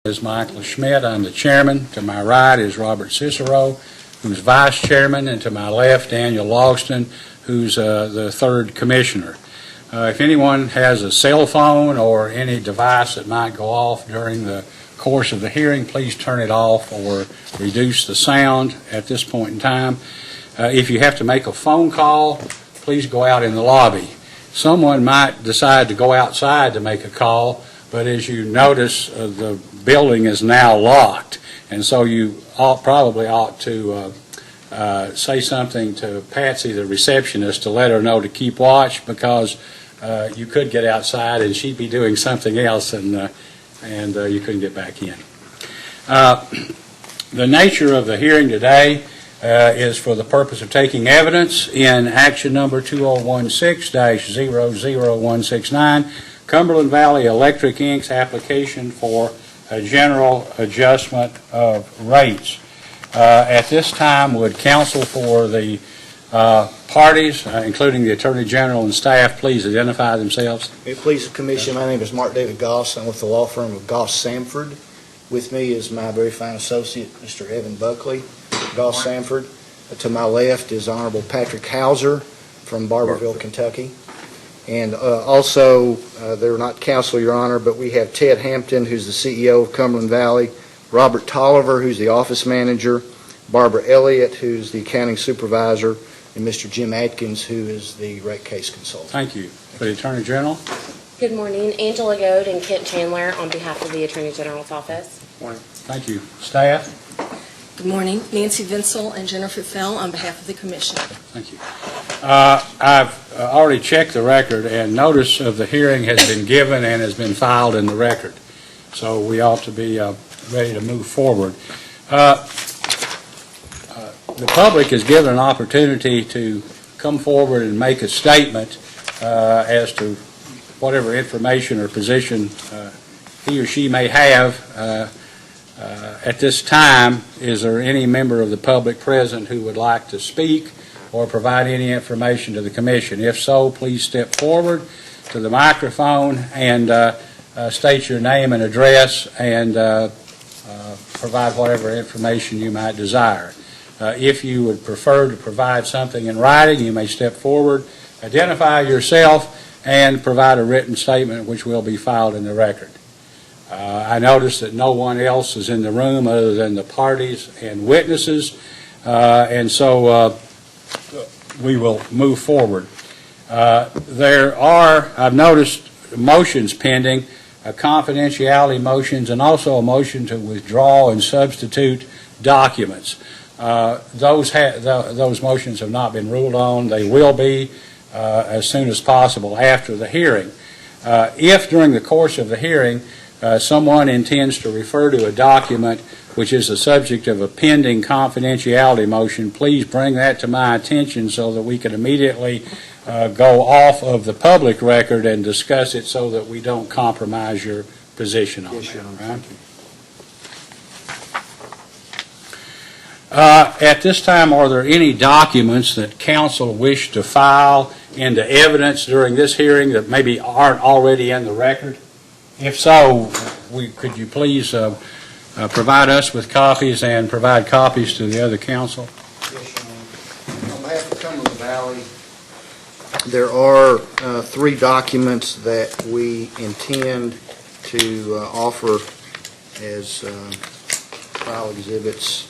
Is Michael Schmidt. I'm the chairman. To my right is Robert Cicero, who's vice chairman, and to my left, Daniel Logston, who's the third commissioner. If anyone has a cell phone or any device that might go off during the course of the hearing, please turn it off or reduce the sound at this point in time. If you have to make a phone call, please go out in the lobby. Someone might decide to go outside to make a call, but as you notice, the building is now locked, and so you probably ought to say something to Patsy, the receptionist, to let her know to keep watch, because you could get outside and she'd be doing something else, and you couldn't get back in. The nature of the hearing today is for the purpose of taking evidence in action number 2016-00169, Cumberland Valley Electric Inc.'s application for a general adjustment of rates. At this time, would counsel for the parties, including the Attorney General and staff, please identify themselves? May it please the Commission, my name is Mark David Goss. I'm with the law firm of Goss Samford. With me is my very fine associate, Mr. Evan Buckley, Goss Samford. To my left is Honorable Patrick Hauser from Barberville, Kentucky. And also, they're not counsel, Your Honor, but we have Ted Hampton, who's the CEO of Cumberland Valley, Robert Tolliver, who's the office manager, Barbara Elliott, who's the accounting supervisor, and Mr. Jim Atkins, who is the rate case consultant. Thank you. For the Attorney General? Good morning. Angela Goad and Kent Chandler on behalf of the Attorney General's office. Morning. Thank you. Staff? Good morning. Nancy Vinsel and Jennifer Fell on behalf of the Commission. Thank you. I've already checked the record, and notice of the hearing has been given and has been filed in the record. So we ought to be ready to move forward. The public is given an opportunity to come forward and make a statement as to whatever information or position he or she may have. At this time, is there any member of the public present who would like to speak or provide any information to the Commission? If so, please step forward to the microphone and state your name and address and provide whatever information you might desire. If you would prefer to provide something in writing, you may step forward, identify yourself, and provide a written statement which will be filed in the record. I notice that no one else is in the room other than the parties and witnesses, and so we will move forward. There are, I've noticed, motions pending, confidentiality motions, and also a motion to withdraw and substitute documents. Those motions have not been ruled on. They will be as soon as possible after the hearing. If during the course of the hearing someone intends to refer to a document which is the subject of a pending confidentiality motion, please bring that to my attention so that we can immediately go off of the public record and discuss it so that we don't compromise your position on Yes, that. Your Honor. Right? At this time, are there any documents that counsel wish to file into evidence during this hearing that maybe aren't already in the record? If so, could you please provide us with copies and provide copies to the other counsel? Yes, Your Honor. On behalf of Cumberland Valley, there are 3 documents that we intend to offer as file exhibits.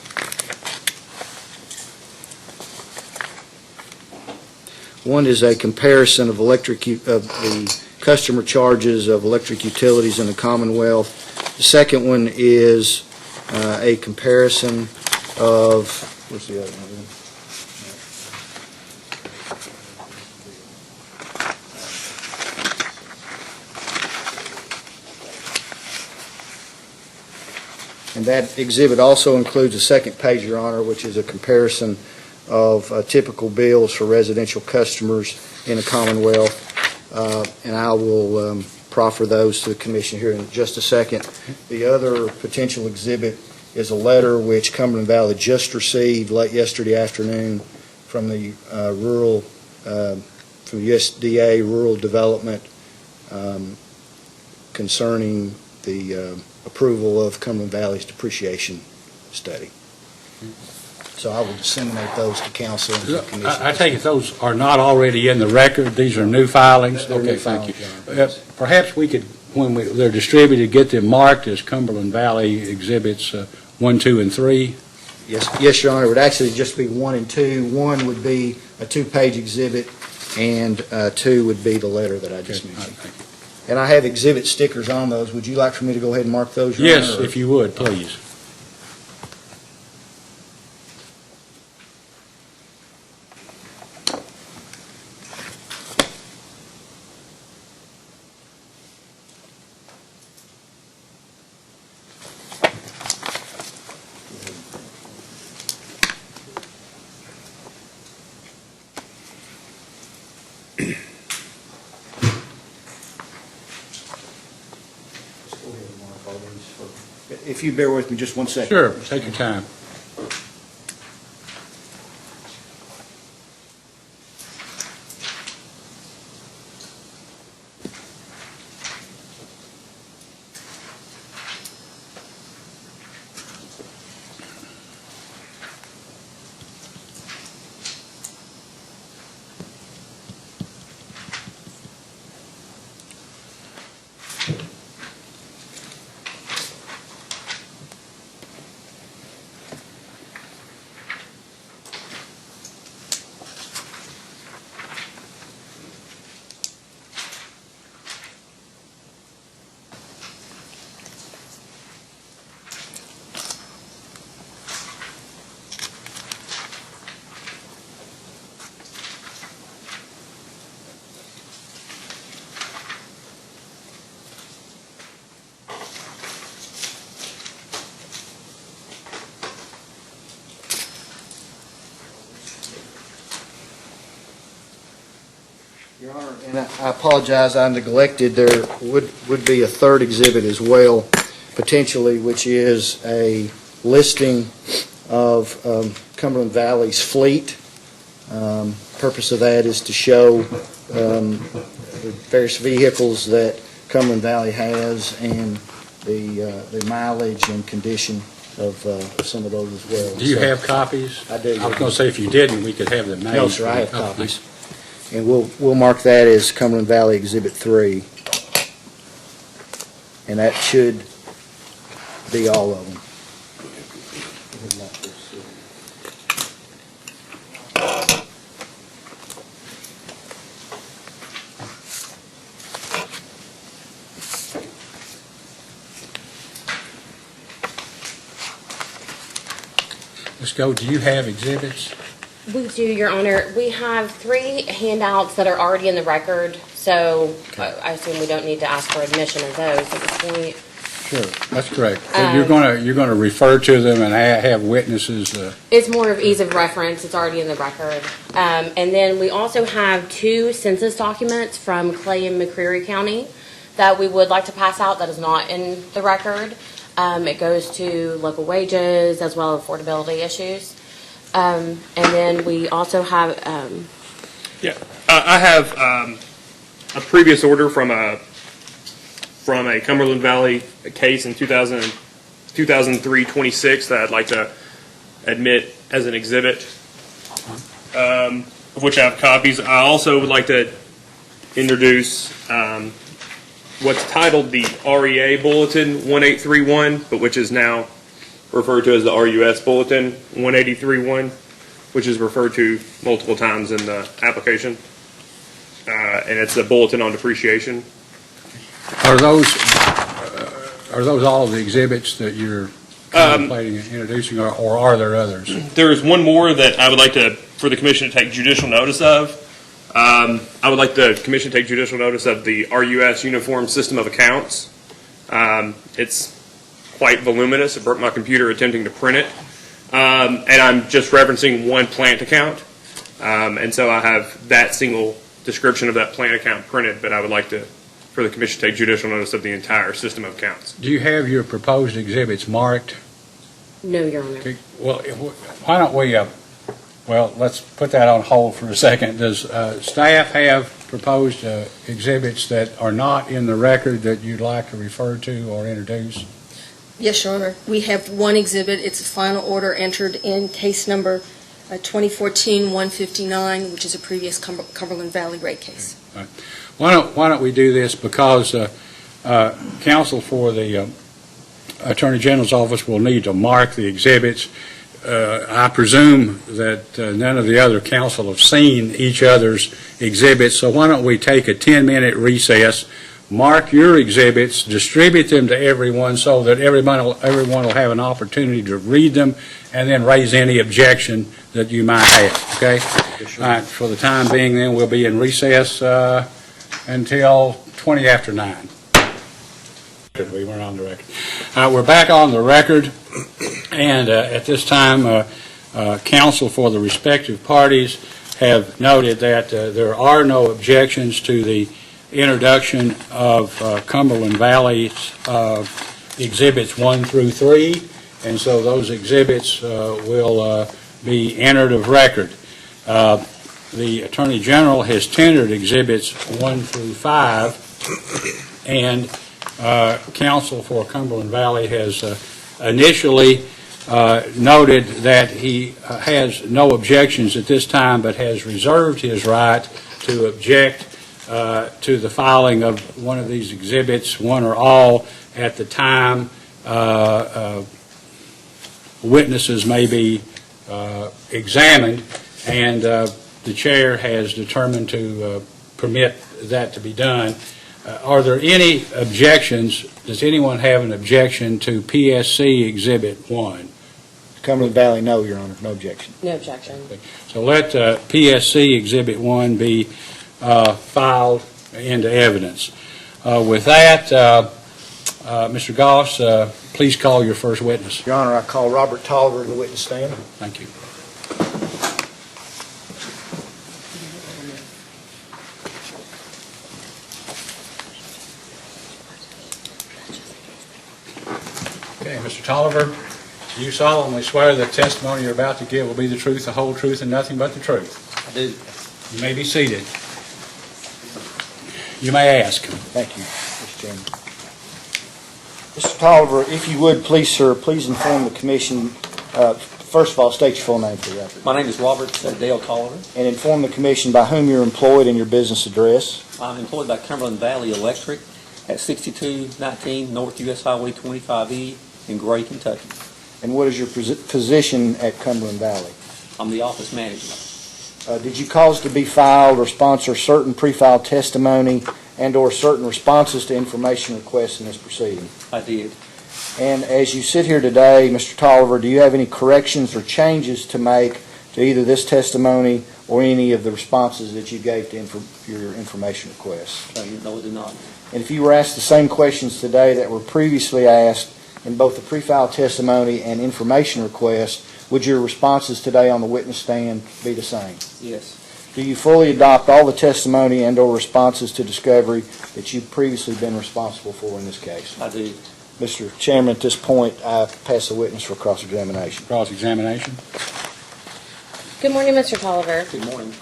One is a comparison of the customer charges of electric utilities in the Commonwealth. The second one is a comparison of, where's the other one? And that exhibit also includes a second page, Your Honor, which is a comparison of typical bills for residential customers in the Commonwealth. And I will proffer those to the Commission here in just a second. The other potential exhibit is a letter which Cumberland Valley just received late yesterday afternoon from the from USDA Rural Development concerning the approval of Cumberland Valley's depreciation study. So I will disseminate those to council and to the commission. I take it those are not already in the record? These are new filings? They're new Okay, thank you. filings, Your Honor. Perhaps we could, when they're distributed, get them marked as Cumberland Valley Exhibits 1, 2, and 3? Yes, Your Honor, it would actually just be 1 and 2. 1 would be a 2-page exhibit, and 2 would be the letter that I just Okay, all right, mentioned. thank you. And I have exhibit stickers on those. Would you like for me to go ahead and mark those, Your Honor? Yes, if you would, please. If you bear with me just one second. Sure, take your time. Your Honor, and I apologize, I neglected, there would be a third exhibit as well, potentially, which is a listing of Cumberland Valley's fleet. Purpose of that is to show the various vehicles that Cumberland Valley has and the mileage and condition of some of those as well. Do you So- have copies? I do. I was going to say, if you didn't, we could have them made. No, sir, I have Oh, copies. And we'll mark that as Cumberland Valley Exhibit 3. And that should be all of them. Let's go. Do you have exhibits? We do, Your Honor. We have 3 handouts that are already in the record, so I assume we don't need to ask for admission of those at this point. Sure, that's correct. So you're going to refer to them and have witnesses. It's more of ease of reference. It's already in the record. And then we also have 2 census documents from Clay and McCreary County that we would like to pass out that is not in the record. It goes to local wages as well as affordability issues. And then we also have, I have a previous order from a Cumberland Valley case in 2003-26 that I'd like to admit as an exhibit, of which I have copies. I also would like to introduce what's titled the REA Bulletin 1831, but which is now referred to as the RUS Bulletin 1831, which is referred to multiple times in the application. And it's a bulletin on depreciation. Are those all of the exhibits that you're contemplating introducing, or are there others? There's one more that I would like for the commission to take judicial notice of. I would like the commission to take judicial notice of the RUS Uniform System of Accounts. It's quite voluminous. It broke my computer attempting to print it. And I'm just referencing one plant account. And so I have that single description of that plant account printed, but I would like for the commission to take judicial notice of the entire system of accounts. Do you have your proposed exhibits marked? no, Your Honor. Okay, well, why don't we, well, let's put that on hold for a second. Does staff have proposed exhibits that are not in the record that you'd like to refer to or introduce? Yes, Your Honor. We have one exhibit. It's a final order entered in case number 2014-159, which is a previous Cumberland Valley rate case. Why don't we do this, because counsel for the Attorney General's office will need to mark the exhibits. I presume that none of the other counsel have seen each other's exhibits, so why don't we take a 10-minute recess, mark your exhibits, distribute them to everyone so that everyone will have an opportunity to read them, and then raise any objection that you might have, okay? All right, for the time being, then, we'll be in recess until 20 after 9. We weren't on the record. We're back on the record, and at this time, counsel for the respective parties have noted that there are no objections to the introduction of Cumberland Valley's exhibits 1 through 3, and so those exhibits will be entered of record. The Attorney General has tendered exhibits 1 through 5, and counsel for Cumberland Valley has initially noted that he has no objections at this time, but has reserved his right to object to the filing of one of these exhibits, one or all, at the time witnesses may be examined, and the chair has determined to permit that to be done. Are there any objections? Does anyone have an objection to PSC Exhibit 1? Cumberland Valley, no, Your Honor, no objection. No objection. So let PSC Exhibit 1 be filed into evidence. With that, Mr. Goss, please call your first witness. Your Honor, I call Robert Tolliver to the witness stand. Thank you. Okay, Mr. Tolliver, do you solemnly swear that the testimony you're about to give will be the truth, the whole truth, and nothing but the truth? I do. You may be seated. You may ask. Thank you, Mr. Chairman. Mr. Tolliver, if you would, please, sir, please inform the commission, first of all, state your full name for the record. My name is Robert Dale Tolliver. And inform the commission by whom you're employed and your business address. I'm employed by Cumberland Valley Electric at 6219 North US Highway 25E in Gray, Kentucky. And what is your position at Cumberland Valley? I'm the office manager. Did you cause to be filed or sponsor certain pre-filed testimony and or certain responses to information requests in this proceeding? I did. And as you sit here today, Mr. Tolliver, do you have any corrections or changes to make to either this testimony or any of the responses that you gave to your information requests? No, I do not. And if you were asked the same questions today that were previously asked in both the pre-filed testimony and information request, would your responses today on the witness stand be the same? Yes. Do you fully adopt all the testimony and or responses to discovery that you've previously been responsible for in this case? I do. Mr. Chairman, at this point, I pass the witness for cross-examination. Cross-examination. Good morning, Mr. Tolliver. Good morning.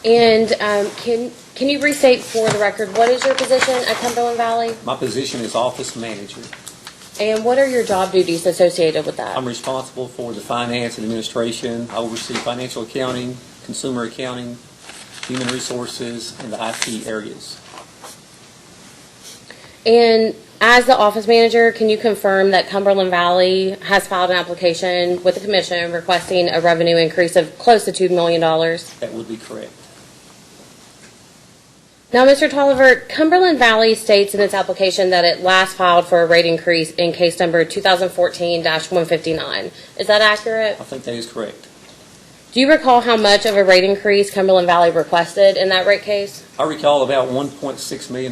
And can you restate for the record, what is your position at Cumberland Valley? My position is office manager. And what are your job duties associated with that? I'm responsible for the finance and administration. I oversee financial accounting, consumer accounting, human resources, and the IT areas. And as the office manager, can you confirm that Cumberland Valley has filed an application with the commission requesting a revenue increase of close to $2 million? That would be correct. Now, Mr. Tolliver, Cumberland Valley states in its application that it last filed for a rate increase in case number 2014-159. Is that accurate? I think that is correct. Do you recall how much of a rate increase Cumberland Valley requested in that rate case? I recall about $1.6 million.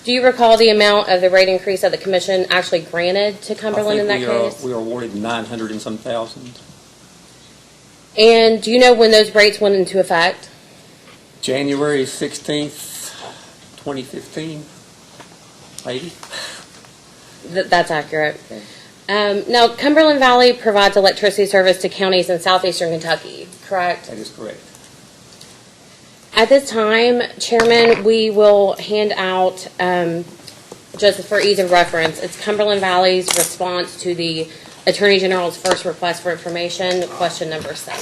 Do you recall the amount of the rate increase that the commission actually granted to Cumberland in that case? We are awarded 900 and some thousand. And do you know when those rates went into effect? January 16th, 2015, maybe. That's accurate. Now, Cumberland Valley provides electricity service to counties in southeastern Kentucky, correct? That is correct. At this time, Chairman, we will hand out just for ease of reference, it's Cumberland Valley's response to the Attorney General's first request for information, question number 7.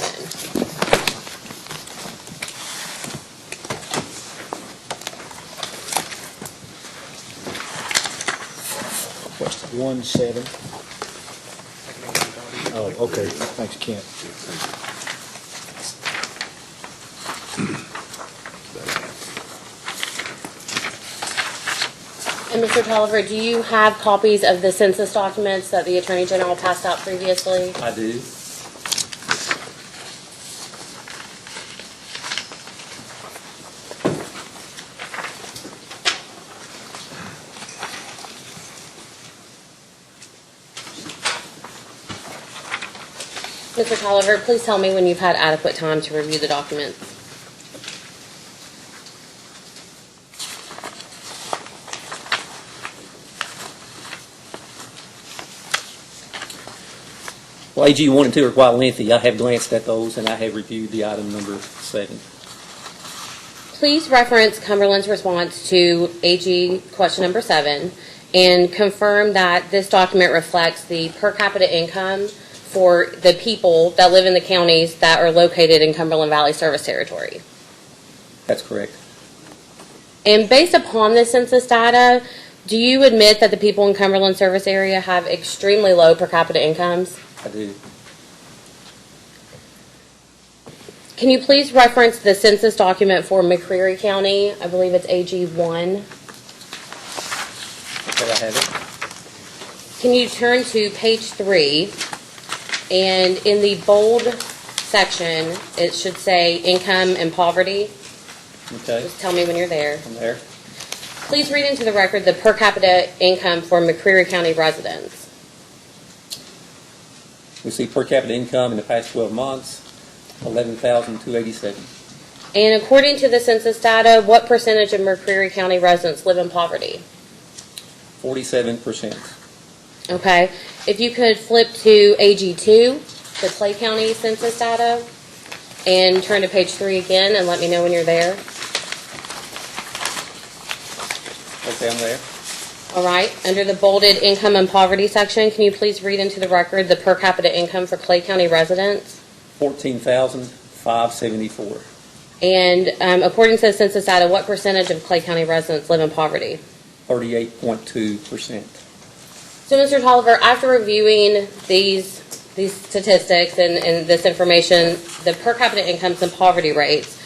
Question 1-7. Oh, okay, thanks, Kent. And Mr. Tolliver, do you have copies of the census documents that the Attorney General passed out previously? I do. Mr. Tolliver, please tell me when you've had adequate time to review the documents. Well, AG 1 and 2 are quite lengthy. I have glanced at those, and I have reviewed the item number 7. Please reference Cumberland's response to AG question number 7 and confirm that this document reflects the per capita income for the people that live in the counties that are located in Cumberland Valley Service Territory. That's correct. And based upon this census data, do you admit that the people in Cumberland service area have extremely low per capita incomes? I do. Can you please reference the census document for McCreary County? I believe it's AG 1. Okay, I have it. Can you turn to page 3, and in the bold section, it should say income and poverty. Okay, Just tell me when you're there. I'm there. Please read into the record the per capita income for McCreary County residents. We see per capita income in the past 12 months, $11,287. And according to the census data, what percentage of McCreary County residents live in poverty? 47%. Okay. If you could flip to AG2, the Clay County census data, and turn to page 3 again and let me know when you're there. Okay, I'm there. All right. Under the bolded income and poverty section, can you please read into the record the per capita income for Clay County residents? $14,574. And according to the census data, what percentage of Clay County residents live in poverty? 38.2%. So, Mr. Tolliver, after reviewing these statistics and this information, the per capita incomes and poverty rates,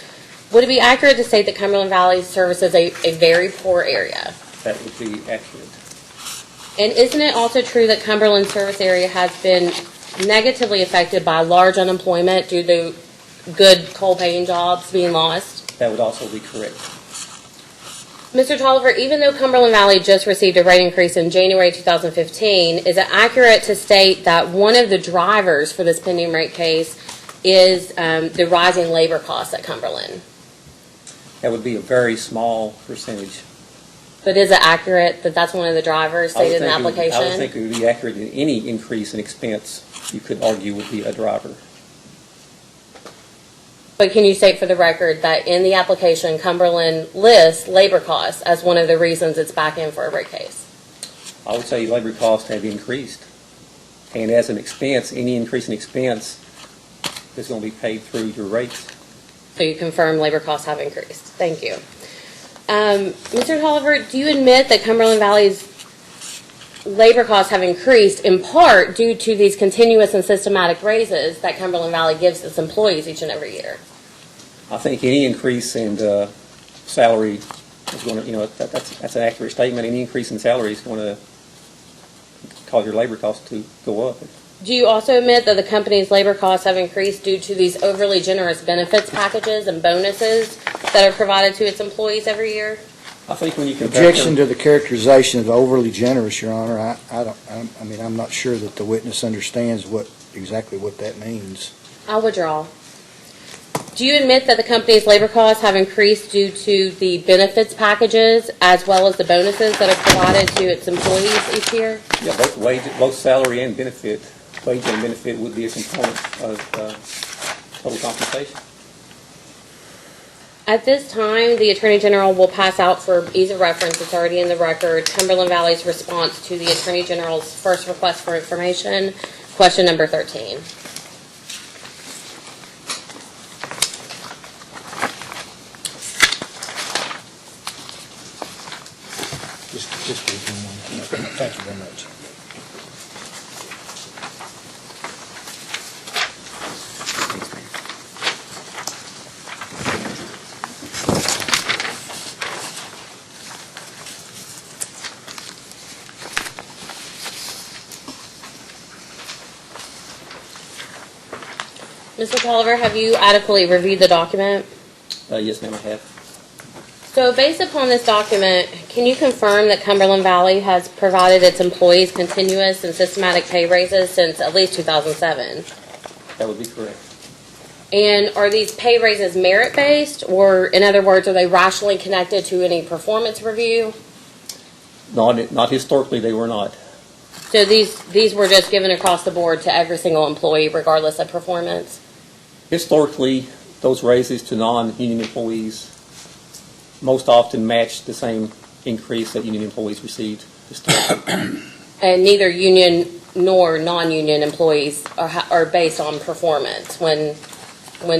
would it be accurate to state that Cumberland Valley services a very poor area? That would be accurate. And isn't it also true that Cumberland service area has been negatively affected by large unemployment due to good coal-paying jobs being lost? That would also be correct. Mr. Tolliver, even though Cumberland Valley just received a rate increase in January 2015, is it accurate to state that one of the drivers for this pending rate case is the rising labor costs at Cumberland? That would be a very small percentage. But is it accurate that that's one of the drivers stated in the application? I would think it would be accurate that any increase in expense, you could argue, would be a driver. But can you state for the record that in the application, Cumberland lists labor costs as one of the reasons it's back in for a rate case? I would say labor costs have increased. And as an expense, any increase in expense is going to be paid through your rates. So you confirm labor costs have increased. Thank you. Mr. Tolliver, do you admit that Cumberland Valley's labor costs have increased in part due to these continuous and systematic raises that Cumberland Valley gives its employees each and every year? I think any increase in salary is going to, that's an accurate statement. Any increase in salary is going to cause your labor costs to go up. Do you also admit that the company's labor costs have increased due to these overly generous benefits packages and bonuses that are provided to its employees every year? I think when you compare Objection to the characterization of overly generous, Your Honor. I'm not sure that the witness understands exactly what that means. I'll withdraw. Do you admit that the company's labor costs have increased due to the benefits packages as well as the bonuses that are provided to its employees each year? Yeah, both salary and benefit, wage and benefit would be a component of total compensation. At this time, the Attorney General will pass out, for ease of reference, it's already in the record, Cumberland Valley's response to the Attorney General's first request for information, question number 13. Just give me one minute. Thank you very much. Mr. Tolliver, have you adequately reviewed the document? Yes, ma'am, I have. So based upon this document, can you confirm that Cumberland Valley has provided its employees continuous and systematic pay raises since at least 2007? That would be correct. And are these pay raises merit-based, or in other words, are they rationally connected to any performance review? Not historically, they were not. So these were just given across the board to every single employee regardless of performance? Historically, those raises to non-union employees most often matched the same increase that union employees received historically. And neither union nor non-union employees are based on performance when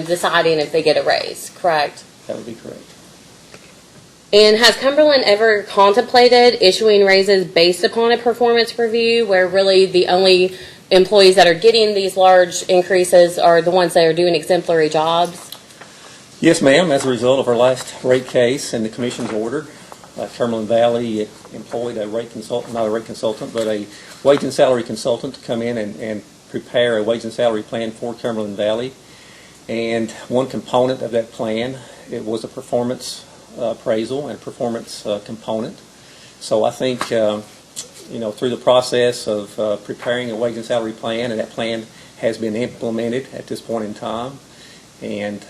deciding if they get a raise, correct? That would be correct. And has Cumberland ever contemplated issuing raises based upon a performance review, where really the only employees that are getting these large increases are the ones that are doing exemplary jobs? Yes, ma'am. As a result of our last rate case and the commission's order, Cumberland Valley employed a rate consultant, not a rate consultant, but a wage and salary consultant to come in and prepare a wage and salary plan for Cumberland Valley. And one component of that plan, it was a performance appraisal and performance component. So I think, through the process of preparing a wage and salary plan, and that plan has been implemented at this point in time. And,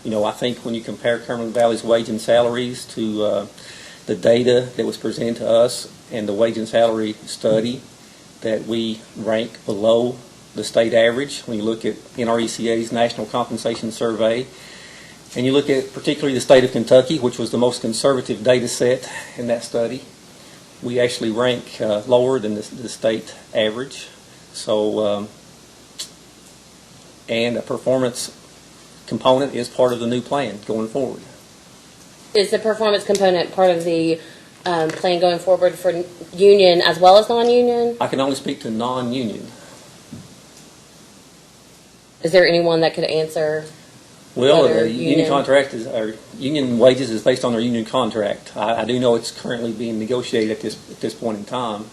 I think when you compare Cumberland Valley's wage and salaries to the data that was presented to us and the wage and salary study, that we rank below the state average when you look at NRECA's National Compensation Survey. And you look at particularly the state of Kentucky, which was the most conservative data set in that study, we actually rank lower than the state average. So, and a performance component is part of the new plan going forward. Is the performance component part of the plan going forward for union as well as non-union? I can only speak to non-union. Is there anyone that could answer? Well, Whether the union contract or union wages is based on their union contract. I do know it's currently being negotiated at this point in time.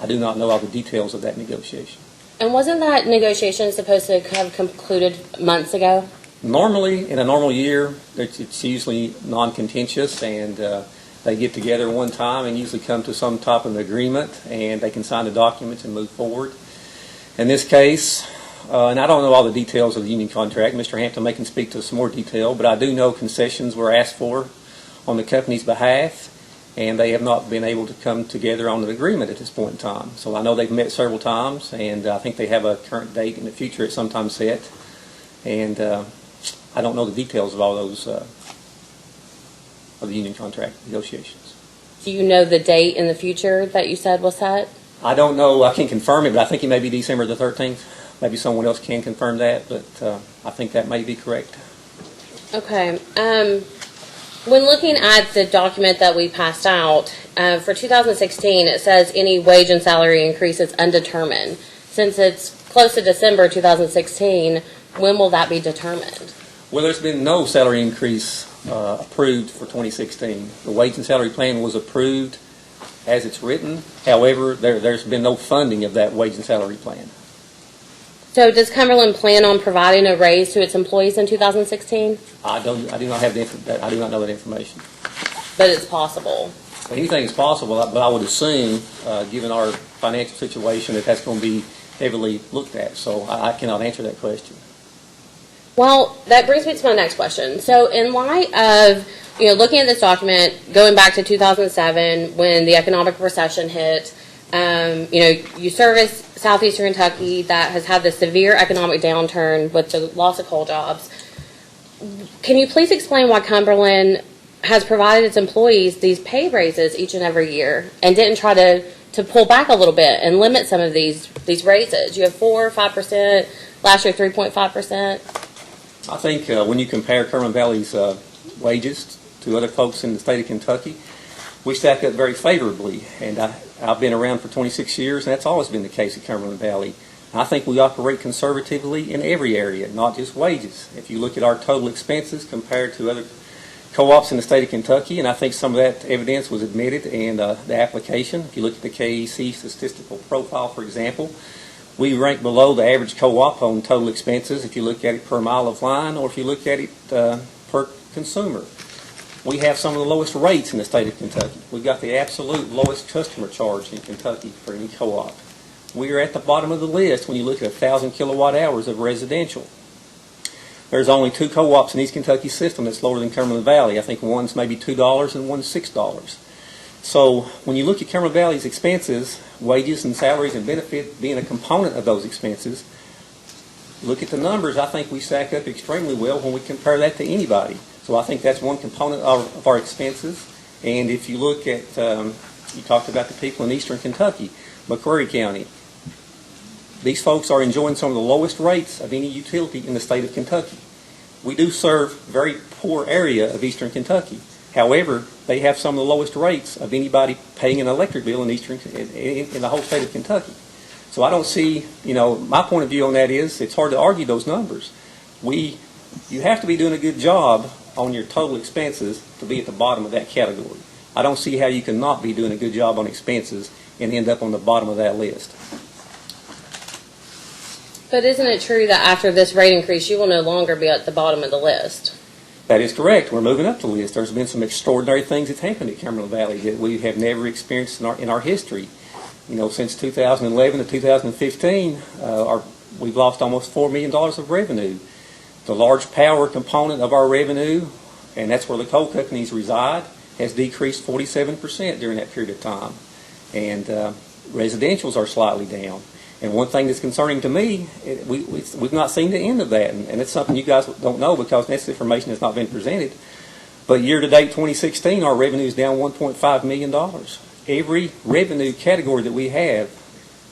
I do not know all the details of that negotiation. And wasn't that negotiation supposed to have concluded months ago? Normally, in a normal year, it's usually non-contentious, and they get together one time and usually come to some type of agreement, and they can sign the documents and move forward. In this case, and I don't know all the details of the union contract. Mr. Hampton may can speak to some more detail, but I do know concessions were asked for on the company's behalf, and they have not been able to come together on an agreement at this point in time. So I know they've met several times, and I think they have a current date in the future at some time set. And I don't know the details of all those of the union contract negotiations. Do you know the date in the future that you said was set? I don't know. I can't confirm it, but I think it may be December the 13th. Maybe someone else can confirm that, but I think that may be correct. Okay. When looking at the document that we passed out, for 2016, it says any wage and salary increase is undetermined. Since it's close to December 2016, when will that be determined? Well, there's been no salary increase approved for 2016. The wage and salary plan was approved as it's written. However, there's been no funding of that wage and salary plan. So does Cumberland plan on providing a raise to its employees in 2016? I do not have I do not know that information. But it's possible. Anything is possible, but I would assume, given our financial situation, that that's going to be heavily looked at. So I cannot answer that question. Well, that brings me to my next question. So in light of, looking at this document, going back to 2007 when the economic recession hit, you service southeastern Kentucky that has had this severe economic downturn with the loss of coal jobs. Can you please explain why Cumberland has provided its employees these pay raises each and every year and didn't try to pull back a little bit and limit some of these raises? You have 4 or 5%, last year 3.5%. I think when you compare Cumberland Valley's wages to other folks in the state of Kentucky, we stack up very favorably. And I've been around for 26 years, and that's always been the case at Cumberland Valley. I think we operate conservatively in every area, not just wages. If you look at our total expenses compared to other co-ops in the state of Kentucky, and I think some of that evidence was admitted in the application. If you look at the KEC statistical profile, for example, we rank below the average co-op on total expenses if you look at it per mile of line or if you look at it per consumer. We have some of the lowest rates in the state of Kentucky. We've got the absolute lowest customer charge in Kentucky for any co-op. We are at the bottom of the list when you look at 1,000 kilowatt hours of residential. There's only 2 co-ops in East Kentucky system that's lower than Cumberland Valley. I think one's maybe $2 and one's $6. So when you look at Cumberland Valley's expenses, wages and salaries and benefit being a component of those expenses, look at the numbers, I think we stack up extremely well when we compare that to anybody. So I think that's one component of our expenses. And if you look at, you talked about the people in eastern Kentucky, McCreary County, these folks are enjoying some of the lowest rates of any utility in the state of Kentucky. We do serve a very poor area of eastern Kentucky. However, they have some of the lowest rates of anybody paying an electric bill in the whole state of Kentucky. So I don't see, my point of view on that is it's hard to argue those numbers. You have to be doing a good job on your total expenses to be at the bottom of that category. I don't see how you can not be doing a good job on expenses and end up on the bottom of that list. But isn't it true that after this rate increase, you will no longer be at the bottom of the list? That is correct. We're moving up the list. There's been some extraordinary things that's happened at Cumberland Valley that we have never experienced in our history. Since 2011 to 2015, we've lost almost $4 million of revenue. The large power component of our revenue, and that's where the coal companies reside, has decreased 47% during that period of time. And residentials are slightly down. And one thing that's concerning to me, we've not seen the end of that, and it's something you guys don't know because this information has not been presented. But year-to-date 2016, our revenue is down $1.5 million. Every revenue category that we have,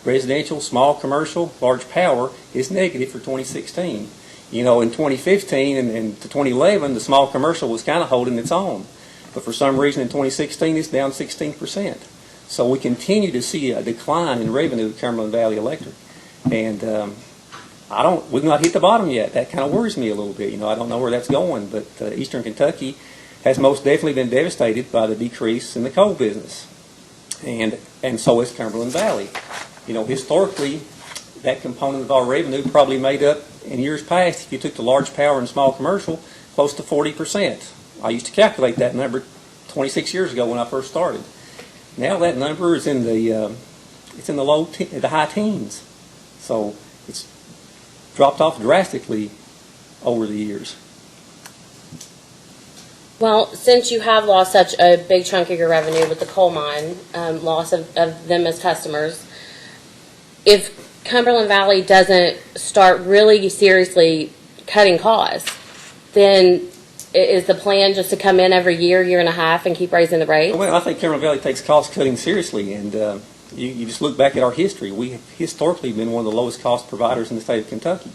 residential, small commercial, large power, is negative for 2016. In 2015 and to 2011, the small commercial was kind of holding its own. But for some reason in 2016, it's down 16%. So we continue to see a decline in revenue at Cumberland Valley Electric. And we've not hit the bottom yet. That kind of worries me a little bit. I don't know where that's going, but eastern Kentucky has most definitely been devastated by the decrease in the coal business. And so is Cumberland Valley. Historically, that component of our revenue probably made up, in years past, if you took the large power and small commercial, close to 40%. I used to calculate that number 26 years ago when I first started. Now that number is in the the high teens, so it's dropped off drastically over the years. Well, since you have lost such a big chunk of your revenue with the coal mine, loss of them as customers, if Cumberland Valley doesn't start really seriously cutting costs, then is the plan just to come in every year and a half, and keep raising the rates? Well, I think Cumberland Valley takes cost cutting seriously, and you just look back at our history. We have historically been one of the lowest cost providers in the state of Kentucky.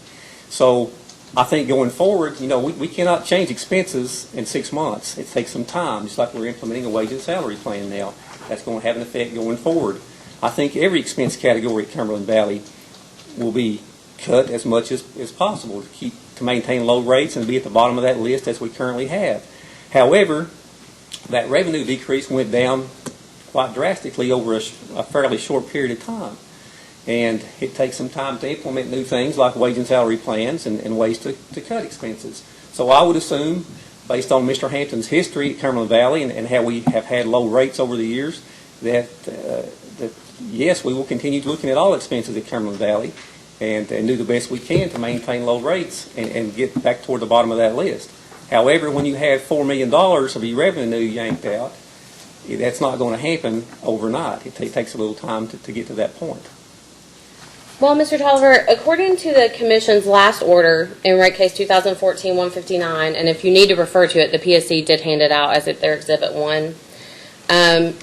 So I think going forward, we cannot change expenses in 6 months. It takes some time, just like we're implementing a wage and salary plan now. That's going to have an effect going forward. I think every expense category at Cumberland Valley will be cut as much as possible to maintain low rates and be at the bottom of that list as we currently have. However, that revenue decrease went down quite drastically over a fairly short period of time. And it takes some time to implement new things like wage and salary plans and ways to cut expenses. So I would assume, based on Mr. Hampton's history at Cumberland Valley and how we have had low rates over the years, that yes, we will continue looking at all expenses at Cumberland Valley and do the best we can to maintain low rates and get back toward the bottom of that list. However, when you have $4 million of your revenue yanked out, that's not going to happen overnight. It takes a little time to get to that point. Well, Mr. Tolliver, according to the Commission's last order in Rate Case 2014-159, and if you need to refer to it, the PSC did hand it out as if they're Exhibit 1.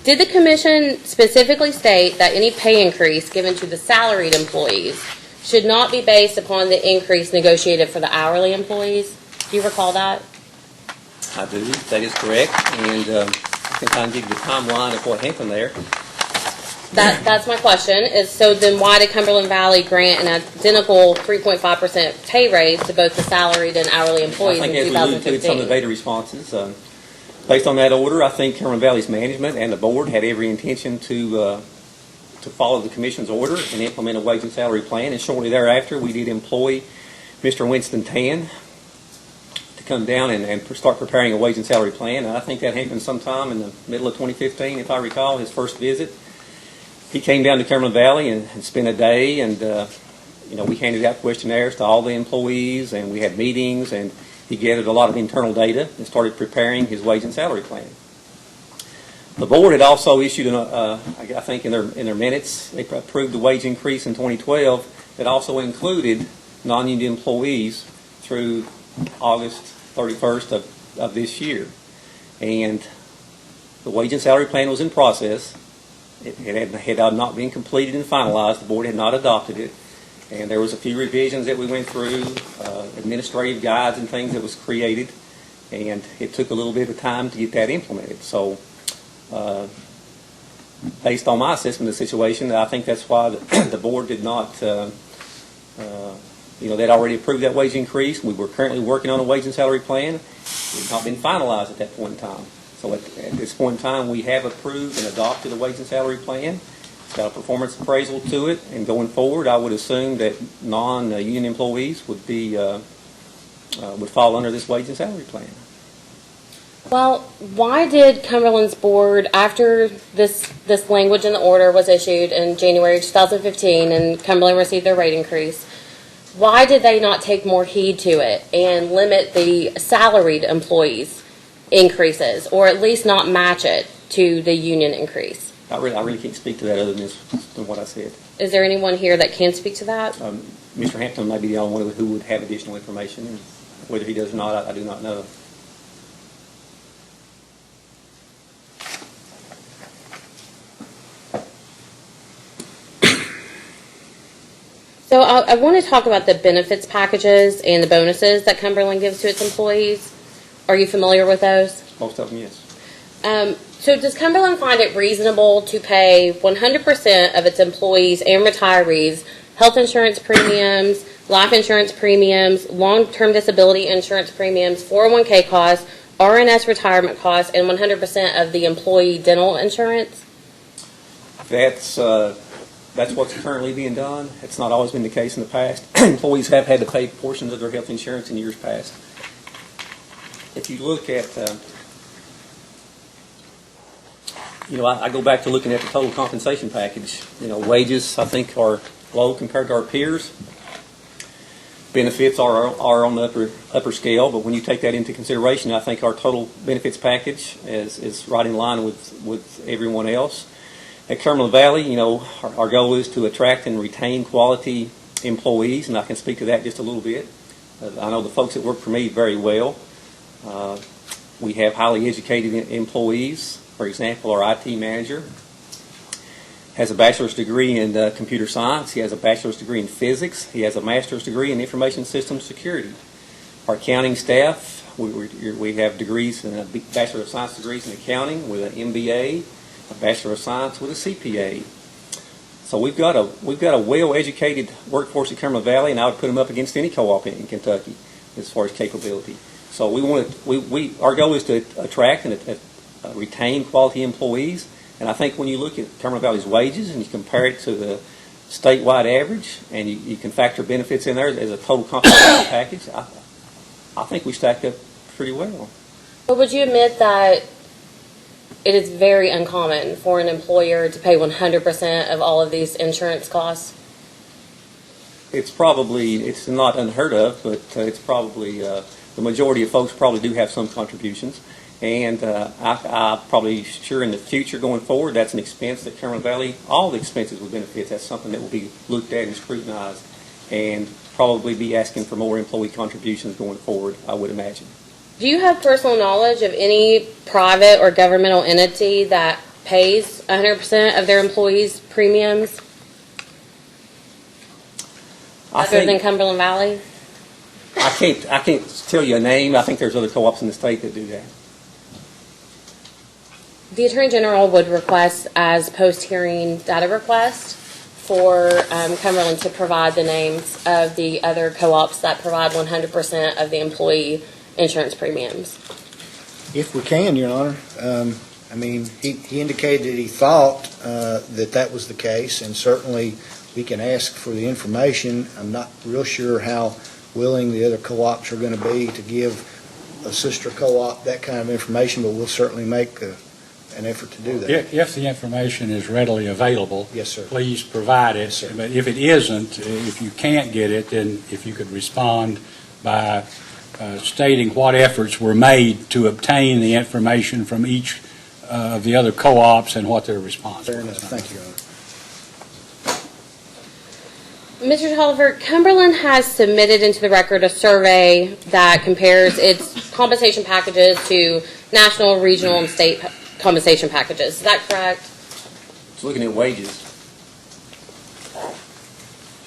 Did the Commission specifically state that any pay increase given to the salaried employees should not be based upon the increase negotiated for the hourly employees? Do you recall that? I do, that is correct, and I can kind of give you the timeline of what happened there. That's my question, is so then why did Cumberland Valley grant an identical 3.5% pay raise to both the salaried and hourly employees in I think as we alluded to 2015? some of the data responses, based on that order, I think Cumberland Valley's management and the board had every intention to follow the Commission's order and implement a wage and salary plan, and shortly thereafter, we did employ Mr. Winston Tan to come down and start preparing a wage and salary plan. And I think that happened sometime in the middle of 2015, if I recall, his first visit. He came down to Cumberland Valley and spent a day, and we handed out questionnaires to all the employees, and we had meetings, and he gathered a lot of internal data and started preparing his wage and salary plan. The board had also issued, I think in their minutes, they approved a wage increase in 2012 that also included non-union employees through August 31st of this year. And the wage and salary plan was in process. It had not been completed and finalized. The board had not adopted it. And there was a few revisions that we went through, administrative guides and things that was created. And it took a little bit of time to get that implemented. So based on my assessment of the situation, I think that's why the board did not, they'd already approved that wage increase. We were currently working on a wage and salary plan. It had not been finalized at that point in time. So at this point in time, we have approved and adopted a wage and salary plan. It's got a performance appraisal to it, and going forward, I would assume that non-union employees would fall under this wage and salary plan. Well, why did Cumberland's board, after this language in the order was issued in January 2015 and Cumberland received their rate increase, why did they not take more heed to it and limit the salaried employees' increases, or at least not match it to the union increase? I really can't speak to that other than what I said. Is there anyone here that can speak to that? Mr. Hampton may be the only one who would have additional information. Whether he does or not, I do not know. So I want to talk about the benefits packages and the bonuses that Cumberland gives to its employees. Are you familiar with those? Most of them, yes. So does Cumberland find it reasonable to pay 100% of its employees and retirees health insurance premiums, life insurance premiums, long-term disability insurance premiums, 401k costs, RNS retirement costs, and 100% of the employee dental insurance? That's what's currently being done. It's not always been the case in the past. Employees have had to pay portions of their health insurance in years past. If you look at, I go back to looking at the total compensation package. Wages, I think, are low compared to our peers. Benefits are on the upper scale, but when you take that into consideration, I think our total benefits package is right in line with everyone else. At Cumberland Valley, our goal is to attract and retain quality employees, and I can speak to that just a little bit. I know the folks that work for me very well. We have highly educated employees. For example, our IT manager has a bachelor's degree in computer science. He has a bachelor's degree in physics. He has a master's degree in information systems security. Our accounting staff, we have degrees, Bachelor of Science degrees in accounting with an MBA, a Bachelor of Science with a CPA. So we've got a well-educated workforce at Cumberland Valley, and I would put them up against any co-op in Kentucky as far as capability. So our goal is to attract and retain quality employees. And I think when you look at Cumberland Valley's wages and you compare it to the statewide average, and you can factor benefits in there as a total compensation package, I think we stack up pretty well. But would you admit that it is very uncommon for an employer to pay 100% of all of these insurance costs? It's not unheard of, but it's probably the majority of folks probably do have some contributions. And I probably sure in the future going forward, that's an expense that Cumberland Valley, all the expenses with benefits, that's something that will be looked at and scrutinized, and probably be asking for more employee contributions going forward, I would imagine. Do you have personal knowledge of any private or governmental entity that pays 100% of their employees' premiums other than Cumberland Valley? I can't tell you a name. I think there's other co-ops in the state that do that. The Attorney General would request as post-hearing data request for Cumberland to provide the names of the other co-ops that provide 100% of the employee insurance premiums. If we can, Your Honor. I mean, he indicated that he thought that was the case, and certainly we can ask for the information. I'm not real sure how willing the other co-ops are going to be to give a sister co-op that kind of information, but we'll certainly make an effort to do that. If the information is readily available, Yes, sir. please provide it. Yes, sir. But if it isn't, if you can't get it, then if you could respond by stating what efforts were made to obtain the information from each of the other co-ops and what their response Fair enough. was. Thank you, Your Honor. Mr. Tolliver, Cumberland has submitted into the record a survey that compares its compensation packages to national, regional, and state compensation packages. Is that correct? It's looking at wages.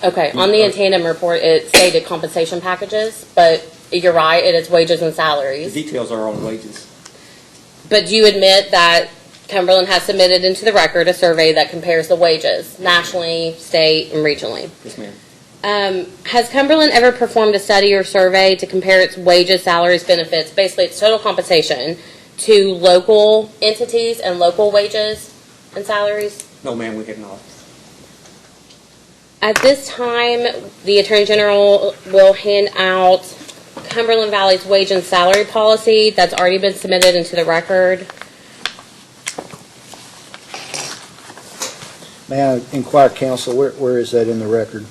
Okay, on the Antietam report, it stated compensation packages, but you're right, it is wages and The salaries. details are on wages. But do you admit that Cumberland has submitted into the record a survey that compares the wages nationally, state, and regionally? Yes, ma'am. Has Cumberland ever performed a study or survey to compare its wages, salaries, benefits, basically its total compensation, to local entities and local wages and salaries? No, ma'am, we have not. At this time, the Attorney General will hand out Cumberland Valley's wage and salary policy that's already been submitted into the record. May I inquire, counsel, where is that in the record,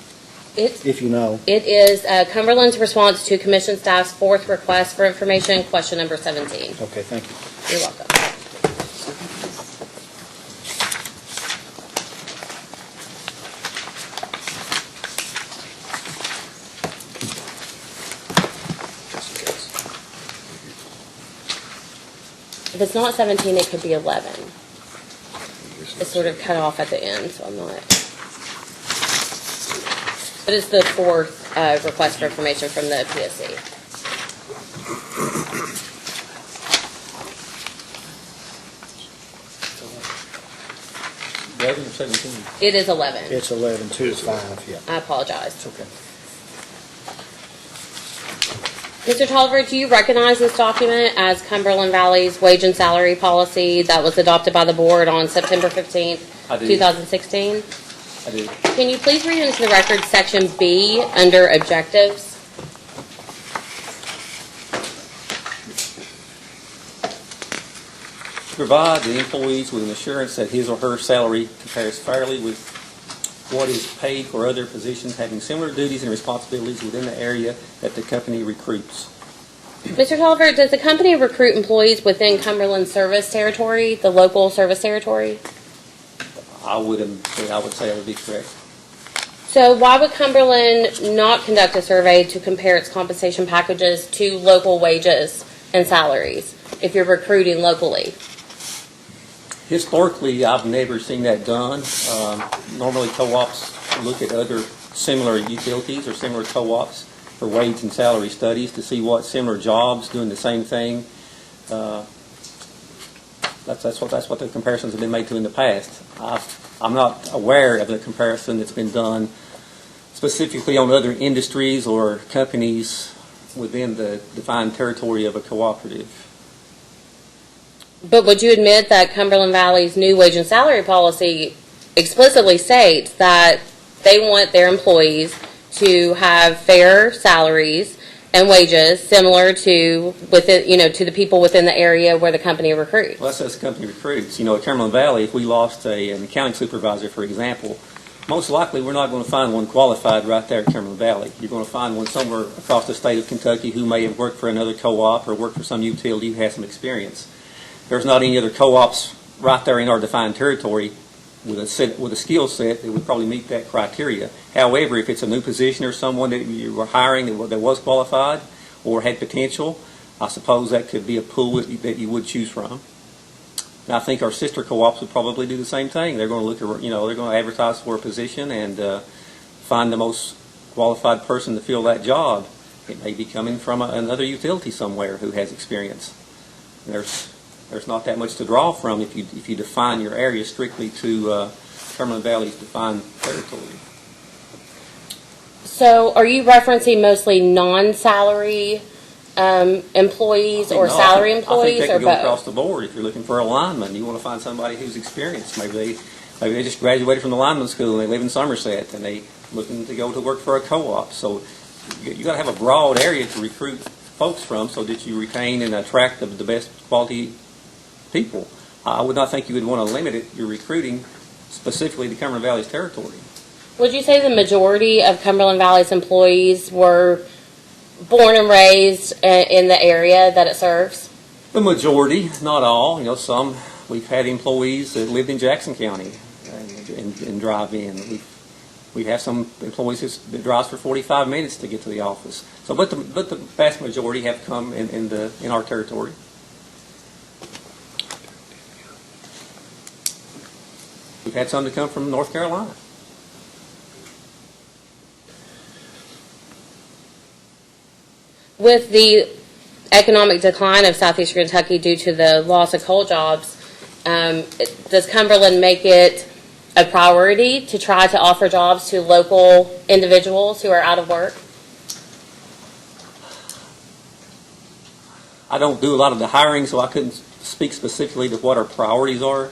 It if you know? is Cumberland's response to Commission staff's fourth request for information, question number 17. Okay, thank you. You're welcome. If it's not 17, it could be 11. It's sort of cut off at the end, so I'm not. But it's the fourth request for information from the PSC. Eleven or 17? It is 11. It's 11, 2 to 5, yeah. I apologize. It's okay. Mr. Tolliver, do you recognize this document as Cumberland Valley's wage and salary policy that was adopted by the board on September 15th, I do. 2016? I do. Can you please read into the record section B under objectives? Provide the employees with an assurance that his or her salary compares fairly with what is paid for other positions having similar duties and responsibilities within the area that the company recruits. Mr. Tolliver, does the company recruit employees within Cumberland service territory, the local service territory? I would say that would be correct. So why would Cumberland not conduct a survey to compare its compensation packages to local wages and salaries if you're recruiting locally? Historically, I've never seen that done. Normally, co-ops look at other similar utilities or similar co-ops for wage and salary studies to see what similar jobs doing the same thing. That's what the comparisons have been made to in the past. I'm not aware of the comparison that's been done specifically on other industries or companies within the defined territory of a cooperative. But would you admit that Cumberland Valley's new wage and salary policy explicitly states that they want their employees to have fair salaries and wages similar to to the people within the area where the company recruits? Well, that's as the company recruits. At Cumberland Valley, if we lost an accounting supervisor, for example, most likely, we're not going to find one qualified right there at Cumberland Valley. You're going to find one somewhere across the state of Kentucky who may have worked for another co-op or worked for some utility who has some experience. There's not any other co-ops right there in our defined territory with a skill set that would probably meet that criteria. However, if it's a new position or someone that you were hiring that was qualified or had potential, I suppose that could be a pool that you would choose from. And I think our sister co-ops would probably do the same thing. They're going to look at, they're going to advertise for a position and find the most qualified person to fill that job. It may be coming from another utility somewhere who has experience. And there's not that much to draw from if you define your area strictly to Cumberland Valley's defined territory. So are you referencing mostly non-salary employees or salary employees, I think that or could go both? across the board. If you're looking for a lineman, you want to find somebody who's experienced. Maybe they just graduated from the lineman school and they live in Somerset and they looking to go to work for a co-op. So you got to have a broad area to recruit folks from so that you retain and attract the best quality people. I would not think you would want to limit your recruiting specifically to Cumberland Valley's territory. Would you say the majority of Cumberland Valley's employees were born and raised in the area that it serves? The majority, not all. Some we've had employees that lived in Jackson County and drive in. We have some employees that drives for 45 minutes to get to the office. So, but the vast majority have come in our territory. We've had some to come from North Carolina. With the economic decline of southeastern Kentucky due to the loss of coal jobs, does Cumberland make it a priority to try to offer jobs to local individuals who are out of work? I don't do a lot of the hiring, so I couldn't speak specifically to what our priorities are.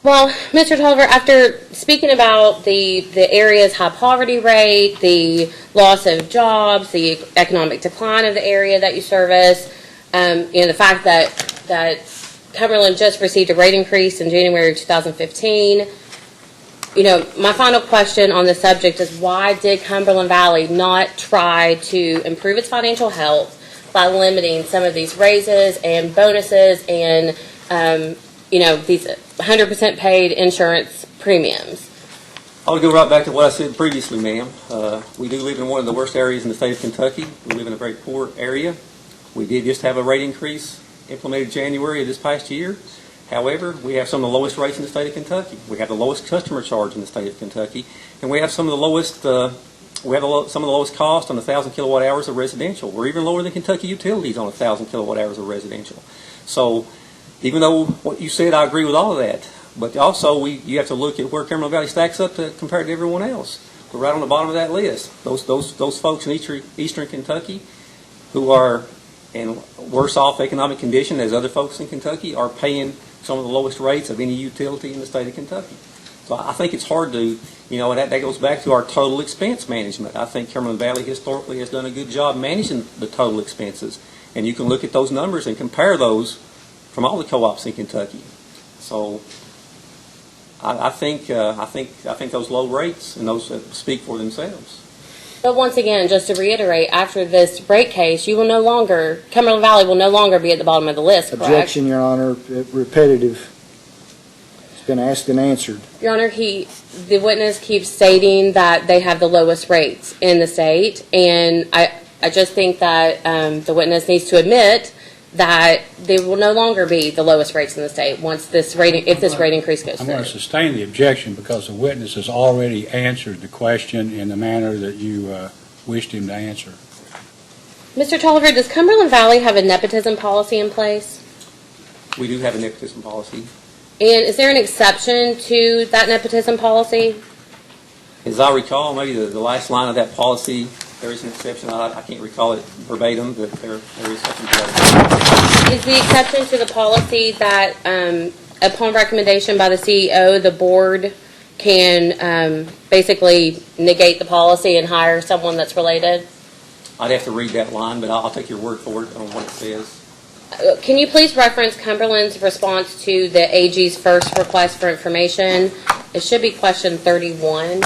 Well, Mr. Tolliver, after speaking about the area's high poverty rate, the loss of jobs, the economic decline of the area that you service, the fact that Cumberland just received a rate increase in January of 2015, my final question on the subject is, why did Cumberland Valley not try to improve its financial health by limiting some of these raises and bonuses and these 100% paid insurance premiums? I'll go right back to what I said previously, ma'am. We do live in one of the worst areas in the state of Kentucky. We live in a very poor area. We did just have a rate increase implemented January of this past year. However, we have some of the lowest rates in the state of Kentucky. We have the lowest customer charge in the state of Kentucky, and we have some of the lowest some of the lowest cost on 1,000 kilowatt hours of residential. We're even lower than Kentucky Utilities on 1,000 kilowatt hours of residential. So, even though what you said, I agree with all of that. But also, you have to look at where Cumberland Valley stacks up compared to everyone else. We're right on the bottom of that list. Those folks in eastern Kentucky who are in worse off economic condition as other folks in Kentucky are paying some of the lowest rates of any utility in the state of Kentucky. So I think it's hard to, and that goes back to our total expense management. I think Cumberland Valley historically has done a good job managing the total expenses. And you can look at those numbers and compare those from all the co-ops in Kentucky. So I think those low rates and those speak for themselves. But once again, just to reiterate, after this rate case, Cumberland Valley will no longer be at the bottom of the list, correct? Objection, Your Honor. Repetitive. It's been asked and answered. Your Honor, the witness keeps stating that they have the lowest rates in the state, and I just think that the witness needs to admit that they will no longer be the lowest rates in the state if this rate increase goes I'm through. going to sustain the objection because the witness has already answered the question in the manner that you wished him to answer. Mr. Tolliver, does Cumberland Valley have a nepotism policy in place? We do have a nepotism policy. And is there an exception to that nepotism policy? As I recall, maybe the last line of that policy, there is an exception. I can't recall it verbatim, but there is something to that. Is the exception to the policy that upon recommendation by the CEO, the board can basically negate the policy and hire someone that's related? I'd have to read that line, but I'll take your word for it on what it says. Can you please reference Cumberland's response to the AG's first request for information? It should be question 31.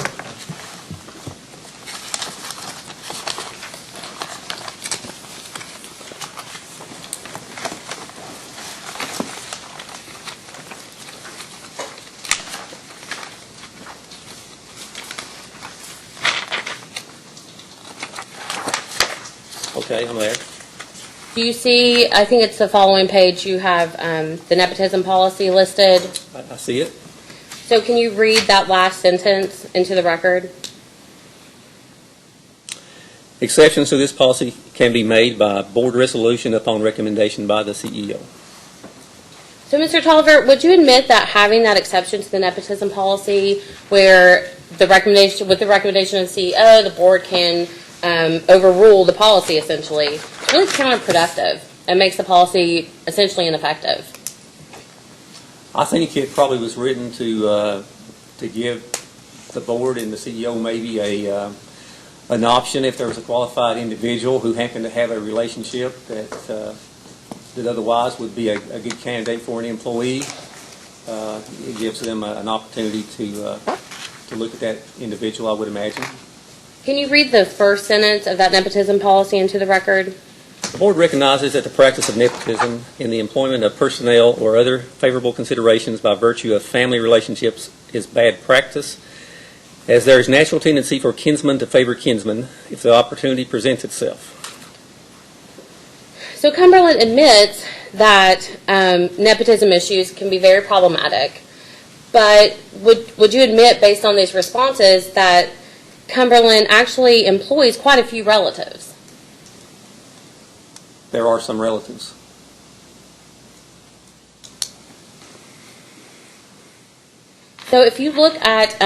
Okay, I'm there. Do you see, I think it's the following page, you have the nepotism policy listed. I see it. So can you read that last sentence into the record? Exceptions to this policy can be made by board resolution upon recommendation by the CEO. So, Mr. Tolliver, would you admit that having that exception to the nepotism policy where the recommendation, with the recommendation of the CEO, the board can overrule the policy essentially, it's really counterproductive and makes the policy essentially ineffective? I think it probably was written to give the board and the CEO maybe an option if there was a qualified individual who happened to have a relationship that otherwise would be a good candidate for an employee. It gives them an opportunity to look at that individual, I would imagine. Can you read the first sentence of that nepotism policy into the record? The board recognizes that the practice of nepotism in the employment of personnel or other favorable considerations by virtue of family relationships is bad practice, as there is natural tendency for kinsmen to favor kinsmen if the opportunity presents itself. So Cumberland admits that nepotism issues can be very problematic, but would you admit, based on these responses, that Cumberland actually employs quite a few relatives? There are some relatives. So if you look at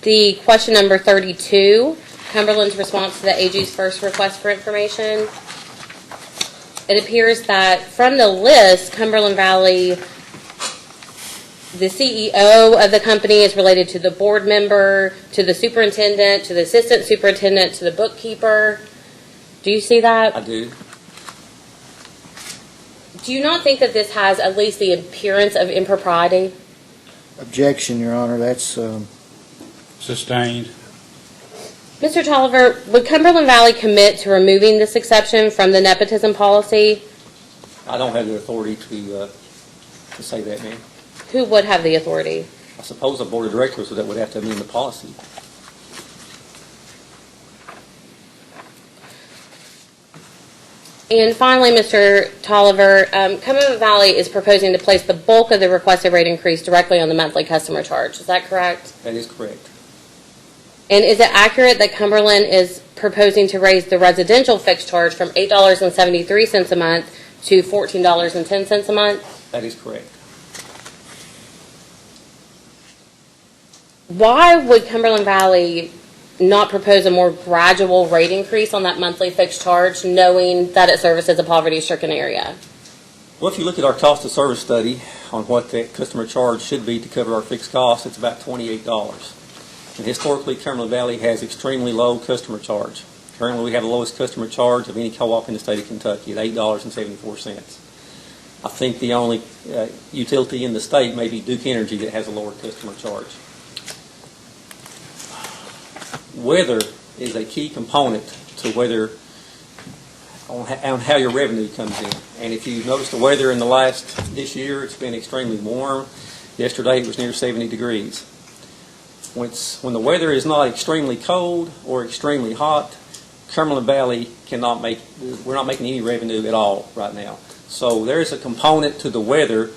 the question number 32, Cumberland's response to the AG's first request for information, it appears that from the list, Cumberland Valley, the CEO of the company is related to the board member, to the superintendent, to the assistant superintendent, to the bookkeeper. Do you see that? I do. Do you not think that this has at least the appearance of impropriety? Objection, Your Honor. That's Sustained. Mr. Tolliver, would Cumberland Valley commit to removing this exception from the nepotism policy? I don't have the authority to say that, ma'am. Who would have the authority? I suppose the board of directors that would have to amend the policy. And finally, Mr. Tolliver, Cumberland Valley is proposing to place the bulk of the requested rate increase directly on the monthly customer charge. Is that correct? That is correct. And is it accurate that Cumberland is proposing to raise the residential fixed charge from $8.73 a month to $14.10 a month? That is correct. Why would Cumberland Valley not propose a more gradual rate increase on that monthly fixed charge, knowing that it services a poverty-stricken area? Well, if you look at our cost of service study on what the customer charge should be to cover our fixed costs, it's about $28. And historically, Cumberland Valley has extremely low customer charge. Currently, we have the lowest customer charge of any co-op in the state of Kentucky at $8.74. I think the only utility in the state may be Duke Energy that has a lower customer charge. Weather is a key component to whether on how your revenue comes in. And if you notice the weather in this year, it's been extremely warm. Yesterday it was near 70 degrees. When the weather is not extremely cold or extremely hot, Cumberland Valley we're not making any revenue at all right now. So there is a component to the weather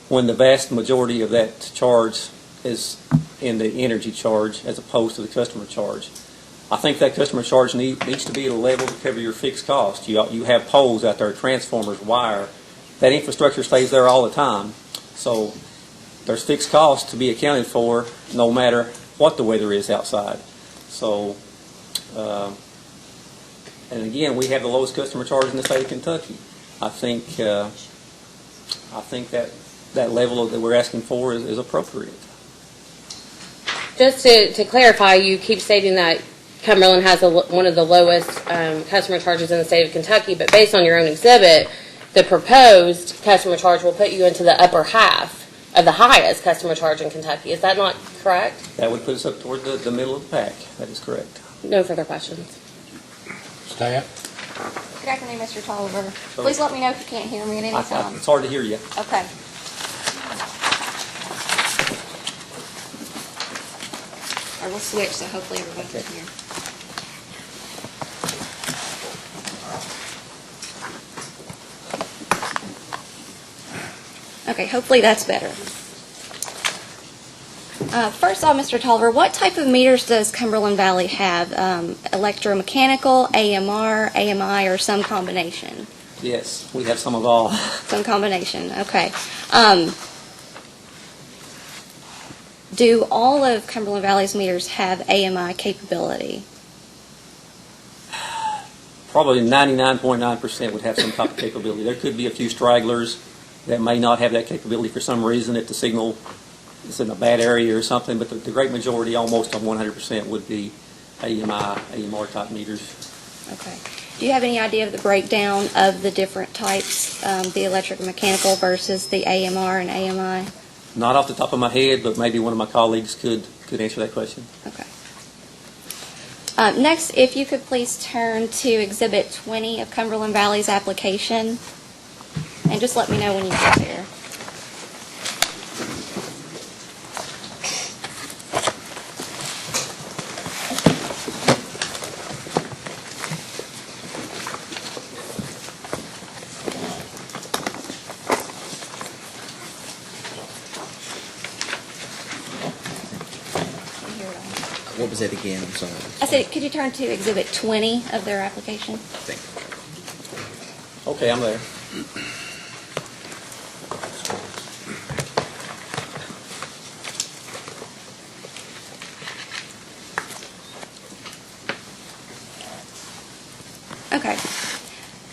when the vast majority of that charge is in the energy charge as opposed to the customer charge. I think that customer charge needs to be at a level to cover your fixed cost. You have poles out there, transformers, wire. That infrastructure stays there all the time. So there's fixed costs to be accounted for no matter what the weather is outside. So, and again, we have the lowest customer charge in the state of Kentucky. I think that level that we're asking for is appropriate. Just to clarify, you keep stating that Cumberland has one of the lowest customer charges in the state of Kentucky, but based on your own exhibit, the proposed customer charge will put you into the upper half of the highest customer charge in Kentucky. Is that not correct? That would put us up toward the middle of the pack. That is correct. No further questions. Staff? Good afternoon, Mr. Tolliver. Please let me know if you can't hear me at any time. It's hard to hear you. Okay. Or we'll switch, so hopefully everybody can hear. Okay, hopefully that's better. First off, Mr. Tolliver, what type of meters does Cumberland Valley have? Electromechanical, AMR, AMI, or some combination? Yes, we have some of all. Some combination, okay. Do all of Cumberland Valley's meters have AMI capability? Probably 99.9% would have some type of capability. There could be a few stragglers that may not have that capability for some reason if the signal is in a bad area or something, but the great majority, almost on 100%, would be AMI, AMR type meters. Okay. Do you have any idea of the breakdown of the different types, the electric and mechanical versus the AMR and AMI? Not off the top of my head, but maybe one of my colleagues could answer that question. Okay. Next, if you could please turn to Exhibit 20 of Cumberland Valley's application, and just let me know when you get there. What was that again? I'm sorry. I said, could you turn to Exhibit 20 of their application? Thank you. Okay, I'm there. Okay.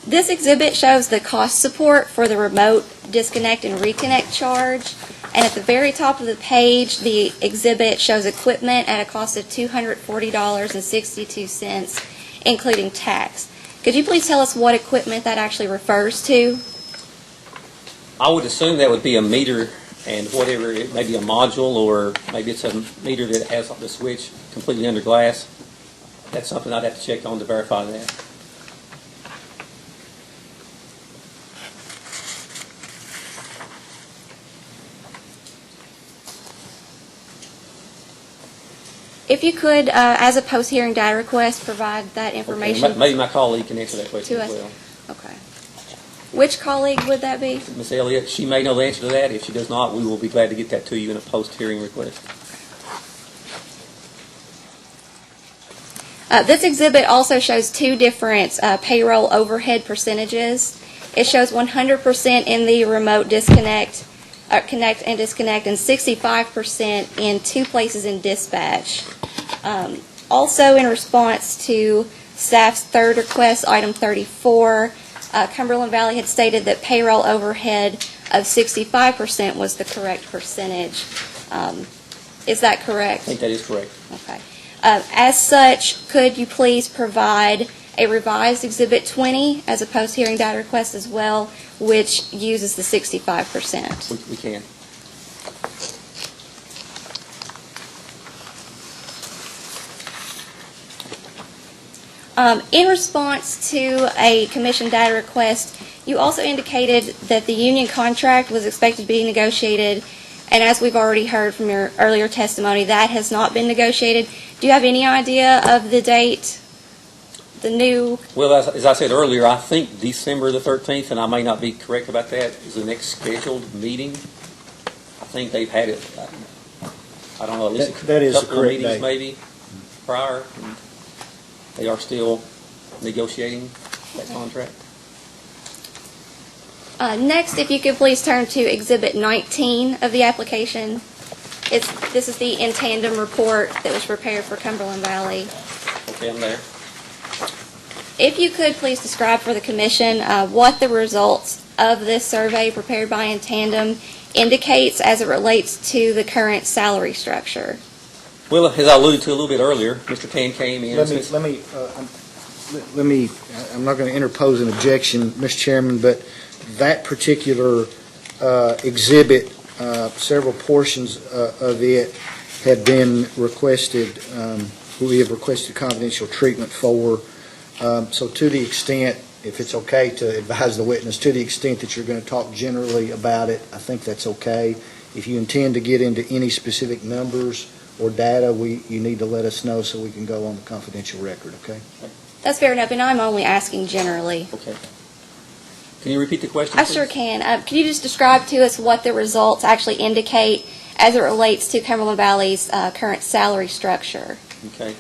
This exhibit shows the cost support for the remote disconnect and reconnect charge. And at the very top of the page, the exhibit shows equipment at a cost of $240.62, including tax. Could you please tell us what equipment that actually refers to? I would assume that would be a meter and whatever, it may be a module or maybe it's a meter that has the switch completely under glass. That's something I'd have to check on to verify that. If you could, as a post-hearing data request, provide that information Okay, maybe my colleague can answer that question to as us. well. Okay. Which colleague would that be? Ms. Elliott, she may know the answer to that. If she does not, we will be glad to get that to you in a post-hearing request. This exhibit also shows two different payroll overhead percentages. It shows 100% in the remote disconnect, connect and disconnect, and 65% in two places in dispatch. Also, in response to staff's third request, item 34, Cumberland Valley had stated that payroll overhead of 65% was the correct percentage. Is that correct? I think that is correct. Okay. As such, could you please provide a revised Exhibit 20 as a post-hearing data request as well, which uses the 65%? We can. In response to a commission data request, you also indicated that the union contract was expected to be negotiated, and as we've already heard from your earlier testimony, that has not been negotiated. Do you have any idea of the date, the new? Well, as I said earlier, I think December the 13th, and I may not be correct about that, is the next scheduled meeting. I think they've had it, I don't know, at least That a is the couple of correct meetings date. maybe prior. And they are still negotiating that contract. Next, if you could please turn to Exhibit 19 of the application. This is the in tandem report that was prepared for Cumberland Valley. Okay, I'm there. If you could please describe for the commission what the results of this survey prepared by In Tandem indicates as it relates to the current salary structure. Well, as I alluded to a little bit earlier, Mr. Tan came in. I'm not going to interpose an objection, Mr. Chairman, but that particular exhibit, several portions of it have been requested, we have requested confidential treatment for. So to the extent, if it's okay to advise the witness, to the extent that you're going to talk generally about it, I think that's okay. If you intend to get into any specific numbers or data, you need to let us know so we can go on the confidential record, okay? That's fair enough, and I'm only asking generally. Okay. Can you repeat the question, I please? sure can. Can you just describe to us what the results actually indicate as it relates to Cumberland Valley's current salary structure? Okay.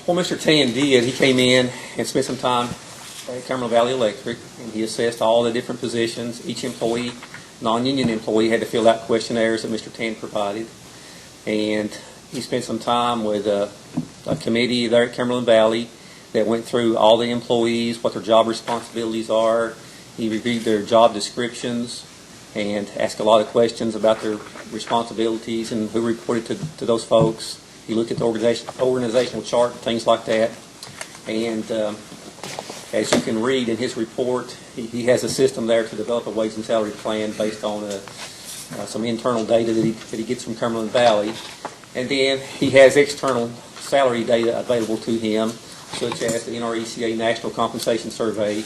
Well, Mr. Tan did. He came in and spent some time at Cumberland Valley Electric, and he assessed all the different positions. Each employee, non-union employee, had to fill out questionnaires that Mr. Tan provided. And he spent some time with a committee there at Cumberland Valley that went through all the employees, what their job responsibilities are. He reviewed their job descriptions and asked a lot of questions about their responsibilities and who reported to those folks. He looked at the organizational chart and things like that. And as you can read in his report, he has a system there to develop a wage and salary plan based on some internal data that he gets from Cumberland Valley. And then he has external salary data available to him, such as the NRECA National Compensation Survey,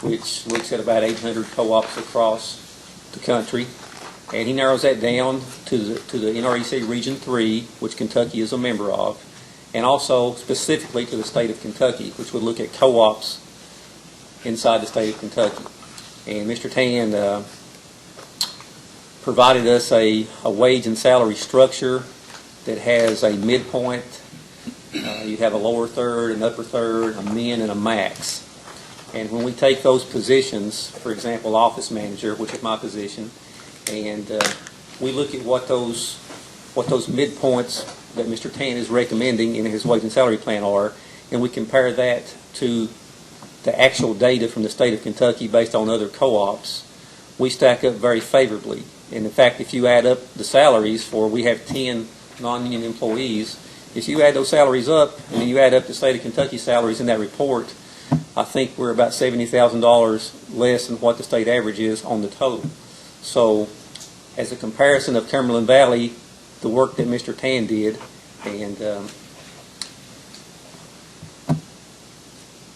which looks at about 800 co-ops across the country. And he narrows that down to the NRECA Region 3, which Kentucky is a member of, and also specifically to the state of Kentucky, which would look at co-ops inside the state of Kentucky. And Mr. Tan provided us a wage and salary structure that has a midpoint. You have a lower third, an upper third, a min, and a max. And when we take those positions, for example, office manager, which is my position, and we look at what those midpoints that Mr. Tan is recommending in his wage and salary plan are, and we compare that to the actual data from the state of Kentucky based on other co-ops, we stack up very favorably. And in fact, if you add up the salaries we have 10 non-union employees, if you add those salaries up and then you add up the state of Kentucky salaries in that report, I think we're about $70,000 less than what the state average is on the total. So as a comparison of Cumberland Valley, the work that Mr. Tan did, and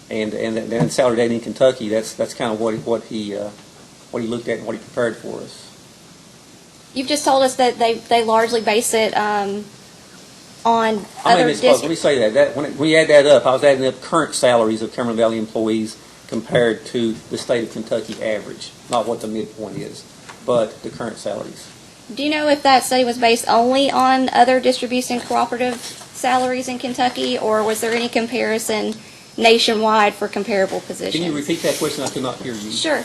then salary data in Kentucky, that's kind of what he looked at and what he prepared for us. You've just told us that they largely base it on I other mean, let districts. me say that when we add that up, I was adding up current salaries of Cumberland Valley employees compared to the state of Kentucky average, not what the midpoint is, but the current salaries. Do you know if that study was based only on other distribution cooperative salaries in Kentucky, or was there any comparison nationwide for comparable positions? Can you repeat that question? I could not hear you. Sure.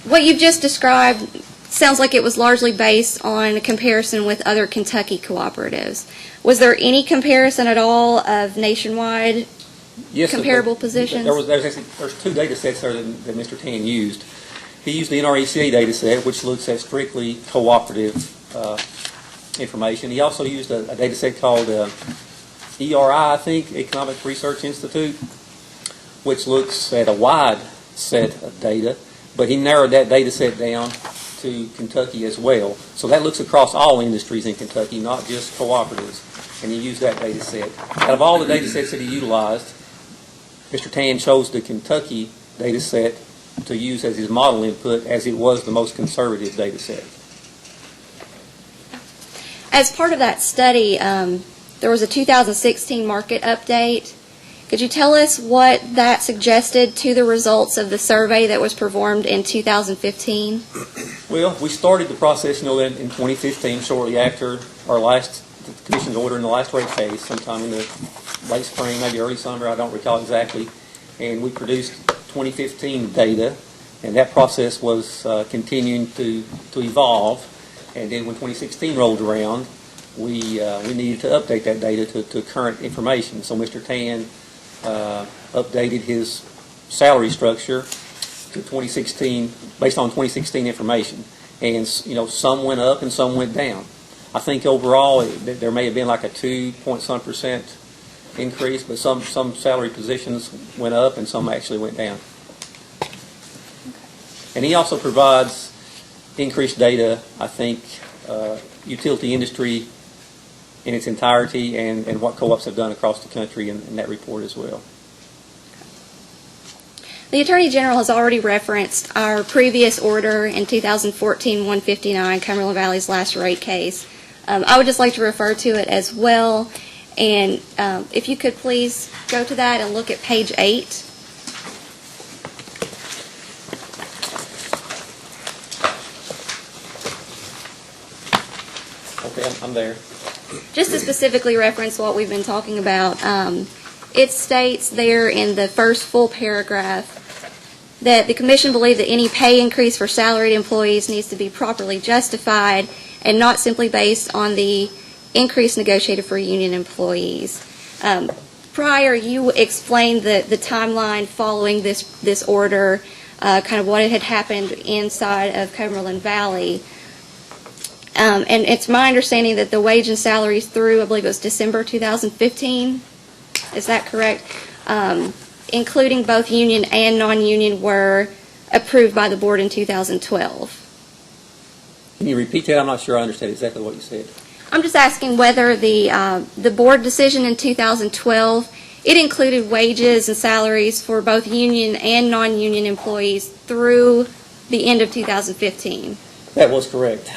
What you've just described sounds like it was largely based on a comparison with other Kentucky cooperatives. Was there any comparison at all of nationwide Yes, comparable positions? There's two data sets there that Mr. Tan used. He used the NRECA data set, which looks at strictly cooperative information. He also used a data set called ERI, I think, Economic Research Institute, which looks at a wide set of data, but he narrowed that data set down to Kentucky as well. So that looks across all industries in Kentucky, not just cooperatives, and he used that data set. Out of all the data sets that he utilized, Mr. Tan chose the Kentucky data set to use as his model input, as it was the most conservative data set. As part of that study, there was a 2016 market update. Could you tell us what that suggested to the results of the survey that was performed in 2015? Well, we started the process, in 2015, shortly after the Commission's order in the last rate case, sometime in the late spring, maybe early summer, I don't recall exactly, and we produced 2015 data, and that process was continuing to evolve. And then when 2016 rolled around, we needed to update that data to current information. So Mr. Tan updated his salary structure to 2016, based on 2016 information. And some went up and some went down. I think overall, there may have been like a 2-point-some% increase, but some salary positions went up and some actually went down. And he also provides increased data, I think, utility industry in its entirety and what co-ops have done across the country in that report as well. The Attorney General has already referenced our previous order in 2014-159, Cumberland Valley's last rate case. I would just like to refer to it as well. And if you could please go to that and look at page 8. Okay, I'm there. Just to specifically reference what we've been talking about, it states there in the first full paragraph that the Commission believed that any pay increase for salaried employees needs to be properly justified and not simply based on the increase negotiated for union employees. Prior, you explained the timeline following this order, kind of what had happened inside of Cumberland Valley. And it's my understanding that the wage and salaries through, I believe it was December 2015, is that correct? Including both union and non-union, were approved by the board in 2012. Can you repeat that? I'm not sure I understand exactly what you said. I'm just asking whether the board decision in 2012, it included wages and salaries for both union and non-union employees through the end of 2015. That was correct.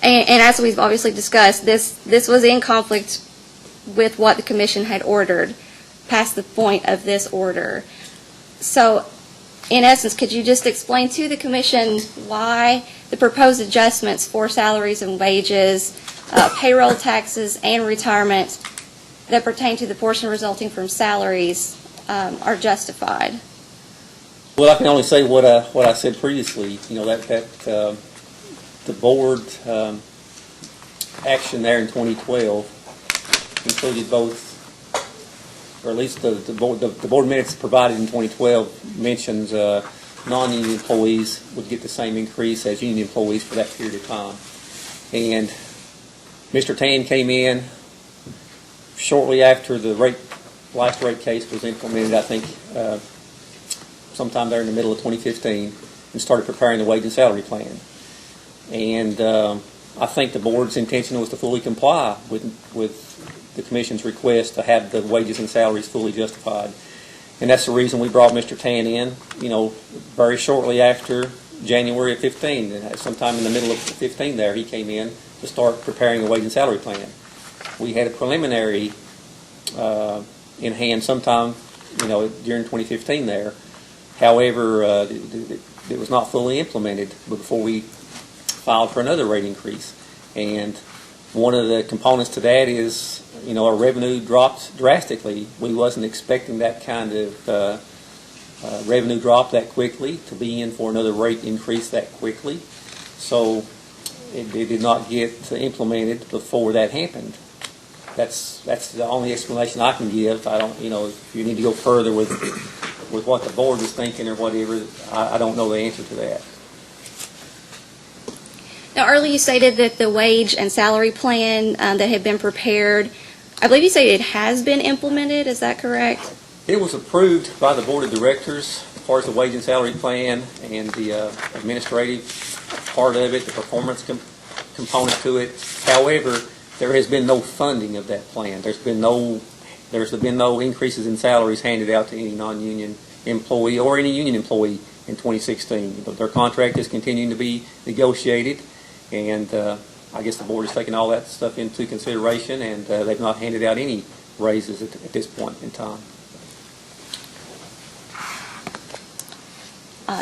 And as we've obviously discussed, this was in conflict with what the Commission had ordered past the point of this order. So, in essence, could you just explain to the Commission why the proposed adjustments for salaries and wages, payroll taxes, and retirement that pertain to the portion resulting from salaries are justified? Well, I can only say what I said previously. You know, that the board action there in 2012 included both, or at least the board minutes provided in 2012 mentions non-union employees would get the same increase as union employees for that period of time. And Mr. Tan came in shortly after the last rate case was implemented, I think sometime there in the middle of 2015, and started preparing the wage and salary plan. And I think the board's intention was to fully comply with the Commission's request to have the wages and salaries fully justified. And that's the reason we brought Mr. Tan in, you know, very shortly after January of 15. And sometime in the middle of 15 there, he came in to start preparing the wage and salary plan. We had a preliminary in hand sometime, you know, during 2015 there. However, it was not fully implemented before we filed for another rate increase. And one of the components to that is, you know, our revenue dropped drastically. We wasn't expecting that kind of revenue drop that quickly, to be in for another rate increase that quickly. So it did not get implemented before that happened. That's the only explanation I can give. I don't, you know, if you need to go further with what the board was thinking or whatever, I don't know the answer to that. Now, earlier you stated that the wage and salary plan that had been prepared, I believe you said it has been implemented. Is that correct? It was approved by the board of directors as far as the wage and salary plan and the administrative part of it, the performance component to it. However, there has been no funding of that plan. There's been no increases in salaries handed out to any non-union employee or any union employee in 2016. Their contract is continuing to be negotiated, and I guess the board is taking all that stuff into consideration, and they've not handed out any raises at this point in time.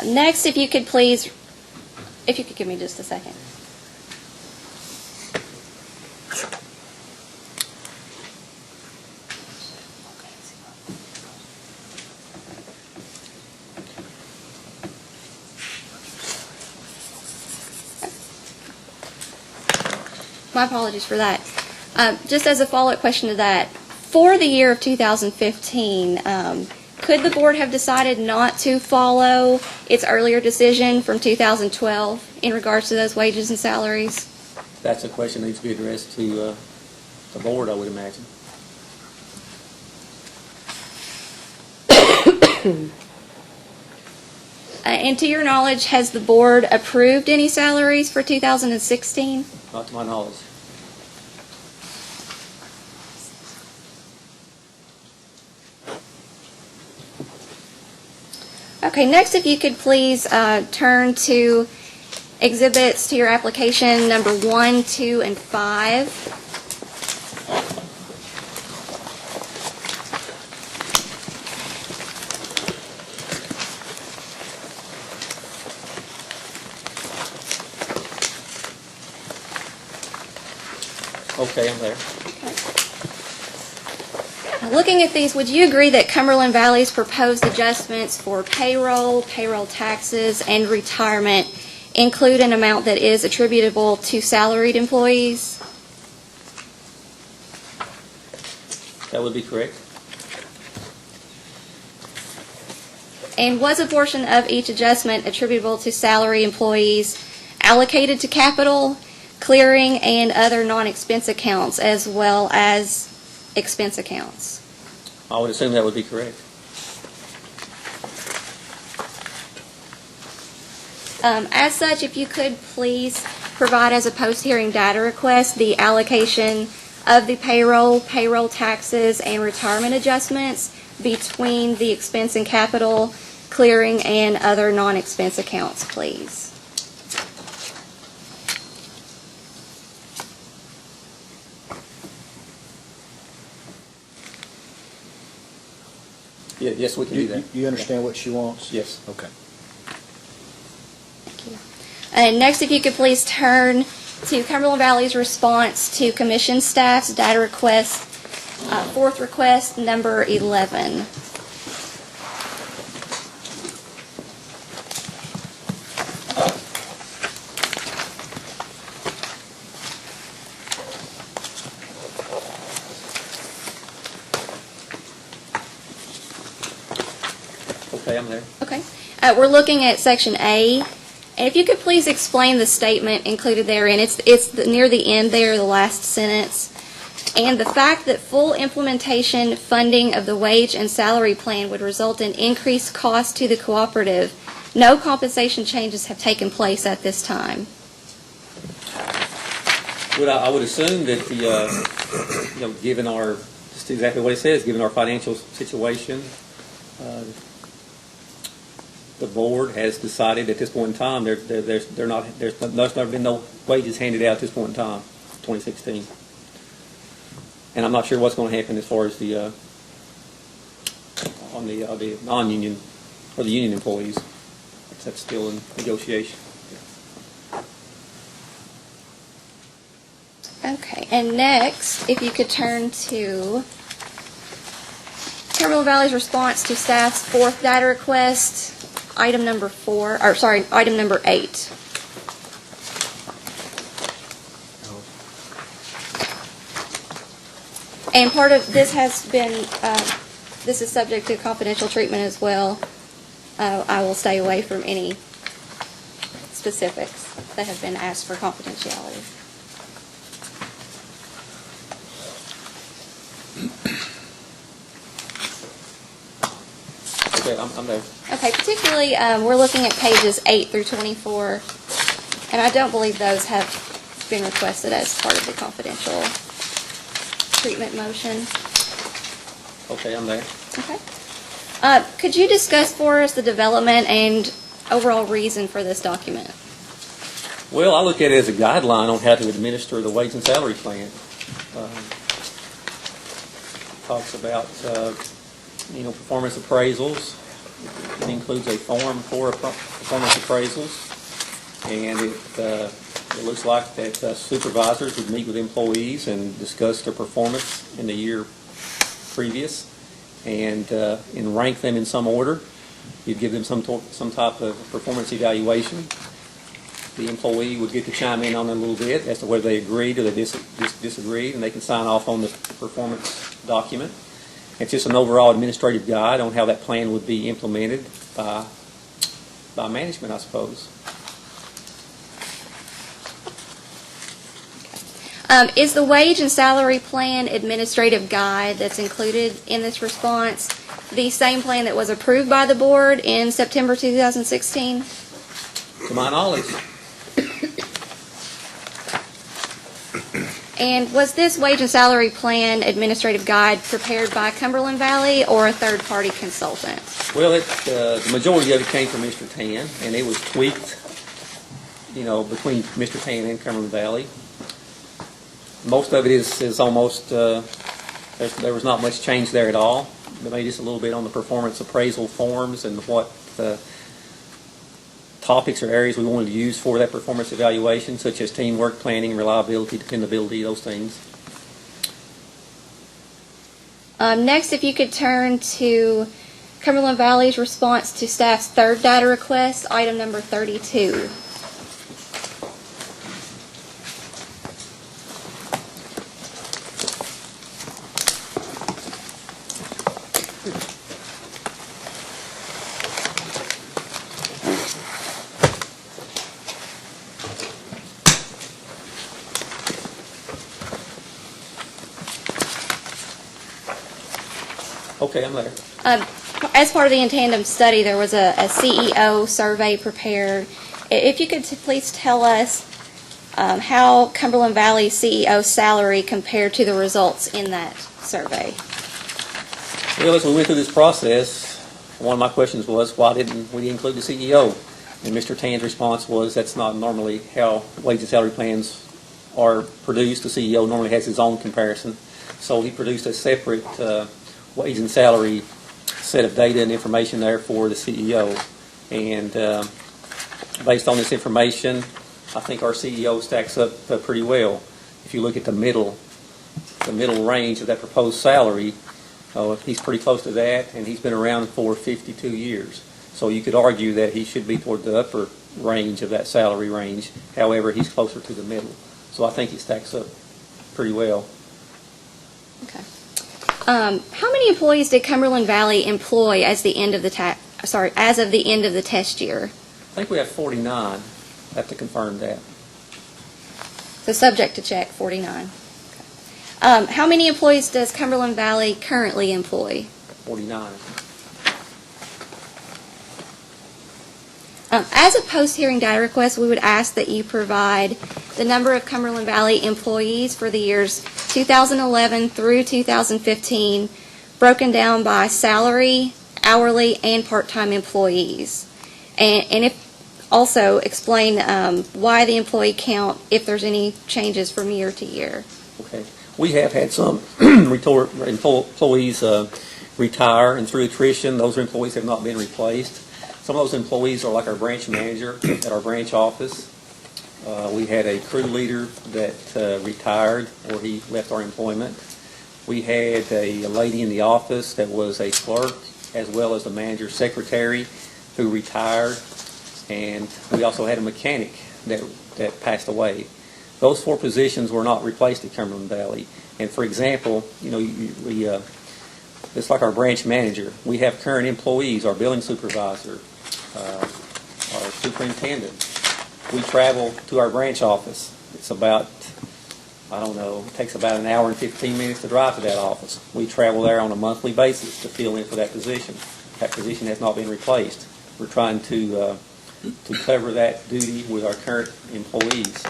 Next, if you could give me just a second. My apologies for that. Just as a follow-up question to that, for the year of 2015, could the board have decided not to follow its earlier decision from 2012 in regards to those wages and salaries? That's a question that needs to be addressed to the board, I would imagine. And to your knowledge, has the board approved any salaries for 2016? Not to my knowledge. Okay, next, if you could please turn to exhibits to your application number 1, 2, and 5. Okay, I'm there. Looking at these, would you agree that Cumberland Valley's proposed adjustments for payroll, payroll taxes, and retirement include an amount that is attributable to salaried employees? That would be correct. And was a portion of each adjustment attributable to salary employees allocated to capital, clearing, and other non-expense accounts, as well as expense accounts? I would assume that would be correct. As such, if you could please provide as a post-hearing data request the allocation of the payroll, payroll taxes, and retirement adjustments between the expense and capital, clearing, and other non-expense accounts, please. Yes, we can do that. You understand what she wants? Yes. Okay. And next, if you could please turn to Cumberland Valley's response to commission staff's data request, fourth request, number 11. Okay, I'm there. Okay. We're looking at section A. And if you could please explain the statement included therein. It's near the end there, the last sentence. And the fact that full implementation funding of the wage and salary plan would result in increased cost to the cooperative. No compensation changes have taken place at this time. Well, I would assume that given our, just exactly what it says, given our financial situation, the board has decided at this point in time there's never been no wages handed out at this point in time, 2016, and I'm not sure what's going to happen as far as the non-union or the union employees. That's still in negotiation. Okay, and next, if you could turn to Cumberland Valley's response to staff's fourth data request, item number 8. And part of this has been, this is subject to confidential treatment as well. I will stay away from any specifics that have been asked for confidentiality. Okay, I'm there. Okay, particularly, we're looking at pages 8 through 24, and I don't believe those have been requested as part of the confidential treatment motion. Okay, I'm there. Okay. Could you discuss for us the development and overall reason for this document? Well, I look at it as a guideline on how to administer the wage and salary plan. Talks about performance appraisals. It includes a form for performance appraisals, and it looks like that supervisors would meet with employees and discuss their performance in the year previous, and rank them in some order. You'd give them some type of performance evaluation. The employee would get to chime in on it a little bit as to whether they agreed or they disagreed, and they can sign off on the performance document. It's just an overall administrative guide on how that plan would be implemented by management, I suppose. Is the wage and salary plan administrative guide that's included in this response the same plan that was approved by the board in September 2016? To my knowledge, And was this wage and salary plan administrative guide prepared by Cumberland Valley or a third-party consultant? well, the majority of it came from Mr. Tan, and it was tweaked, between Mr. Tan and Cumberland Valley. Most of it is almost, there was not much change there at all. Maybe just a little bit on the performance appraisal forms and what topics or areas we wanted to use for that performance evaluation, such as teamwork, planning, reliability, dependability, those things. Next, if you could turn to Cumberland Valley's response to staff's third data request, item number 32. Okay, I'm there. As part of the in tandem study, there was a CEO survey prepared. If you could please tell us how Cumberland Valley CEO salary compared to the results in that survey. Well, as we went through this process, one of my questions was, why didn't we include the CEO? And Mr. Tan's response was, that's not normally how wage and salary plans are produced. The CEO normally has his own comparison. So he produced a separate wage and salary set of data and information there for the CEO. And based on this information, I think our CEO stacks up pretty well. If you look at the middle range of that proposed salary, he's pretty close to that, and he's been around for 52 years. So you could argue that he should be toward the upper range of that salary range. However, he's closer to the middle. So I think he stacks up pretty well. Okay. How many employees did Cumberland Valley employ as the end of the as of the end of the test year? I think we have 49. I have to confirm that. So subject to check, 49. Okay. How many employees does Cumberland Valley currently employ? 49. As a post-hearing data request, we would ask that you provide the number of Cumberland Valley employees for the years 2011 through 2015, broken down by salary, hourly, and part-time employees. And if also explain why the employee count, if there's any changes from year to year. Okay. We have had some employees retire, and through attrition, those employees have not been replaced. Some of those employees are like our branch manager at our branch office. We had a crew leader that retired, or he left our employment. We had a lady in the office that was a clerk, as well as the manager's secretary, who retired. And we also had a mechanic that passed away. Those 4 positions were not replaced at Cumberland Valley. And for example, it's like our branch manager. We have current employees, our billing supervisor, our superintendent. We travel to our branch office. It's about, it takes about an hour and 15 minutes to drive to that office. We travel there on a monthly basis to fill in for that position. That position has not been replaced. We're trying to cover that duty with our current employees.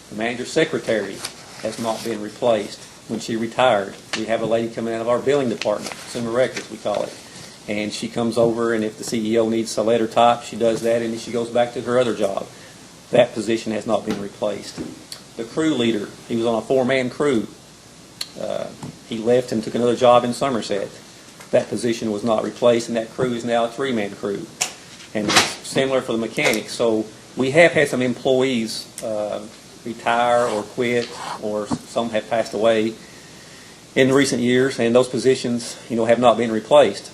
The manager's secretary has not been replaced. When she retired, we have a lady coming out of our billing department, consumer records we call it, and she comes over, and if the CEO needs a letter type, she does that, and then she goes back to her other job. That position has not been replaced. The crew leader, he was on a 4-man crew. He left and took another job in Somerset. That position was not replaced, and that crew is now a 3-man crew. And it's similar for the mechanics. So we have had some employees retire or quit, or some have passed away in recent years, and those positions, have not been replaced.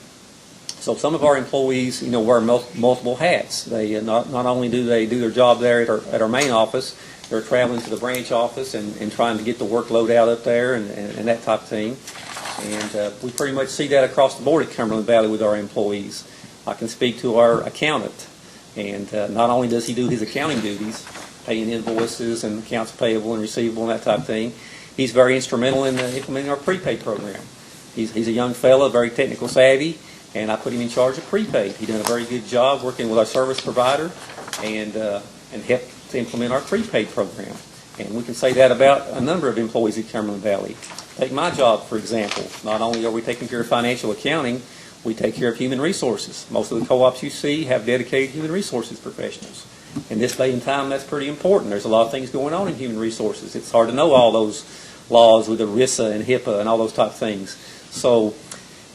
So some of our employees, wear multiple hats. They not only do they do their job there at our main office, they're traveling to the branch office and trying to get the workload out up there and that type of thing. And we pretty much see that across the board at Cumberland Valley with our employees. I can speak to our accountant, and not only does he do his accounting duties, paying invoices and accounts payable and receivable and that type of thing. He's very instrumental in implementing our prepaid program. He's a young fellow, very technical savvy, and I put him in charge of prepaid. He's done a very good job working with our service provider and helped to implement our prepaid program. And we can say that about a number of employees at Cumberland Valley. Take my job, for example. Not only are we taking care of financial accounting, we take care of human resources. Most of the co-ops you see have dedicated human resources professionals. In this day and time, that's pretty important. There's a lot of things going on in human resources. It's hard to know all those laws with ERISA and HIPAA and all those type of things. So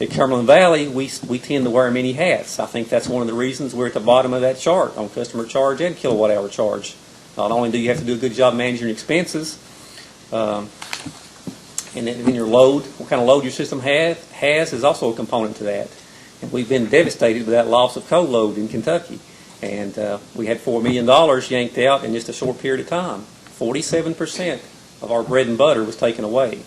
at Cumberland Valley, we tend to wear many hats. I think that's one of the reasons we're at the bottom of that chart on customer charge and kilowatt hour charge. Not only do you have to do a good job managing your expenses, and then your load, what kind of load your system has is also a component to that. And we've been devastated with that loss of coal load in Kentucky. And we had $4 million yanked out in just a short period of time. 47% of our bread and butter was taken away.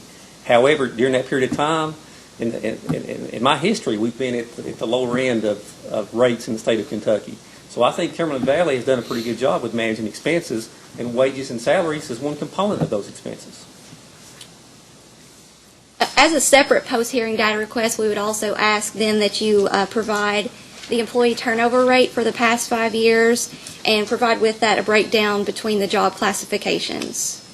However, during that period of time, in my history, we've been at the lower end of rates in the state of Kentucky. So I think Cumberland Valley has done a pretty good job with managing expenses, and wages and salaries is one component of those expenses. As a separate post-hearing data request, we would also ask then that you provide the employee turnover rate for the past 5 years and provide with that a breakdown between the job classifications.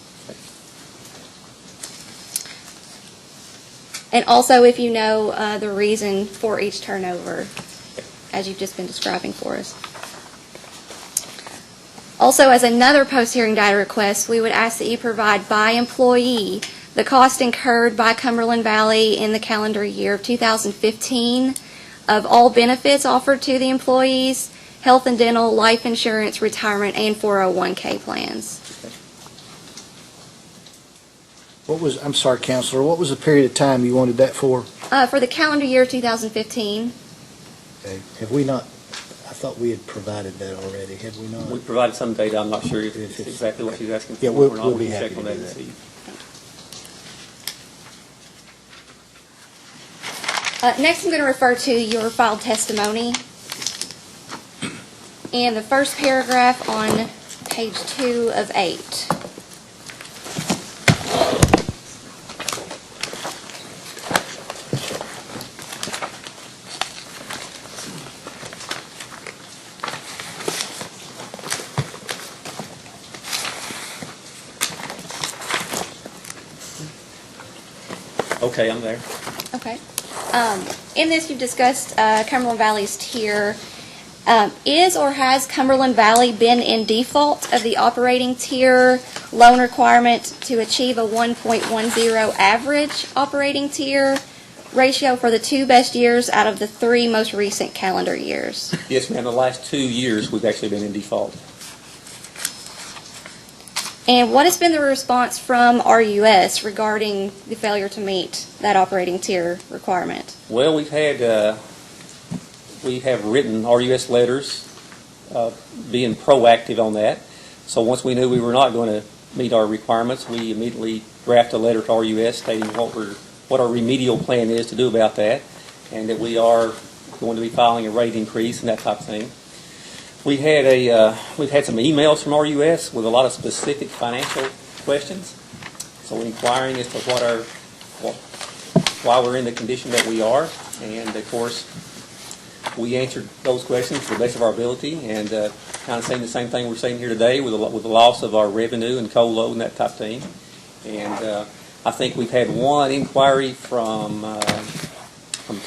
And also if you know the reason for each turnover, as you've just been describing for us. Also, as another post-hearing data request, we would ask that you provide by employee the cost incurred by Cumberland Valley in the calendar year of 2015 of all benefits offered to the employees, health and dental, life insurance, retirement, and 401k plans. I'm sorry, Counselor, what was the period of time you wanted that for? For the calendar year 2015, Okay. Have we not, I thought we had provided that already, have we not? We provided some data. I'm not sure if it's exactly what she's asking for. Yeah, we'll or not. be We can happy check to on do and that. see. Next, I'm going to refer to your filed testimony. And the first paragraph on page 2 of 8. Okay, I'm there. Okay. In this, you've discussed Cumberland Valley's tier. Is or has Cumberland Valley been in default of the operating tier loan requirement to achieve a 1.10 average operating tier ratio for the 2 best years out of the 3 most recent calendar years? Yes, ma'am. The last 2 years, we've actually been in default. And what has been the response from RUS regarding the failure to meet that operating tier requirement? Well, we have written RUS letters being proactive on that. So once we knew we were not going to meet our requirements, we immediately drafted a letter to RUS stating what our remedial plan is to do about that, and that we are going to be filing a rate increase and that type of thing. We've had some emails from RUS with a lot of specific financial questions. So inquiring as to why we're in the condition that we are, and of course we answered those questions to the best of our ability, and kind of saying the same thing we're saying here today with the loss of our revenue and coal load and that type of thing. And I think we've had one inquiry from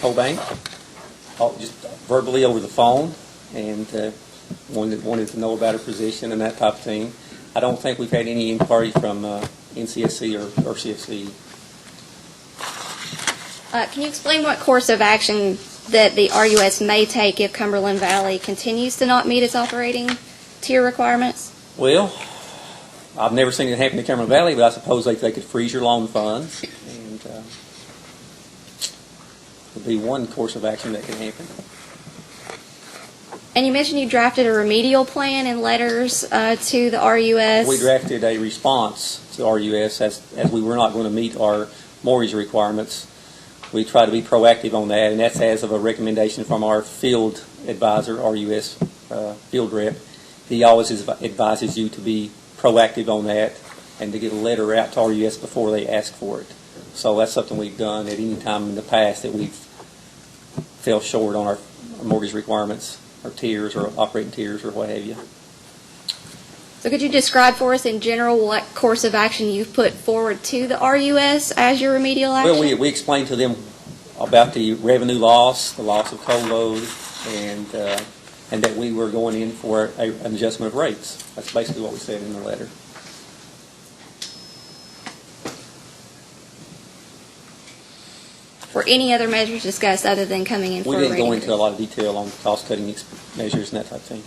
Cobank, just verbally over the phone, and wanted to know about her position and that type of thing. I don't think we've had any inquiry from NCSC or CFC. Can you explain what course of action that the RUS may take if Cumberland Valley continues to not meet its operating tier requirements? Well, I've never seen it happen to Cumberland Valley, but I suppose they could freeze your loan funds, and would be one course of action that can happen. And you mentioned you drafted a remedial plan and letters to the RUS. We drafted a response to RUS as we were not going to meet our mortgage requirements. We try to be proactive on that, and that's as of a recommendation from our field advisor, RUS field rep. He always advises you to be proactive on that and to get a letter out to RUS before they ask for it. So that's something we've done at any time in the past that we've fell short on our mortgage requirements, or tiers, or operating tiers, or what have you. So could you describe for us in general what course of action you've put forward to the RUS as your remedial action? Well, we explained to them about the revenue loss, the loss of coal load, and that we were going in for an adjustment of rates. That's basically what we said in the letter. For any other measures discussed other than coming in for We a didn't rating go into a revision? lot of detail on cost-cutting measures and that type of thing.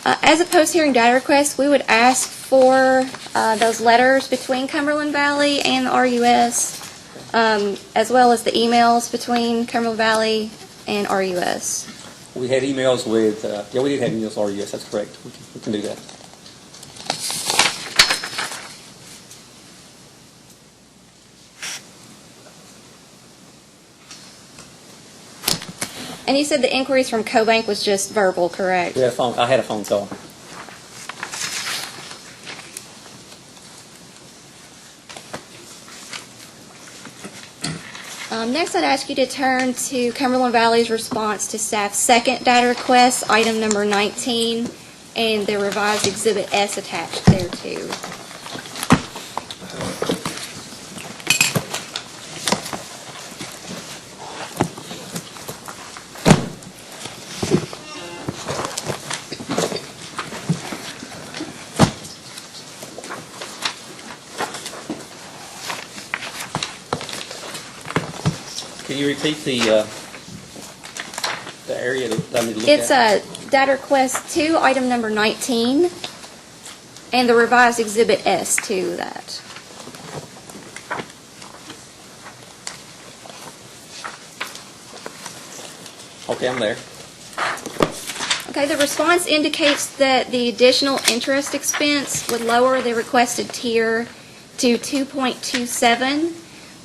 As a post-hearing data request, we would ask for those letters between Cumberland Valley and the RUS, as well as the emails between Cumberland Valley and RUS. We had emails with, we did have emails with RUS, that's correct. We can do that. And you said the inquiries from CoBank was just verbal, correct? I had a phone call. Next, I'd ask you to turn to Cumberland Valley's response to staff's second data request, item number 19, and the revised Exhibit S attached thereto. Can you repeat the area that I need to look It's at? data request 2, item number 19, and the revised Exhibit S to that. Okay, I'm there. Okay, the response indicates that the additional interest expense would lower the requested tier to 2.27,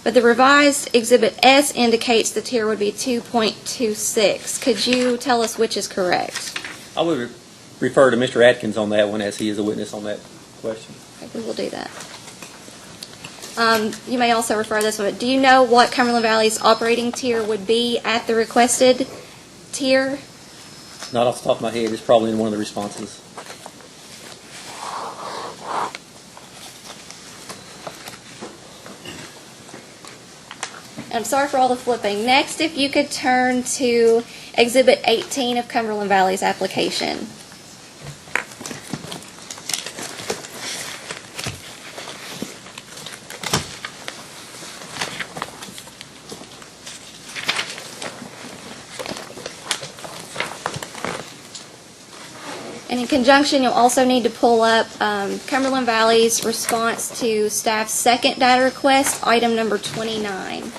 but the revised Exhibit S indicates the tier would be 2.26. Could you tell us which is correct? I would refer to Mr. Atkins on that one, as he is a witness on that question. Okay, we will do that. You may also refer to this one. Do you know what Cumberland Valley's operating tier would be at the requested tier? Not off the top of my head, it's probably in one of the responses. I'm sorry for all the flipping. Next, if you could turn to Exhibit 18 of Cumberland Valley's application. And in conjunction, you'll also need to pull up Cumberland Valley's response to staff's second data request, item number 29.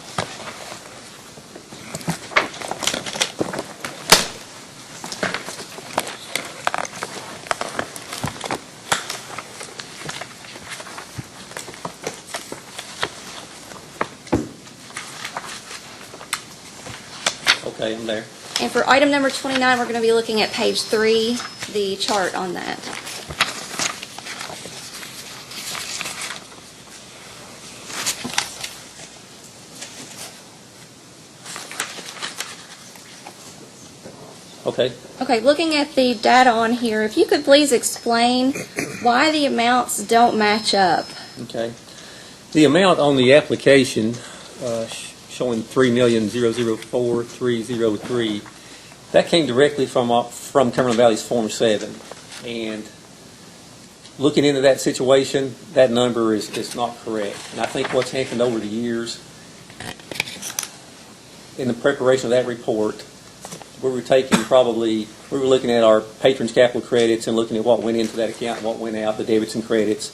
Okay, I'm there. And for item number 29, we're going to be looking at page 3, the chart on that. Okay. Okay, looking at the data on here, if you could please explain why the amounts don't match up. Okay. The amount on the application showing $3,004,303, that came directly from Cumberland Valley's Form 7. And looking into that situation, that number is not correct. And I think what's happened over the years, in the preparation of that report, we were looking at our patrons' capital credits and looking at what went into that account and what went out, the debits and credits.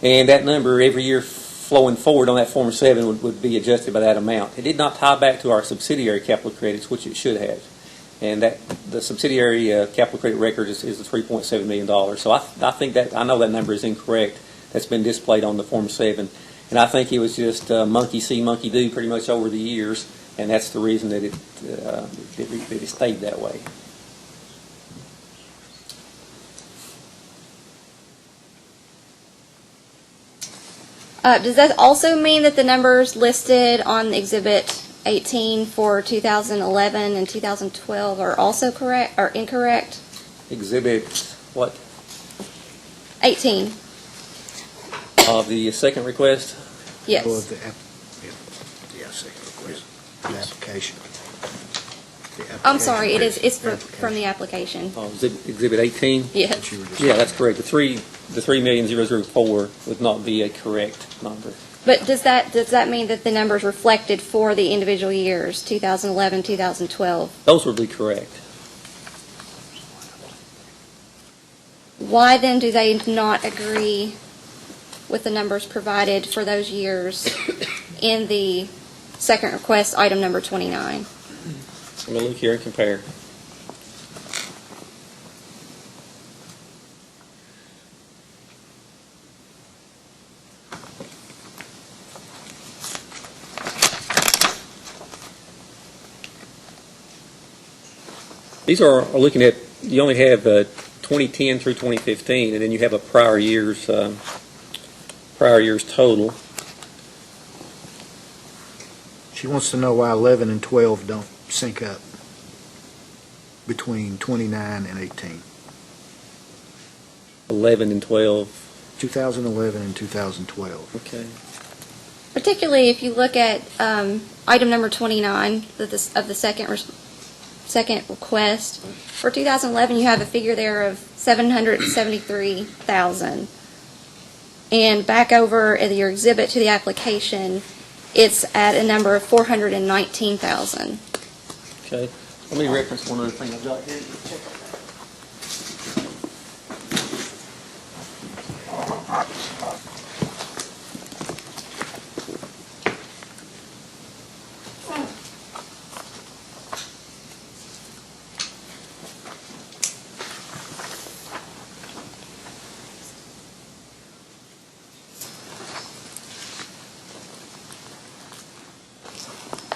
And that number every year flowing forward on that Form 7 would be adjusted by that amount. It did not tie back to our subsidiary capital credits, which it should have. And that the subsidiary capital credit record is the $3.7 million. So I think that, I know that number is incorrect. That's been displayed on the Form 7. And I think it was just monkey see, monkey do pretty much over the years, and that's the reason that it stayed that way. Does that also mean that the numbers listed on Exhibit 18 for 2011 and 2012 are also correct or incorrect? Exhibit what? 18, Of the second request? yes. Well, second request, the application. I'm sorry, it's The from the application. Exhibit 18? Yeah. that you were just- Yeah, that's correct. The 3,004 would not be a correct number. But does that mean that the numbers reflected for the individual years, 2011, 2012? Those would be correct. Why then do they not agree with the numbers provided for those years in the second request, item number 29? Let me look here and compare. These are looking at, you only have 2010 through 2015, and then you have a prior year's total. She wants to know why 11 and 12 don't sync up between 29 and 18. 11 and 12. 2011 and 2012. Okay. Particularly if you look at item number 29 of the second request. For 2011, you have a figure there of $773,000. And back over at your exhibit to the application, it's at a number of $419,000. Okay. Let me reference one other thing I've got here.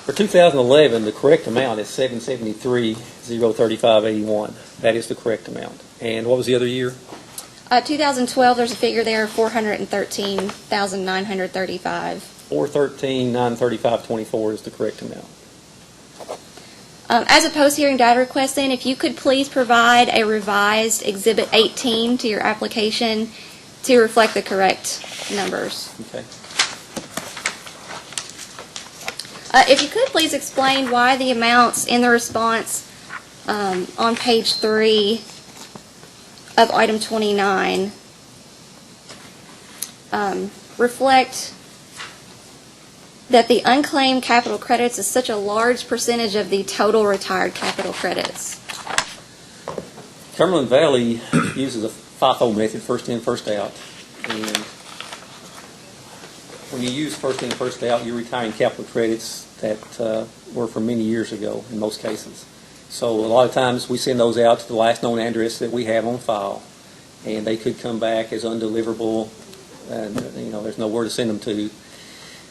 For 2011, the correct amount is $773,035.81. That is the correct amount. And what was the other year? 2012, there's a figure there of $413,935. 413,935.24 is the correct amount. As a post-hearing data request, then, if you could please provide a revised Exhibit 18 to your application to reflect the correct numbers. Okay. If you could please explain why the amounts in the response on page 3 of item 29 reflect that the unclaimed capital credits is such a large percentage of the total retired capital credits. Cumberland Valley uses a FIFO method, first in, first out. And when you use first in, first out, you're retiring capital credits that were from many years ago in most cases. So a lot of times we send those out to the last known address that we have on file, and they could come back as undeliverable, and there's nowhere to send them to.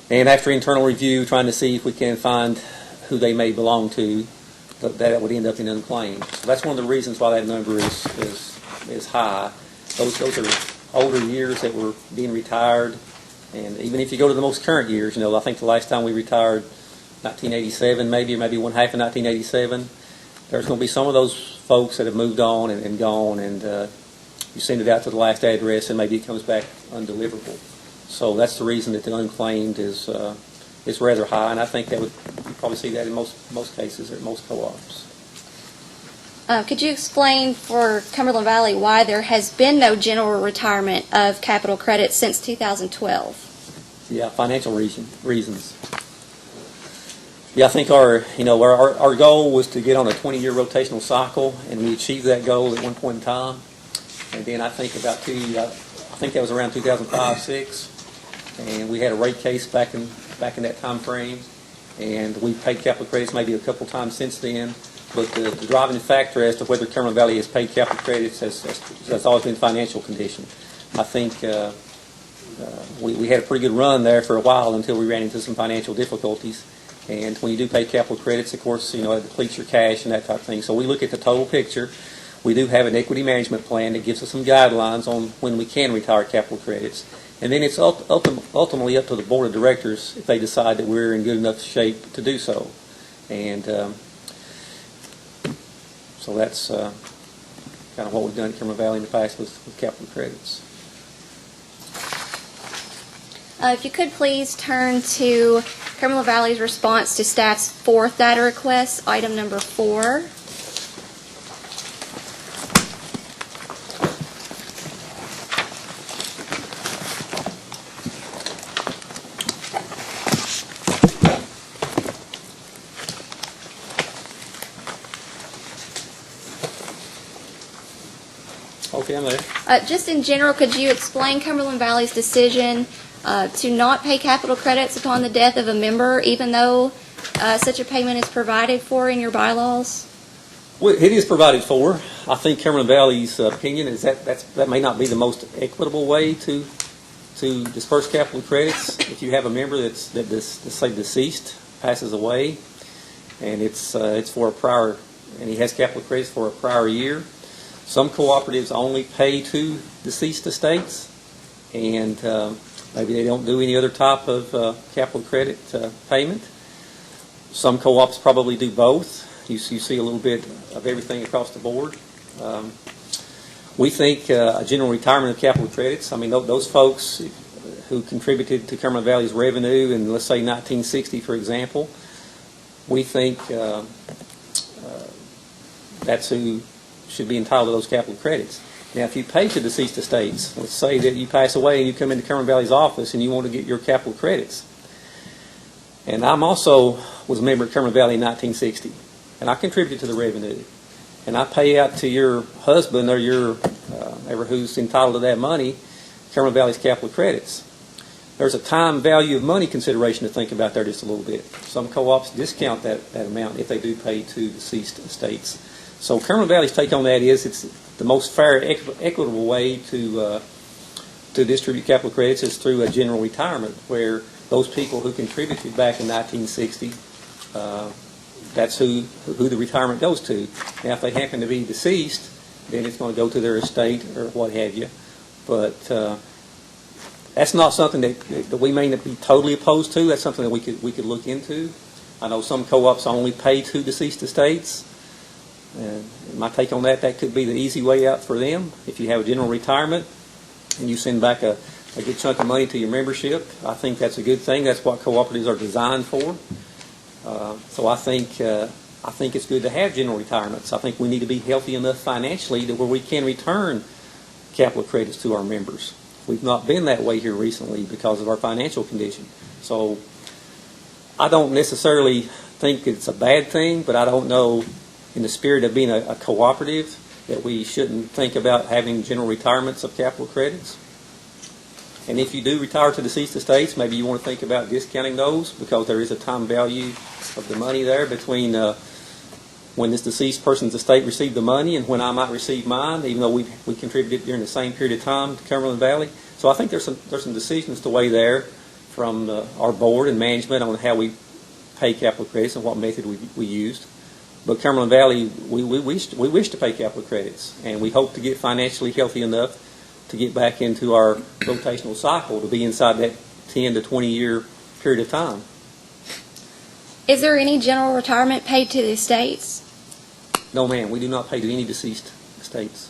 And after internal review, trying to see if we can find who they may belong to, that would end up in unclaimed. So that's one of the reasons why that number is high. Those are older years that were being retired, and even if you go to the most current years, I think the last time we retired, 1987, maybe one half of 1987. There's going to be some of those folks that have moved on and gone, and you send it out to the last address, and maybe it comes back undeliverable. So that's the reason that the unclaimed is rather high, and I think that you probably see that in most cases or most co-ops. Could you explain for Cumberland Valley why there has been no general retirement of capital credits since 2012? Yeah, financial reasons. Yeah, I think our goal was to get on a 20-year rotational cycle, and we achieved that goal at one point in time. And then I think that was around 2005-06, and we had a rate case back in that time frame, and we paid capital credits maybe a couple times since then. But the driving factor as to whether Cumberland Valley has paid capital credits has always been financial condition. I think we had a pretty good run there for a while until we ran into some financial difficulties. And when you do pay capital credits, of course, it depletes your cash and that type of thing. So we look at the total picture. We do have an equity management plan that gives us some guidelines on when we can retire capital credits. And then it's ultimately up to the board of directors if they decide that we're in good enough shape to do so. And so that's kind of what we've done at Cumberland Valley in the past with capital credits. If you could please turn to Cumberland Valley's response to staff's fourth data request, item number 4. Okay, I'm there. Just in general, could you explain Cumberland Valley's decision to not pay capital credits upon the death of a member, even though such a payment is provided for in your bylaws? Well, it is provided for. I think Cumberland Valley's opinion is that may not be the most equitable way to disperse capital credits. If you have a member that's say deceased, passes away, and it's for a prior, and he has capital credits for a prior year. Some cooperatives only pay to deceased estates, and maybe they don't do any other type of capital credit payment. Some co-ops probably do both. You see a little bit of everything across the board. We think a general retirement of capital credits, those folks who contributed to Cumberland Valley's revenue in, let's say, 1960, for example, we think that's who should be entitled to those capital credits. Now, if you pay to deceased estates, let's say that you pass away and you come into Cumberland Valley's office and you want to get your capital credits. And I'm also was a member of Cumberland Valley in 1960, and I contributed to the revenue. And I pay out to your husband or your ever who's entitled to that money, Cumberland Valley's capital credits. There's a time value of money consideration to think about there just a little bit. Some co-ops discount that amount if they do pay to deceased estates. So Cumberland Valley's take on that is it's the most fair, equitable way to distribute capital credits is through a general retirement, where those people who contributed back in 1960, that's who the retirement goes to. Now, if they happen to be deceased, then it's going to go to their estate or what have you. But that's not something that we may not be totally opposed to. That's something that we could look into. I know some co-ops only pay to deceased estates. And my take on that could be the easy way out for them. If you have a general retirement and you send back a good chunk of money to your membership, I think that's a good thing. That's what cooperatives are designed for. So I think it's good to have general retirements. I think we need to be healthy enough financially to where we can return capital credits to our members. We've not been that way here recently because of our financial condition. So I don't necessarily think it's a bad thing, but I don't know, in the spirit of being a cooperative, that we shouldn't think about having general retirements of capital credits. And if you do retire to deceased estates, maybe you want to think about discounting those, because there is a time value of the money there between when this deceased person's estate received the money and when I might receive mine, even though we contributed during the same period of time to Cumberland Valley. So I think there's some decisions to weigh there from our board and management on how we pay capital credits and what method we used. But Cumberland Valley, we wish to pay capital credits, and we hope to get financially healthy enough to get back into our rotational cycle to be inside that 10 to 20 year period of time. Is there any general retirement paid to the estates? No, ma'am, we do not pay to any deceased estates.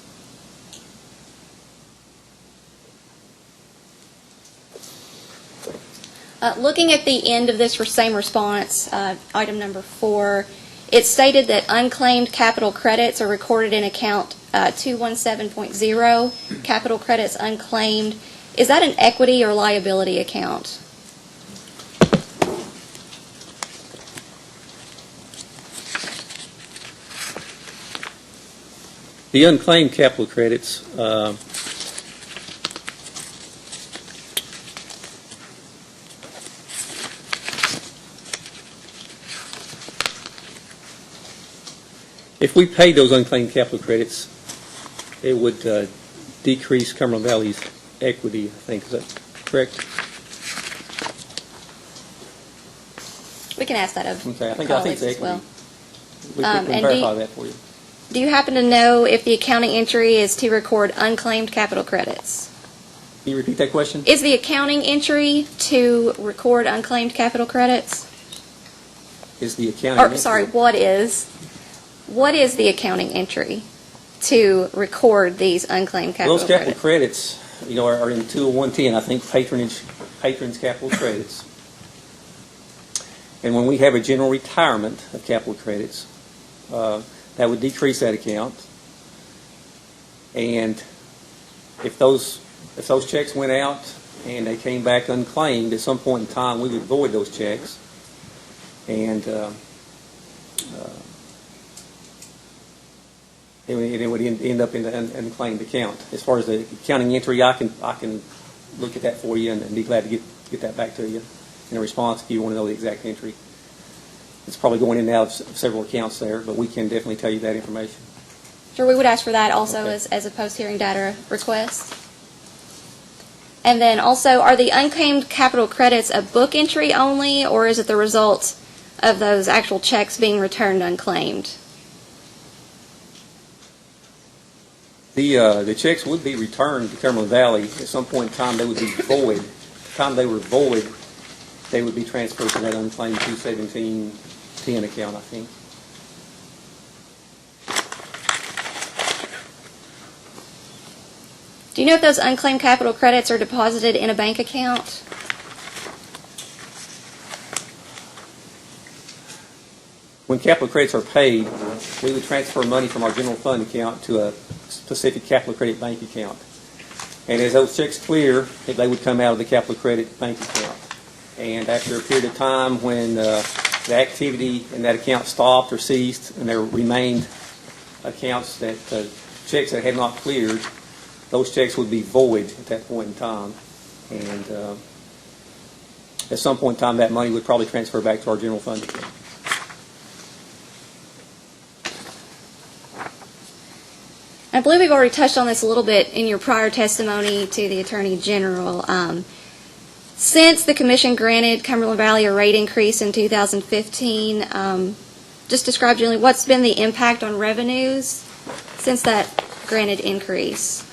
Looking at the end of this same response, item number 4, it stated that unclaimed capital credits are recorded in account 217.0, capital credits unclaimed. Is that an equity or liability account? The unclaimed capital credits, if we paid those unclaimed capital credits, it would decrease Cumberland Valley's equity, I think. Is that correct? We can ask that of Okay, I think colleagues they as well. We And can verify that for you. Do you happen to know if the accounting entry is to record unclaimed capital credits? Can you repeat that question? Is the accounting entry to record unclaimed capital credits? Is the accounting Or, entry- sorry, what is the accounting entry to record these unclaimed capital Those capital credits? credits, are in 20110, I think, patrons capital credits. And when we have a general retirement of capital credits, that would decrease that account. And if those checks went out and they came back unclaimed, at some point in time, we would void those checks. And it would end up in an unclaimed account. As far as the accounting entry, I can look at that for you and be glad to get that back to you in a response if you want to know the exact entry. It's probably going in and out of several accounts there, but we can definitely tell you that information. Sure, we would ask for that also Okay. as a post-hearing data request. And then also, are the unclaimed capital credits a book entry only, or is it the result of those actual checks being returned unclaimed? The checks would be returned to Cumberland Valley. At some point in time, they would be void. At the time they were void, they would be transferred to that unclaimed 21710 account, I think. Do you know if those unclaimed capital credits are deposited in a bank account? When capital credits are paid, we would transfer money from our general fund account to a specific capital credit bank account. And as those checks clear, they would come out of the capital credit bank account. And after a period of time when the activity in that account stopped or ceased and there remained accounts that checks that had not cleared, those checks would be void at that point in time. And at some point in time, that money would probably transfer back to our general fund account. I believe we've already touched on this a little bit in your prior testimony to the Attorney General. Since the Commission granted Cumberland Valley a rate increase in 2015, just describe generally what's been the impact on revenues since that granted increase?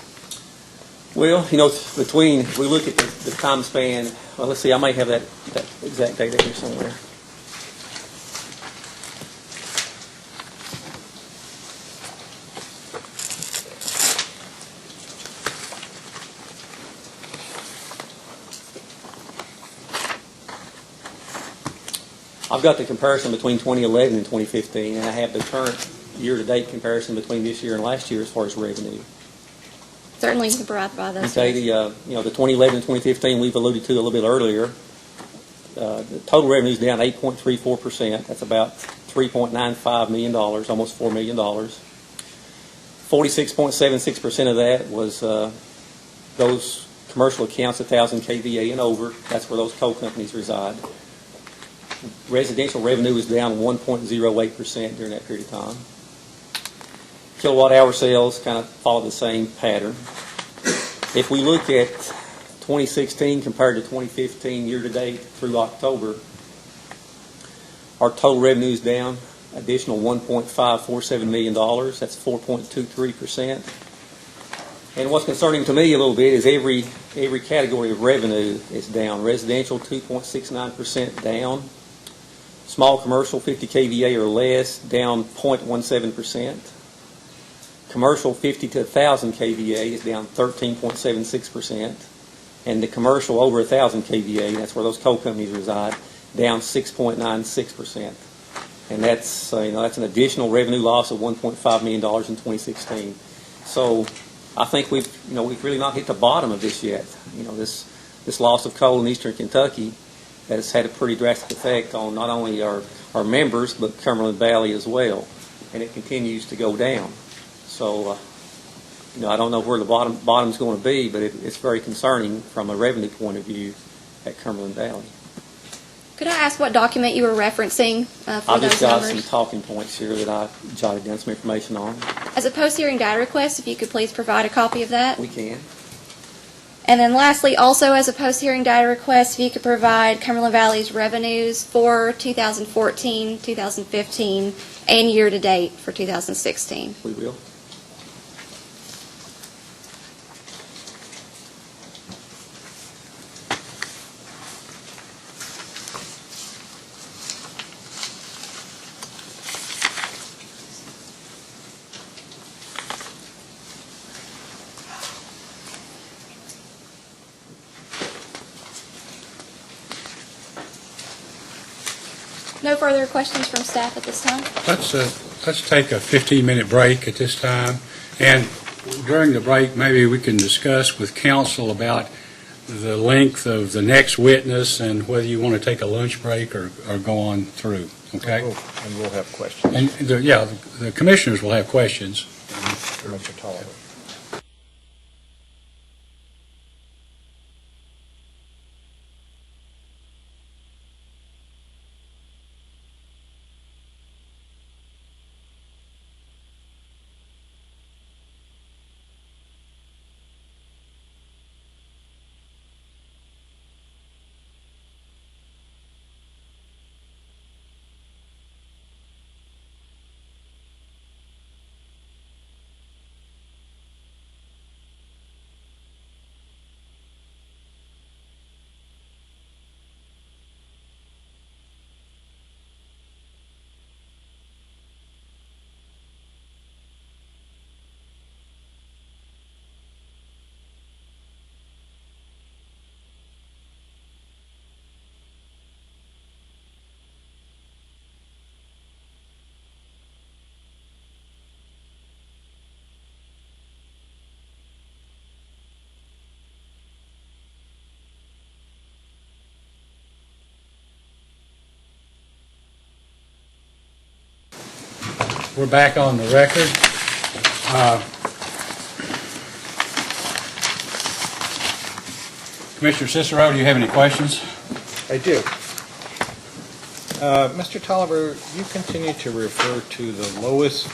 Well, between, if we look at the time span, well, let's see, I may have that exact data here somewhere. I've got the comparison between 2011 and 2015, and I have the current year-to-date comparison between this year and last year as far as revenue. Certainly, you can provide those. Okay, the 2011 and 2015 we've alluded to a little bit earlier. The total revenue is down 8.34%. That's about $3.95 million, almost $4 million. 46.76% of that was those commercial accounts, 1,000 kVA and over. That's where those coal companies reside. Residential revenue was down 1.08% during that period of time. Kilowatt hour sales kind of followed the same pattern. If we look at 2016 compared to 2015 year-to-date through October, our total revenue is down additional $1.547 million. That's 4.23%. And what's concerning to me a little bit is every category of revenue is down. Residential 2.69% down. Small commercial 50 kVA or less down 0.17%. Commercial 50 to 1,000 kVA is down 13.76%. And the commercial over 1,000 kVA, that's where those coal companies reside, down 6.96%. And that's that's an additional revenue loss of $1.5 million in 2016. So I think we've really not hit the bottom of this yet. This loss of coal in eastern Kentucky has had a pretty drastic effect on not only our members but Cumberland Valley as well, and it continues to go down. So I don't know where the bottom's going to be, but it's very concerning from a revenue point of view at Cumberland Valley. Could I ask what document you were referencing for I've those just got numbers? some talking points here that I jotted down some information on. As a post-hearing data request, if you could please provide a copy of that. We can. And then lastly, also as a post-hearing data request, if you could provide Cumberland Valley's revenues for 2014, 2015, and year-to-date for 2016. We will. No further questions from staff at this time? Let's take a 15-minute break at this time, and during the break, maybe we can discuss with council about the length of the next witness and whether you want to take a lunch break or go on through, okay? And we'll have questions. And, the commissioners will have questions. Mr. Tolliver. We're back on the record. Commissioner Cicero, do you have any questions? I do. Mr. Tolliver, you continue to refer to the lowest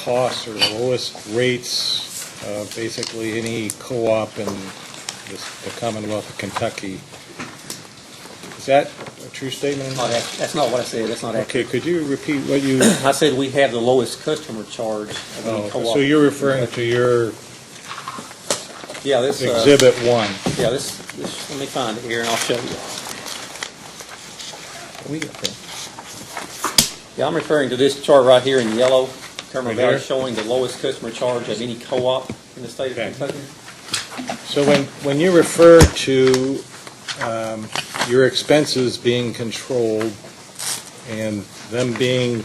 costs or the lowest rates, basically any co-op in the Commonwealth of Kentucky. Is that a true statement? That's not what I said. That's not accurate. Okay, could you repeat what you... I said we have the lowest customer charge of any co-op. So you're referring to your Yeah, this Exhibit 1. Yeah, this. Let me find it here, and I'll show you. Yeah, I'm referring to this chart right here in yellow. Cumberland Valley showing the lowest customer charge of any co-op in the state of Kentucky. So when you refer to your expenses being controlled and them being,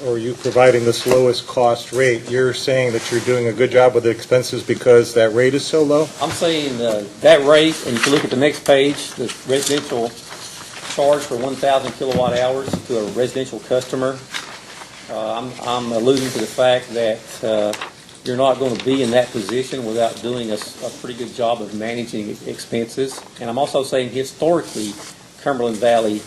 or you providing this lowest cost rate, you're saying that you're doing a good job with the expenses because that rate is so low? I'm saying that rate, and if you look at the next page, the residential charge for 1,000 kilowatt hours to a residential customer, I'm alluding to the fact that you're not going to be in that position without doing a pretty good job of managing expenses. And I'm also saying historically, Cumberland Valley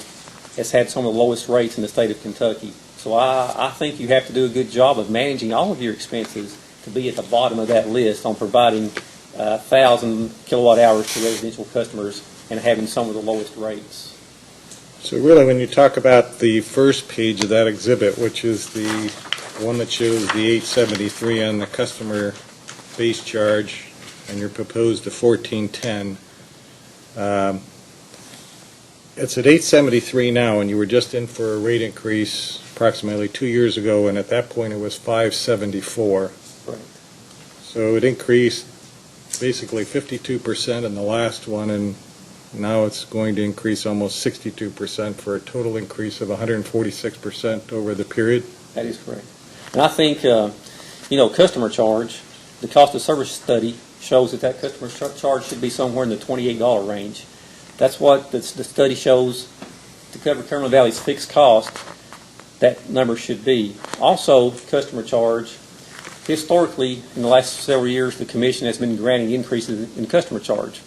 has had some of the lowest rates in the state of Kentucky. So I think you have to do a good job of managing all of your expenses to be at the bottom of that list on providing 1,000 kilowatt hours to residential customers and having some of the lowest rates. So really, when you talk about the first page of that exhibit, which is the one that shows the 873 on the customer base charge and your proposed to 1410, it's at 873 now, and you were just in for a rate increase approximately 2 years ago, and at that point it was 574. Right. So it increased basically 52% in the last one, and now it's going to increase almost 62% for a total increase of 146% over the period. That is correct. And I think, customer charge, the cost of service study shows that customer charge should be somewhere in the $28 range. That's what the study shows to cover Cumberland Valley's fixed cost, that number should be. Also, customer charge, historically, in the last several years, the Commission has been granting increases in customer charge.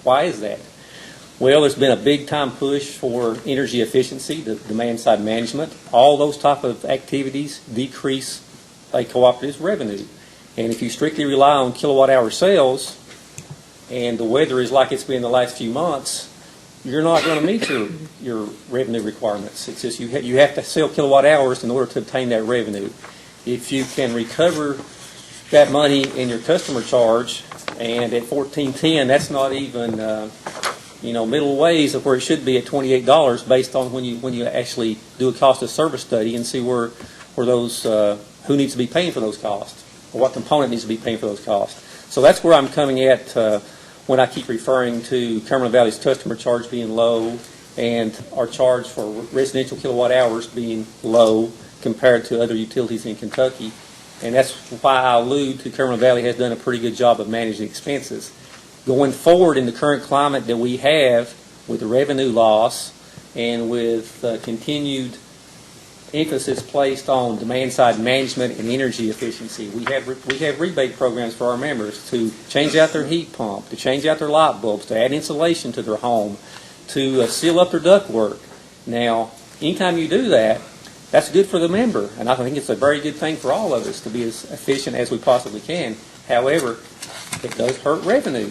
Why is that? Well, there's been a big-time push for energy efficiency, the demand-side management. All those type of activities decrease a cooperative's revenue. And if you strictly rely on kilowatt-hour sales, and the weather is like it's been the last few months, you're not going to meet your revenue requirements. It's just you have to sell kilowatt hours in order to obtain that revenue. If you can recover that money in your customer charge, and at $14.10, that's not even middle ways of where it should be at $28 based on when you actually do a cost of service study and see where those who needs to be paying for those costs, or what component needs to be paying for those costs. So that's where I'm coming at when I keep referring to Cumberland Valley's customer charge being low and our charge for residential kilowatt hours being low compared to other utilities in Kentucky. And that's why I allude to Cumberland Valley has done a pretty good job of managing expenses. Going forward in the current climate that we have with the revenue loss and with continued emphasis placed on demand-side management and energy efficiency. We have rebate programs for our members to change out their heat pump, to change out their light bulbs, to add insulation to their home, to seal up their ductwork. Now, anytime you do that, that's good for the member, and I think it's a very good thing for all of us to be as efficient as we possibly can. However, it does hurt revenue,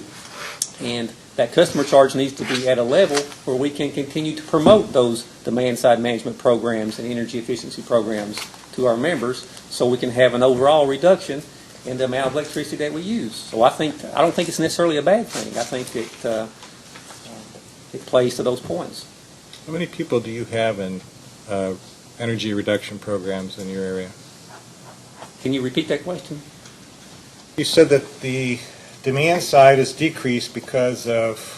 and that customer charge needs to be at a level where we can continue to promote those demand-side management programs and energy efficiency programs to our members so we can have an overall reduction in the amount of electricity that we use. So I don't think it's necessarily a bad thing. I think it plays to those points. How many people do you have in energy reduction programs in your area? Can you repeat that question? You said that the demand side is decreased because of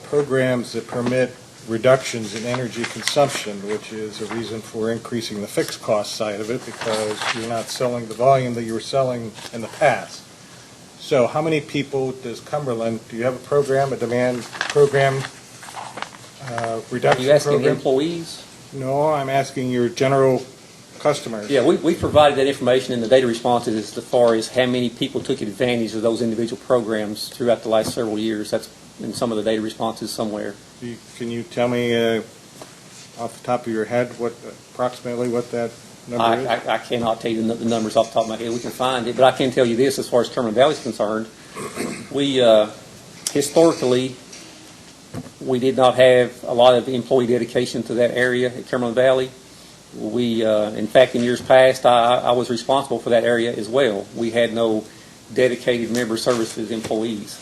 programs that permit reductions in energy consumption, which is a reason for increasing the fixed cost side of it because you're not selling the volume that you were selling in the past. So how many people does Cumberland, do you have a program, a demand program, reduction program? Are you asking employees? No, I'm asking your general customers. Yeah, we provided that information in the data responses as far as how many people took advantage of those individual programs throughout the last several years. That's in some of the data responses somewhere. Can you tell me off the top of your head approximately what that number is? I cannot tell you the numbers off the top of my head. We can find it, but I can tell you this as far as Cumberland Valley is concerned. We historically we did not have a lot of employee dedication to that area at Cumberland Valley. We, in fact, in years past, I was responsible for that area as well. We had no dedicated member services employees.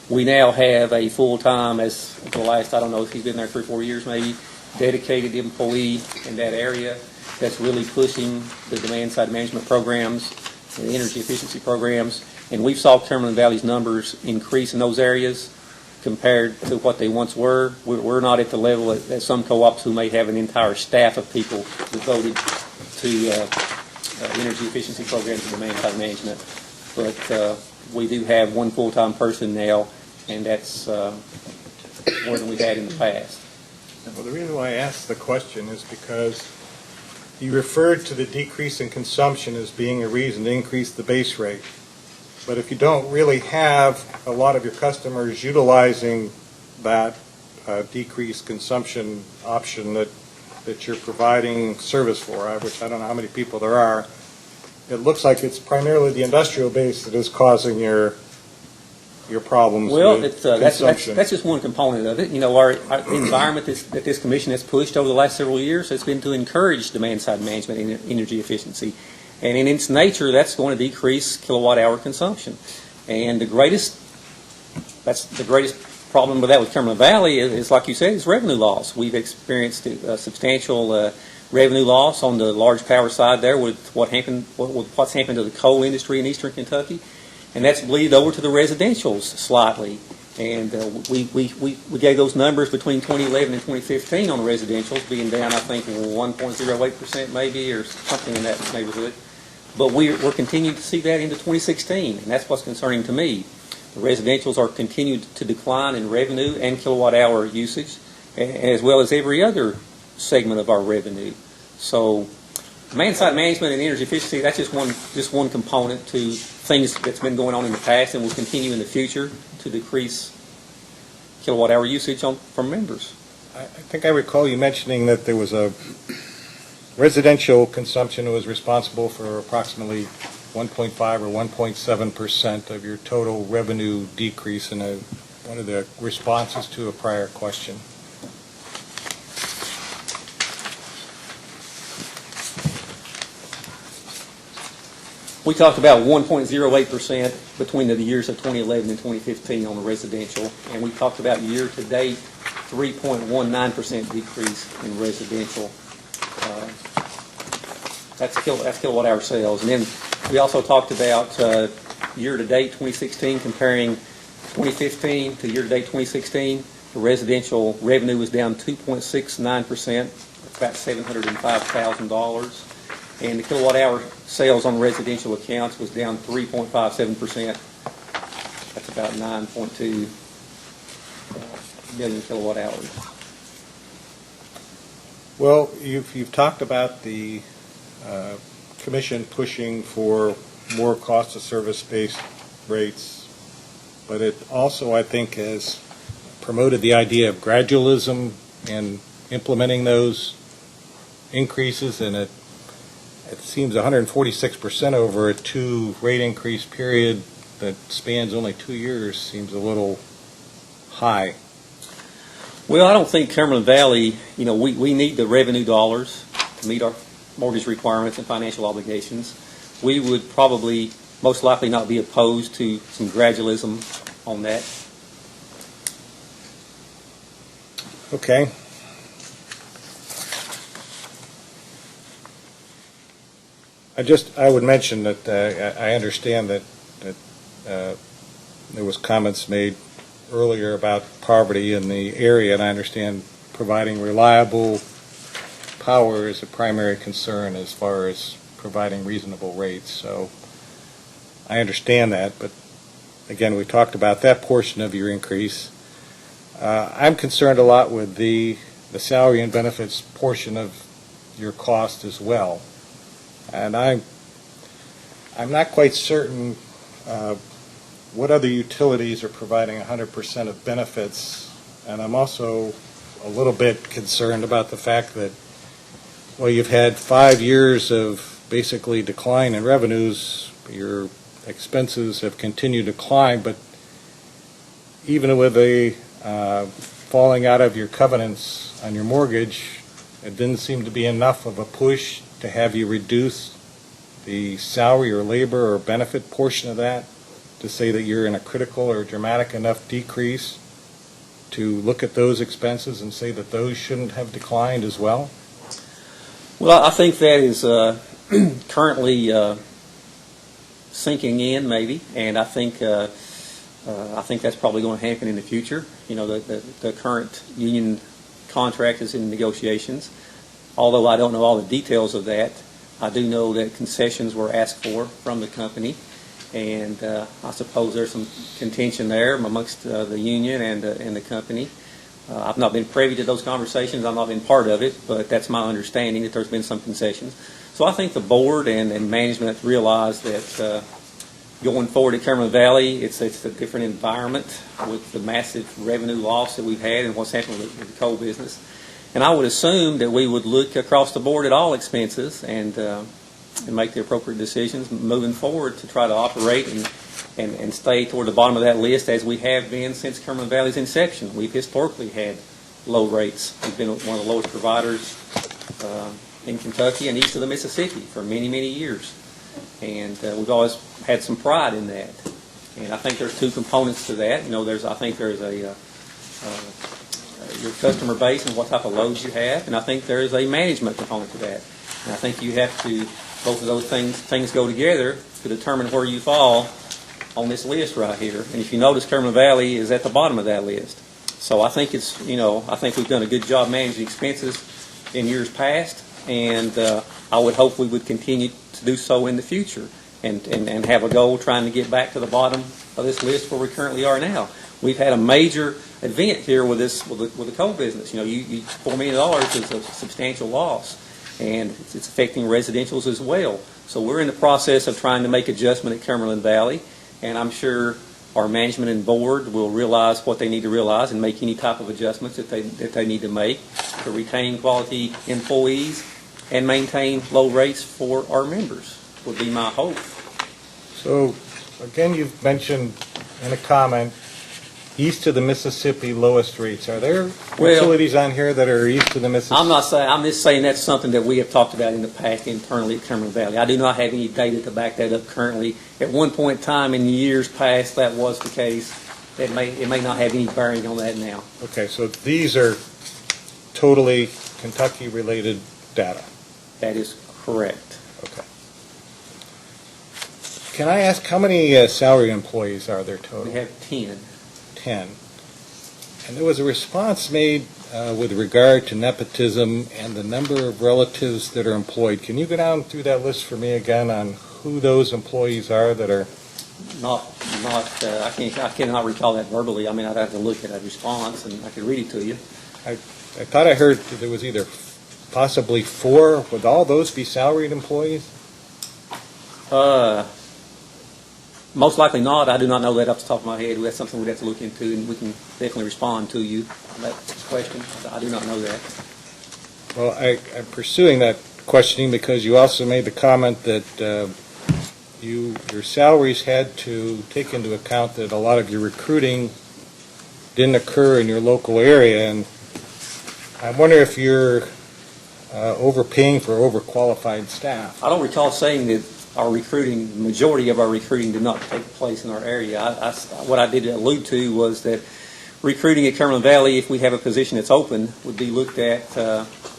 We now have a full-time, as the last, I don't know if he's been there 3 or 4 years maybe, dedicated employee in that area that's really pushing the demand-side management programs and the energy efficiency programs. And we saw Cumberland Valley's numbers increase in those areas compared to what they once were. We're not at the level at some co-ops who may have an entire staff of people devoted to energy efficiency programs and demand-side management. But we do have one full-time person now, and that's more than we've had in the past. Well, the reason why I asked the question is because you referred to the decrease in consumption as being a reason to increase the base rate. But if you don't really have a lot of your customers utilizing that decreased consumption option that you're providing service for, which I don't know how many people there are, it looks like it's primarily the industrial base that is causing your problems well, with consumption. That's just one component of it. You know, our environment that this commission has pushed over the last several years has been to encourage demand-side management and energy efficiency. And in its nature, that's going to decrease kilowatt-hour consumption. And the greatest problem with that with Cumberland Valley is, like you said, is revenue loss. We've experienced a substantial revenue loss on the large power side there with what's happened to the coal industry in eastern Kentucky, and that's bleeded over to the residentials slightly. And we gave those numbers between 2011 and 2015 on the residentials being down, I think, 1.08% maybe, or something in that neighborhood. But we're continuing to see that into 2016, and that's what's concerning to me. The residentials are continued to decline in revenue and kilowatt-hour usage, as well as every other segment of our revenue. So demand-side management and energy efficiency, that's just one component to things that's been going on in the past and will continue in the future to decrease kilowatt-hour usage from members. I think I recall you mentioning that there was a residential consumption was responsible for approximately 1.5 or 1.7% of your total revenue decrease in one of the responses to a prior question. We talked about 1.08% between the years of 2011 and 2015 on the residential, and we talked about year-to-date 3.19% decrease in residential. That's kilowatt hour sales. And then we also talked about year-to-date 2016, comparing 2015 to year-to-date 2016. The residential revenue was down 2.69%, about $705,000. And the kilowatt hour sales on residential accounts was down 3.57%. That's about 9.2 million kilowatt hours. Well, you've talked about the commission pushing for more cost of service-based rates, but it also, I think, has promoted the idea of gradualism in implementing those increases, and it seems 146% over a 2 rate increase period that spans only 2 years seems a little high. Well, I don't think Cumberland Valley, we need the revenue dollars to meet our mortgage requirements and financial obligations. We would probably most likely not be opposed to some gradualism on that. Okay. I would mention that I understand that there was comments made earlier about poverty in the area, and I understand providing reliable power is a primary concern as far as providing reasonable rates. So I understand that, but again, we talked about that portion of your increase. I'm concerned a lot with the salary and benefits portion of your cost as well. And I'm not quite certain what other utilities are providing 100% of benefits, and I'm also a little bit concerned about the fact that, well, you've had 5 years of basically decline in revenues, your expenses have continued to climb, but even with a falling out of your covenants on your mortgage, it didn't seem to be enough of a push to have you reduce the salary or labor or benefit portion of that, to say that you're in a critical or dramatic enough decrease to look at those expenses and say that those shouldn't have declined as well? Well, I think that is currently sinking in, maybe, and I think that's probably going to happen in the future. The current union contract is in negotiations. Although I don't know all the details of that, I do know that concessions were asked for from the company, and I suppose there's some contention there amongst the union and the company. I've not been privy to those conversations. I've not been part of it, but that's my understanding that there's been some concessions. So I think the board and management realize that going forward at Cumberland Valley, it's a different environment with the massive revenue loss that we've had and what's happened with the coal business. And I would assume that we would look across the board at all expenses and make the appropriate decisions moving forward to try to operate and stay toward the bottom of that list as we have been since Cumberland Valley's inception. We've historically had low rates. We've been one of the lowest providers in Kentucky and east of the Mississippi for many, many years. And we've always had some pride in that. And I think there's two components to that. I think there's your customer base and what type of loads you have, and I think there is a management component to that. And I think you have to, both of those things go together to determine where you fall on this list right here. And if you notice, Cumberland Valley is at the bottom of that list. So I think I think we've done a good job managing expenses in years past, and I would hope we would continue to do so in the future and have a goal trying to get back to the bottom of this list where we currently are now. We've had a major event here with the coal business. $4 million is a substantial loss, and it's affecting residentials as well. So we're in the process of trying to make adjustment at Cumberland Valley, and I'm sure our management and board will realize what they need to realize and make any type of adjustments that they need to make to retain quality employees and maintain low rates for our members, would be my hope. So, again, you've mentioned in a comment, east of the Mississippi, lowest rates. Are there Well- facilities on here that are east of the Mississippi? I'm not saying, I'm just saying that's something that we have talked about in the past internally at Cumberland Valley. I do not have any data to back that up currently. At one point in time in years past, that was the case. It may not have any bearing on that now. Okay, so these are totally Kentucky-related data. That is correct. Okay. Can I ask, how many salary employees are there total? We have 10. 10. And there was a response made with regard to nepotism and the number of relatives that are employed. Can you go down through that list for me again on who those employees are that are? I cannot recall that verbally. I mean, I'd have to look at that response, and I could read it to you. I thought I heard that there was either possibly 4. Would all those be salaried employees? Most likely not. I do not know that off the top of my head. That's something we'd have to look into, and we can definitely respond to you on that question. I do not know that. Well, I'm pursuing that questioning because you also made the comment that your salaries had to take into account that a lot of your recruiting didn't occur in your local area, and I wonder if you're overpaying for overqualified staff. I don't recall saying that our recruiting, the majority of our recruiting did not take place in our area. What I did allude to was that recruiting at Cumberland Valley, if we have a position that's open, would be looked at,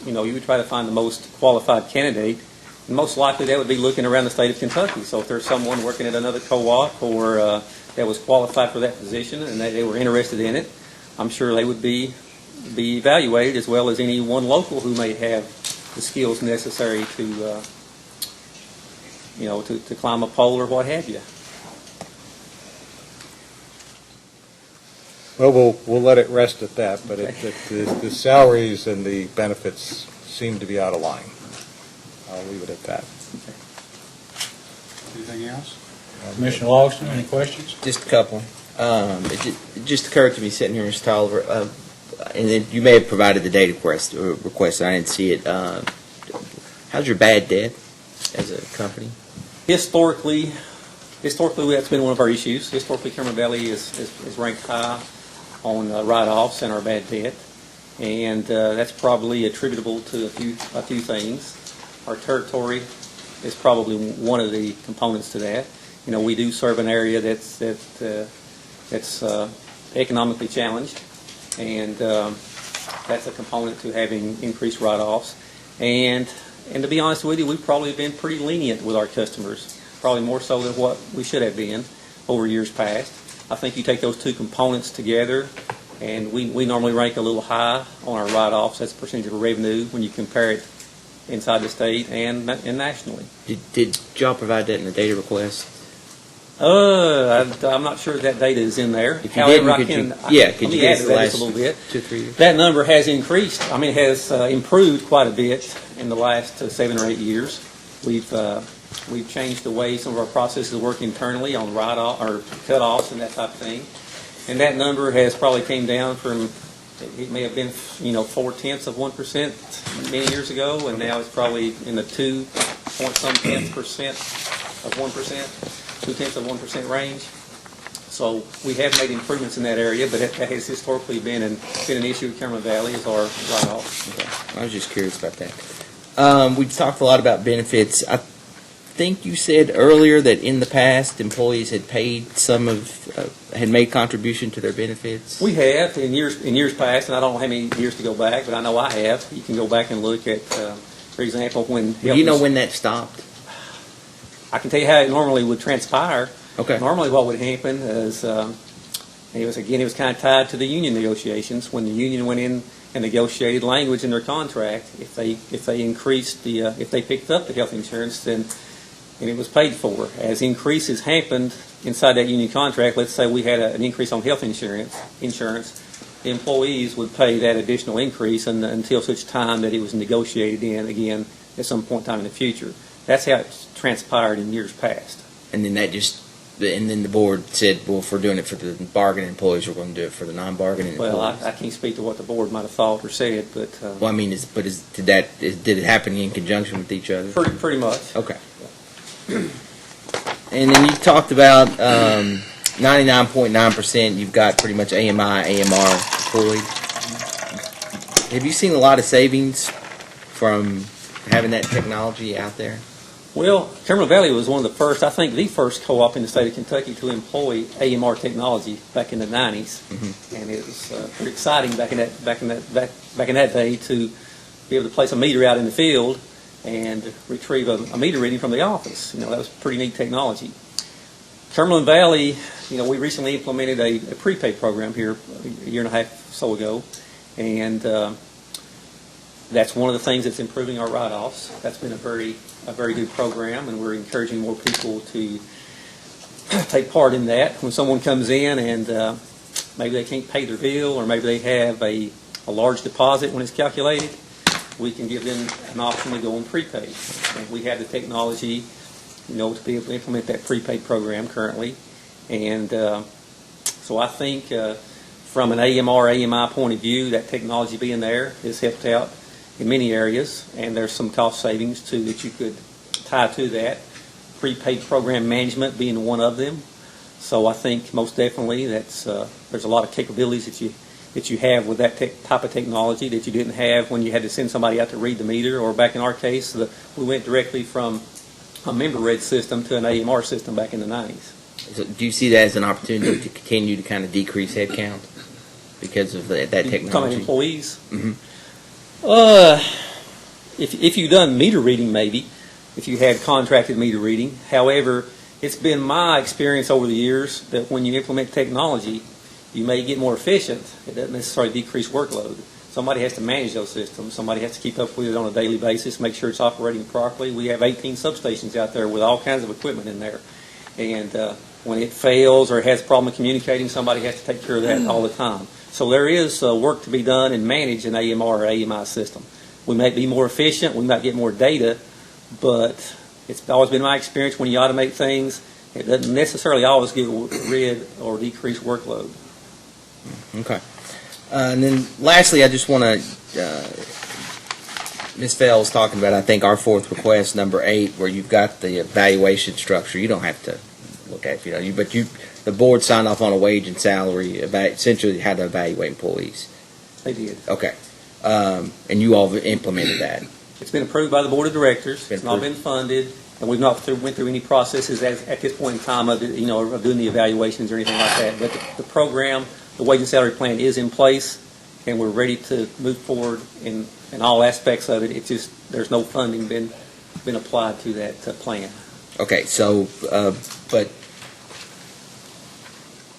you would try to find the most qualified candidate. And most likely that would be looking around the state of Kentucky. So if there's someone working at another co-op or that was qualified for that position and they were interested in it, I'm sure they would be evaluated as well as any one local who may have the skills necessary to climb a pole or what have you. Well, we'll let it rest at that, but the salaries and the benefits seem to be out of line. I'll leave it at that. Anything else? Commissioner Logston, any questions? Just a couple. It just occurred to me sitting here, Mr. Tolliver, and then you may have provided the data request, and I didn't see it. How's your bad debt as a company? Historically, that's been one of our issues. Historically, Cumberland Valley is ranked high on write-offs and our bad debt, and that's probably attributable to a few things. Our territory is probably one of the components to that. We do serve an area that's economically challenged, and that's a component to having increased write-offs. And to be honest with you, we've probably been pretty lenient with our customers, probably more so than what we should have been over years past. I think you take those two components together, and we normally rank a little high on our write-offs as a percentage of revenue when you compare it inside the state and nationally. Did y'all provide that in the data request? I'm not sure that data is in there. If you However, didn't, let me add to that last just a little bit. 2-3 years? That number has increased. I mean, it has improved quite a bit in the last 7 or 8 years. We've changed the way some of our processes work internally on write-off or cut-offs and that type of thing. And that number has probably came down from, it may have been 0.4% many years ago, and now it's probably in the 2.some% of 1%, 0.2% range. So we have made improvements in that area, but that has historically been an issue at Cumberland Valley is our write-offs. Okay. I was just curious about that. We've talked a lot about benefits. I think you said earlier that in the past employees had paid had made contribution to their benefits. We have in years past, and I don't know how many years to go back, but I know I have. You can go back and look at, for example, when Do you know when that stopped? I can tell you how it normally would transpire. Okay. Normally, what would happen is it was kind of tied to the union negotiations. When the union went in and negotiated language in their contract, if they increased if they picked up the health insurance, then and it was paid for. As increases happened inside that union contract, let's say we had an increase on health insurance, the employees would pay that additional increase until such time that it was negotiated in again at some point in time in the future. That's how it transpired in years past. And then then the board said, well, if we're doing it for the bargaining employees, we're going to do it for the non-bargaining employees. Well, I can't speak to what the board might have thought or said, but Well, I mean, did it happen in conjunction with each other? pretty much. Okay. And then you talked about 99.9%, you've got pretty much AMI, AMR deployed. Have you seen a lot of savings from having that technology out there? Well, Cumberland Valley was one of the first, I think the first co-op in the state of Kentucky to employ AMR technology back in the 90s. And it was pretty exciting back in that day to be able to place a meter out in the field and retrieve a meter reading from the office. That was pretty neat technology. Cumberland Valley, we recently implemented a prepaid program here a year and a half or so ago, and that's one of the things that's improving our write-offs. That's been a very good program, and we're encouraging more people to take part in that. When someone comes in and maybe they can't pay their bill, or maybe they have a large deposit when it's calculated, we can give them an option to go on prepaid. And we have the technology, to be able to implement that prepaid program currently. And so I think from an AMR, AMI point of view, that technology being there has helped out in many areas, and there's some cost savings too that you could tie to that. Prepaid program management being one of them. So I think most definitely there's a lot of capabilities that you have with that type of technology that you didn't have when you had to send somebody out to read the meter, or back in our case, we went directly from a member read system to an AMR system back in the 90s. So do you see that as an opportunity to continue to kind of decrease headcount because of that technology? Talking employees? Mm-hmm. If you've done meter reading, maybe, if you had contracted meter reading. However, it's been my experience over the years that when you implement technology, you may get more efficient. It doesn't necessarily decrease workload. Somebody has to manage those systems. Somebody has to keep up with it on a daily basis, make sure it's operating properly. We have 18 substations out there with all kinds of equipment in there. And when it fails or has a problem communicating, somebody has to take care of that all the time. So there is work to be done and manage an AMR or AMI system. We may be more efficient, we might get more data, but it's always been my experience when you automate things, it doesn't necessarily always get rid or decrease workload. Okay. And then lastly, I just want to, Ms. Fell was talking about, I think, our fourth request, number 8, where you've got the evaluation structure. You don't have to look at it, but the board signed off on a wage and salary, essentially how to evaluate employees. They did. Okay. And you all implemented that. It's been approved by the board of directors. It's not been funded, and we've not went through any processes at this point in time of doing the evaluations or anything like that. But the program, the wage and salary plan, is in place, and we're ready to move forward in all aspects of it. It's just there's no funding been applied to that plan. Okay. So, but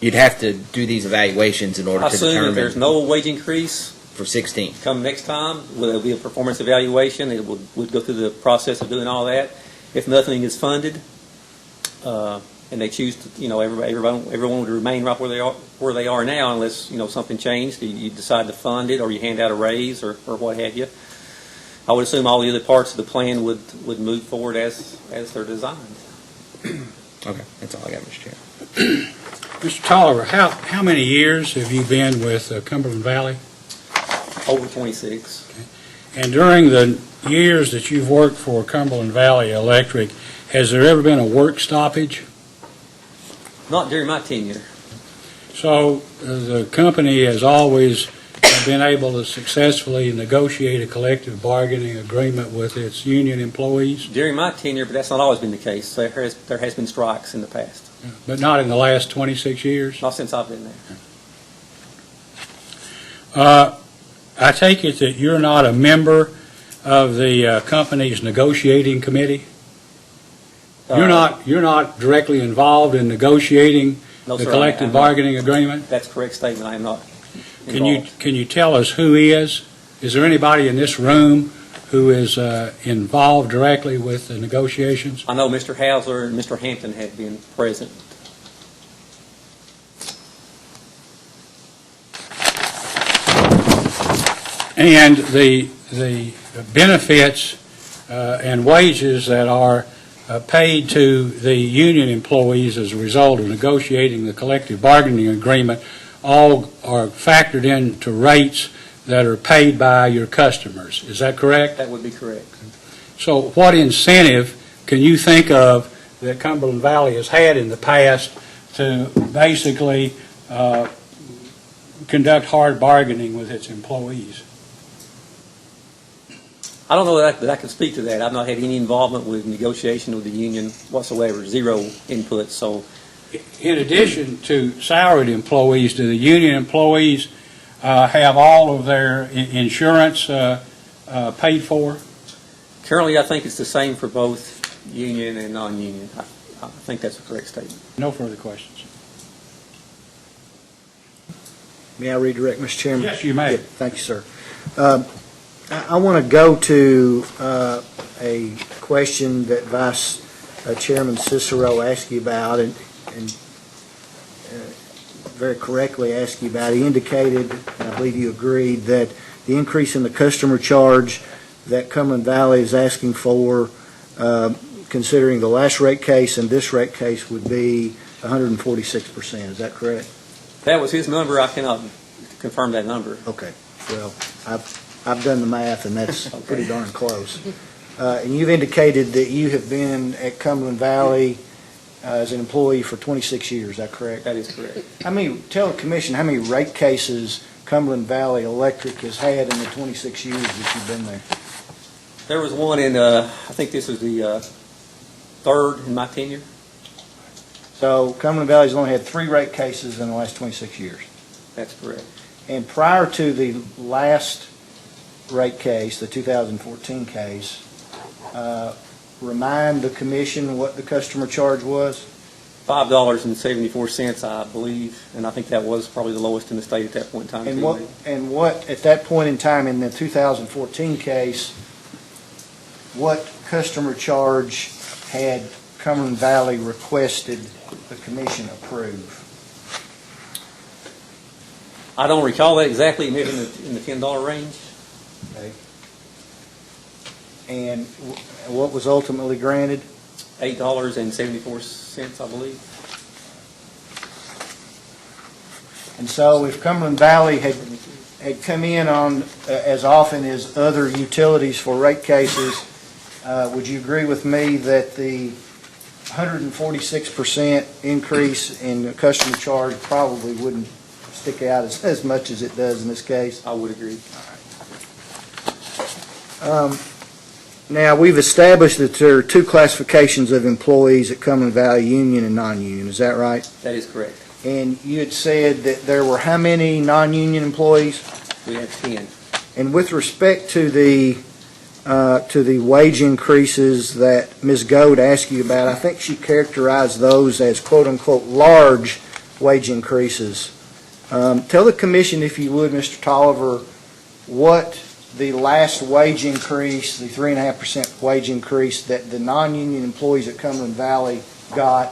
you'd have to do these evaluations in order I to assume determine. if there's no wage increase for 16. come next time, there'll be a performance evaluation. It would go through the process of doing all that. If nothing is funded, and they choose to, everyone would remain right where they are now, unless something changed. You decide to fund it, or you hand out a raise, or what have you. I would assume all the other parts of the plan would move forward as they're designed. Okay, that's all I got, Mr. Chair. Mr. Tolliver, how many years have you been with Cumberland Valley? Over 26. And during the years that you've worked for Cumberland Valley Electric, has there ever been a work stoppage? Not during my tenure. So the company has always been able to successfully negotiate a collective bargaining agreement with its union employees? During my tenure, but that's not always been the case. There has been strikes in the past. But not in the last 26 years? Not since I've been there. I take it that you're not a member of the company's negotiating committee? You're not directly involved in negotiating No, the sir, collective bargaining agreement? That's a correct statement. I am not Can involved. you tell us who is? Is there anybody in this room who is involved directly with the negotiations? I know Mr. Hausler and Mr. Hampton have been present. And the benefits and wages that are paid to the union employees as a result of negotiating the collective bargaining agreement all are factored into rates that are paid by your customers. Is that correct? That would be correct. So what incentive can you think of that Cumberland Valley has had in the past to basically conduct hard bargaining with its employees. I don't know that I can speak to that. I've not had any involvement with negotiation with the union whatsoever, zero input, so In addition to salaried employees, do the union employees have all of their insurance paid for? currently I think it's the same for both union and non-union. I think that's a correct statement. No further questions. May I redirect, Mr. Chairman? Yes, you may. Yeah, thank you, sir. I want to go to a question that Vice Chairman Cicero asked you about and very correctly asked you about. He indicated, and I believe you agreed, that the increase in the customer charge that Cumberland Valley is asking for, considering the last rate case and this rate case, would be 146%. Is that correct? That was his number. I cannot confirm that number. Okay. Well, I've done the math, and that's pretty darn close. And you've indicated that you have been at Cumberland Valley as an employee for 26 years. Is that correct? That is correct. Tell the commission how many rate cases Cumberland Valley Electric has had in the 26 years that you've been there. There was one in, I think this was the third in my tenure. So Cumberland Valley's only had 3 rate cases in the last 26 years. That's correct. And prior to the last rate case, the 2014 case, remind the commission what the customer charge was? $5.74, I believe, and I think that was probably the lowest in the state at that point in time. And what, at that point in time in the 2014 case, what customer charge had Cumberland Valley requested the commission approve? I don't recall that exactly, maybe in the $10 range. Okay. And what was ultimately granted? $8.74, I believe. And so if Cumberland Valley had come in on as often as other utilities for rate cases, would you agree with me that the 146% increase in the customer charge probably wouldn't stick out as much as it does in this case? I would agree. Now, we've established that there are 2 classifications of employees at Cumberland Valley, union and non-union. Is that right? That is correct. And you had said that there were how many non-union employees? We have 10. And with respect to the wage increases that Ms. Goad asked you about, I think she characterized those as quote-unquote large wage increases. Tell the commission, if you would, Mr. Tolliver, what the last wage increase, the 3.5% wage increase that the non-union employees at Cumberland Valley got,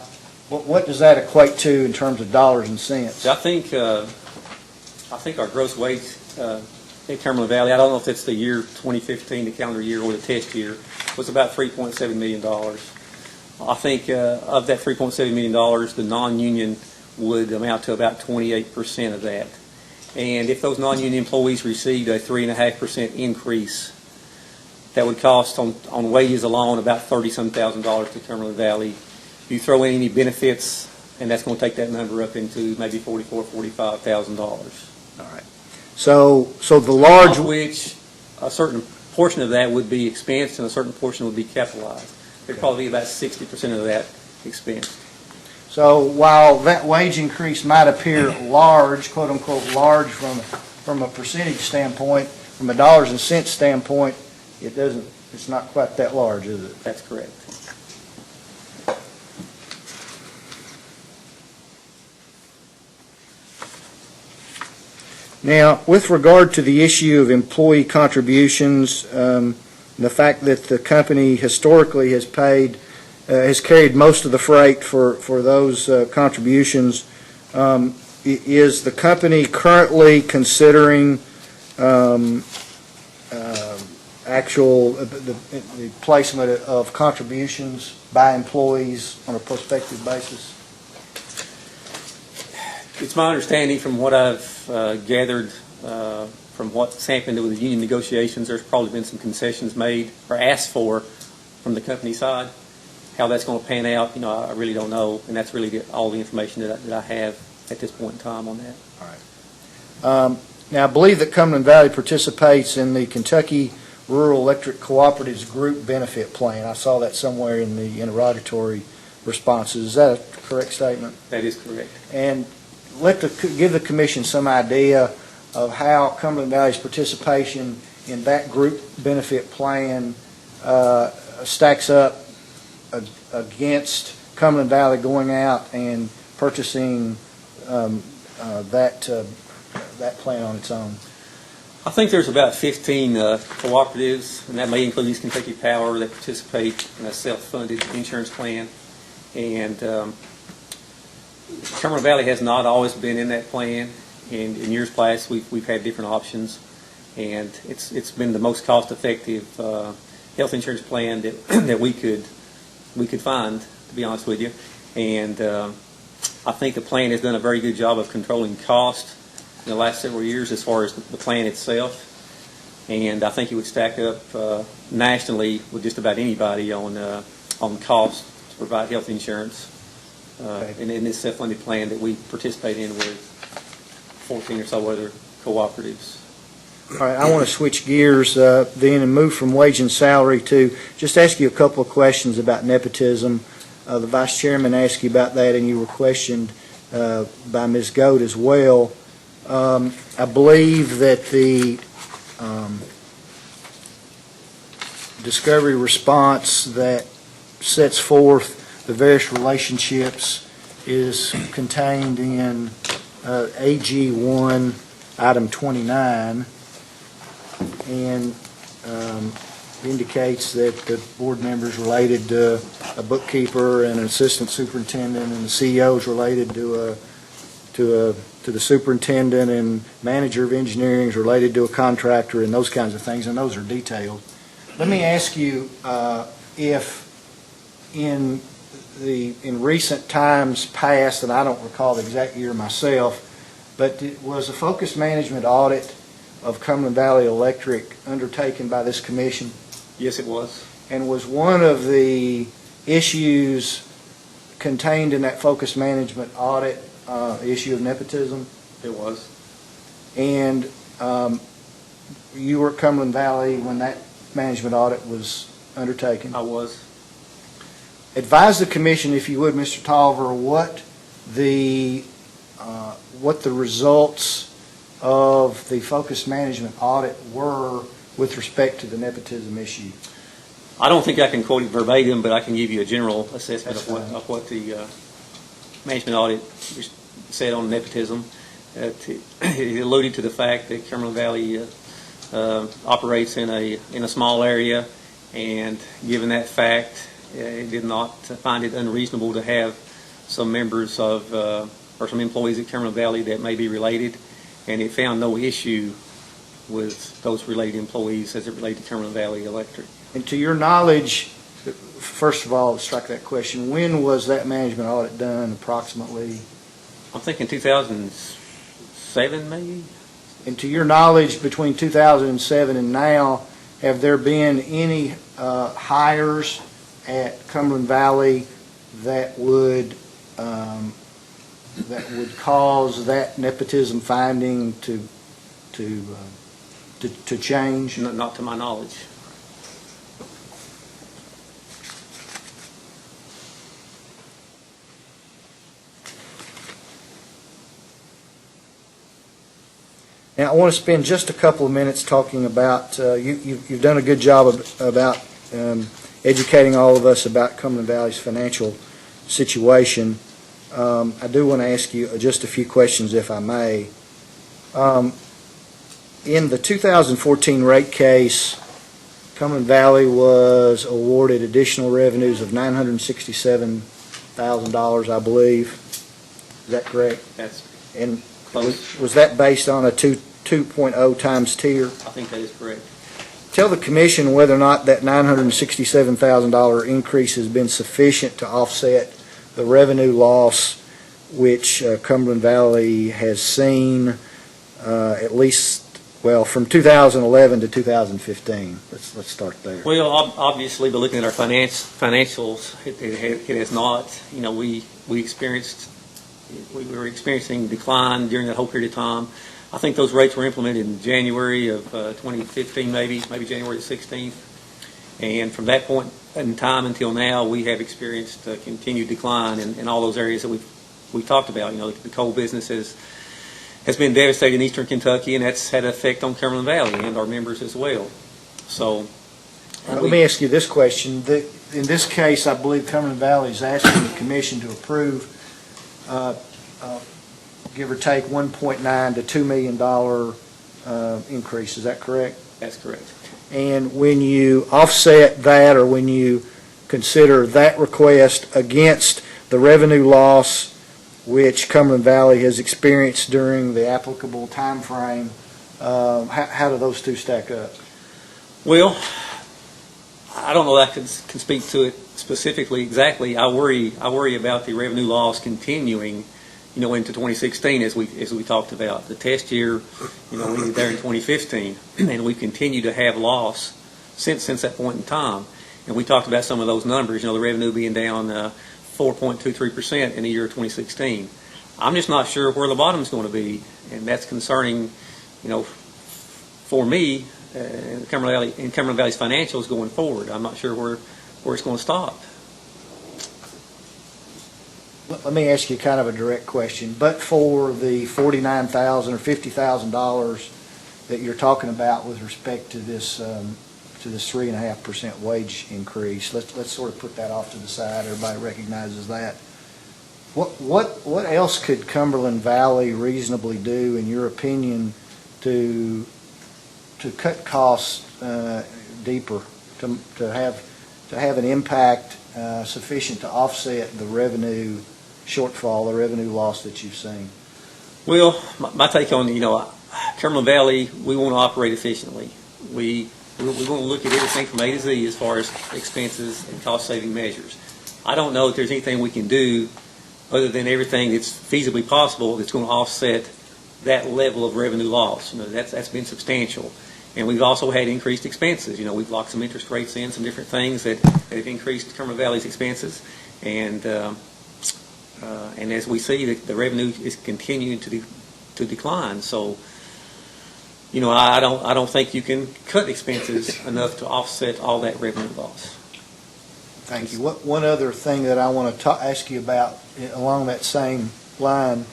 what does that equate to in terms of dollars and cents? I think our gross wage in Cumberland Valley, I don't know if it's the year 2015, the calendar year, or the test year, was about $3.7 million. I think of that $3.7 million, the non-union would amount to about 28% of that. And if those non-union employees received a 3.5% increase, that would cost on wages alone about $30-some thousand to Cumberland Valley. You throw in any benefits, and that's going to take that number up into maybe $44,000, $45,000. All right. So the large... Of which a certain portion of that would be expensed and a certain portion would be capitalized. There'd probably be about 60% of that expense. So while that wage increase might appear large, quote-unquote large from a percentage standpoint, from a dollars and cents standpoint, it's not quite that large, is it? That's correct. Now, with regard to the issue of employee contributions, the fact that the company historically has carried most of the freight for those contributions, is the company currently considering the placement of contributions by employees on a prospective basis? It's my understanding from what I've gathered from what's happened with the union negotiations, there's probably been some concessions made or asked for from the company side. How that's going to pan out, I really don't know, and that's really all the information that I have at this point in time on that. Now, I believe that Cumberland Valley participates in the Kentucky Rural Electric Cooperatives Group Benefit Plan. I saw that somewhere in the interrogatory responses. Is that a correct statement? That is correct. And give the commission some idea of how Cumberland Valley's participation in that group benefit plan stacks up against Cumberland Valley going out and purchasing that plan on its own. I think there's about 15 cooperatives, and that may include East Kentucky Power, that participate in a self-funded insurance plan. And Cumberland Valley has not always been in that plan. And in years past, we've had different options, and it's been the most cost-effective health insurance plan that we could find, to be honest with you. And I think the plan has done a very good job of controlling cost in the last several years as far as the plan itself. And I think it would stack up nationally with just about anybody on cost to provide health insurance in this self-funded plan that we participate in with 14 or so other cooperatives. All right, I want to switch gears then and move from wage and salary to just ask you a couple of questions about nepotism. The Vice Chairman asked you about that, and you were questioned by Ms. Goad as well. I believe that the discovery response that sets forth the various relationships is contained in AG1, item 29, and indicates that the board members related to a bookkeeper and an assistant superintendent, and the CEO is related to the superintendent, and manager of engineering is related to a contractor, and those kinds of things, and those are detailed. Let me ask you if in recent times past, and I don't recall the exact year myself, but was a focused management audit of Cumberland Valley Electric undertaken by this commission? Yes, it was. And was one of the issues contained in that focused management audit issue of nepotism? It was. And you were at Cumberland Valley when that management audit was undertaken? I was. Advise the commission, if you would, Mr. Tolliver, what the results of the focused management audit were with respect to the nepotism issue. I don't think I can quote it verbatim, but I can give you a general assessment of what the management audit said on nepotism. It alluded to the fact that Cumberland Valley operates in a small area, and given that fact, it did not find it unreasonable to have some members of or some employees at Cumberland Valley that may be related, and it found no issue with those related employees as it related to Cumberland Valley Electric. And to your knowledge, first of all, strike that question, when was that management audit done approximately? I'm thinking 2007 maybe? And to your knowledge, between 2007 and now, have there been any hires at Cumberland Valley that would cause that nepotism finding to change? Not to my knowledge. Now, I want to spend just a couple of minutes talking about, you've done a good job about educating all of us about Cumberland Valley's financial situation. I do want to ask you just a few questions, if I may. In the 2014 rate case, Cumberland Valley was awarded additional revenues of $967,000, I believe. Is that correct? That's And close. was that based on a 2.0 times tier? I think that is correct. Tell the commission whether or not that $967,000 increase has been sufficient to offset the revenue loss which Cumberland Valley has seen, at least Well, from 2011 to 2015. Let's start there. Well, obviously, by looking at our financials, it has not. You know, we were experiencing decline during that whole period of time. I think those rates were implemented in January of 2015, maybe January the 16th. And from that point in time until now, we have experienced a continued decline in all those areas that we've talked about. You know, the coal business has been devastated in eastern Kentucky, and that's had an effect on Cumberland Valley and our members as well. So, Let me ask you this question. In this case, I believe Cumberland Valley is asking the commission to approve, give or take, $1.9 to $2 million increase. Is that correct? that's correct. And when you offset that, or when you consider that request against the revenue loss which Cumberland Valley has experienced during the applicable time frame, how do those two stack up? Well, I don't know that I can speak to it specifically exactly. I worry about the revenue loss continuing, you know, into 2016 as we talked about. The test year, you know, we ended there in 2015, and we continue to have loss since that point in time. And we talked about some of those numbers, you know, the revenue being down 4.23% in the year 2016. I'm just not sure where the bottom is going to be, and that's concerning, you know, for me, in Cumberland Valley's financials going forward. I'm not sure where it's going to stop. Let me ask you kind of a direct question. But for the $49,000 or $50,000 that you're talking about with respect to this 3.5% wage increase, let's sort of put that off to the side. Everybody recognizes that. What else could Cumberland Valley reasonably do, in your opinion, to cut costs deeper, to have an impact sufficient to offset the revenue shortfall, the revenue loss that you've seen? Well, my take on, you know, Cumberland Valley, we want to operate efficiently. We want to look at everything from A to Z as far as expenses and cost-saving measures. I don't know if there's anything we can do other than everything that's feasibly possible that's going to offset that level of revenue loss. You know, that's been substantial. And we've also had increased expenses. You know, we've locked some interest rates in, some different things that have increased Cumberland Valley's expenses. And as we see, the revenue is continuing to decline. So, you know, I don't think you can cut expenses enough to offset all that revenue loss. Thank you. One other thing that I want to ask you about along that same line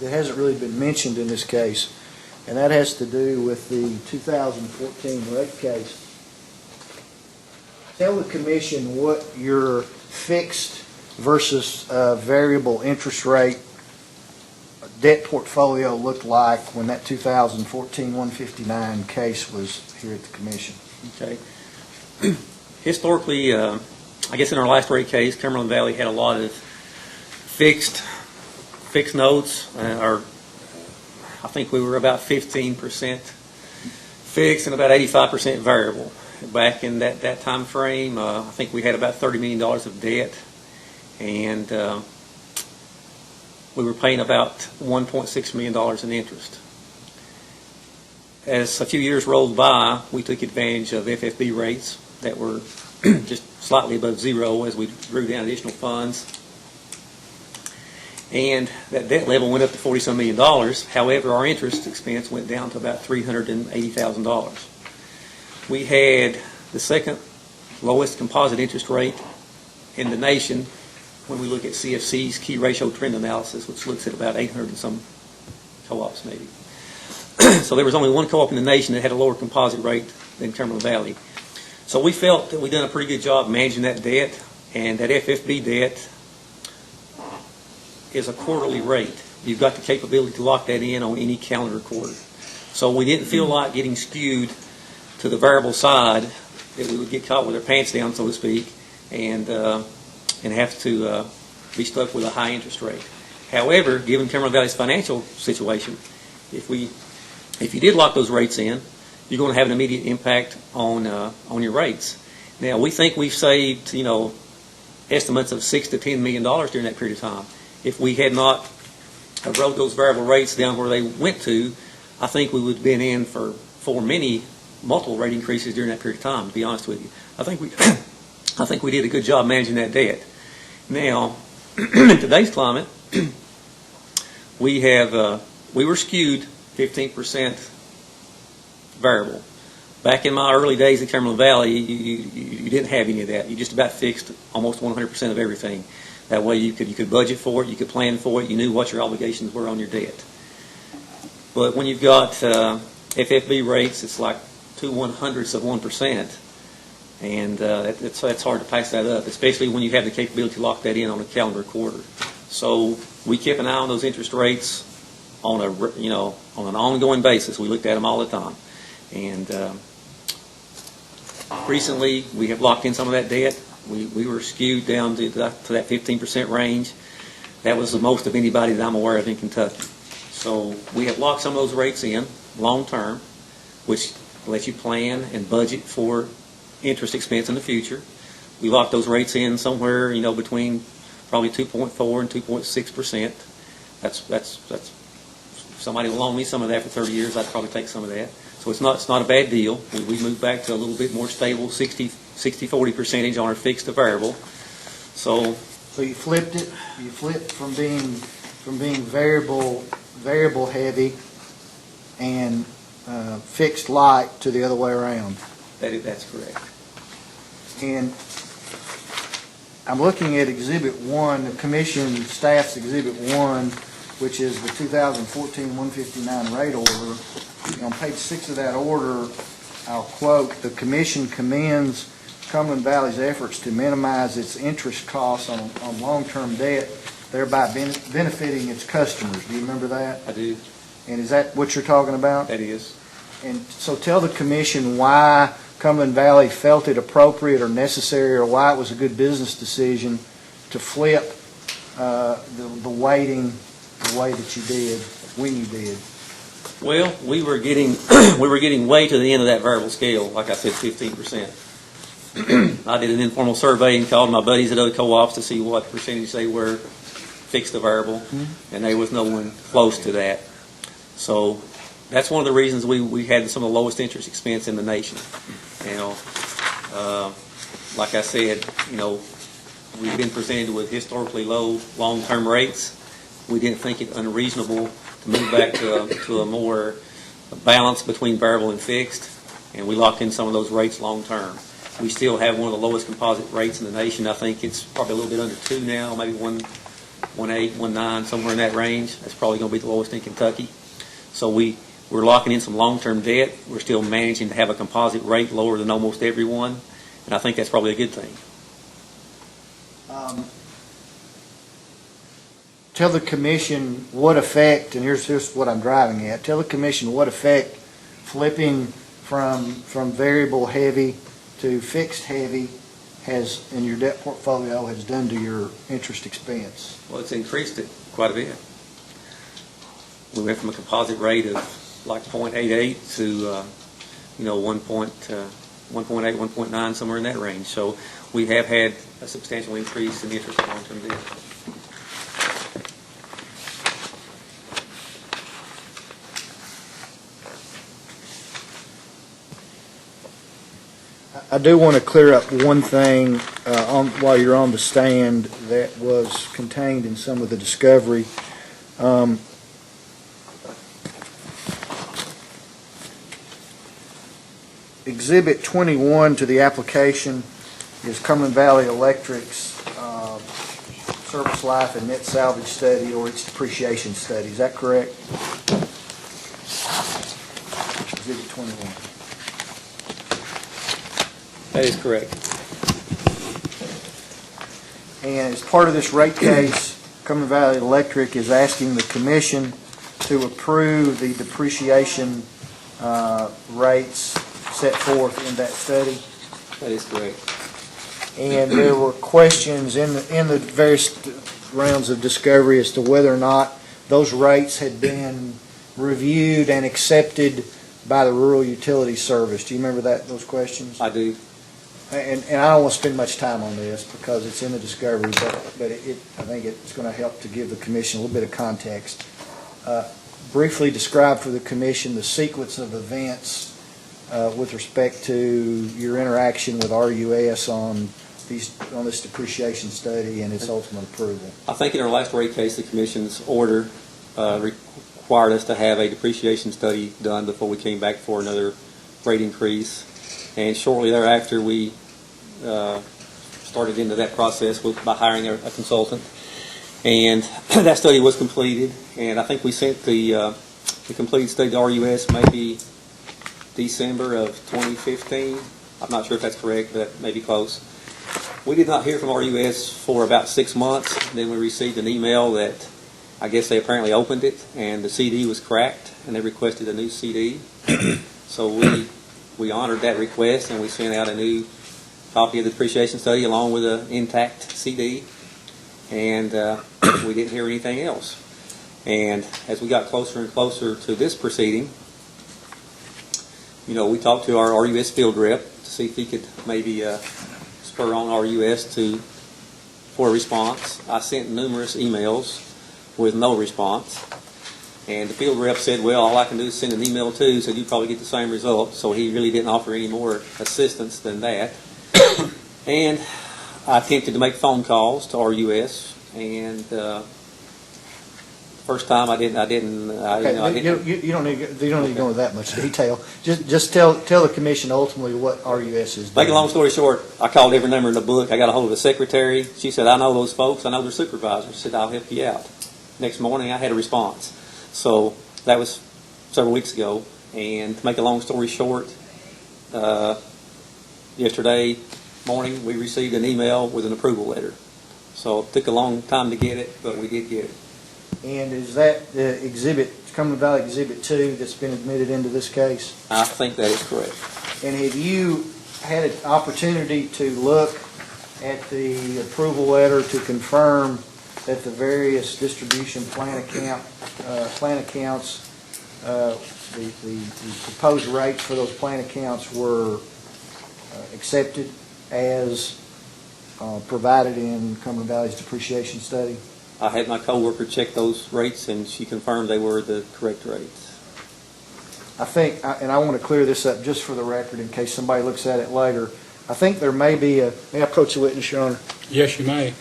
that hasn't really been mentioned in this case, and that has to do with the 2014 rate case. Tell the commission what your fixed versus variable interest rate debt portfolio looked like when that 2014 159 case was here at the commission. Okay. Historically, I guess in our last rate case, Cumberland Valley had a lot of fixed notes. I think we were about 15% fixed and about 85% variable. Back in that time frame, I think we had about $30 million of debt, and we were paying about $1.6 million in interest. As a few years rolled by, we took advantage of FFB rates that were just slightly above zero as we drew down additional funds. And that debt level went up to $40-some million. However, our interest expense went down to about $380,000. We had the second lowest composite interest rate in the nation when we look at CFC's key ratio trend analysis, which looks at about 800 and some co-ops maybe. So there was only one co-op in the nation that had a lower composite rate than Cumberland Valley. So we felt that we'd done a pretty good job managing that debt, and that FFB debt is a quarterly rate. You've got the capability to lock that in on any calendar quarter. So we didn't feel like getting skewed to the variable side, that we would get caught with our pants down, so to speak, and have to be stuck with a high interest rate. However, given Cumberland Valley's financial situation, if you did lock those rates in, you're going to have an immediate impact on your rates. Now, we think we've saved, you know, estimates of $6 to $10 million during that period of time. If we had not rode those variable rates down where they went to, I think we would have been in for multiple rate increases during that period of time, to be honest with you. I think we did a good job managing that debt. Now, in today's climate, we were skewed 15% variable. Back in my early days in Cumberland Valley, you didn't have any of that. You just about fixed almost 100% of everything. That way you could budget for it, you could plan for it, you knew what your obligations were on your debt. But when you've got FFB rates, it's like 0.02%, and that's hard to pass that up, especially when you have the capability to lock that in on a calendar quarter. So we kept an eye on those interest rates on an ongoing basis. We looked at them all the time, and recently we have locked in some of that debt. We were skewed down to that 15% range. That was the most of anybody that I'm aware of in Kentucky. So we have locked some of those rates in long term, which lets you plan and budget for interest expense in the future. We locked those rates in somewhere, between probably 2.4 and 2.6%. That's if somebody will loan me some of that for 30 years, I'd probably take some of that. So it's not a bad deal. We moved back to a little bit more stable 60-40 percentage on our fixed to variable. So you flipped it. You flipped from being variable heavy and fixed light to the other way around. That's correct. And I'm looking at Exhibit 1, the Commission staff's Exhibit 1, which is the 2014-159 rate order. On page 6 of that order, I'll quote, "The Commission commends Cumberland Valley's efforts to minimize its interest costs on long-term debt, thereby benefiting its customers." Do you remember that? I do. And is that what you're talking about? That is. And so tell the Commission why Cumberland Valley felt it appropriate or necessary, or why it was a good business decision to flip the weighting the way that you did, when you did. Well, we were getting way to the end of that variable scale, like I said, 15%. I did an informal survey and called my buddies at other co-ops to see what percentage they were fixed to variable, and there was no one close to that. So that's one of the reasons we had some of the lowest interest expense in the nation. Like I said, we've been presented with historically low long-term rates. We didn't think it unreasonable to move back to a more balance between variable and fixed, and we locked in some of those rates long-term. We still have one of the lowest composite rates in the nation. I think it's probably a little bit under 2 now, maybe 1.8, 1.9, somewhere in that range. That's probably going to be the lowest in Kentucky. So we're locking in some long-term debt. We're still managing to have a composite rate lower than almost everyone, and I think that's probably a good thing. Tell the Commission what effect, and here's what I'm driving at, tell the Commission what effect flipping from variable heavy to fixed heavy has, in your debt portfolio, has done to your interest expense. Well, it's increased it quite a bit. We went from a composite rate of like 0.88 to 1.8, 1.9, somewhere in that range. So we have had a substantial increase in the interest of long-term debt. I do want to clear up one thing while you're on the stand that was contained in some of the discovery. Exhibit 21 to the application is Cumberland Valley Electric's service life and net salvage study, or its depreciation study. Is that correct? Exhibit 21. That is correct. And as part of this rate case, Cumberland Valley Electric is asking the Commission to approve the depreciation rates set forth in that study. That is correct. And there were questions in the various rounds of discovery as to whether or not those rates had been reviewed and accepted by the Rural Utility Service. Do you remember those questions? I do. And I don't want to spend much time on this because it's in the discovery, but I think it's going to help to give the Commission a little bit of context. briefly describe for the commission the sequence of events with respect to your interaction with RUS on this depreciation study and its ultimate approval. I think in our last rate case, the commission's order required us to have a depreciation study done before we came back for another rate increase. And shortly thereafter, we started into that process by hiring a consultant. And that study was completed, and I think we sent the completed study to RUS maybe December of 2015. I'm not sure if that's correct, but that may be close. We did not hear from RUS for about 6 months. Then we received an email that I guess they apparently opened it, and the CD was cracked, and they requested a new CD. So we honored that request, and we sent out a new copy of the depreciation study along with an intact CD. And we didn't hear anything else. And as we got closer and closer to this proceeding, we talked to our RUS field rep to see if he could maybe spur on RUS for a response. I sent numerous emails with no response. And the field rep said, well, all I can do is send an email too, so you probably get the same result. So he really didn't offer any more assistance than that. And I attempted to make phone calls to RUS, and first time I didn't. You don't need to go into that much detail. Just tell the commission ultimately what RUS is doing. Make a long story short, I called every number in the book. I got a hold of the secretary. She said, I know those folks. I know their supervisor. She said, I'll help you out. Next morning, I had a response. So that was several weeks ago. And to make a long story short, yesterday morning, we received an email with an approval letter. So it took a long time to get it, but we did get it. And is that the Cumberland Valley Exhibit 2 that's been admitted into this case? I think that is correct. And have you had an opportunity to look at the approval letter to confirm that the various distribution plan accounts, the proposed rates for those plan accounts were accepted as provided in Cumberland Valley's depreciation study? I had my coworker check those rates, and she confirmed they were the correct rates. I think, and I want to clear this up just for the record in case somebody looks at it later, I think there may be may I approach the witness, Your Honor? Yes, you may.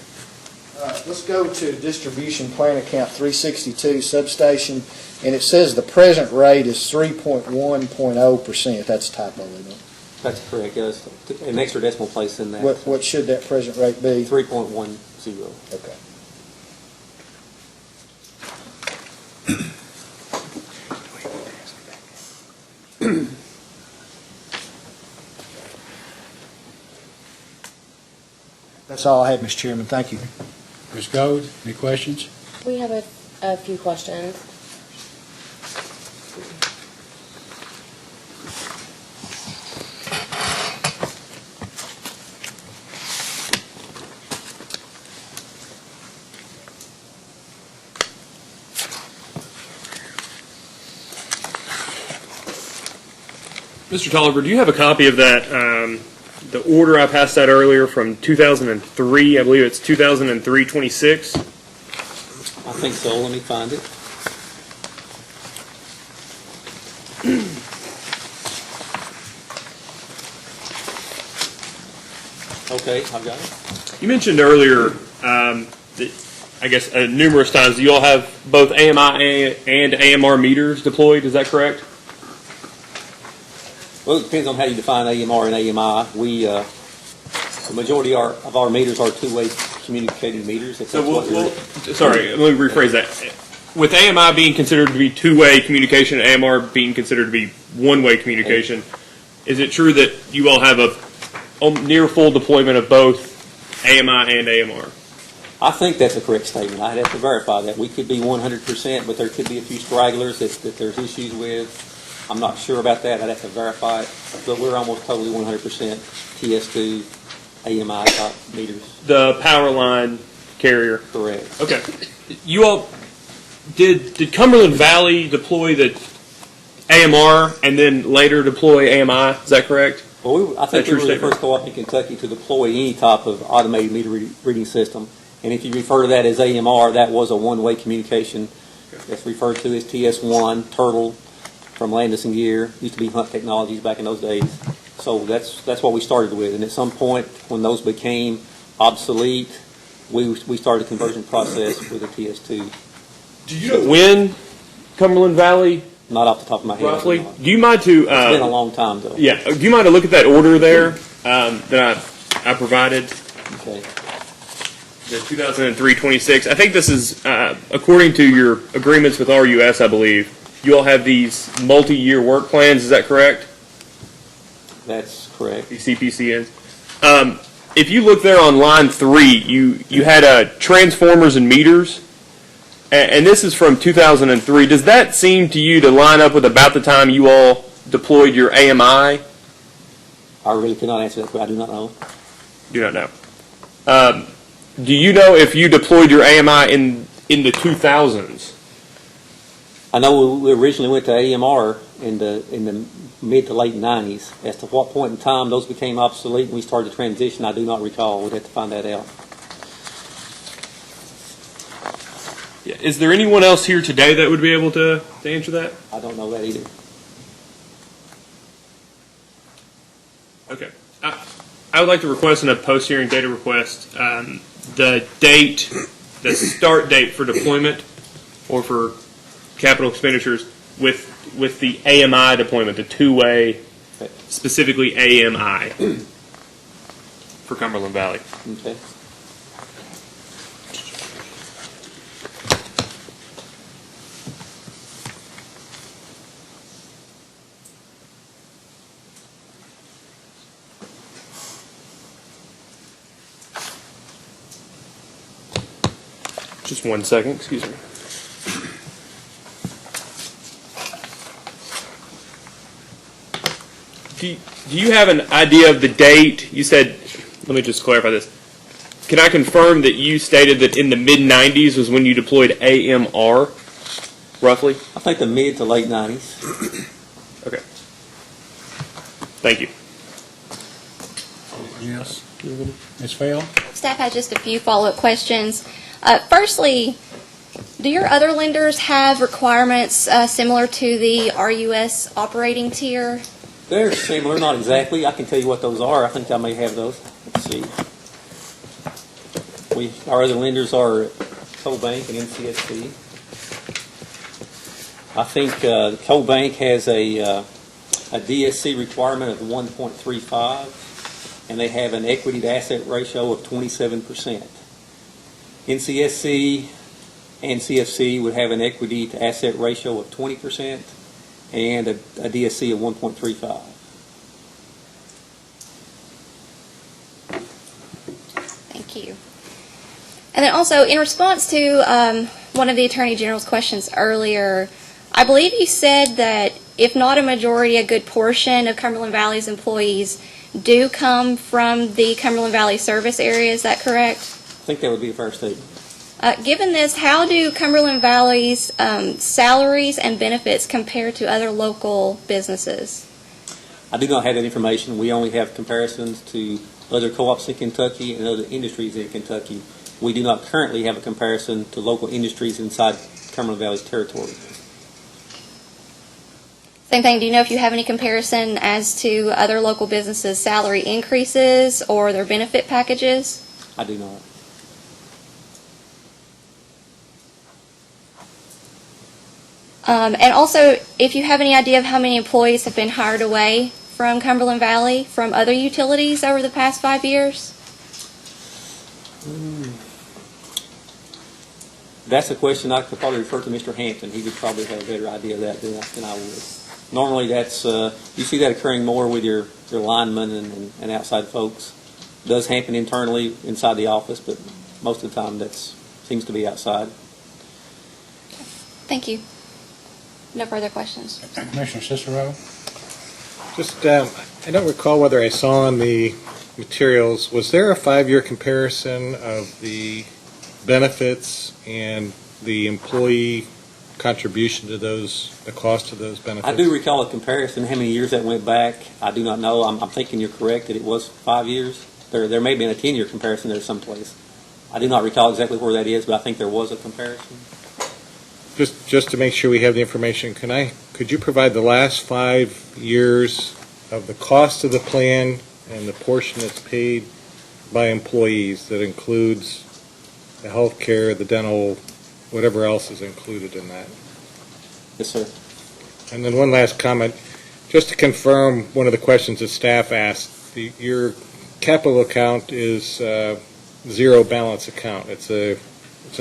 Let's go to distribution plan account 362 substation, and it says the present rate is 3.1.0%. That's a typo, isn't it? That's correct. There's an extra decimal place in that. What should that present rate be? 3.10. Okay. That's all I have, Mr. Chairman. Thank you. Ms. Gold, any questions? We have a few questions. Mr. Tolliver, do you have a copy of that, the order I passed out earlier from 2003? I believe it's 2003-26. I think so. Let me find it. Okay, I've got it. You mentioned earlier that, I guess, numerous times, do you all have both AMI and AMR meters deployed? Is that correct? Well, it depends on how you define AMR and AMI. The majority of our meters are two-way communicating meters. Sorry, let me rephrase that. With AMI being considered to be two-way communication and AMR being considered to be one-way communication, is it true that you all have a near full deployment of both AMI and AMR? I think that's a correct statement. I'd have to verify that. We could be 100%, but there could be a few stragglers that there's issues with. I'm not sure about that. I'd have to verify it. But we're almost totally 100% TS2 AMI type meters. The power line carrier. Correct. Okay. You all, did Cumberland Valley deploy the AMR and then later deploy AMI? Is that correct? Well, I think we were the first co-op in Kentucky to deploy any type of automated meter reading system. And if you refer to that as AMR, that was a one-way communication It's referred to as TS1, Turtle, from Landis and Gear. Used to be Hunt Technologies back in those days. So that's what we started with. And at some point, when those became obsolete, we started a conversion process with a TS2. Do you know when Cumberland Valley, Not off the top of my head. roughly? No. Do you mind to? It's been a long time, though. Yeah. Do you mind to look at that order there that I provided? Okay. The 2003-26. I think this is according to your agreements with RUS. I believe you all have these multi-year work plans. Is that correct? That's correct. These CPCNs. If you look there on line 3, you had transformers and meters, and this is from 2003. Does that seem to you to line up with about the time you all deployed your AMI? I really cannot answer that, but I do not know. Do not know. Do you know if you deployed your AMI in the 2000s? I know we originally went to AMR in the mid to late 90s. As to what point in time those became obsolete and we started to transition, I do not recall. We'd have to find that out. Yeah. Is there anyone else here today that would be able to answer that? I don't know that either. Okay. I would like to request in a post-hearing data request the date, the start date for deployment or for capital expenditures with the AMI deployment, the two-way, specifically AMI for Cumberland Valley. Okay. Just 1 second, excuse me. Do you have an idea of the date? You said, let me just clarify this. Can I confirm that you stated that in the mid-90s was when you deployed AMR, roughly? I think the mid to late 90s. Okay. Thank you. Yes. Ms. Fell? Staff has just a few follow-up questions. Firstly, do your other lenders have requirements similar to the RUS operating tier? They're similar, not exactly. I can tell you what those are. I think I may have those. Let's see. Our other lenders are CoBank and NCSC. I think CoBank has a DSC requirement of 1.35, and they have an equity to asset ratio of 27%. NCSC and CFC would have an equity to asset ratio of 20% and a DSC of 1.35. Thank you. And then also, in response to one of the Attorney General's questions earlier, I believe you said that if not a majority, a good portion of Cumberland Valley's employees do come from the Cumberland Valley service area. Is that correct? I think that would be a fair statement. Given this, how do Cumberland Valley's salaries and benefits compare to other local businesses? I do not have that information. We only have comparisons to other co-ops in Kentucky and other industries in Kentucky. We do not currently have a comparison to local industries inside Cumberland Valley's territory. Same thing, do you know if you have any comparison as to other local businesses' salary increases or their benefit packages? I do not. And also, if you have any idea of how many employees have been hired away from Cumberland Valley from other utilities over the past 5 years? That's a question I could probably refer to Mr. Hampton. He would probably have a better idea of that than I would. Normally, that's you see that occurring more with your linemen and outside folks. It does happen internally inside the office, but most of the time that seems to be outside. Thank you. No further questions. Commissioner Cicero? Just, I don't recall whether I saw on the materials, was there a 5-year comparison of the benefits and the employee contribution to those, the cost of those benefits? I do recall a comparison. How many years that went back, I do not know. I'm thinking you're correct that it was 5 years. There may have been a 10-year comparison there someplace. I do not recall exactly where that is, but I think there was a comparison. Just to make sure we have the information, could you provide the last 5 years of the cost of the plan and the portion that's paid by employees that includes the health care, the dental, whatever else is included in that? Yes, sir. And then one last comment, just to confirm one of the questions that staff asked, your capital account is zero balance account. It's a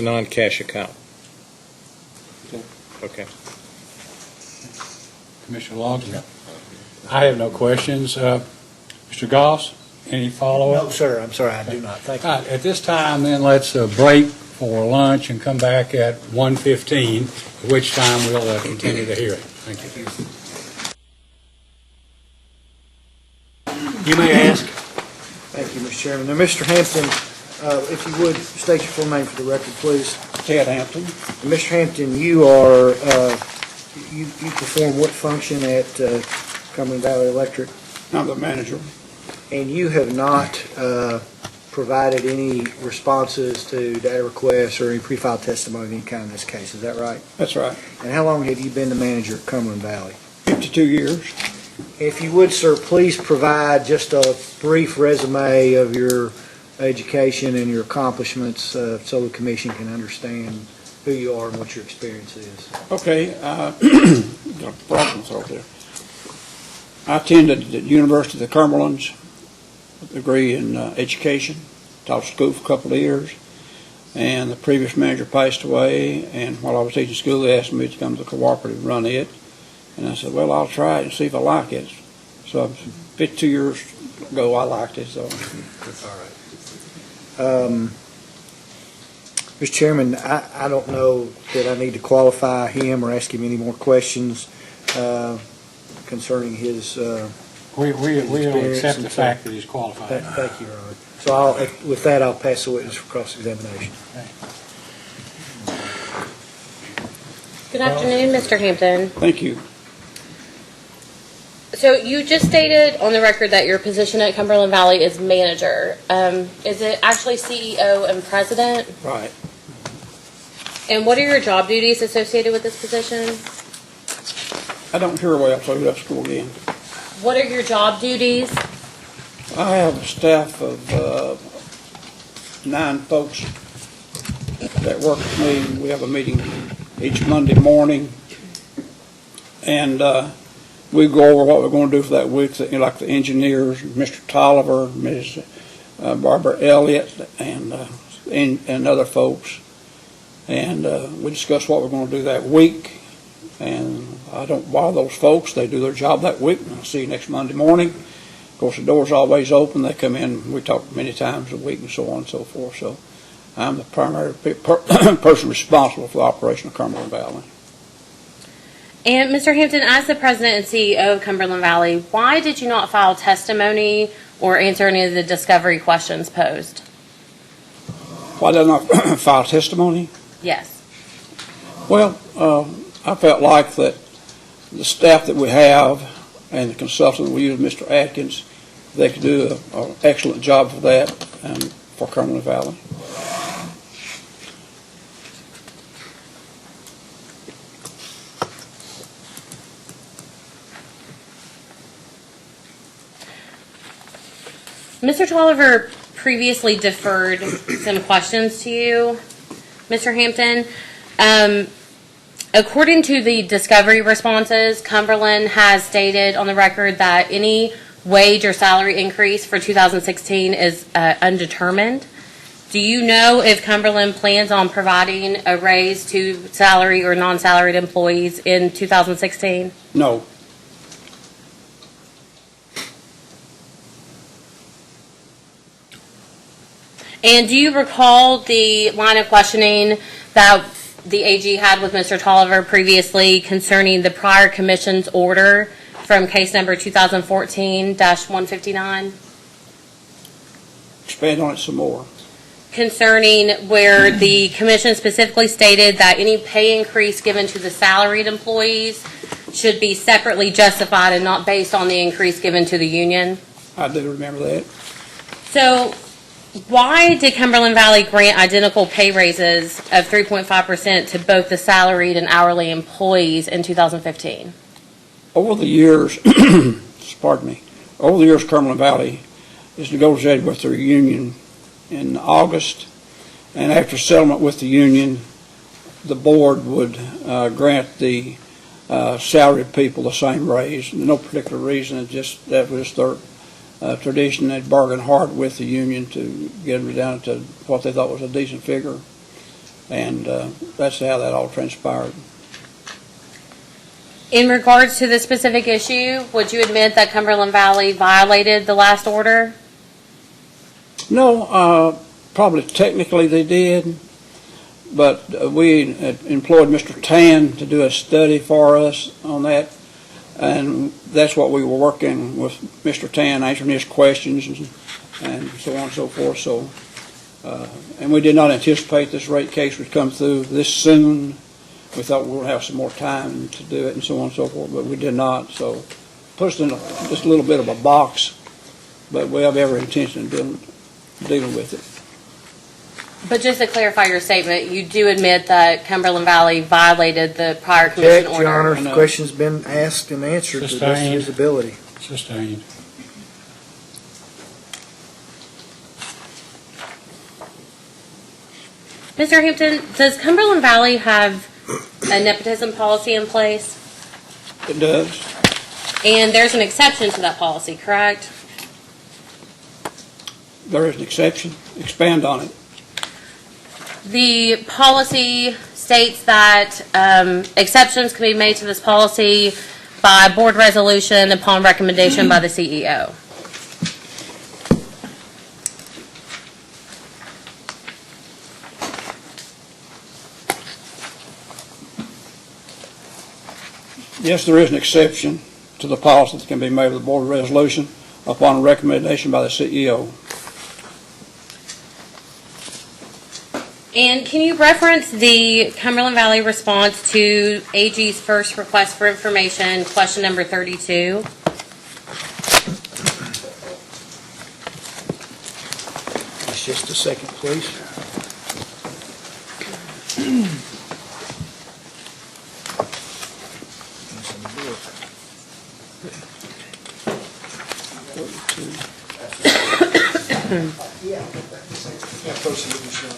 non-cash account. Okay. Commissioner Long? I have no questions. Mr. Goss, any follow-up? No, sir, I'm sorry, I do not. Thank you. All right, at this time, then, let's break for lunch and come back at 1:15, at which time we'll continue the hearing. Thank you. You may ask. Thank you, Mr. Chairman. Now, Mr. Hampton, if you would, state your full name for the record, please. Ted Hampton. Mr. Hampton, you are, you perform what function at Cumberland Valley Electric? I'm the manager. And you have not provided any responses to data requests or any pre-filed testimony of any kind in this case, is that right? That's right. And how long have you been the manager at Cumberland Valley? 52 years. If you would, sir, please provide just a brief resume of your education and your accomplishments so the commission can understand who you are and what your experience is. Okay. Got problems over there. I attended the University of the Cumberlands, a degree in education, taught school for a couple of years, and the previous manager passed away, and while I was teaching school, they asked me to come to the cooperative and run it, and I said, well, I'll try it and see if I like it. So 52 years ago, I liked it, so. All right. Mr. Chairman, I don't know that I need to qualify him or ask him any more questions concerning his We don't accept the and fact that he's qualified. Thank you, Your Honor. So with that, I'll pass the witness for cross-examination. Good afternoon, Mr. Hampton. Thank you. So you just stated on the record that your position at Cumberland Valley is manager. Is it actually CEO and president? Right. And what are your job duties associated with this position? I don't hear well, so let's go again. What are your job duties? I have a staff of 9 folks that work with me. We have a meeting each Monday morning, and we go over what we're going to do for that week, like the engineers, Mr. Tolliver, Ms. Barbara Elliott, and other folks. And we discuss what we're going to do that week. And I don't bother those folks. They do their job that week. And I'll see you next Monday morning. Of course, the door's always open. They come in. We talk many times a week and so on and so forth. So I'm the primary person responsible for the operation of Cumberland Valley. And Mr. Hampton, as the president and CEO of Cumberland Valley, why did you not file testimony or answer any of the discovery questions posed? Why did I not file testimony? Yes. Well, I felt like that the staff that we have and the consultant we use, Mr. Atkins, they could do an excellent job for that and for Cumberland Valley. Mr. Tolliver previously deferred some questions to you, Mr. Hampton. According to the discovery responses, Cumberland has stated on the record that any wage or salary increase for 2016 is undetermined. Do you know if Cumberland plans on providing a raise to salary or non-salaried employees in 2016? No. And do you recall the line of questioning that the AG had with Mr. Tolliver previously concerning the prior commission's order from case number 2014-159? Expand on it some more. Concerning where the commission specifically stated that any pay increase given to the salaried employees should be separately justified and not based on the increase given to the union. I do remember that. So Why did Cumberland Valley grant identical pay raises of 3.5% to both the salaried and hourly employees in 2015? Over the years, pardon me, over the years, Cumberland Valley has negotiated with their union in August, and after settlement with the union, the board would grant the salaried people the same raise. No particular reason, it just that was their tradition. They'd bargained hard with the union to get them down to what they thought was a decent figure, and that's how that all transpired. In regards to this specific issue, would you admit that Cumberland Valley violated the last order? No, probably technically they did, but we employed Mr. Tan to do a study for us on that, and that's what we were working with Mr. Tan, answering his questions and so on and so forth. So, and we did not anticipate this rate case would come through this soon. We thought we would have some more time to do it and so on and so forth, but we did not. So, put us in just a little bit of a box, but we have every intention of dealing with it. But just to clarify your statement, you do admit that Cumberland Valley violated the prior commission Checked, order? Your Honor. No. Question's been asked and answered to the best of his ability. Sustained. Mr. Hampton, does Cumberland Valley have a nepotism policy in place? It does. And there's an exception to that policy, correct? There is an exception. Expand on it. The policy states that exceptions can be made to this policy by board resolution upon recommendation by the CEO. Yes, there is an exception to the policy that can be made with a board resolution upon recommendation by the CEO. And can you reference the Cumberland Valley response to AG's first request for information, question number 32? Just a second, please.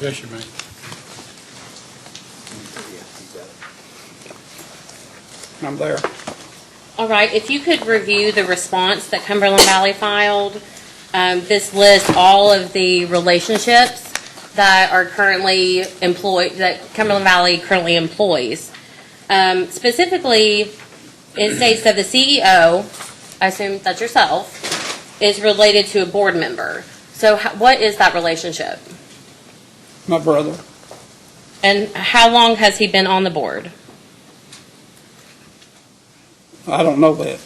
Yes, you may. I'm there. All right, if you could review the response that Cumberland Valley filed. This lists all of the relationships that are currently employed, that Cumberland Valley currently employs. Specifically, it states that the CEO, I assume that's yourself, is related to a board member. So what is that relationship? My brother. And how long has he been on the board? I don't know that.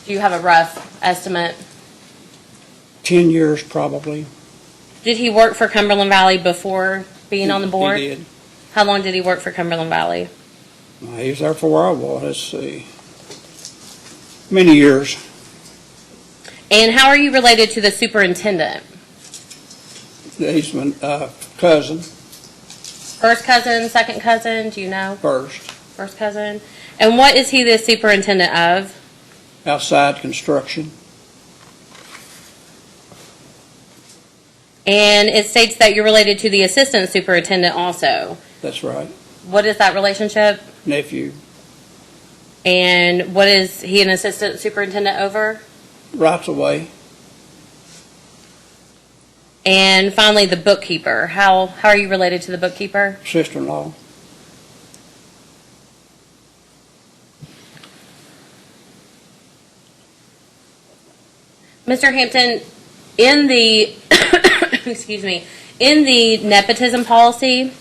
Do you have a rough estimate? 10 years probably. Did he work for Cumberland Valley before being on the board? He did. How long did he work for Cumberland Valley? He was there for a while. Well, let's see. Many years. And how are you related to the superintendent? He's my cousin First cousin, second cousin, do you know? first. First cousin. And what is he the superintendent of? Outside construction. And it states that you're related to the assistant superintendent also. That's right. What is that relationship? Nephew. And what is he an assistant superintendent over? Rights away. And finally, the bookkeeper. How are you related to the bookkeeper? Sister-in-law. Mr. Hampton, in the excuse me, in the nepotism policy,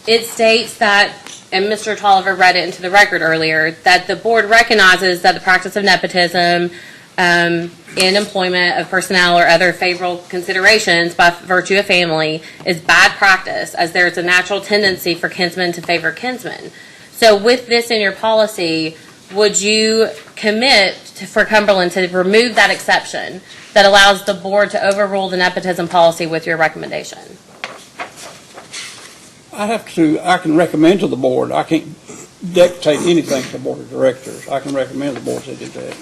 it states that, and Mr. Tolliver read it into the record earlier, that the board recognizes that the practice of nepotism in employment of personnel or other favorable considerations by virtue of family is bad practice, as there is a natural tendency for kinsmen to favor kinsmen. So with this in your policy, would you commit for Cumberland to remove that exception that allows the board to overrule the nepotism policy with your recommendation? I can recommend to the board. I can't dictate anything to the board of directors. I can recommend the board to do that.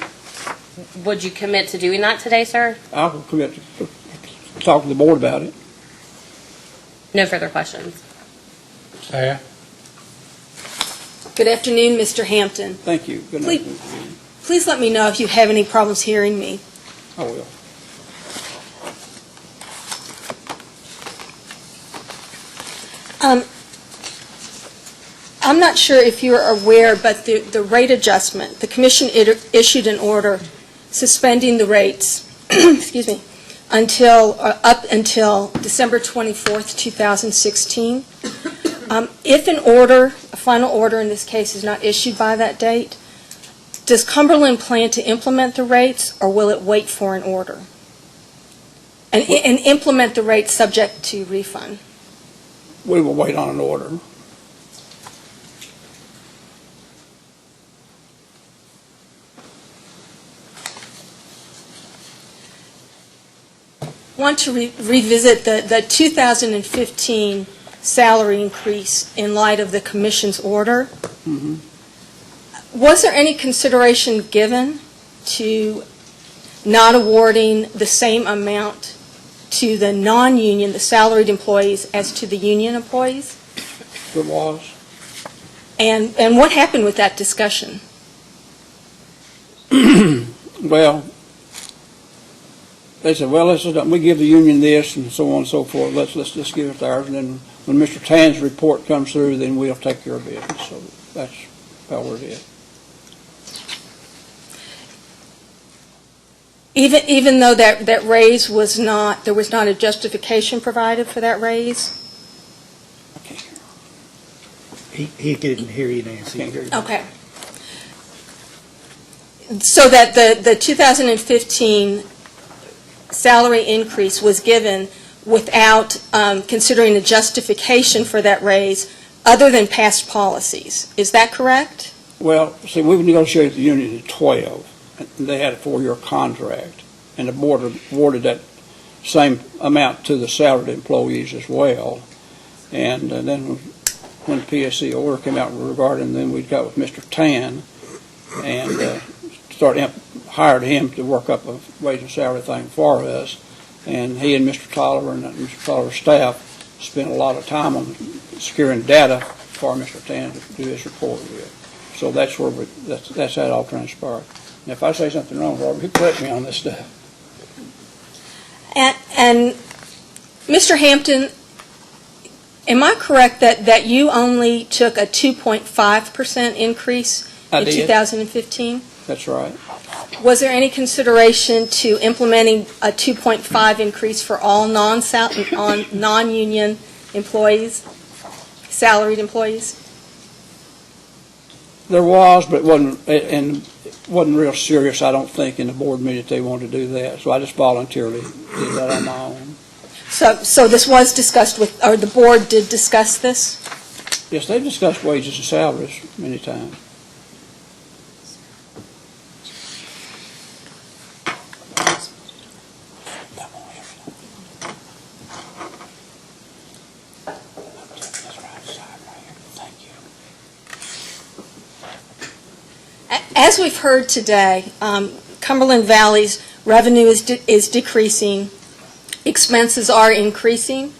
Would you commit to doing that today, sir? I will commit to talk to the board about it. No further questions. Staff? Good afternoon, Mr. Hampton. Thank you. Good Please- night. Please let me know if you have any problems hearing me. I will. I'm not sure if you're aware, but the rate adjustment, the commission issued an order suspending the rates, excuse me, up until December 24th, 2016. If a final order in this case is not issued by that date, does Cumberland plan to implement the rates, or will it wait for an order? And implement the rates subject to refund? We will wait on an order. I want to revisit the 2015 salary increase in light of the commission's order. Mhm. Was there any consideration given to not awarding the same amount to the non-union, the salaried employees, as to the union employees? There was. And what happened with that discussion? Well, they said, well, we give the union this and so on and so forth. Let's just give it to ours. And then when Mr. Tan's report comes through, then we'll take care of business. So that's how we're at. Even though that raise was not, there was not a justification provided for that raise? I can't hear. He couldn't hear you, Nancy. Can't hear you. Okay. So that the 2015 salary increase was given without considering a justification for that raise other than past policies. Is that correct? Well, see, we've negotiated the union at 12. And they had a 4-year contract, and the board awarded that same amount to the salaried employees as well. And then when the PSC order came out regarding, then we got with Mr. Tan and hired him to work up a wage and salary thing for us. And he and Mr. Tolliver and Mr. Tolliver's staff spent a lot of time on securing data for Mr. Tan to do his report with. So that's where that's how it all transpired. And if I say something wrong, Robert, you correct me on this stuff. And Mr. Hampton, am I correct that you only took a 2.5% increase in 2015? That's right. Was there any consideration to implementing a 2.5 increase for all non-union employees, salaried employees? There was, but it wasn't real serious, I don't think, in the board meeting that they wanted to do that. So I just voluntarily did that on my own. So this was discussed with, or the board did discuss this? Yes, they've discussed wages and salaries many times. As we've heard today, Cumberland Valley's revenue is decreasing, expenses are increasing.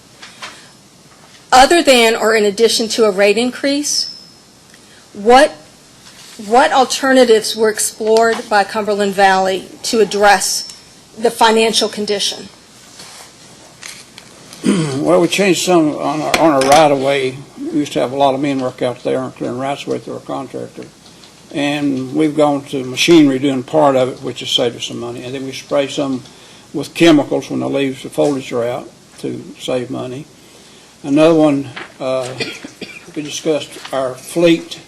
Other than or in addition to a rate increase, what alternatives were explored by Cumberland Valley to address the financial condition? Well, we changed some on our right-of-way. We used to have a lot of men work out there and clearing rights-of-way through a contractor. And we've gone to machinery doing part of it, which has saved us some money. And then we spray some with chemicals when the leaves, the foliage are out to save money. Another one, we discussed our fleet.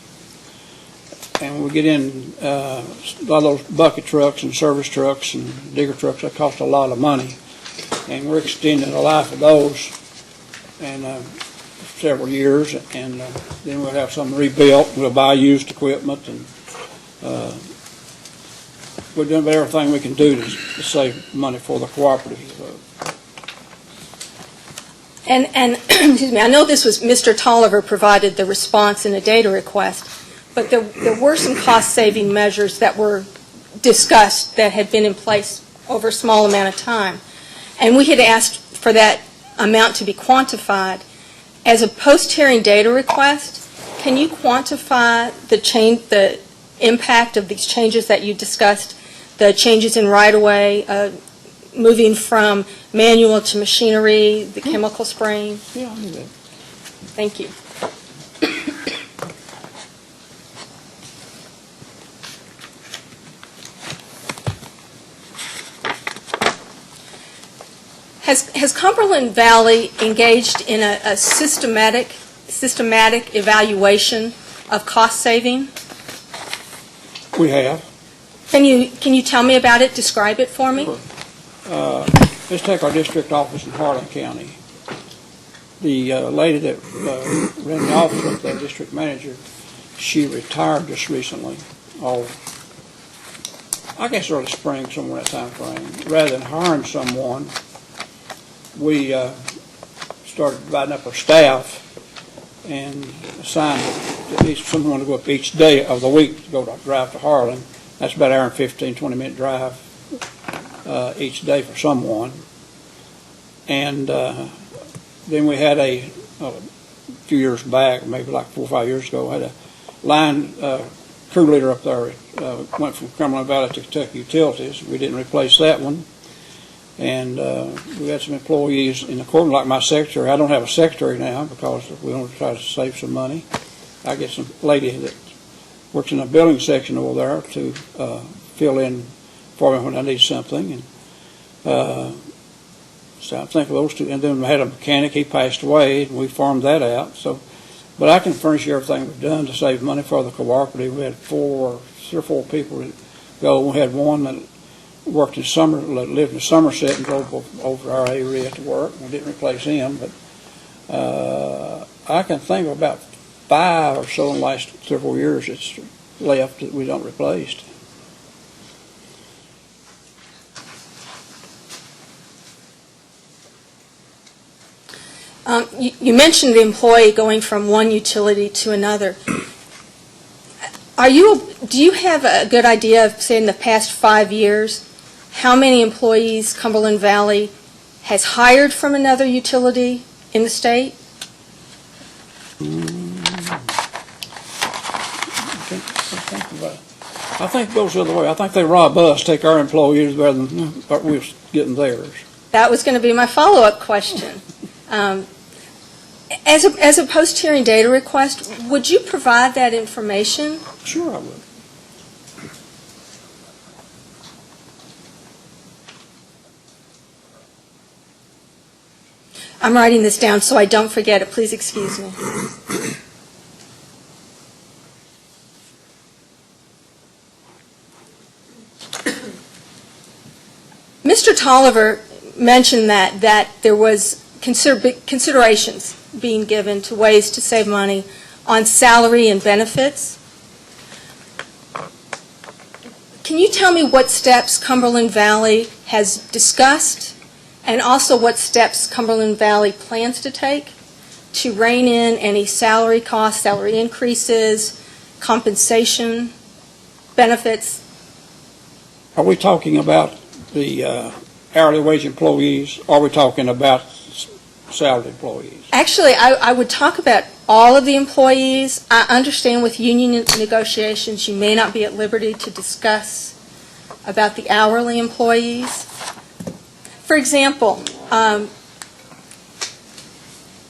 And we get in a lot of those bucket trucks and service trucks and digger trucks. That cost a lot of money. And we're extending the life of those and several years. And then we'll have some rebuilt. We'll buy used equipment and we're doing everything we can do to save money for the cooperative. And excuse me, I know this was, Mr. Tolliver provided the response in a data request, but there were some cost-saving measures that were discussed that had been in place over a small amount of time. And we had asked for that amount to be quantified. As a post-hearing data request, can you quantify the impact of these changes that you discussed, the changes in right-of-way, moving from manual to machinery, the chemical spraying? Yeah, I knew that. Thank you. Has Cumberland Valley engaged in a systematic evaluation of cost saving? We have. Can you tell me about it? Describe it for me. Let's take our district office in Harlan County. The lady that ran the office with the district manager, she retired just recently. I guess early spring, somewhere in that time frame. Rather than hiring someone, we started dividing up our staff and assigned at least someone to go up each day of the week to drive to Harlan. That's about an hour and 15, 20-minute drive each day for someone. And then we had a few years back, maybe like 4 or 5 years ago, had a line crew leader up there. Went from Cumberland Valley to Kentucky Utilities. We didn't replace that one. And we had some employees in the courtroom, like my secretary. I don't have a secretary now because we want to try to save some money. I get some lady that works in the building section over there to fill in for me when I need something. And so I think of those two. And then we had a mechanic. He passed away, and we farmed that out. But I can furnish you everything we've done to save money for the cooperative. We had 3 or 4 people that go. We had one that worked in lived in Somerset and drove over our area to work. We didn't replace him, but I can think of about 5 or so in the last 3 or 4 years that's left that we don't replace. You mentioned the employee going from one utility to another. Do you have a good idea of, say, in the past 5 years, how many employees Cumberland Valley has hired from another utility in the state? I think it goes the other way. I think they rob us, take our employees rather than we're getting theirs. That was going to be my follow-up question. As a post-hearing data request, would you provide that information? Sure I would. I'm writing this down so I don't forget it. Please excuse me. Mr. Tolliver mentioned that there was considerations being given to ways to save money on salary and benefits. Can you tell me what steps Cumberland Valley has discussed and also what steps Cumberland Valley plans to take to rein in any salary costs, salary increases, compensation, benefits? Are we talking about the hourly wage employees, or are we talking about salaried employees? Actually, I would talk about all of the employees. I understand with union negotiations you may not be at liberty to discuss about the hourly employees. For example,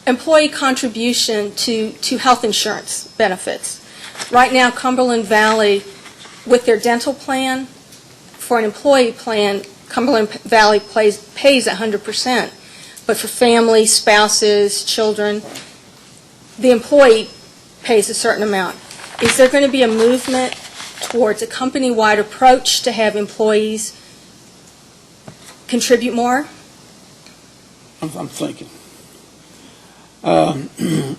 employee contribution to health insurance benefits. Right now, Cumberland Valley, with their dental plan, for an employee plan, Cumberland Valley pays 100%. But for families, spouses, children, the employee pays a certain amount. Is there going to be a movement towards a company-wide approach to have employees contribute more? I'm thinking.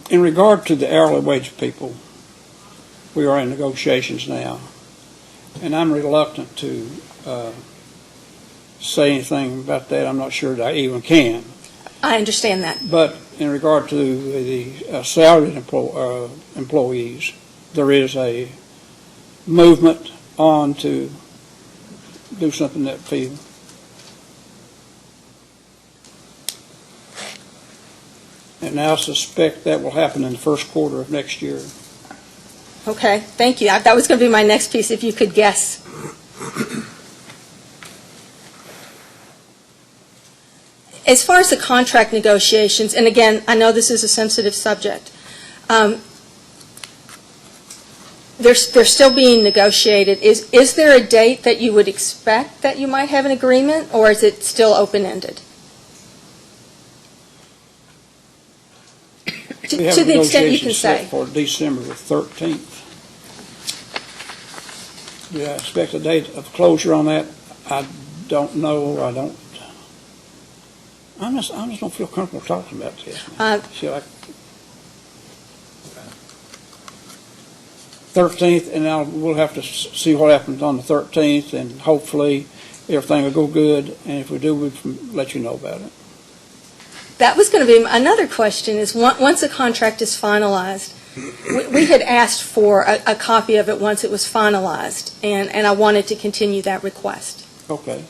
In regard to the hourly wage people, we are in negotiations now. and I'm reluctant to say anything about that. I'm not sure that I even can. I understand that. But in regard to the salaried employees, there is a movement on to do something in that field. And I suspect that will happen in the first quarter of next year. Okay, thank you. That was going to be my next piece, if you could guess. As far as the contract negotiations, and again, I know this is a sensitive subject, they're still being negotiated. Is there a date that you would expect that you might have an agreement, or is it still open-ended? To the extent you can say. For December the 13th. Do I expect a date of closure on that? I don't know. I just don't feel comfortable talking about this. See, like 13th, and now we'll have to see what happens on the 13th, and hopefully everything will go good, and if we do, we'll let you know about it. That was going to be another question, is once a contract is finalized, we had asked for a copy of it once it was finalized, and I wanted to continue that request. Okay.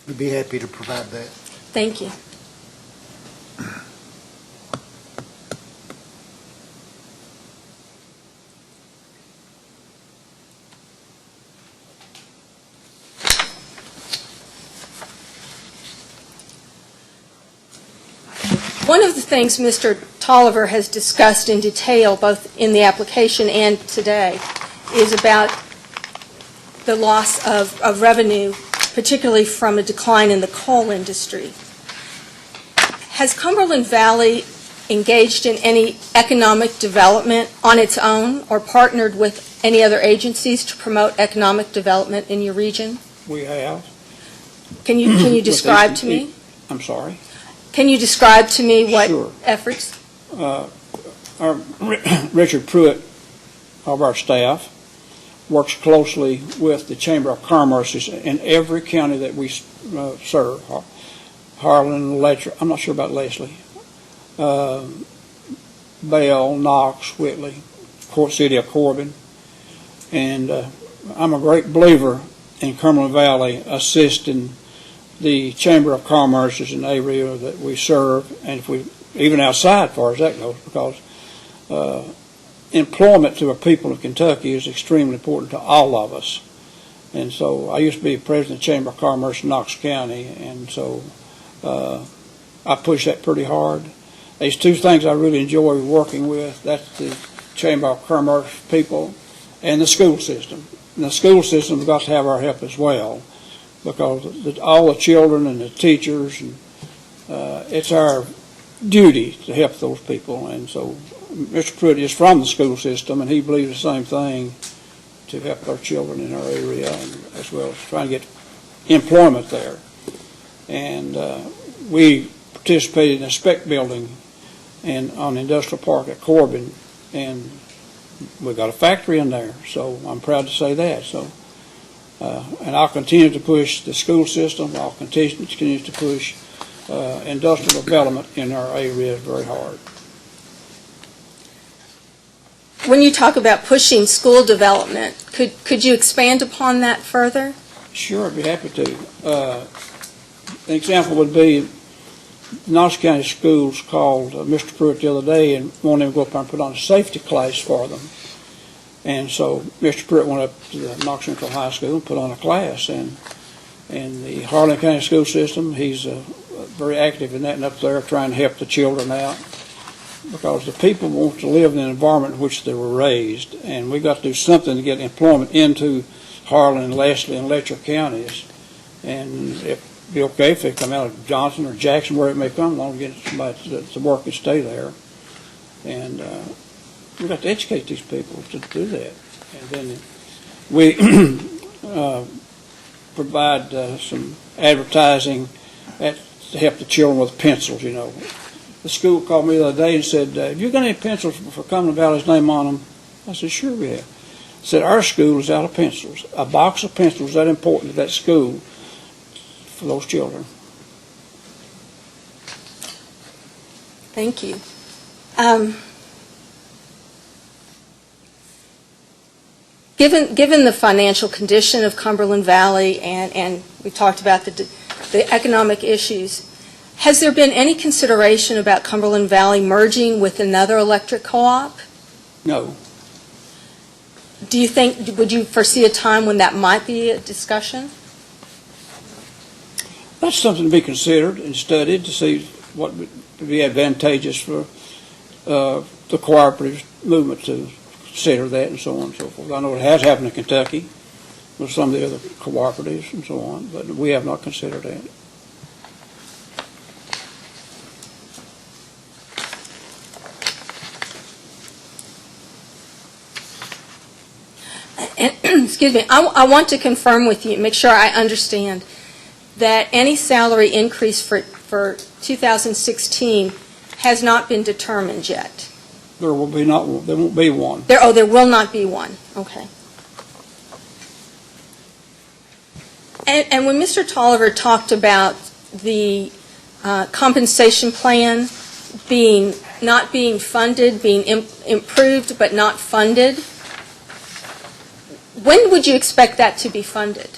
We'd be happy to provide that. Thank you. One of the things Mr. Tolliver has discussed in detail, both in the application and today, is about the loss of revenue, particularly from a decline in the coal industry. Has Cumberland Valley engaged in any economic development on its own or partnered with any other agencies to promote economic development in your region? We have. Can you describe to me? I'm sorry? Can you describe to me what Sure. efforts? Richard Pruitt of our staff works closely with the Chamber of Commerce in every county that we serve. Harlan, Letcher, I'm not sure about Leslie, Bell, Knox, Whitley, City of Corbin. And I'm a great believer in Cumberland Valley assisting the Chamber of Commerce in the area that we serve, and if we even outside as far as that goes, because employment to the people of Kentucky is extremely important to all of us. And so I used to be president of the Chamber of Commerce in Knox County, and so I push that pretty hard. There's two things I really enjoy working with. That's the Chamber of Commerce people and the school system. And the school system has got to have our help as well, because all the children and the teachers, and it's our duty to help those people. And so Mr. Pruitt is from the school system, and he believes the same thing, to help our children in our area, and as well as trying to get employment there. And we participated in a spec building on the industrial park at Corbin, and we got a factory in there, so I'm proud to say that. So, and I'll continue to push the school system. I'll continue to push industrial development in our area very hard. When you talk about pushing school development, could you expand upon that further? Sure, I'd be happy to. An example would be Knox County Schools called Mr. Pruitt the other day and wanted him to go up there and put on a safety class for them. And so Mr. Pruitt went up to the Knox Central High School and put on a class. And the Harlan County school system, he's very active in that and up there trying to help the children out, because the people want to live in an environment in which they were raised. And we've got to do something to get employment into Harlan, Leslie, and Letcher counties. And it'd be okay if they come out of Johnson or Jackson, where it may come, as long as we get somebody to work and stay there. And we've got to educate these people to do that. And then we provide some advertising to help the children with pencils, you know. The school called me the other day and said, have you got any pencils for Cumberland Valley's name on them? I said, sure we have. Said, our school is out of pencils. A box of pencils is that important to that school for those children. Thank you. Given the financial condition of Cumberland Valley, and we talked about the economic issues, has there been any consideration about Cumberland Valley merging with another electric co-op? No. Do you think, would you foresee a time when that might be a discussion? That's something to be considered and studied to see what would be advantageous for the cooperative movement to consider that and so on and so forth. I know it has happened in Kentucky with some of the other cooperatives and so on, but we have not considered that. And, excuse me, I want to confirm with you, make sure I understand, that any salary increase for 2016 has not been determined yet. There won't be one. There will not be one. Okay. And when Mr. Tolliver talked about the compensation plan not being funded, being improved but not funded, when would you expect that to be funded?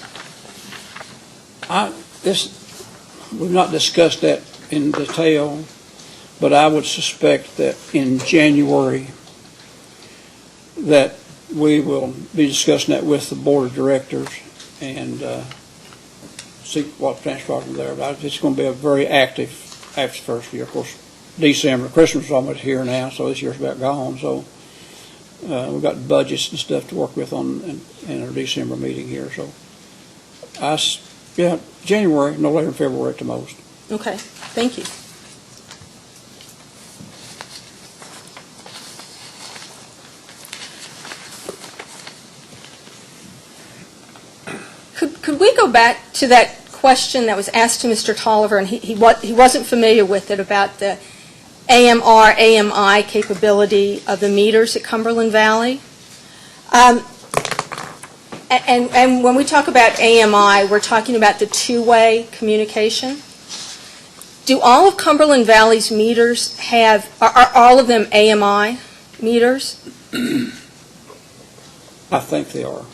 We've not discussed that in detail, but I would suspect that in January that we will be discussing that with the board of directors and see what transpires from there. But it's going to be a very active after the first year. Of course, December, Christmas is almost here now, so this year's about gone. So we've got budgets and stuff to work with in our December meeting here. So January, no later than February at the most. Okay, thank you. Could we go back to that question that was asked to Mr. Tolliver, and he wasn't familiar with it, about the AMR, AMI capability of the meters at Cumberland Valley? And when we talk about AMI, we're talking about the two-way communication. Do all of Cumberland Valley's meters are all of them AMI meters? I think they are.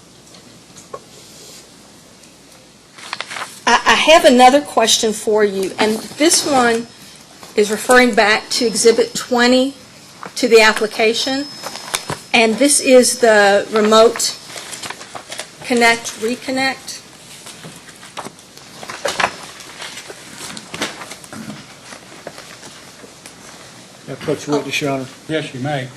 I have another question for you, and this one is referring back to Exhibit 20 to the application, and this is the remote connect, reconnect. May I approach the witness, Your Honor? Yes, you may.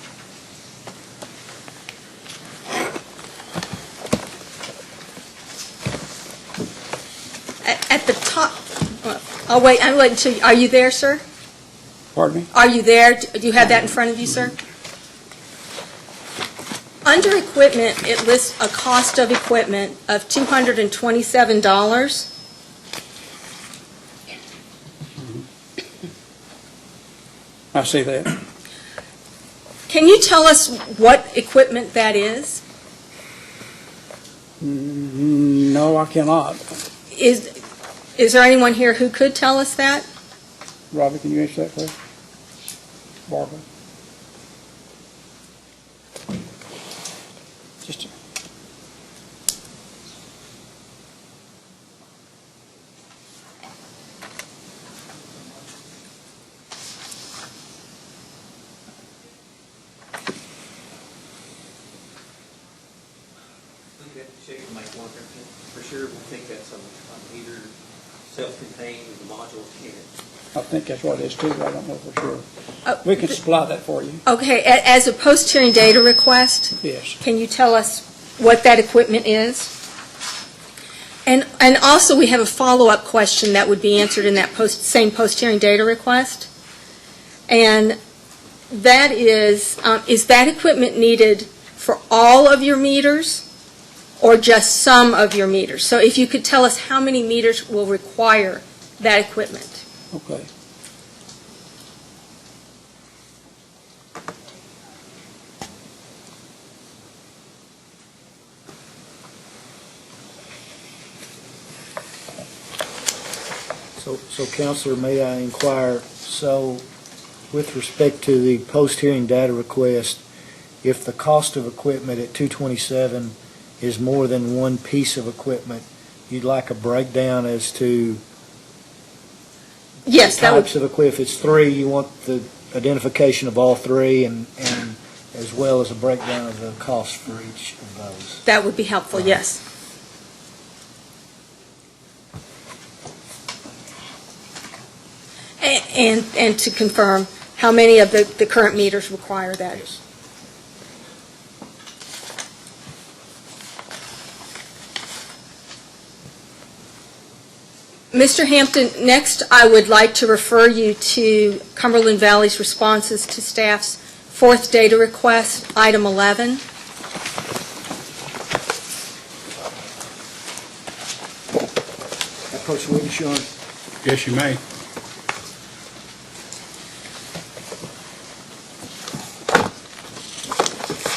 At the top, I'll wait until, are you there, sir? Pardon me? Are you there? Do you have that in front of you, sir? Under equipment, it lists a cost of equipment of $227. I see that. Can you tell us what equipment that is? No, I cannot. Is there anyone here who could tell us that? Robbie, can you answer that question? Barbara? Just a... For sure, we think that's a meter self-contained with the modules in it. I think that's what it is too, but I don't know for sure. We can supply that for you. Okay, as a post-hearing data request, Yes. can you tell us what that equipment is? And also, we have a follow-up question that would be answered in that same post-hearing data request. And that is that equipment needed for all of your meters or just some of your meters? So if you could tell us how many meters will require that equipment. Okay. So Counselor, may I inquire, so with respect to the post-hearing data request, if the cost of equipment at 227 is more than one piece of equipment, you'd like a breakdown as to Yes, that would, types of equipment? If it's three, you want the identification of all three and as well as a breakdown of the cost for each of those. that would be helpful, yes. And to confirm, how many of the current meters require that? Yes. Mr. Hampton, next I would like to refer you to Cumberland Valley's responses to staff's fourth data request, item 11. Approach the witness, Your Honor. Yes, you may.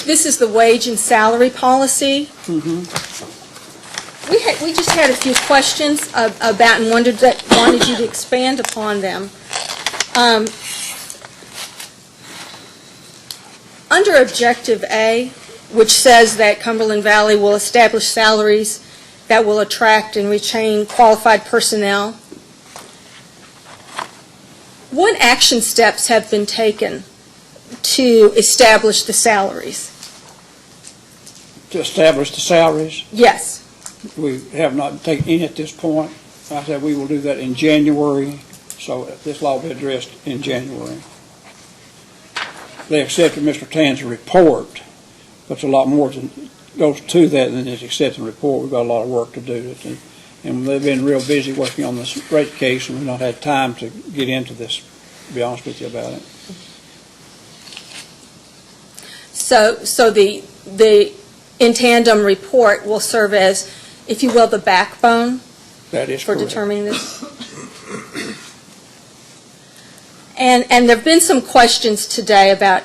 This is the wage and salary policy. We just had a few questions about and wanted you to expand upon them. Under Objective A, which says that Cumberland Valley will establish salaries that will attract and retain qualified personnel, what action steps have been taken to establish the salaries? To establish the salaries, Yes. we have not taken any at this point. I said we will do that in January, so this law will be addressed in January. They accepted Mr. Tan's report, but it's a lot more goes to that than just accepting the report. We've got a lot of work to do. And they've been real busy working on this rate case, and we've not had time to get into this, to be honest with you about it. So the in tandem report will serve as, if you will, the backbone That is for correct. determining this? And there have been some questions today about,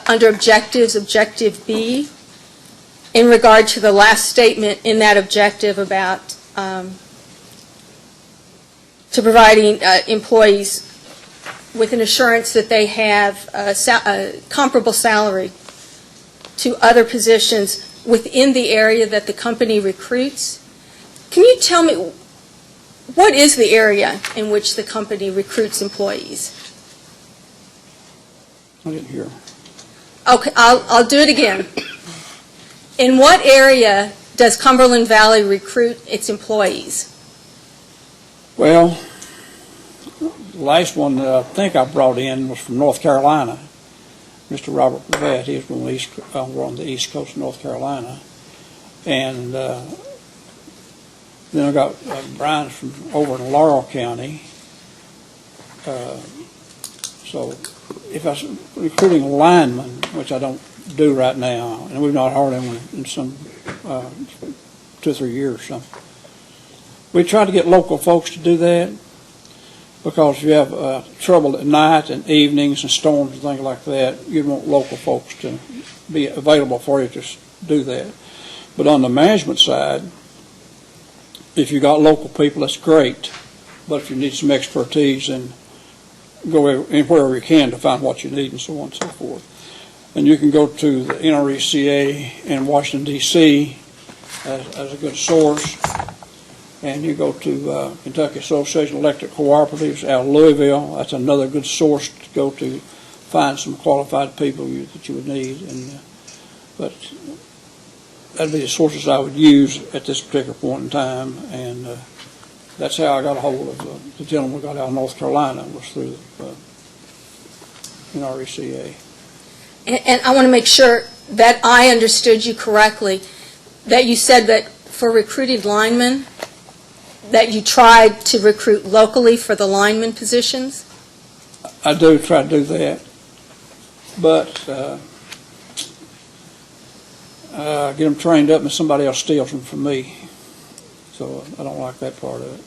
under objectives, Objective B, in regard to the last statement in that objective about to providing employees with an assurance that they have a comparable salary to other positions within the area that the company recruits. Can you tell me, what is the area in which the company recruits employees? I didn't hear. Okay, I'll do it again. In what area does Cumberland Valley recruit its employees? Well, the last one that I think I brought in was from North Carolina. Mr. Robert Pratt, he was on the east coast of North Carolina. And then I got Brian from over in Laurel County. So if I was recruiting a lineman, which I don't do right now, and we've not hired anyone in some 2 or 3 years or something, we try to get local folks to do that, because if you have trouble at night and evenings and storms and things like that, you'd want local folks to be available for you to do that. But on the management side, if you got local people, that's great. But if you need some expertise, then go anywhere you can to find what you need and so on and so forth. And you can go to the NRECA in Washington, D.C. as a good source. And you go to Kentucky Association of Electric Cooperatives out of Louisville. That's another good source to go to find some qualified people that you would need. But that'd be the sources I would use at this particular point in time. And that's how I got a hold of the gentleman we got out of North Carolina, was through NRECA. And I want to make sure that I understood you correctly, that you said that for recruited linemen, that you tried to recruit locally for the lineman positions? I do try to do that, but get them trained up and somebody else steals them from me. So I don't like that part of it.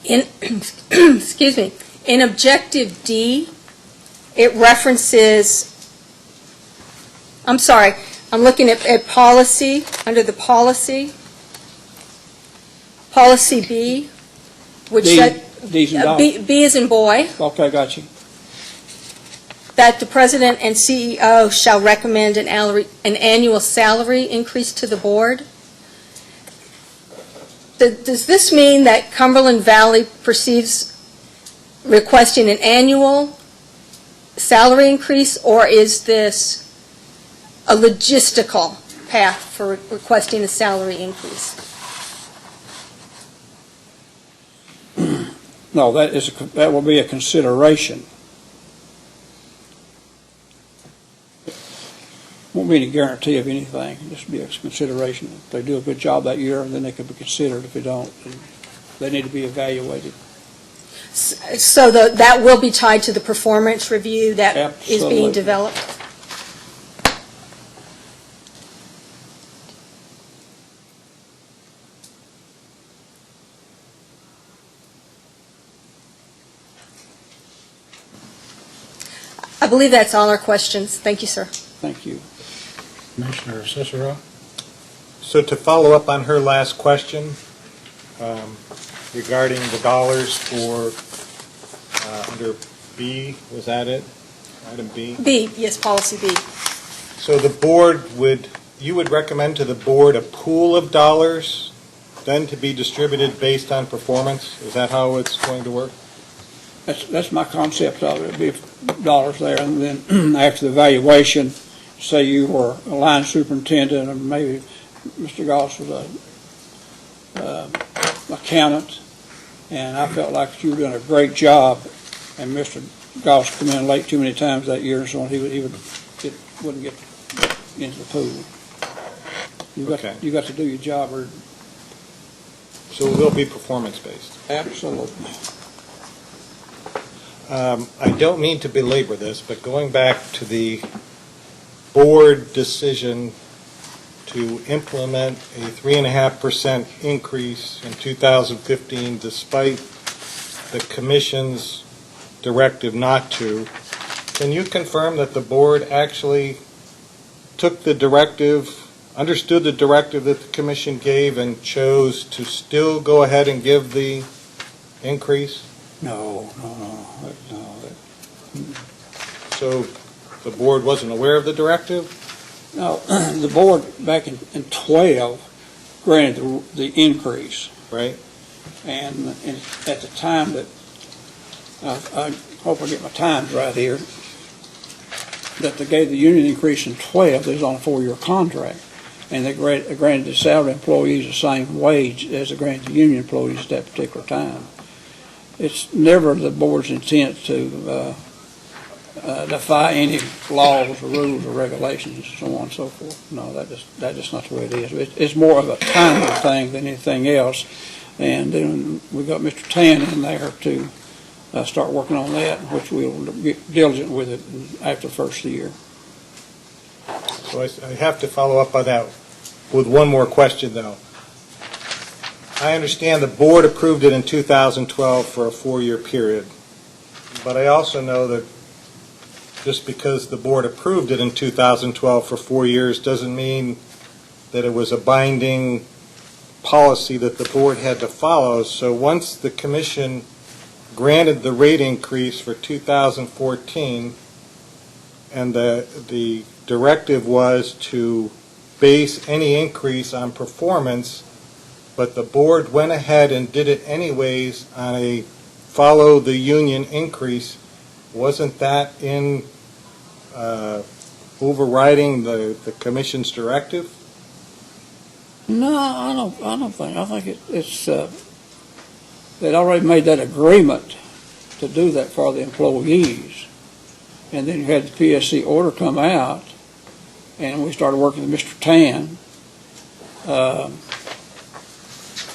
In, excuse me, in Objective D, it references, I'm sorry, I'm looking at policy, under the policy, policy B, which D- said, D's and dollars. B is in boy, Okay, got you. that the president and CEO shall recommend an annual salary increase to the board. Does this mean that Cumberland Valley perceives requesting an annual salary increase, or is this a logistical path for requesting a salary increase? No, that will be a consideration. Won't be any guarantee of anything, just be a consideration. If they do a good job that year, then they could be considered. If they don't, then they need to be evaluated. So that will be tied to the performance review that is being Absolutely. developed? I believe that's all our questions. Thank you, sir. Thank you. Commissioner Cicero? So to follow up on her last question regarding the dollars for, under B, was that it? Item B? B, yes, policy B. So the board you would recommend to the board a pool of dollars then to be distributed based on performance? Is that how it's going to work? That's my concept of it. It'd be dollars there, and then after the evaluation, say you were a line superintendent, or maybe Mr. Goss was a accountant, and I felt like you were doing a great job, and Mr. Goss come in late too many times that year, and so on, he wouldn't get into the pool. Okay. You got to do your job, or So it will be performance-based. absolutely. I don't mean to belabor this, but going back to the board decision to implement a 3.5% increase in 2015 despite the commission's directive not to, can you confirm that the board actually took the directive, understood the directive that the commission gave and chose to still go ahead and give the increase? No. So the board wasn't aware of the directive? No, the board back in 12 granted the increase. Right. And at the time that, I hope I get my times right here, that they gave the union increase in 12, it was on a 4-year contract. And they granted the salary employees the same wage as they granted the union employees at that particular time. It's never the board's intent to defy any laws or rules or regulations and so on and so forth. No, that's just not the way it is. It's more of a timing thing than anything else. And then we got Mr. Tan in there to start working on that, which we'll get diligent with it after the first year. So I have to follow up on that with one more question, though. I understand the board approved it in 2012 for a 4-year period, but I also know that just because the board approved it in 2012 for 4 years doesn't mean that it was a binding policy that the board had to follow. So once the commission granted the rate increase for 2014, and the directive was to base any increase on performance, but the board went ahead and did it anyways on a follow the union increase, wasn't that in overriding the commission's directive? No, I don't think. I think it's they'd already made that agreement to do that for the employees, and then you had the PSC order come out, and we started working with Mr. Tan.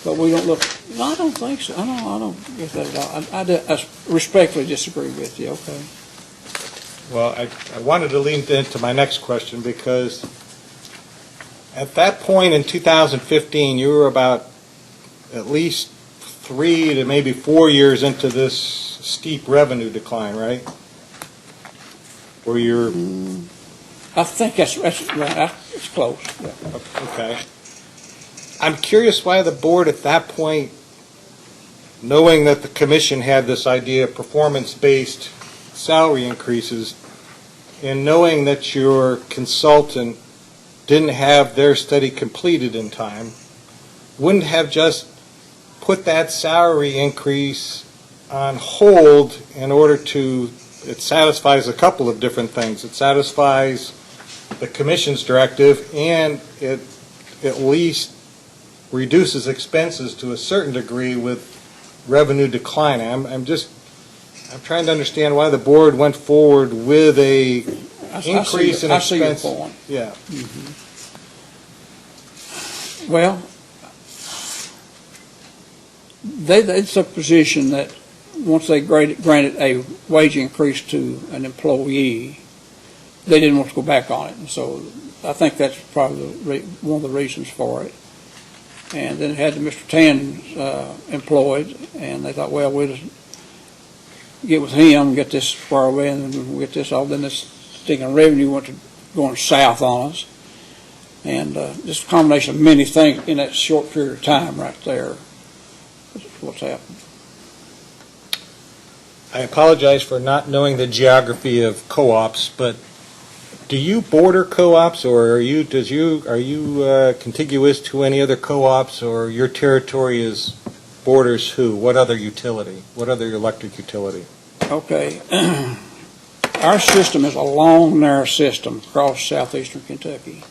But we don't look. No, I don't think so. I don't get that at all. I respectfully disagree with you. Okay. Well, I wanted to lead into my next question because at that point in 2015, you were about at least 3 to maybe 4 years into this steep revenue decline, right? Where you're, I think that's right, it's close. Yeah. okay. I'm curious why the board at that point, knowing that the commission had this idea of performance-based salary increases, and knowing that your consultant didn't have their study completed in time, wouldn't have just put that salary increase on hold in order to, it satisfies a couple of different things. It satisfies the commission's directive, and it at least reduces expenses to a certain degree with revenue decline. I'm trying to understand why the board went forward with a increase in I see your expense. point. Yeah. Well, they took a position that once they granted a wage increase to an employee, they didn't want to go back on it. And so I think that's probably one of the reasons for it. And then it had Mr. Tan employed, and they thought, well, we'll just get with him, get this squared away, and then we'll get this all. Then this stinking revenue went to going south on us. And just a combination of many things in that short period of time right there. That's what's happened. I apologize for not knowing the geography of co-ops, but do you border co-ops, or are you contiguous to any other co-ops, or your territory is borders who? What other utility? What other electric utility? Okay. Our system is a long, narrow system across southeastern Kentucky,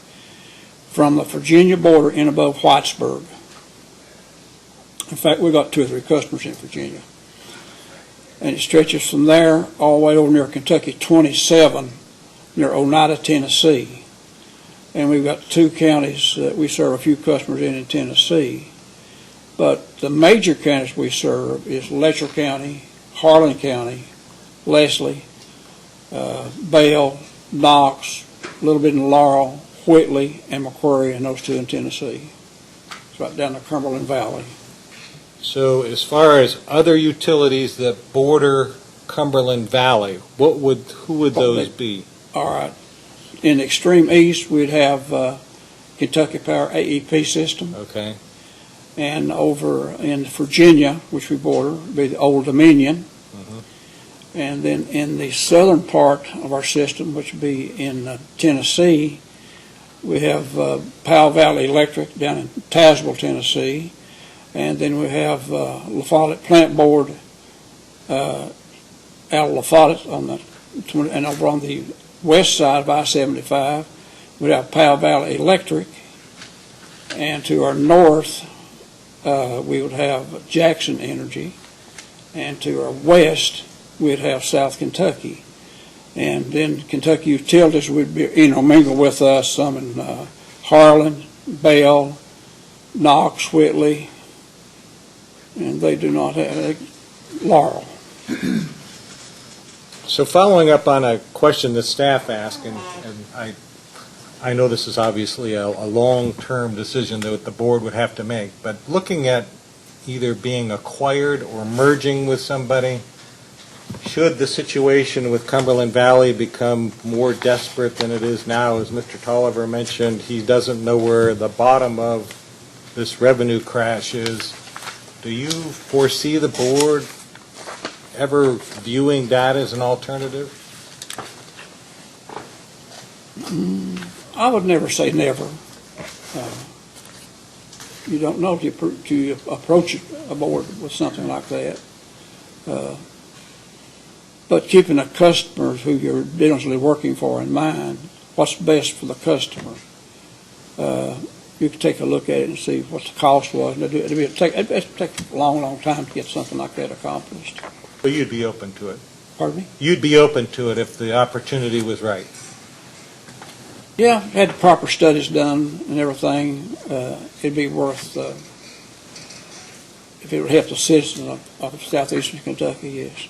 from the Virginia border in above Whitesburg. In fact, we've got 2 or 3 customers in Virginia. And it stretches from there all the way over near Kentucky 27, near Oneida, Tennessee. And we've got 2 counties that we serve a few customers in Tennessee. But the major counties we serve is Letcher County, Harlan County, Leslie, Bell, Knox, a little bit in Laurel, Whitley, and McQuarrie, and those 2 in Tennessee. It's right down the Cumberland Valley. So as far as other utilities that border Cumberland Valley, who would those be? All right. In the extreme east, we'd have Kentucky Power AEP system. Okay. And over in Virginia, which we border, would be the Old Dominion. And then in the southern part of our system, which would be in Tennessee, we have Powell Valley Electric down in Tazewell, Tennessee. And then we have LaFollette Plant Board out of LaFollette and over on the west side of I-75, we have Powell Valley Electric. And to our north, we would have Jackson Energy. And to our west, we'd have South Kentucky. And then Kentucky Utilities would be, mingle with us, some in Harlan, Bell, Knox, Whitley, and they do not have Laurel. So following up on a question that staff asked, and I know this is obviously a long-term decision that the board would have to make, but looking at either being acquired or merging with somebody, should the situation with Cumberland Valley become more desperate than it is now, as Mr. Tolliver mentioned, he doesn't know where the bottom of this revenue crash is. Do you foresee the board ever viewing that as an alternative? I would never say never. You don't know to approach a board with something like that. But keeping the customers who you're diligently working for in mind, what's best for the customer, you can take a look at it and see what the cost was. It'd take a long, long time to get something like that accomplished. But you'd be open to it? Pardon me? You'd be open to it if the opportunity was right? Yeah, had the proper studies done and everything. It'd be worth, if it would help the citizens of southeastern Kentucky, yes.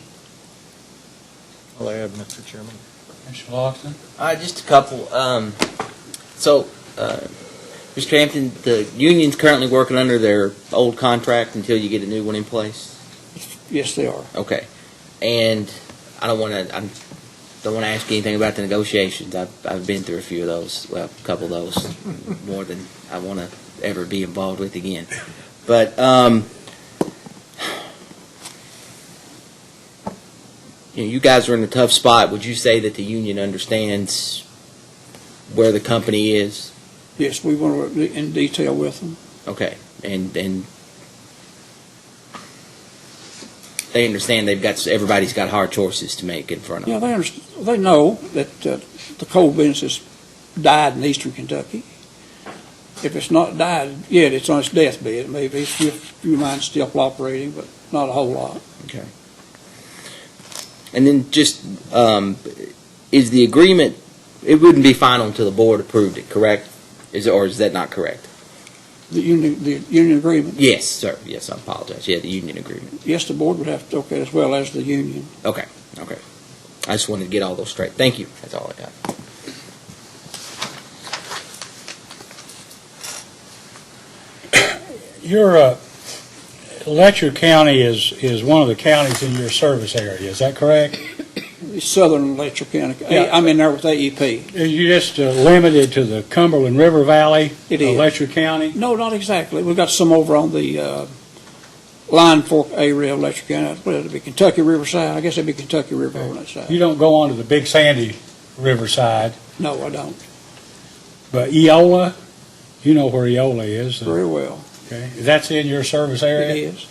I'll add, Mr. Chairman. Mr. Lawson? Just a couple. Mr. Hampton, the union's currently working under their old contract until you get a new one in place? Yes, they are. Okay. And I don't want to ask you anything about the negotiations. I've been through a few of those, well, a couple of those, more than I want to ever be involved with again. But, you guys are in a tough spot. Would you say that the union understands where the company is? Yes, we want to work in detail with them. Okay. And they understand everybody's got hard choices to make in front of them. Yeah, they know that the coal business has died in eastern Kentucky. If it's not died yet, it's on its deathbed. Maybe a few mines still operating, but not a whole lot. Okay. And then just, is the agreement, it wouldn't be final until the board approved it, correct? Or is that not correct? The union agreement? Yes, sir. Yes, I apologize. Yeah, the union agreement. Yes, the board would have to, okay, as well as the union. Okay. I just wanted to get all those straight. Thank you. That's all I got. Your Letcher County is one of the counties in your service area, is that correct? It's southern Letcher County. Yeah. I'm in there with AEP. Are you just limited to the Cumberland River Valley It of is. Letcher County? No, not exactly. We've got some over on the Line Fork area of Letcher County. Well, it'd be Kentucky Riverside. I guess it'd be Kentucky River on that side. You don't go onto the Big Sandy Riverside, No, I don't. but Eola, you know where Eola is. Very well. Okay, that's in your service area? It is.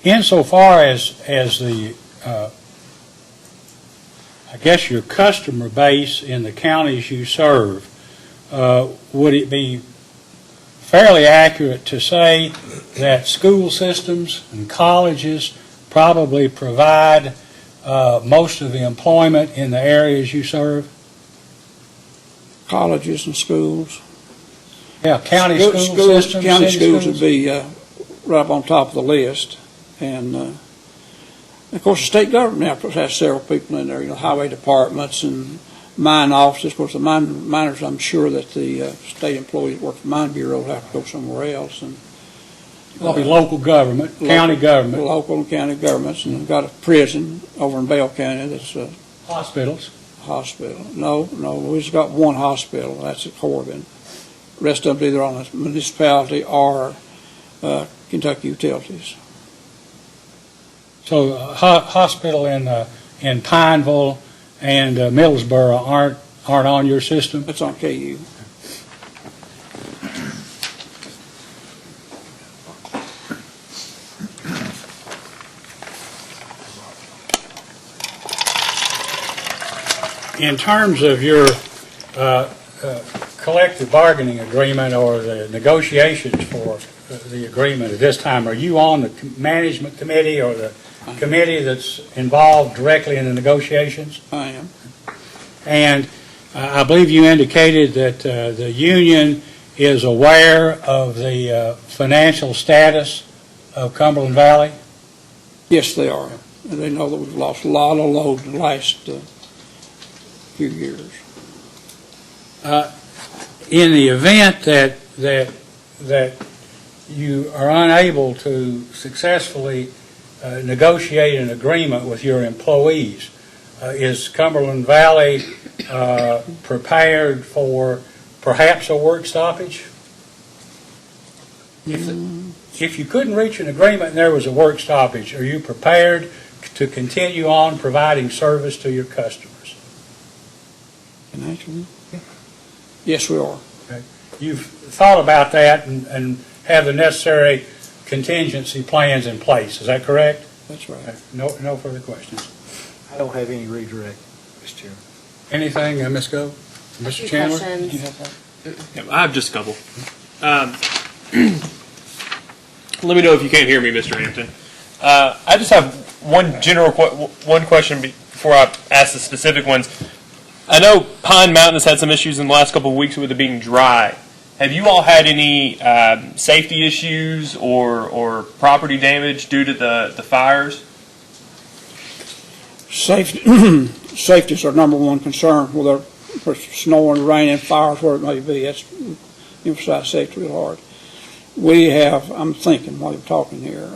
Insofar as the, I guess your customer base in the counties you serve, would it be fairly accurate to say that school systems and colleges probably provide most of the employment in the areas you serve? Colleges and schools. Yeah, county school systems, County city schools schools? would be right up on top of the list. And, of course, the state government now has several people in there, highway departments and mine offices. Of course, the miners, I'm sure that the state employees that work for Mine Bureau have to go somewhere else. And Probably local government, county government. Local and county governments. And we've got a prison over in Bell County that's a Hospitals. hospital. No, we've just got one hospital. That's at Corbin. Rest of them either on the municipality or Kentucky Utilities. So hospital in Pineville and Middlesboro aren't on your system? That's on KU. In terms of your collective bargaining agreement or the negotiations for the agreement at this time, are you on the management committee or the committee that's involved directly in the negotiations? I am. And I believe you indicated that the union is aware of the financial status of Cumberland Valley? Yes, they are. And they know that we've lost a lot of load in the last few years. In the event that you are unable to successfully negotiate an agreement with your employees, is Cumberland Valley prepared for perhaps a work stoppage? If you couldn't reach an agreement and there was a work stoppage, are you prepared to continue on providing service to your customers? Yes, we are. Okay. You've thought about that and have the necessary contingency plans in place, is that correct? That's right. Okay. No further questions. I don't have any redirect, Mr. Chairman. Anything, Ms. Go? Mr. Any Chandler? questions? You have that? Yeah, I have just a couple. Let me know if you can't hear me, Mr. Hampton. I just have one general one question before I ask the specific ones. I know Pine Mountain has had some issues in the last couple of weeks with it being dry. Have you all had any safety issues or property damage due to the fires? Safety is our number one concern, whether it's snowing, raining, fires, whatever it may be. That's emphasize safety real hard. We have, I'm thinking while you're talking here,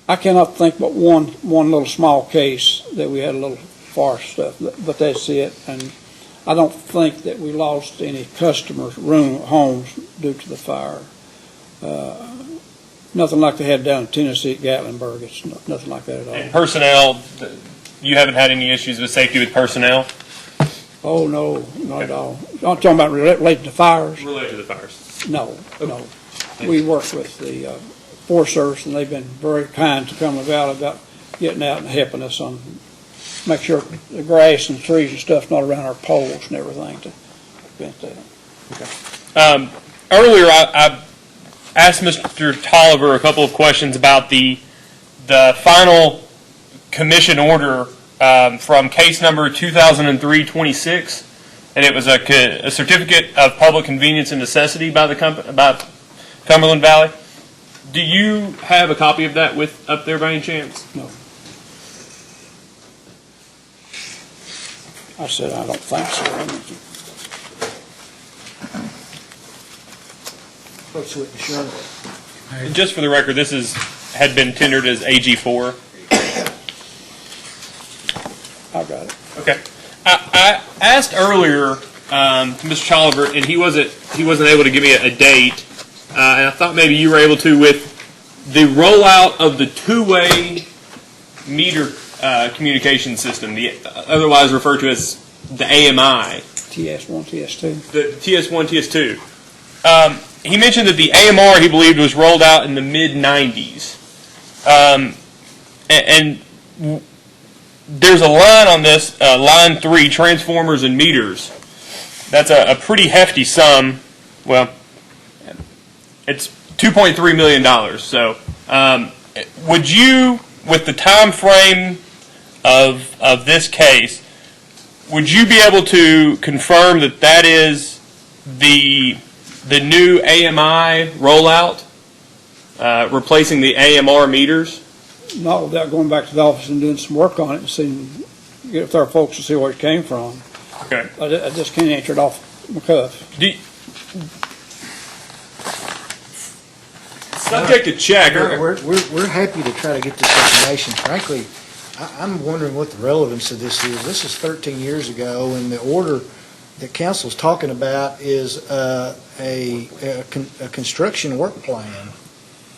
I cannot think but one little small case that we had a little far stuff, but that's it. And I don't think that we lost any customers' homes due to the fire. Nothing like they had down in Tennessee at Gatlinburg. It's nothing like that at all. And personnel, you haven't had any issues with safety with personnel? Oh, no, not at all. I'm talking about related to fires? Related to the fires? No. We work with the Forest Service, and they've been very kind to Cumberland Valley about getting out and helping us on, make sure the grass and trees and stuff's not around our poles and everything to prevent that. Earlier, I asked Mr. Tolliver a couple of questions about the final commission order from case number 2003-26, and it was a certificate of public convenience and necessity by Cumberland Valley. Do you have a copy of that up there by any chance? No. I said I don't think so. Folks with the shirt. And just for the record, this had been tendered as AG4. I've got it. Okay. I asked earlier to Mr. Tolliver, and he wasn't able to give me a date. And I thought maybe you were able to with the rollout of the two-way meter communication system, otherwise referred to as the AMI. TS1, TS2. The TS1, TS2. He mentioned that the AMR, he believed, was rolled out in the mid-90s. And there's a line on this, line 3, transformers and meters. That's a pretty hefty sum. Well, it's $2.3 million. So, would you, with the time frame of this case, would you be able to confirm that that is the new AMI rollout, replacing the AMR meters? Not without going back to the office and doing some work on it and seeing, get with our folks to see where it came from. Okay. I just can't answer it off my cuff. Subject to check. We're happy to try to get this information. Frankly, I'm wondering what the relevance of this is. This is 13 years ago, and the order that council's talking about is a construction work plan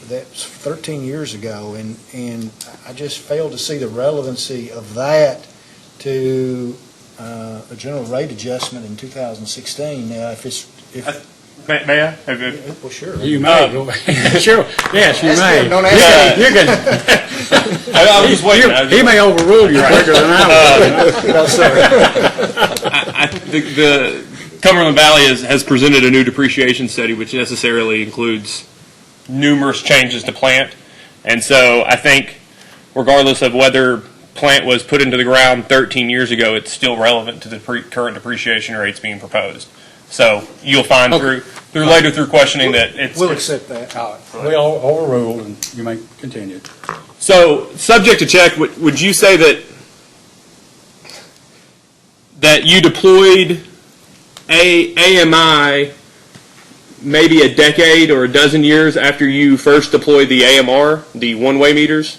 that's 13 years ago, and I just fail to see the relevancy of that to a general rate adjustment in 2016. Now, May I? Well, sure. You may. Sure. Yes, you may. Don't ask me. You can. I was just waiting. He may overrule you quicker than I will. No, sorry. The Cumberland Valley has presented a new depreciation study, which necessarily includes numerous changes to plant. And so I think regardless of whether plant was put into the ground 13 years ago, it's still relevant to the current depreciation rates being proposed. So you'll find through questioning that We'll accept that. We all overruled, and you may continue. So, subject to check, would you say that you deployed AMI maybe a decade or a dozen years after you first deployed the AMR, the one-way meters?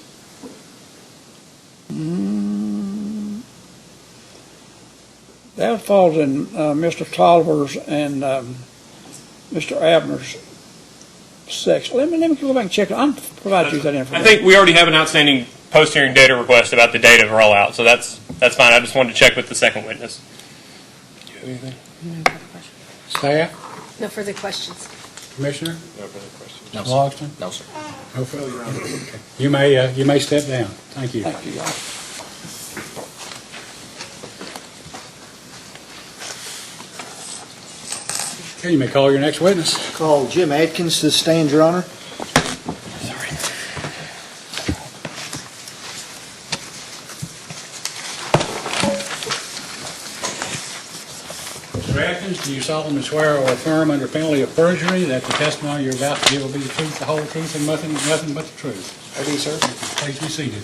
That falls in Mr. Tolliver's and Mr. Abner's section. Let me go back and check. I'll provide you that information. I think we already have an outstanding post-hearing data request about the date of rollout, so that's fine. I just wanted to check with the second witness. Do you have anything? Staff? No further questions. Commissioner? No further questions. No, sir. Logston? No, sir. No further. Okay. You may step down. Thank you. Thank you, y'all. Okay, you may call your next witness. Call Jim Adkins to the stand, Your Honor. Mr. Atkins, do you solemnly swear or affirm under penalty of perjury that the testimony you're about to give will be the truth, the whole truth, and nothing but the truth? I do, sir. Please be seated.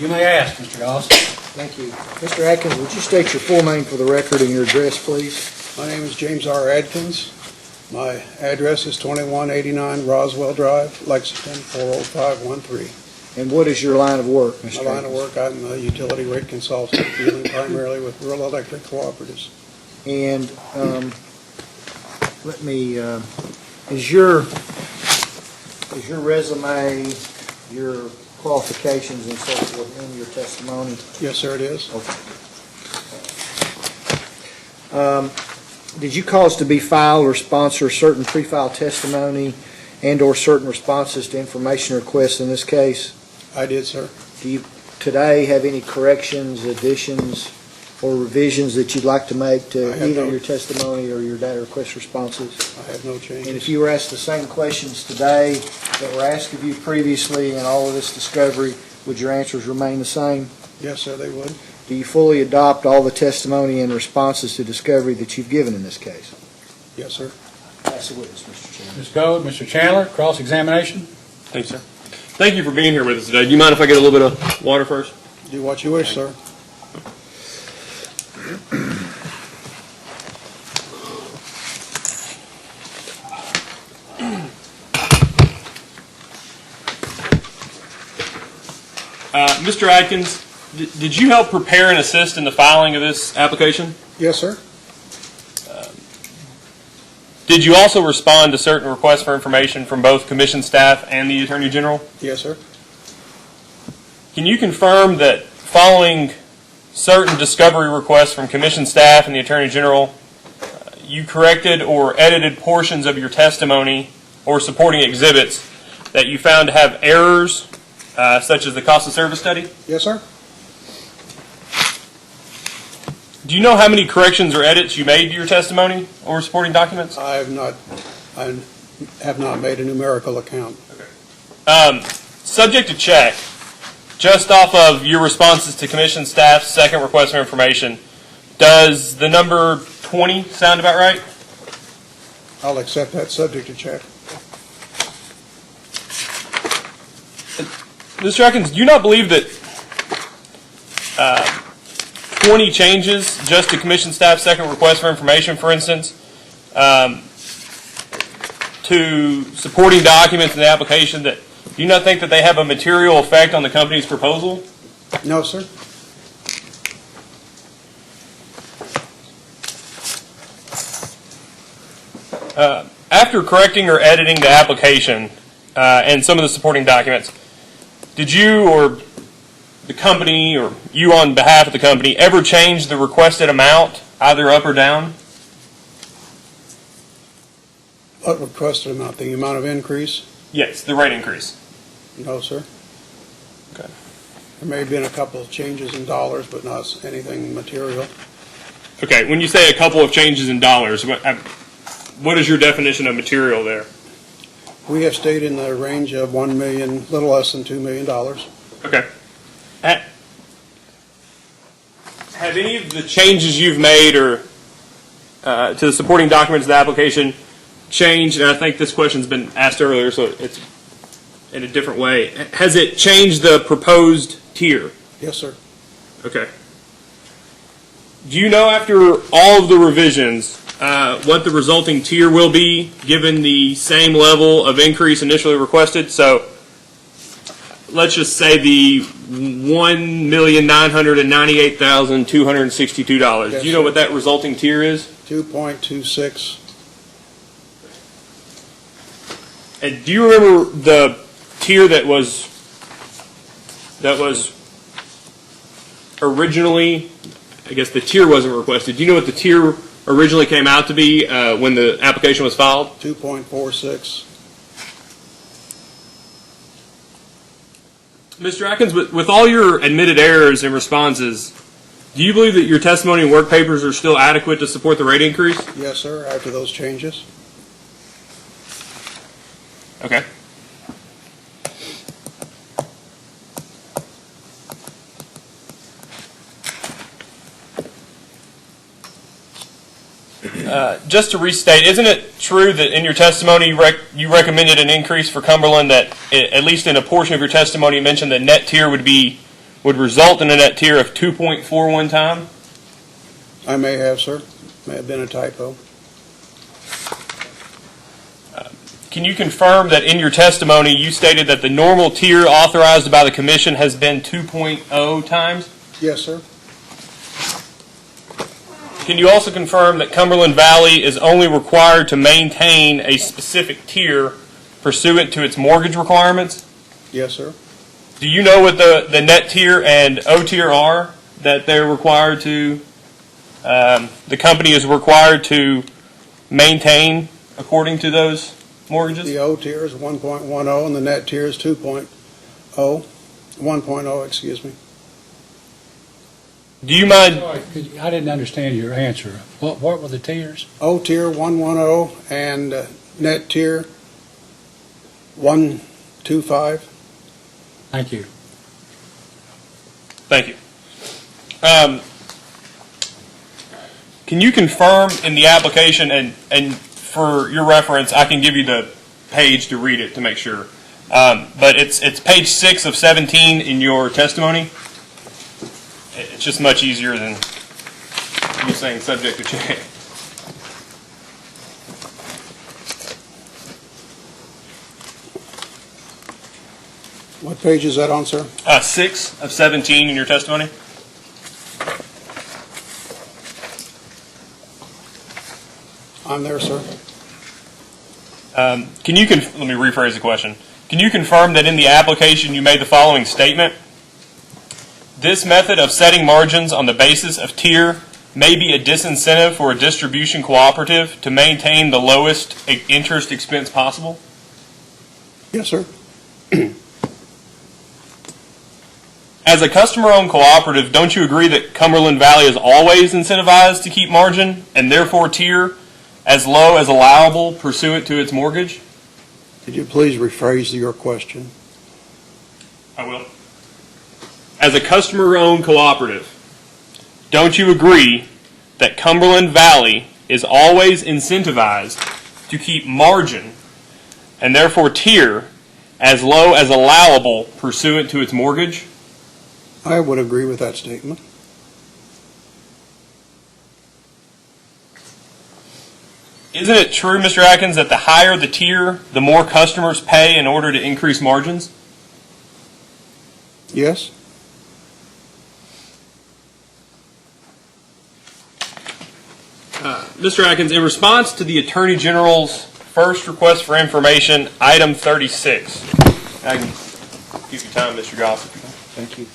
You may ask, Mr. Goss. Thank you. Mr. Atkins, would you state your full name for the record and your address, please? My name is James R. Adkins. My address is 2189 Roswell Drive, Lexington, 40513. And what is your line of work, Mr. My line of Adkins? work, I'm a utility rate consultant, dealing primarily with rural electric cooperatives. And is your resume, your qualifications and so forth in your testimony? Yes, sir, it is. Did you cause to be filed or sponsor certain pre-filed testimony and/or certain responses to information requests in this case? I did, sir. Do you today have any corrections, additions, or revisions that you'd like to make to I have either no- your testimony or your data request responses? I have no changes. And if you were asked the same questions today that were asked of you previously in all of this discovery, would your answers remain the same? Yes, sir, they would. Do you fully adopt all the testimony and responses to discovery that you've given in this case? Yes, sir. Pass the witness, Mr. Chairman. Ms. Gold, Mr. Chandler, cross-examination? Thanks, sir. Thank you for being here with us today. Do you mind if I get a little bit of water first? Do what you wish, sir. Mr. Adkins, did you help prepare and assist in the filing of this application? Yes, sir. Did you also respond to certain requests for information from both Commission staff and the Attorney General? Yes, sir. Can you confirm that following certain discovery requests from Commission staff and the Attorney General, you corrected or edited portions of your testimony or supporting exhibits that you found to have errors, such as the cost of service study? Yes, sir. Do you know how many corrections or edits you made to your testimony or supporting documents? I have not made a numerical account. Subject to check, just off of your responses to Commission staff's second request for information, does the number 20 sound about right? I'll accept that subject to check. Mr. Atkins, do you not believe that 20 changes just to Commission staff's second request for information, for instance, to supporting documents in the application, that do you not think that they have a material effect on the company's proposal? No, sir. After correcting or editing the application and some of the supporting documents, did you or the company or you on behalf of the company ever change the requested amount, either up or down? What requested amount? The amount of increase? Yes, the rate increase. No, sir. Okay. There may have been a couple of changes in dollars, but not anything material. Okay, when you say a couple of changes in dollars, what is your definition of material there? We have stayed in the range of $1 million, little less than $2 million. Okay. Have any of the changes you've made or to the supporting documents of the application changed? And I think this question's been asked earlier, so it's in a different way. Has it changed the proposed tier? Yes, sir. Okay. Do you know, after all of the revisions, what the resulting tier will be, given the same level of increase initially requested? So let's just say the $1,998,262. Yes, Do you know what that resulting tier is? 2.26. And do you remember the tier that was originally, I guess the tier wasn't requested. Do you know what the tier originally came out to be when the application was filed? 2.46. Mr. Atkins, with all your admitted errors and responses, do you believe that your testimony and work papers are still adequate to support the rate increase? Yes, sir, after those changes. Okay. Just to restate, isn't it true that in your testimony you recommended an increase for Cumberland, that at least in a portion of your testimony you mentioned that net tier would result in a net tier of 2.41 times? I may have, sir. May have been a typo. Can you confirm that in your testimony you stated that the normal tier authorized by the commission has been 2.0 times? Yes, sir. Can you also confirm that Cumberland Valley is only required to maintain a specific tier pursuant to its mortgage requirements? Yes, sir. Do you know what the net tier and O tier are that they're required to, the company is required to maintain according to those mortgages? The O tier is 1.10 and the net tier is 2.0, 1.0, excuse me. Do you mind? I didn't understand your answer. What were the tiers? O tier 110 and net tier 125. Thank you. Thank you. Can you confirm in the application, and for your reference, I can give you the page to read it to make sure, but it's page 6 of 17 in your testimony. It's just much easier than you saying subject to change. What page is that on, sir? 6 of 17 in your testimony. I'm there, sir. Let me rephrase the question. Can you confirm that in the application you made the following statement? This method of setting margins on the basis of tier may be a disincentive for a distribution cooperative to maintain the lowest interest expense possible? Yes, sir. As a customer-owned cooperative, don't you agree that Cumberland Valley is always incentivized to keep margin and therefore tier as low as allowable pursuant to its mortgage? Could you please rephrase your question? I will. As a customer-owned cooperative, don't you agree that Cumberland Valley is always incentivized to keep margin and therefore tier as low as allowable pursuant to its mortgage? I would agree with that statement. Isn't it true, Mr. Atkins, that the higher the tier, the more customers pay in order to increase margins? Yes. Mr. Atkins, in response to the Attorney General's first request for information, item 36. I can give you time, Mr. Goss. Thank you.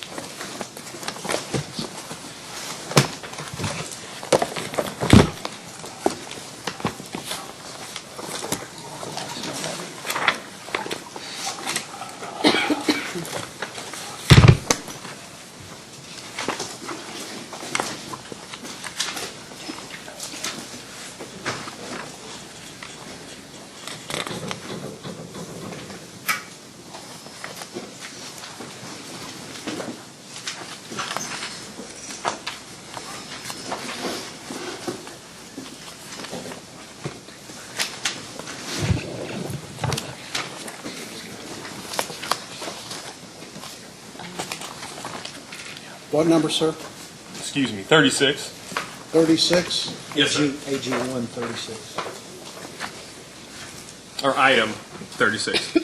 What number, sir? Excuse me, 36. 36? Yes, sir. AG 136. Or item 36.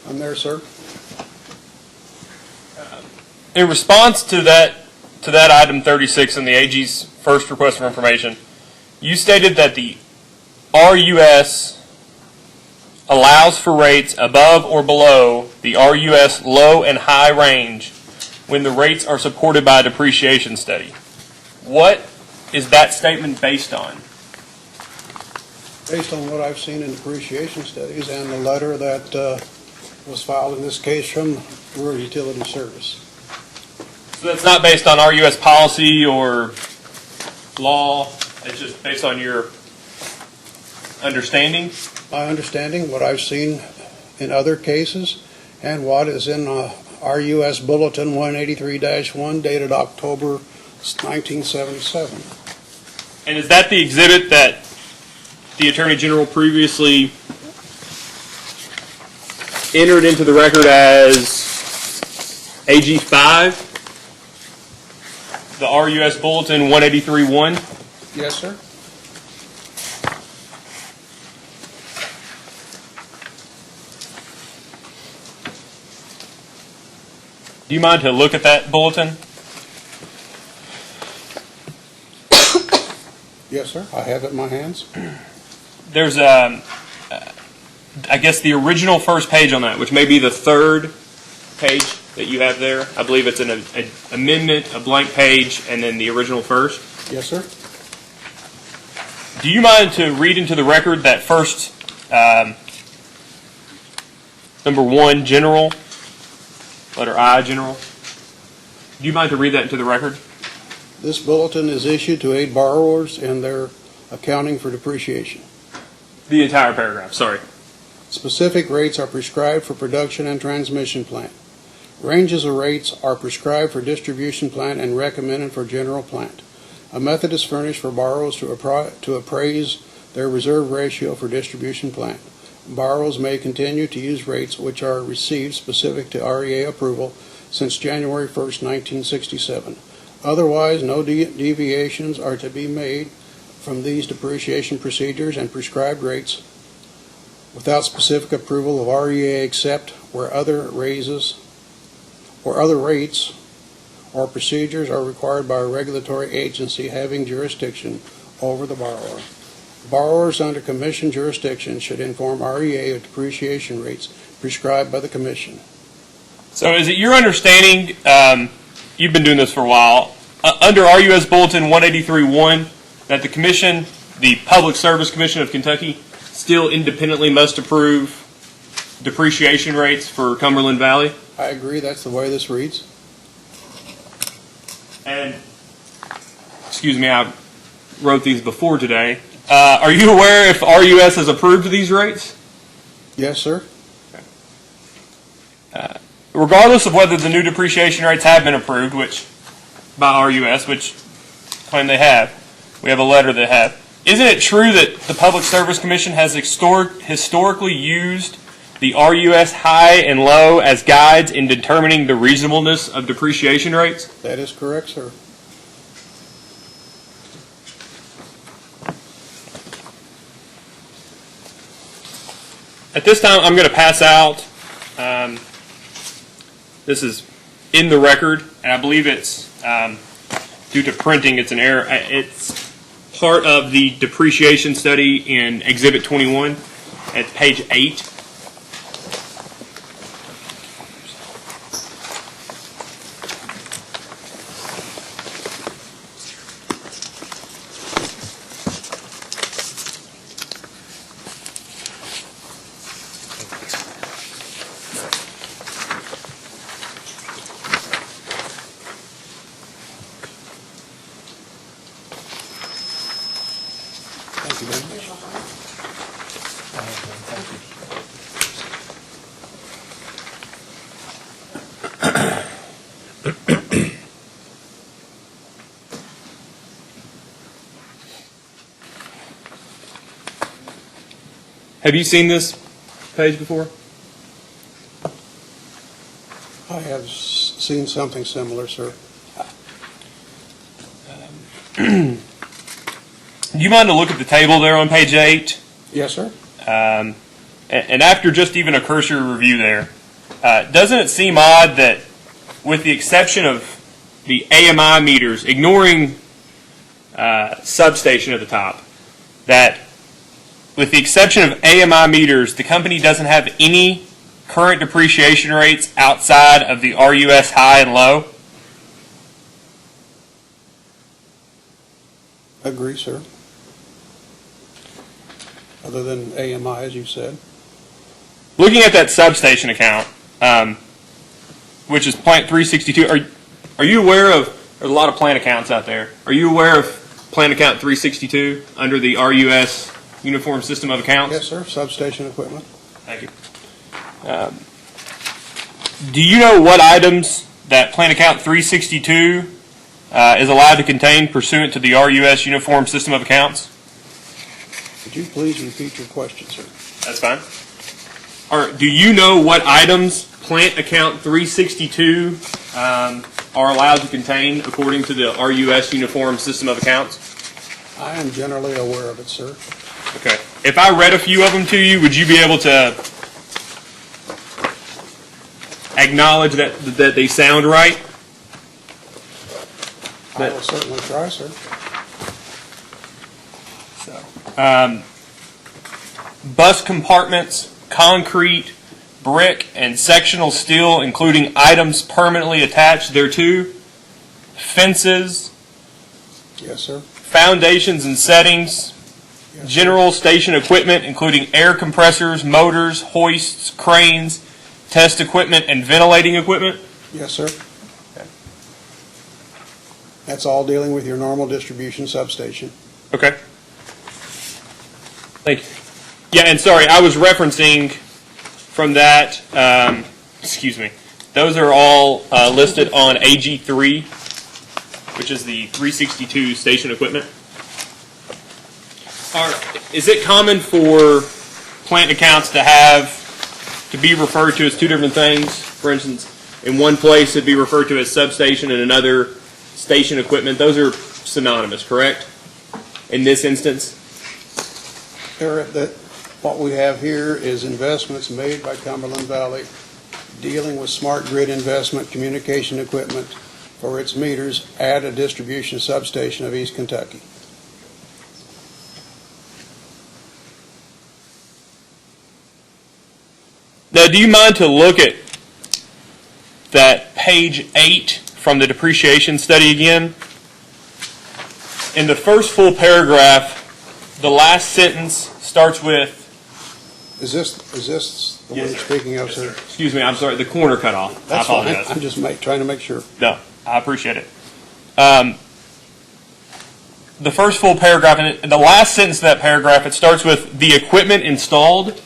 I'm there, sir. In response to that item 36 in the AG's first request for information, you stated that the RUS allows for rates above or below the RUS low and high range when the rates are supported by a depreciation study. What is that statement based on? Based on what I've seen in depreciation studies and the letter that was filed in this case from Rural Utility Service. So that's not based on RUS policy or law, it's just based on your understanding? My understanding, what I've seen in other cases, and what is in RUS Bulletin 183-1 dated October 1977. And is that the exhibit that the Attorney General previously entered into the record as AG 5? The RUS Bulletin 183-1? Yes, sir. Do you mind to look at that bulletin? Yes, sir. I have it in my hands. There's, I guess, the original first page on that, which may be the third page that you have there. I believe it's an amendment, a blank page, and then the original first. Yes, sir. Do you mind to read into the record that first, number 1, general, letter I, general? Do you mind to read that into the record? This bulletin is issued to aid borrowers in their accounting for depreciation. The entire paragraph, sorry. Specific rates are prescribed for production and transmission plant. Ranges of rates are prescribed for distribution plant and recommended for general plant. A method is furnished for borrowers to appraise their reserve ratio for distribution plant. Borrowers may continue to use rates which are received specific to REA approval since January 1st, 1967. Otherwise, no deviations are to be made from these depreciation procedures and prescribed rates without specific approval of REA except where other rates or procedures are required by a regulatory agency having jurisdiction over the borrower. Borrowers under Commission jurisdiction should inform REA of depreciation rates prescribed by the Commission. So is it your understanding, you've been doing this for a while, under RUS Bulletin 183-1, that the Commission, the Public Service Commission of Kentucky, still independently must approve depreciation rates for Cumberland Valley? I agree, that's the way this reads. And, excuse me, I wrote these before today. Are you aware if RUS has approved these rates? Yes, sir. Regardless of whether the new depreciation rates have been approved, which by RUS, which claim they have, we have a letter that have. Isn't it true that the Public Service Commission has historically used the RUS high and low as guides in determining the reasonableness of depreciation rates? That is correct, sir. At this time, I'm going to pass out, this is in the record, and I believe it's, due to printing, it's an error. It's part of the depreciation study in Exhibit 21 at page 8. Thank you very much. Have you seen this page before? I have seen something similar, sir. Do you mind to look at the table there on page 8? Yes, sir. And after just even a cursory review there, doesn't it seem odd that with the exception of the AMI meters, ignoring substation at the top, that with the exception of AMI meters, the company doesn't have any current depreciation rates outside of the RUS high and low? Agree, sir. Other than AMI, as you said. Looking at that substation account, which is plant 362, are you aware of, there's a lot of plant accounts out there, are you aware of plant account 362 under the RUS Uniform System of Accounts? Yes, sir. Substation equipment. Thank you. Do you know what items that plant account 362 is allowed to contain pursuant to the RUS Uniform System of Accounts? Could you please repeat your question, sir? That's fine. Do you know what items plant account 362 are allowed to contain according to the RUS Uniform System of Accounts? I am generally aware of it, sir. Okay. If I read a few of them to you, would you be able to acknowledge that they sound right? I will certainly try, sir. Bus compartments, concrete, brick, and sectional steel, including items permanently attached thereto, fences, Yes, sir. foundations and settings, Yes, sir. general station equipment, including air compressors, motors, hoists, cranes, test equipment, and ventilating equipment? Yes, sir. That's all dealing with your normal distribution substation. Okay. Thank you. Yeah, and sorry, I was referencing from that, excuse me, those are all listed on AG3, which is the 362 station equipment. Is it common for plant accounts to be referred to as two different things? For instance, in one place it'd be referred to as substation and another station equipment. Those are synonymous, correct? In this instance? What we have here is investments made by Cumberland Valley dealing with smart grid investment communication equipment for its meters at a distribution substation of East Kentucky. Now, do you mind to look at that page 8 from the depreciation study again? In the first full paragraph, the last sentence starts with... Is this the one you're speaking of, sir? Excuse me, I'm sorry, the corner cut off. That's I apologize. fine. I'm just trying to make sure. No, I appreciate it. The first full paragraph, and the last sentence of that paragraph, it starts with the equipment installed.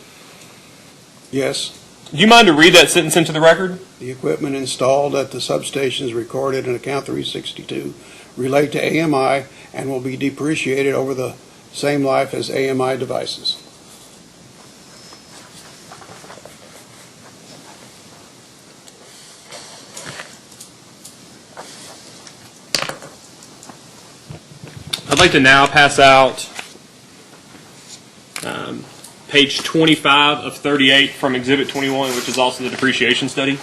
Yes. Do you mind to read that sentence into the record? The equipment installed at the substations recorded in account 362 relate to AMI and will be depreciated over the same life as AMI devices. I'd like to now pass out page 25 of 38 from Exhibit 21, which is also the depreciation study.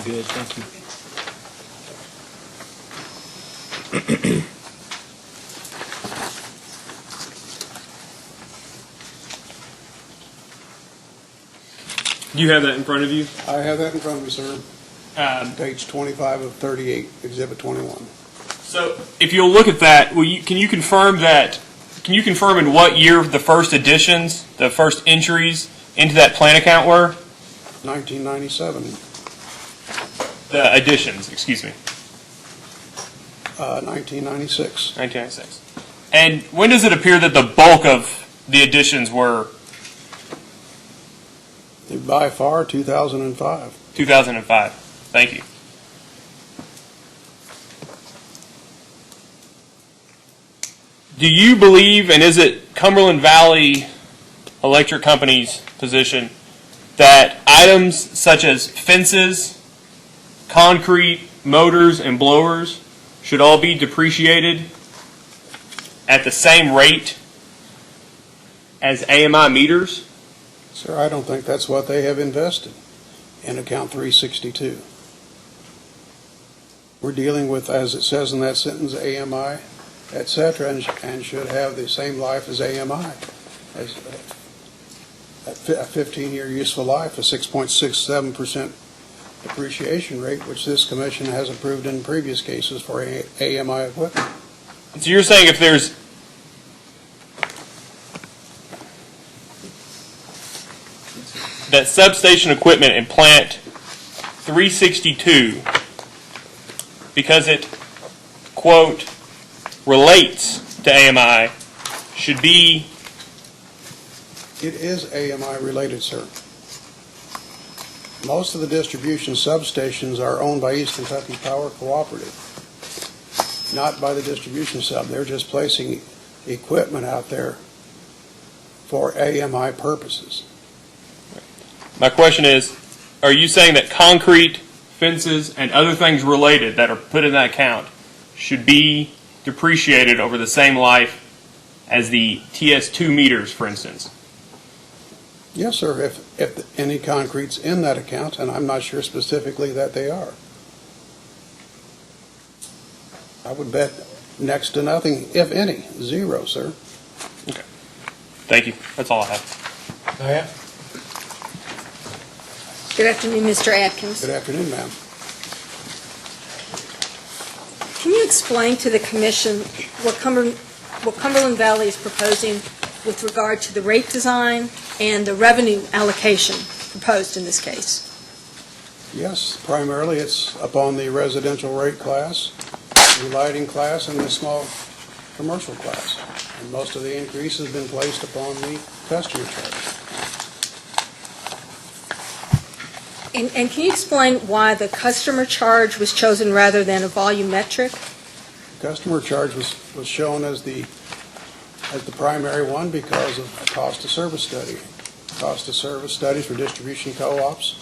Good, thank you. Do you have that in front of you? I have that in front of me, sir. Page 25 of 38, Exhibit 21. So, if you'll look at that, can you confirm in what year the first additions, the first entries into that plan account were? 1997. The additions, excuse me. 1996. 1996. And when does it appear that the bulk of the additions were? By far, 2005. 2005. Thank you. Do you believe, and is it Cumberland Valley Electric Company's position, that items such as fences, concrete, motors, and blowers should all be depreciated at the same rate as AMI meters? Sir, I don't think that's what they have invested in account 362. We're dealing with, as it says in that sentence, AMI, et cetera, and should have the same life as AMI. As a 15-year useful life, a 6.67% depreciation rate, which this commission has approved in previous cases for AMI equipment. So you're saying if there's that substation equipment in plant 362, because it, quote, relates to AMI, should be, It is AMI related, sir. Most of the distribution substations are owned by East Kentucky Power Cooperative, not by the distribution sub. They're just placing equipment out there for AMI purposes. my question is, are you saying that concrete, fences, and other things related that are put in that account should be depreciated over the same life as the TS2 meters, for instance? Yes, sir, if any concrete's in that account, and I'm not sure specifically that they are. I would bet next to nothing, if any, zero, sir. Thank you. That's all I have. Diane? Good afternoon, Mr. Atkins. Good afternoon, ma'am. Can you explain to the commission what Cumberland Valley is proposing with regard to the rate design and the revenue allocation proposed in this case? Yes, primarily it's upon the residential rate class, the lighting class, and the small commercial class. And most of the increase has been placed upon the customer charge. And can you explain why the customer charge was chosen rather than a volumetric? Customer charge was shown as the primary one because of a cost of service study. Cost of service studies for distribution co-ops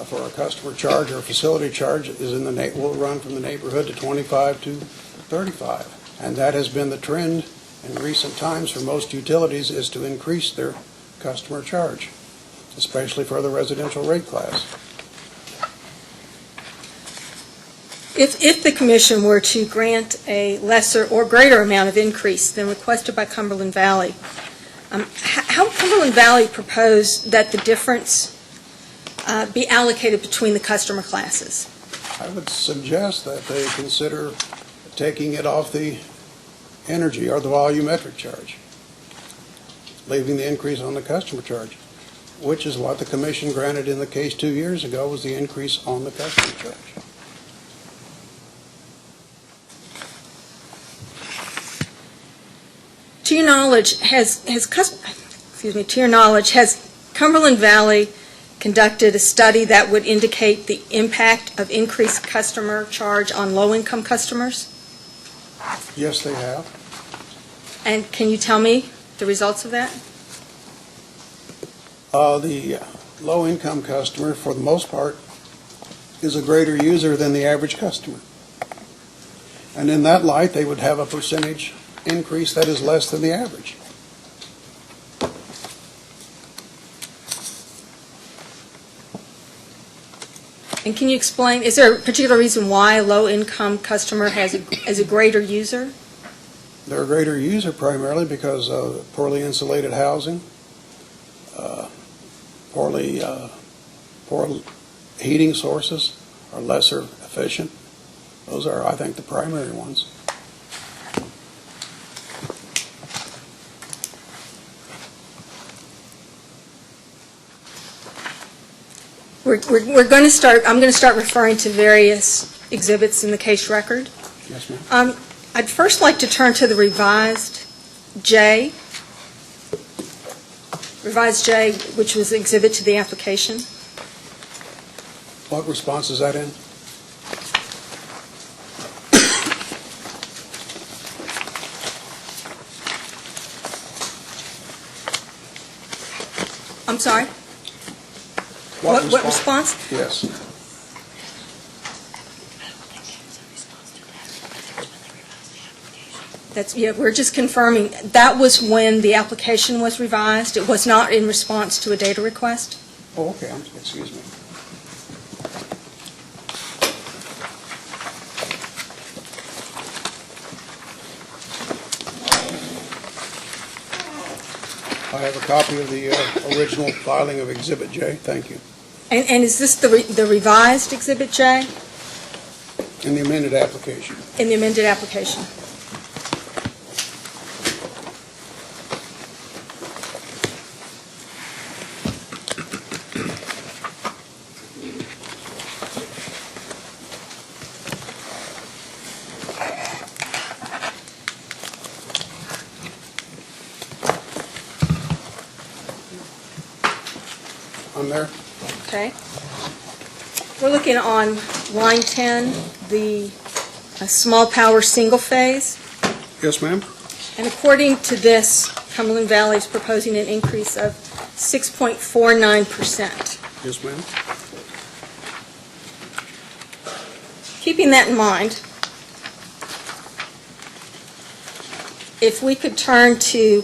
for a customer charge or a facility charge is will run from the neighborhood to 25 to 35. And that has been the trend in recent times for most utilities, is to increase their customer charge, especially for the residential rate class. If the commission were to grant a lesser or greater amount of increase than requested by Cumberland Valley, how Cumberland Valley proposed that the difference be allocated between the customer classes? I would suggest that they consider taking it off the energy or the volumetric charge, leaving the increase on the customer charge, which is what the commission granted in the case 2 years ago, was the increase on the customer charge. To your knowledge, has Cumberland Valley conducted a study that would indicate the impact of increased customer charge on low-income customers? Yes, they have. And can you tell me the results of that? The low-income customer, for the most part, is a greater user than the average customer. And in that light, they would have a percentage increase that is less than the average. And can you explain, is there a particular reason why a low-income customer is a greater user? They're a greater user primarily because of poorly insulated housing, poor heating sources are lesser efficient. Those are, I think, the primary ones. We're going to start, I'm going to start referring to various exhibits in the case record. Yes, ma'am. I'd first like to turn to the revised J, which was the exhibit to the application. What response is that in? I'm sorry? What response? Yes. We're just confirming, that was when the application was revised. It was not in response to a data request? Oh, okay. Excuse me. I have a copy of the original filing of Exhibit J. Thank you. And is this the revised Exhibit J? In the amended application. In the amended application. Okay. We're looking on line 10, the small power single phase. Yes, ma'am. And according to this, Cumberland Valley is proposing an increase of 6.49%. Yes, ma'am. Keeping that in mind, if we could turn to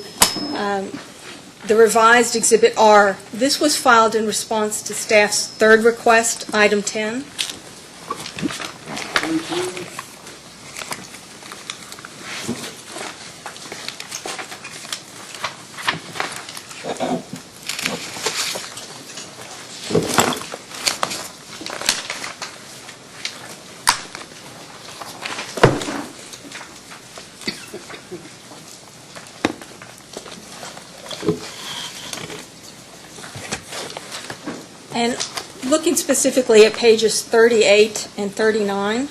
the revised Exhibit R, this was filed in response to staff's third request, item 10. And looking specifically at pages 38 and 39,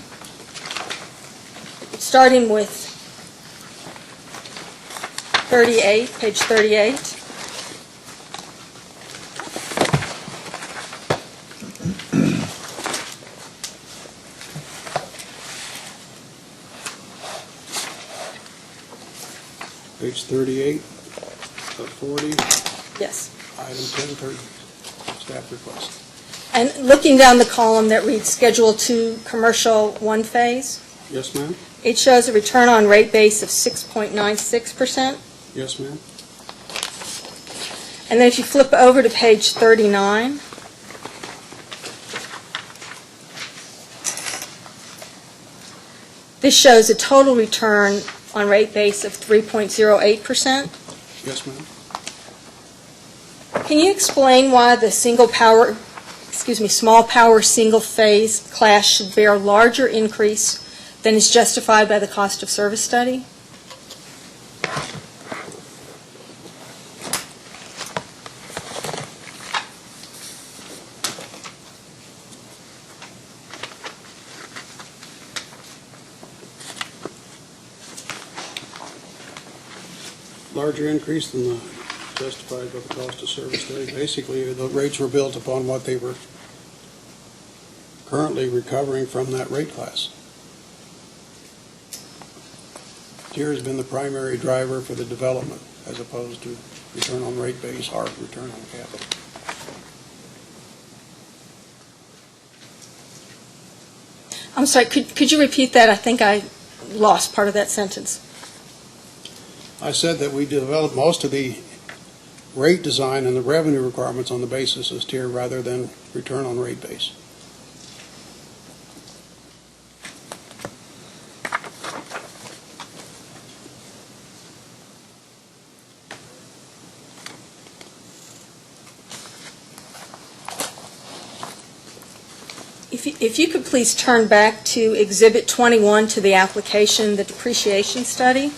starting with 38, page 38. Page 38 of 40, Yes. item 1030, staff request. And looking down the column that reads Schedule 2, Commercial 1 Phase, Yes, ma'am. it shows a return on rate base of 6.96%. Yes, ma'am. And then if you flip over to page 39, this shows a total return on rate base of 3.08%. Yes, ma'am. Can you explain why the small power single phase class should bear a larger increase than is justified by the cost of service study? Larger increase than the justified by the cost of service study. Basically, the rates were built upon what they were currently recovering from that rate class. Tier has been the primary driver for the development as opposed to return on rate base or return on capital. I'm sorry, could you repeat that? I think I lost part of that sentence. I said that we developed most of the rate design and the revenue requirements on the basis of tier rather than return on rate base. If you could please turn back to Exhibit 21 to the application, the depreciation study.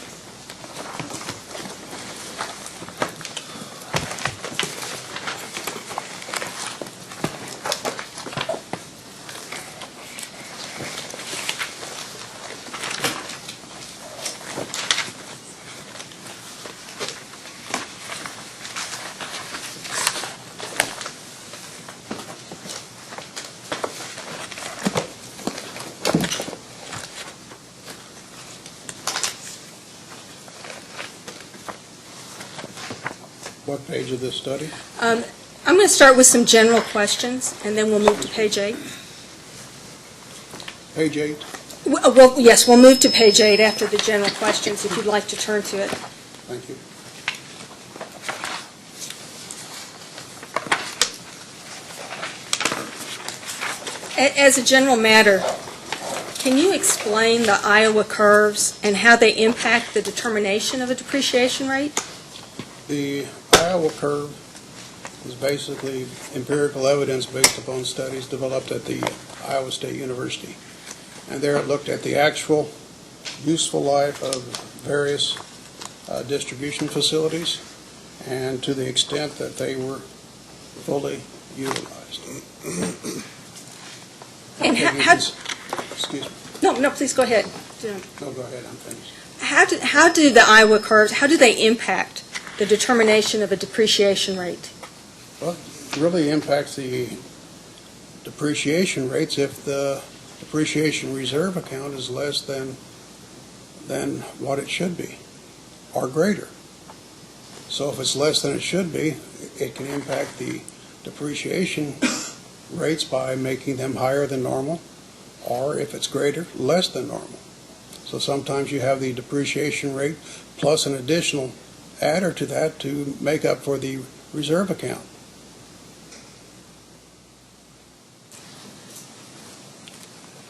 What page of this study? I'm going to start with some general questions, and then we'll move to page 8. Page 8. Well, yes, we'll move to page 8 after the general questions, if you'd like to turn to it. Thank you. As a general matter, can you explain the Iowa curves and how they impact the determination of a depreciation rate? The Iowa curve is basically empirical evidence based upon studies developed at the Iowa State University. And there it looked at the actual useful life of various distribution facilities and to the extent that they were fully utilized. And how Excuse me. No, please go ahead. No, go ahead, I'm finished. How do the Iowa curves, how do they impact the determination of a depreciation rate? Well, it really impacts the depreciation rates if the depreciation reserve account is less than what it should be, or greater. So if it's less than it should be, it can impact the depreciation rates by making them higher than normal, or if it's greater, less than normal. So sometimes you have the depreciation rate plus an additional adder to that to make up for the reserve account.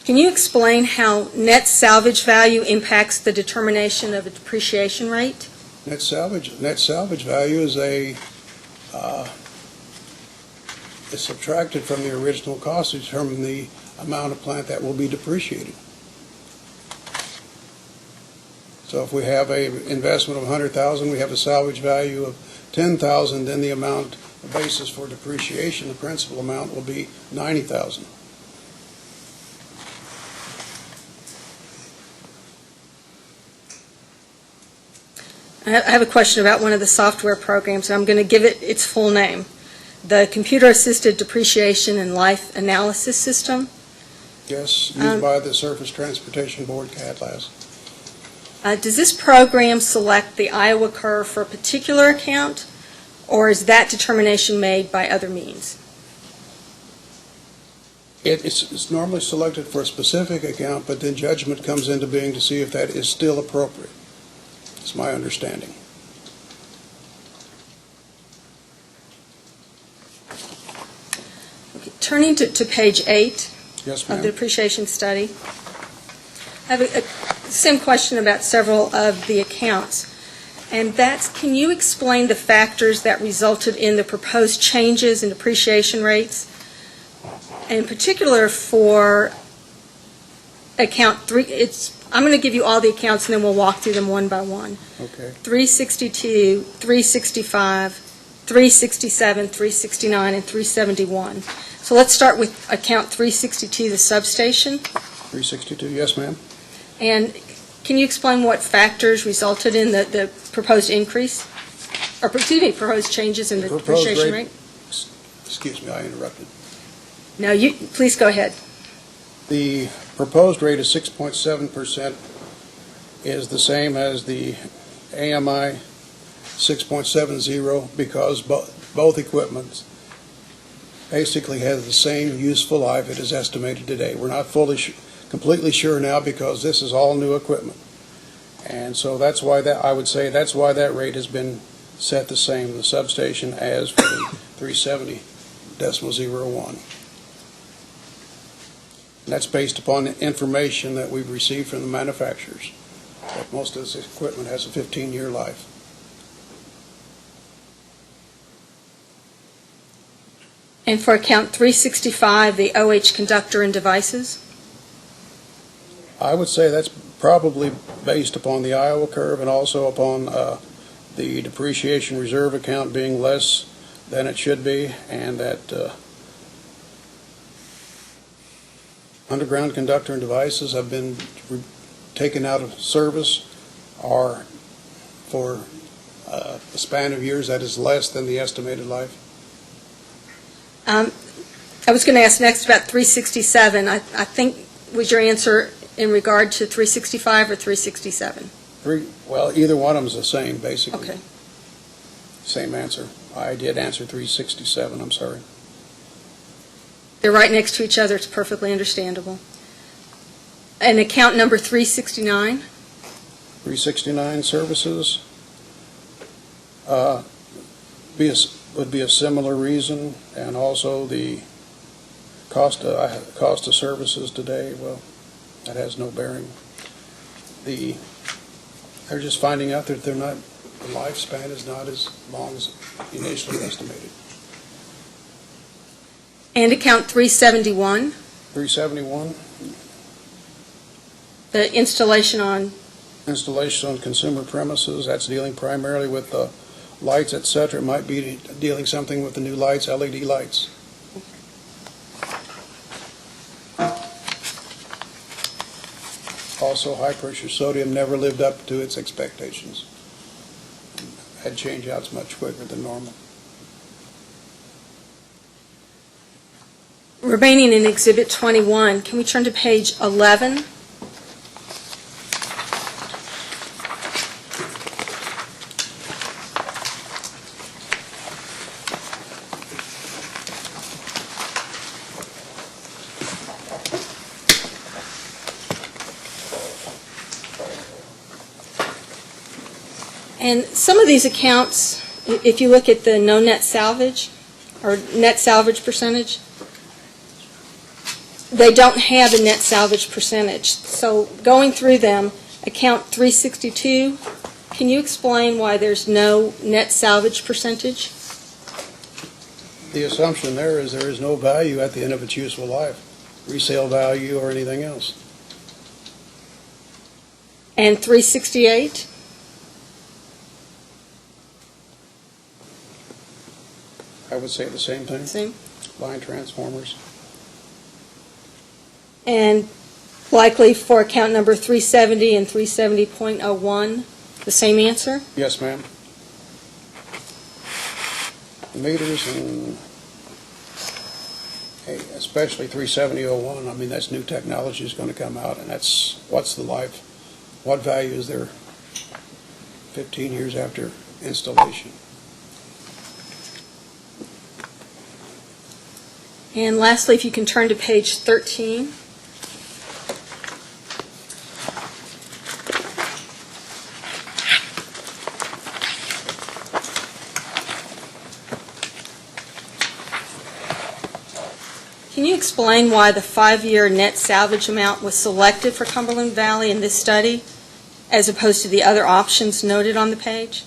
Can you explain how net salvage value impacts the determination of a depreciation rate? Net salvage value is is subtracted from the original cost to determine the amount of plant that will be depreciated. So if we have a investment of $100,000, we have a salvage value of $10,000, then the amount, the basis for depreciation, the principal amount will be $90,000. I have a question about one of the software programs, and I'm going to give it its full name. The Computer Assisted Depreciation and Life Analysis System. Yes, used by the Surface Transportation Board, CADLAS. Does this program select the Iowa curve for a particular account, or is that determination made by other means? It's normally selected for a specific account, but then judgment comes into being to see if that is still appropriate. That's my understanding. Okay, turning to page 8 Yes, of the ma'am. depreciation study, I have a same question about several of the accounts, and that's, can you explain the factors that resulted in the proposed changes in depreciation rates, and in particular for account 3, I'm going to give you all the accounts and then we'll walk through them one by one. Okay. 362, 365, 367, 369, and 371. So let's start with account 362, the substation. 362, yes, ma'am. And can you explain what factors resulted in the proposed increase? Or, excuse me, proposed changes in the Proposed depreciation rate? Excuse me, I interrupted. No, please go ahead. The proposed rate of 6.7% is the same as the AMI 6.70 because both equipments basically have the same useful life it is estimated today. We're not completely sure now because this is all new equipment. And so that's why I would say that's why that rate has been set the same, the substation, as for the 370.01. And that's based upon the information that we've received from the manufacturers, that most of this equipment has a 15-year life. And for account 365, the OH conductor and devices? I would say that's probably based upon the Iowa curve and also upon the depreciation reserve account being less than it should be, and that underground conductor and devices have been taken out of service or for a span of years that is less than the estimated life. I was going to ask next about 367. I think, was your answer in regard to 365 or 367? Well, either one of them is the same, basically. Okay. Same answer. I did answer 367, I'm sorry. They're right next to each other. It's perfectly understandable. And account number 369? 369 services would be a similar reason, and also the cost of services today, well, that has no bearing. They're just finding out that the lifespan is not as long as initially estimated. And account 371? 371, The installation on, installation on consumer premises, that's dealing primarily with lights, et cetera. It might be dealing something with the new lights, LED lights. Also, high-pressure sodium never lived up to its expectations. Had change-outs much quicker than normal. remaining in Exhibit 21, can we turn to page 11? And some of these accounts, if you look at the no net salvage, or net salvage percentage, they don't have a net salvage percentage. So going through them, account 362, can you explain why there's no net salvage percentage? The assumption there is no value at the end of its useful life, resale value or anything else. And 368? I would say the same thing. Same. Line transformers. And likely for account number 370 and 370.01, the same answer? Yes, ma'am. Meters and especially 37001, I mean, that's new technology is going to come out, and that's, what's the life? What value is there 15 years after installation? And lastly, if you can turn to page 13. Can you explain why the 5-year net salvage amount was selected for Cumberland Valley in this study, as opposed to the other options noted on the page?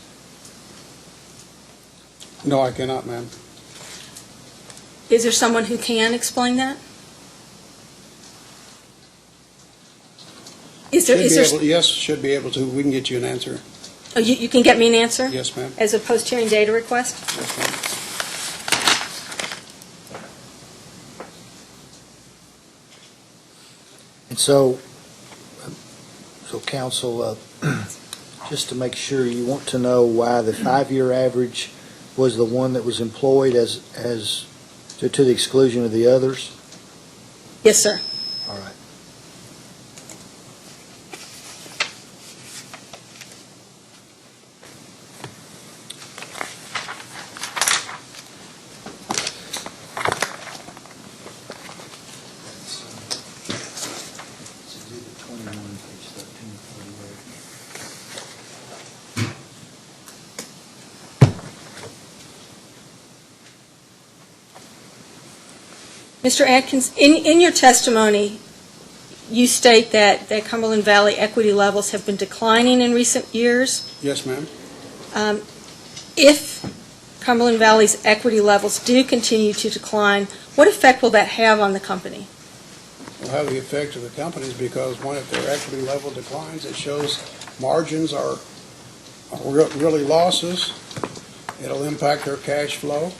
No, I cannot, ma'am. Is there someone who can explain that? Yes, should be able to. We can get you an answer. Oh, you can get me an answer? Yes, ma'am. As a post-hearing data request? Yes, ma'am. And so council, just to make sure, you want to know why the 5-year average was the one that was employed as to the exclusion of the others? Yes, sir. All right. Mr. Atkins, in your testimony, you state that Cumberland Valley equity levels have been declining in recent years. Yes, ma'am. If Cumberland Valley's equity levels do continue to decline, what effect will that have on the company? Will have the effect of the companies because, one, if their equity level declines, it shows margins are really losses. It'll impact their cash flow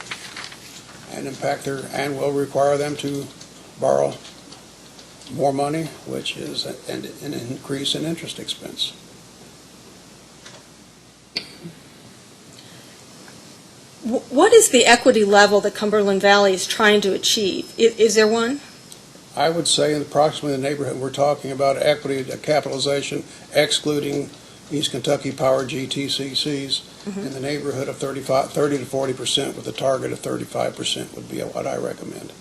and will require them to borrow more money, which is an increase in interest expense. What is the equity level that Cumberland Valley is trying to achieve? Is there one? I would say in approximately the neighborhood we're talking about equity capitalization, excluding East Kentucky Power GTCCs, in the neighborhood of 30 to 40%, with a target of 35% would be what I recommend.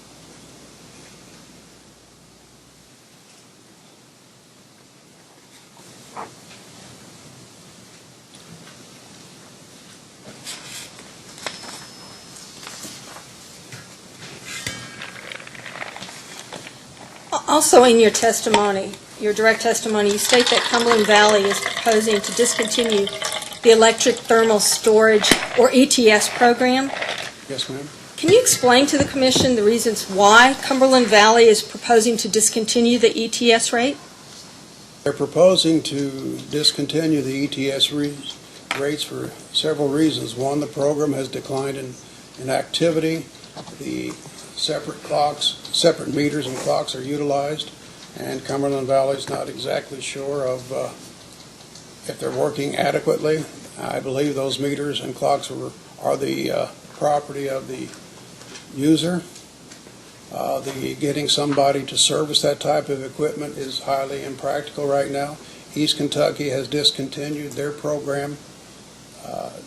Also in your testimony, your direct testimony, you state that Cumberland Valley is proposing to discontinue the electric thermal storage, or ETS, program. Yes, ma'am. Can you explain to the Commission the reasons why Cumberland Valley is proposing to discontinue the ETS rate? They're proposing to discontinue the ETS rates for several reasons. One, the program has declined in activity. The separate meters and clocks are utilized, and Cumberland Valley is not exactly sure of if they're working adequately. I believe those meters and clocks are the property of the user, Getting somebody to service that type of equipment is highly impractical right now. East Kentucky has discontinued their program,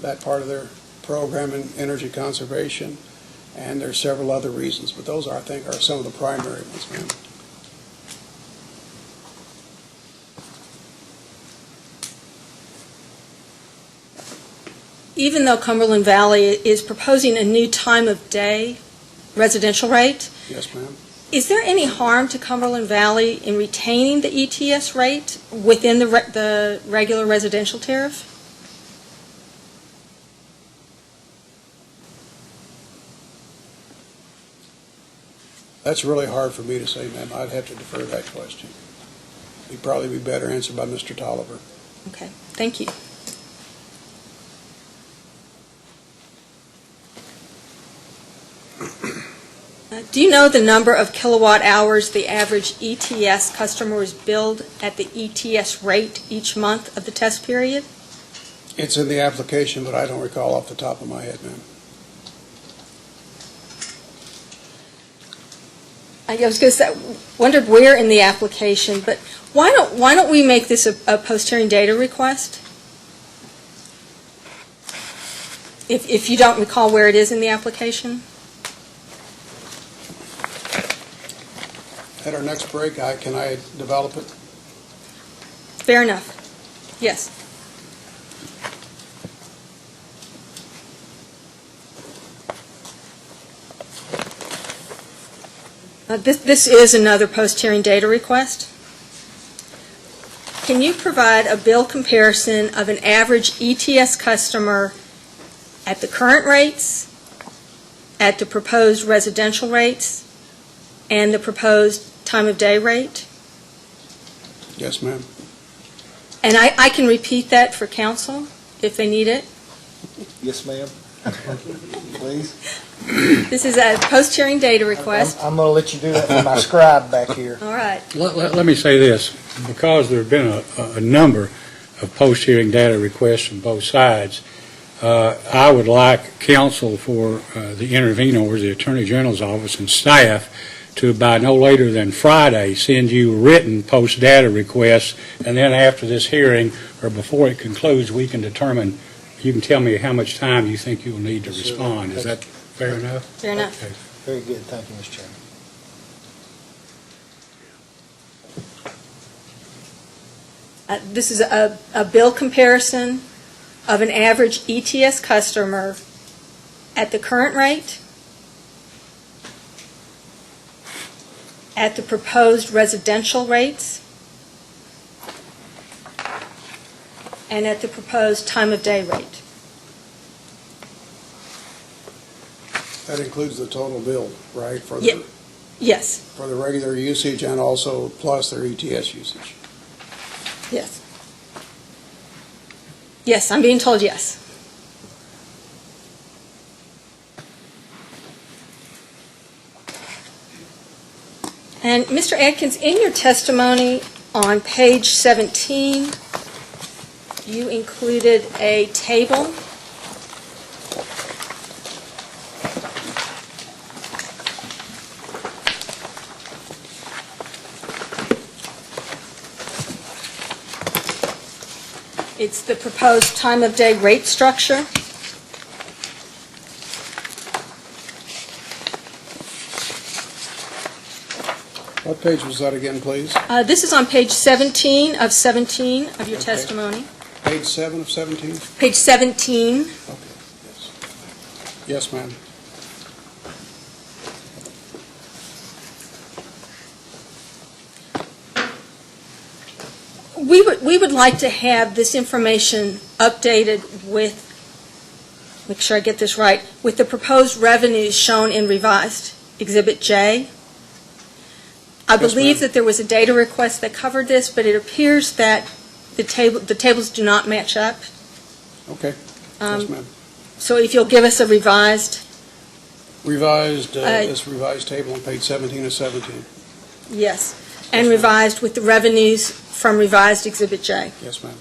that part of their program in energy conservation, and there's several other reasons, but those, I think, are some of the primary ones, ma'am. Even though Cumberland Valley is proposing a new time of day residential rate, Yes, ma'am. is there any harm to Cumberland Valley in retaining the ETS rate within the regular residential tariff? That's really hard for me to say, ma'am. I'd have to defer that question. It'd probably be better answered by Mr. Tolliver. Okay, thank you. Do you know the number of kilowatt hours the average ETS customer is billed at the ETS rate each month of the test period? It's in the application, but I don't recall off the top of my head, ma'am. I was going to say, wondered where in the application, but why don't we make this a post-hearing data request? If you don't recall where it is in the application? At our next break, can I develop it? Fair enough. Yes. This is another post-hearing data request. Can you provide a bill comparison of an average ETS customer at the current rates, at the proposed residential rates, and the proposed time of day rate? Yes, ma'am. And I can repeat that for council if they need it. Yes, ma'am. Please. This is a post-hearing data request. I'm going to let you do that for my scribe back here. All right. Let me say this, because there have been a number of post-hearing data requests from both sides, I would like counsel for the intervenors, the Attorney General's office and staff, to by no later than Friday send you written post-data requests, and then after this hearing or before it concludes, we can determine, you can tell me how much time you think you'll need to respond. Is that fair enough? Fair enough. Okay. Very good. Thank you, Mr. Chairman. This is a bill comparison of an average ETS customer at the current rate, at the proposed residential rates, and at the proposed time of day rate. That includes the total bill, right? For Yeah. Yes, for the regular usage and also plus their ETS usage. yes. Yes, I'm being told yes. And Mr. Atkins, in your testimony on page 17, you included a table. It's the proposed time of day rate structure. What page was that again, please? This is on page 17 of your testimony. Page 7 of 17? Page 17. Okay, yes. Yes, ma'am. We would like to have this information updated with, make sure I get this right, with the proposed revenues shown in revised Exhibit J. I believe that there was a data request that covered this, but it appears that the tables do not match up. Okay. Yes, ma'am. So if you'll give us a revised, This revised table on page 17 of 17. yes, and revised with the revenues from revised Exhibit J. Yes, ma'am.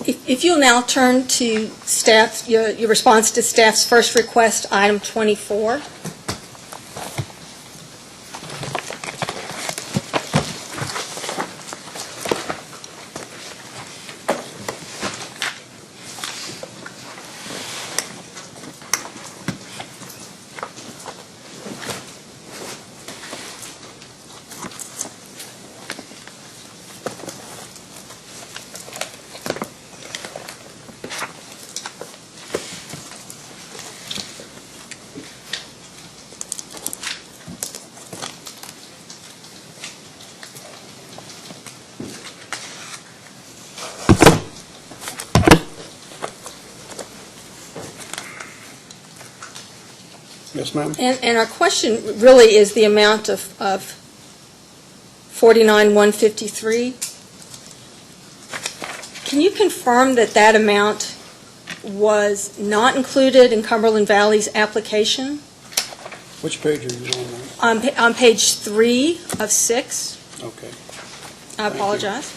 If you'll now turn to staff, your response to staff's first request, item 24. Yes, ma'am? And our question really is the amount of 49,153. Can you confirm that that amount was not included in Cumberland Valley's application? Which page are you on now? On page 3 of 6. Okay. I apologize.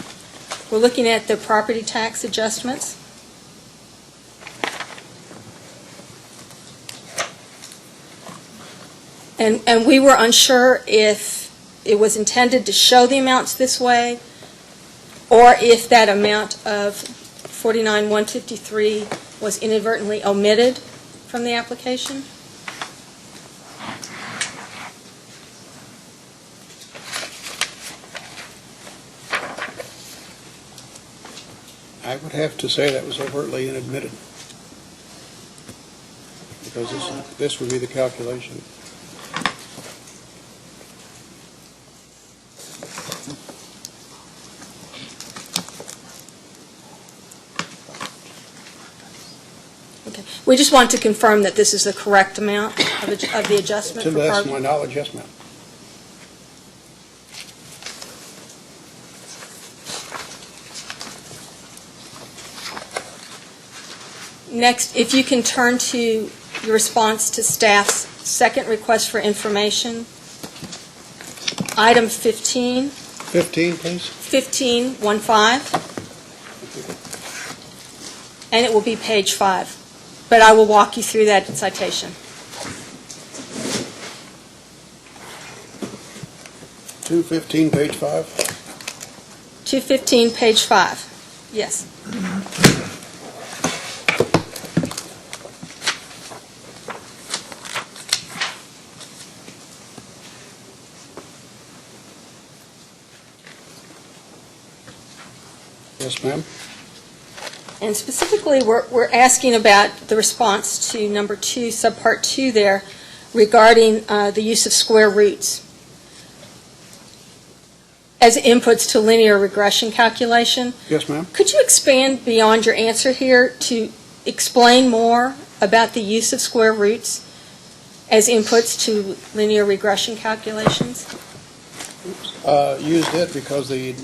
We're looking at the property tax adjustments. And we were unsure if it was intended to show the amounts this way, or if that amount of 49,153 was inadvertently omitted from the application. I would have to say that was overtly inadmitted, because this would be the calculation. Okay. We just want to confirm that this is the correct amount of the adjustment. To for the best of property. my knowledge, yes, ma'am. Next, if you can turn to your response to staff's second request for information, item 15. 15, please. 1515, and it will be page 5. But I will walk you through that citation. 215, page 5. 215, page 5. Yes. Yes, ma'am. And specifically, we're asking about the response to number 2, subpart 2 there, regarding the use of square roots as inputs to linear regression calculation. Yes, ma'am. Could you expand beyond your answer here to explain more about the use of square roots as inputs to linear regression calculations? Used it because the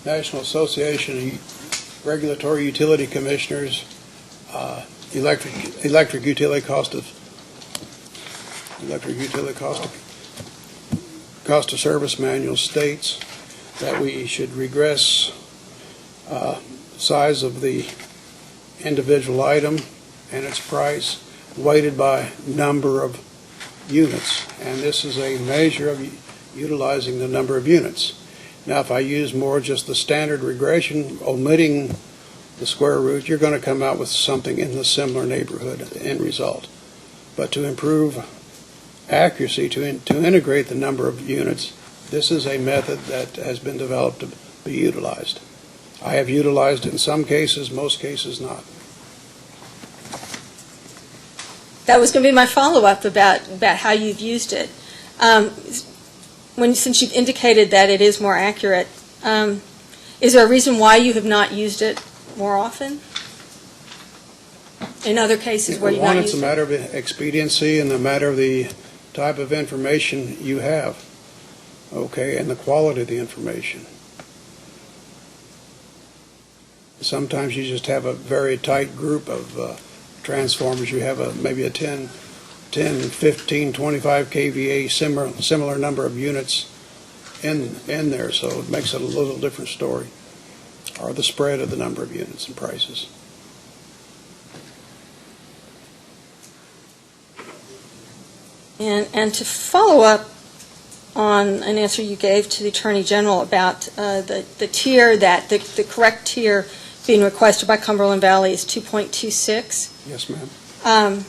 National Association of Regulatory Utility Commissioners, electric utility cost of service manual states that we should regress size of the individual item and its price weighted by number of units. And this is a measure of utilizing the number of units. Now, if I use more just the standard regression, omitting the square root, you're going to come out with something in the similar neighborhood at the end result. But to improve accuracy, to integrate the number of units, this is a method that has been developed to be utilized. I have utilized it in some cases, most cases not. That was going to be my follow-up about how you've used it. Since you've indicated that it is more accurate, is there a reason why you have not used it more often? In other cases where you've not One, used it's a matter of expediency and a matter of the type of information you have, okay, and the quality of the information. Sometimes you just have a very tight group of transformers. You have maybe a 10, 15, 25 kVA, similar number of units in there, so it makes it a little different story, or the spread of the number of units and prices. And to follow up on an answer you gave to the Attorney General about the tier, that the correct tier being requested by Cumberland Valley is 2.26. Yes, ma'am.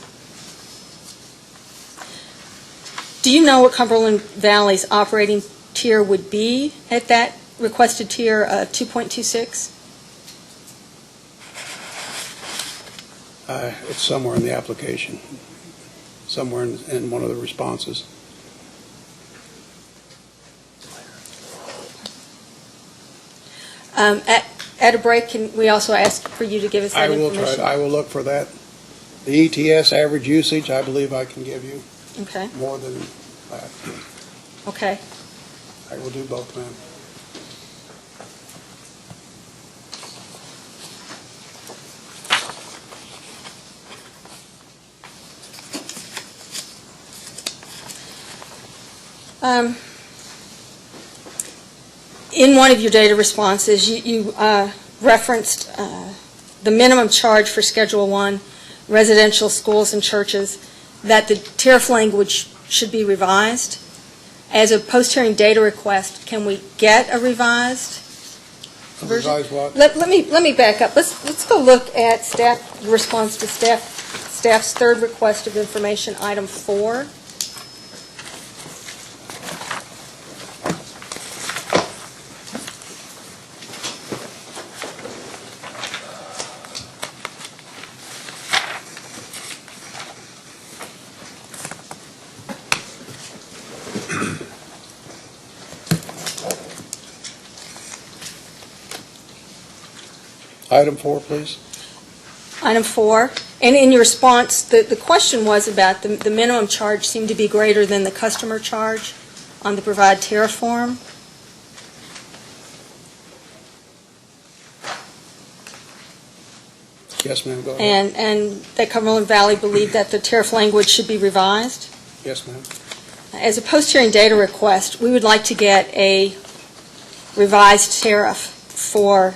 Do you know what Cumberland Valley's operating tier would be at that requested tier of 2.26? It's somewhere in the application, somewhere in one of the responses. At a break, can we also ask for you to give us I that will information? try, I will look for that. The ETS average usage, I believe I can give you Okay, more than that. okay. I will do both, ma'am. In one of your data responses, you referenced the minimum charge for Schedule I residential schools and churches, that the tariff language should be revised. As a post-hearing data request, can we get a revised version? Revised what? Let me back up. Let's go look at staff response to staff's third request of information, item 4. Item 4, please. Item 4, and in your response, the question was about the minimum charge seemed to be greater than the customer charge on the provide tariff form. Yes, ma'am, go ahead. And that Cumberland Valley believed that the tariff language should be revised. Yes, ma'am. As a post-hearing data request, we would like to get a revised tariff for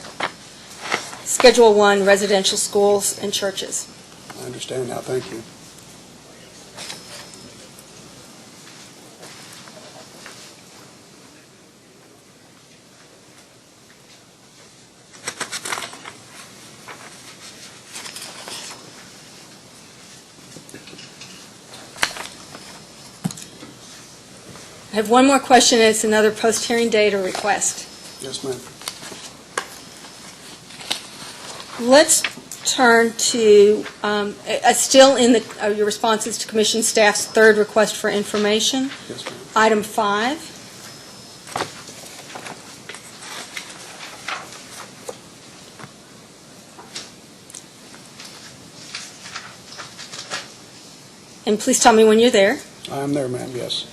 Schedule I residential schools and churches. I understand now, thank you. I have one more question, and it's another post-hearing data request. Yes, ma'am. Let's turn to, still in your responses to Commission staff's third request for information, Yes, ma'am. item 5. And please tell me when you're there. I'm there, ma'am, yes.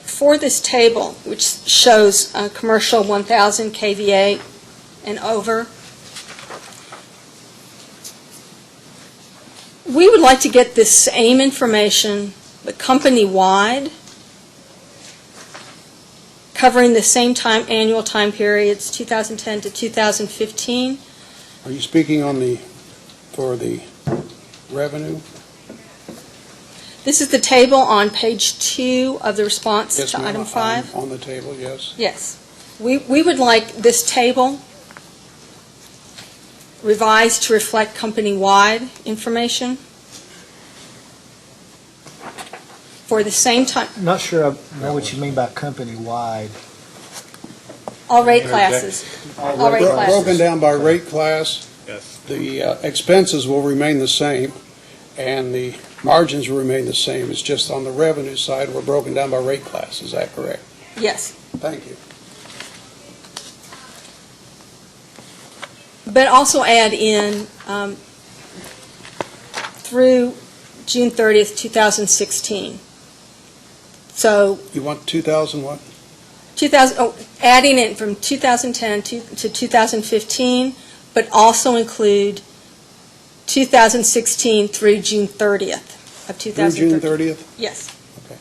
For this table, which shows commercial 1,000 kVA and over, we would like to get this same information, but company-wide, covering the same annual time periods, 2010 to 2015. Are you speaking for the revenue? This is the table on page 2 of the response Yes, to ma'am. item 5. I'm on the table, yes. Yes. We would like this table revised to reflect company-wide information for the same time, I'm not sure I know what you mean by company-wide. all rate classes. All rate Broken classes. down by rate class, Yes. the expenses will remain the same, and the margins will remain the same. It's just on the revenue side, we're broken down by rate class. Is that correct? Yes. Thank you. But also add in through June 30th, 2016. So You want 2,000 what? adding it from 2010 to 2015, but also include 2016 through June 30th of Through 2013. June 30th? Yes. Okay.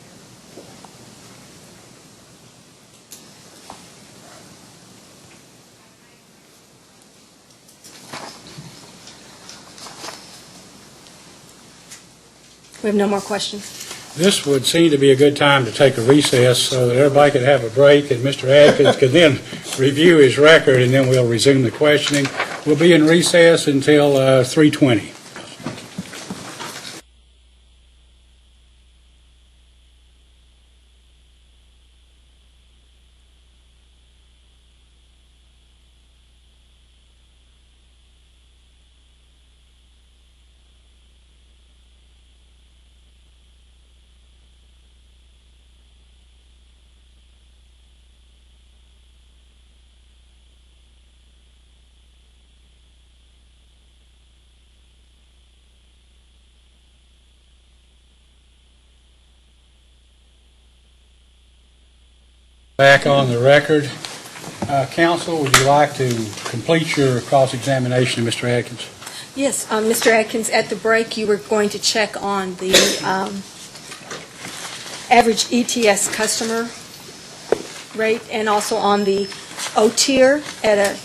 We have no more questions. This would seem to be a good time to take a recess so that everybody could have a break and Mr. Atkins could then review his record and then we'll resume the questioning. We'll be in recess until 3:20. Back on the record. Counsel, would you like to complete your cross-examination of Mr. Atkins? Yes, Mr. Atkins, at the break, you were going to check on the average ETS customer rate and also on the O tier at a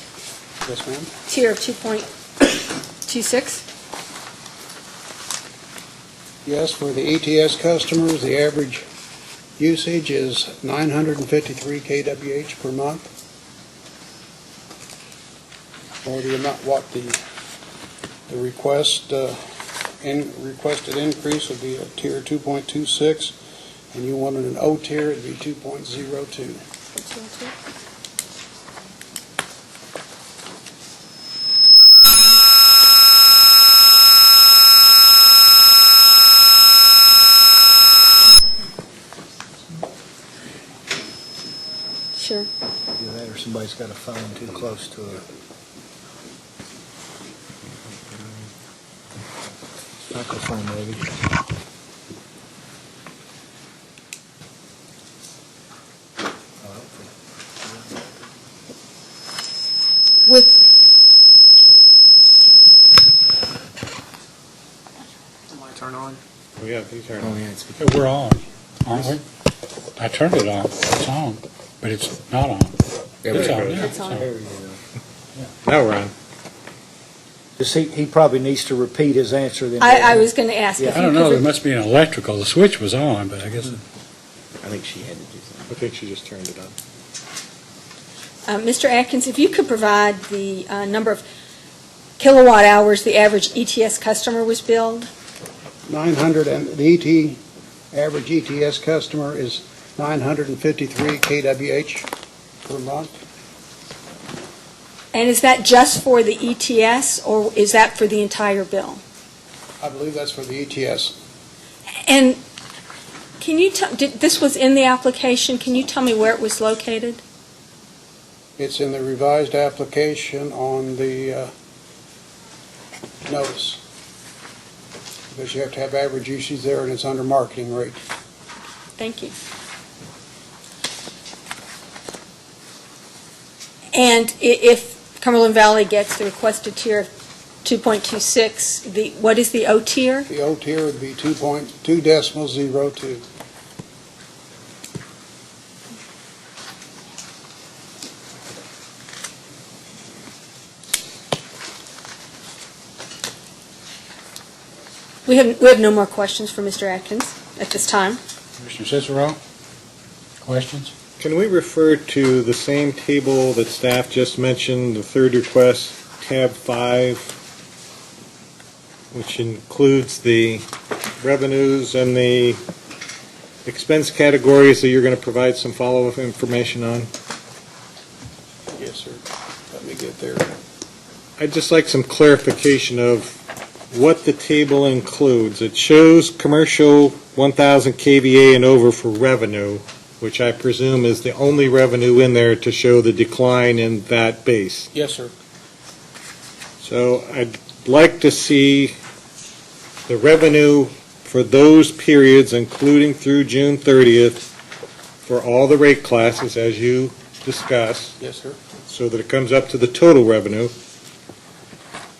Yes, ma'am. tier of 2.26. Yes, for the ETS customers, the average usage is 953 kWh per month. Or the amount, what the requested increase would be a tier 2.26, and you wanted an O tier, it'd be 2.02. Sure. Either that or somebody's got a phone too close to a microphone, maybe. With, Turn on. Oh, yeah, these are. We're on, aren't we? I turned it on. It's on, but it's not on. It's on. Yeah, It's on. Now we're on. Just he probably needs to repeat his answer then. I was going to ask if I you don't know, there could, must be an electrical. The switch was on, but I guess I think she had to do something. I think she just turned it on. Mr. Atkins, if you could provide the number of kilowatt hours the average ETS customer was billed? 900, and the average ETS customer is 953 kWh per month. And is that just for the ETS, or is that for the entire bill? I believe that's for the ETS. And can you tell, this was in the application, can you tell me where it was located? It's in the revised application on the notice. Because you have to have average usage there, and it's under marketing rate. Thank you. And if Cumberland Valley gets the requested tier of 2.26, what is the O tier? The O tier would be 2.2.02. We have no more questions for Mr. Atkins at this time. Commissioner Cicero, questions? Can we refer to the same table that staff just mentioned, the third request, tab 5, which includes the revenues and the expense categories that you're going to provide some follow-up information on? Yes, sir. Let me get there. I'd just like some clarification of what the table includes. It shows commercial 1,000 kVA and over for revenue, which I presume is the only revenue in there to show the decline in that base. Yes, sir. So I'd like to see the revenue for those periods, including through June 30th, for all the rate classes, as you discussed, Yes, sir. so that it comes up to the total revenue.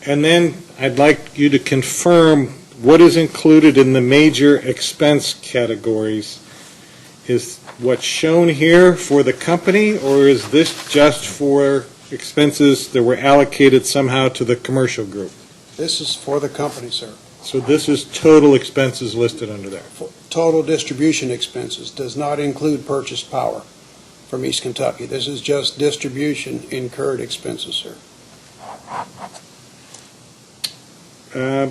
And then I'd like you to confirm what is included in the major expense categories. Is what's shown here for the company, or is this just for expenses that were allocated somehow to the commercial group? This is for the company, sir. So this is total expenses listed under there. Total distribution expenses does not include purchased power from East Kentucky. This is just distribution incurred expenses, sir.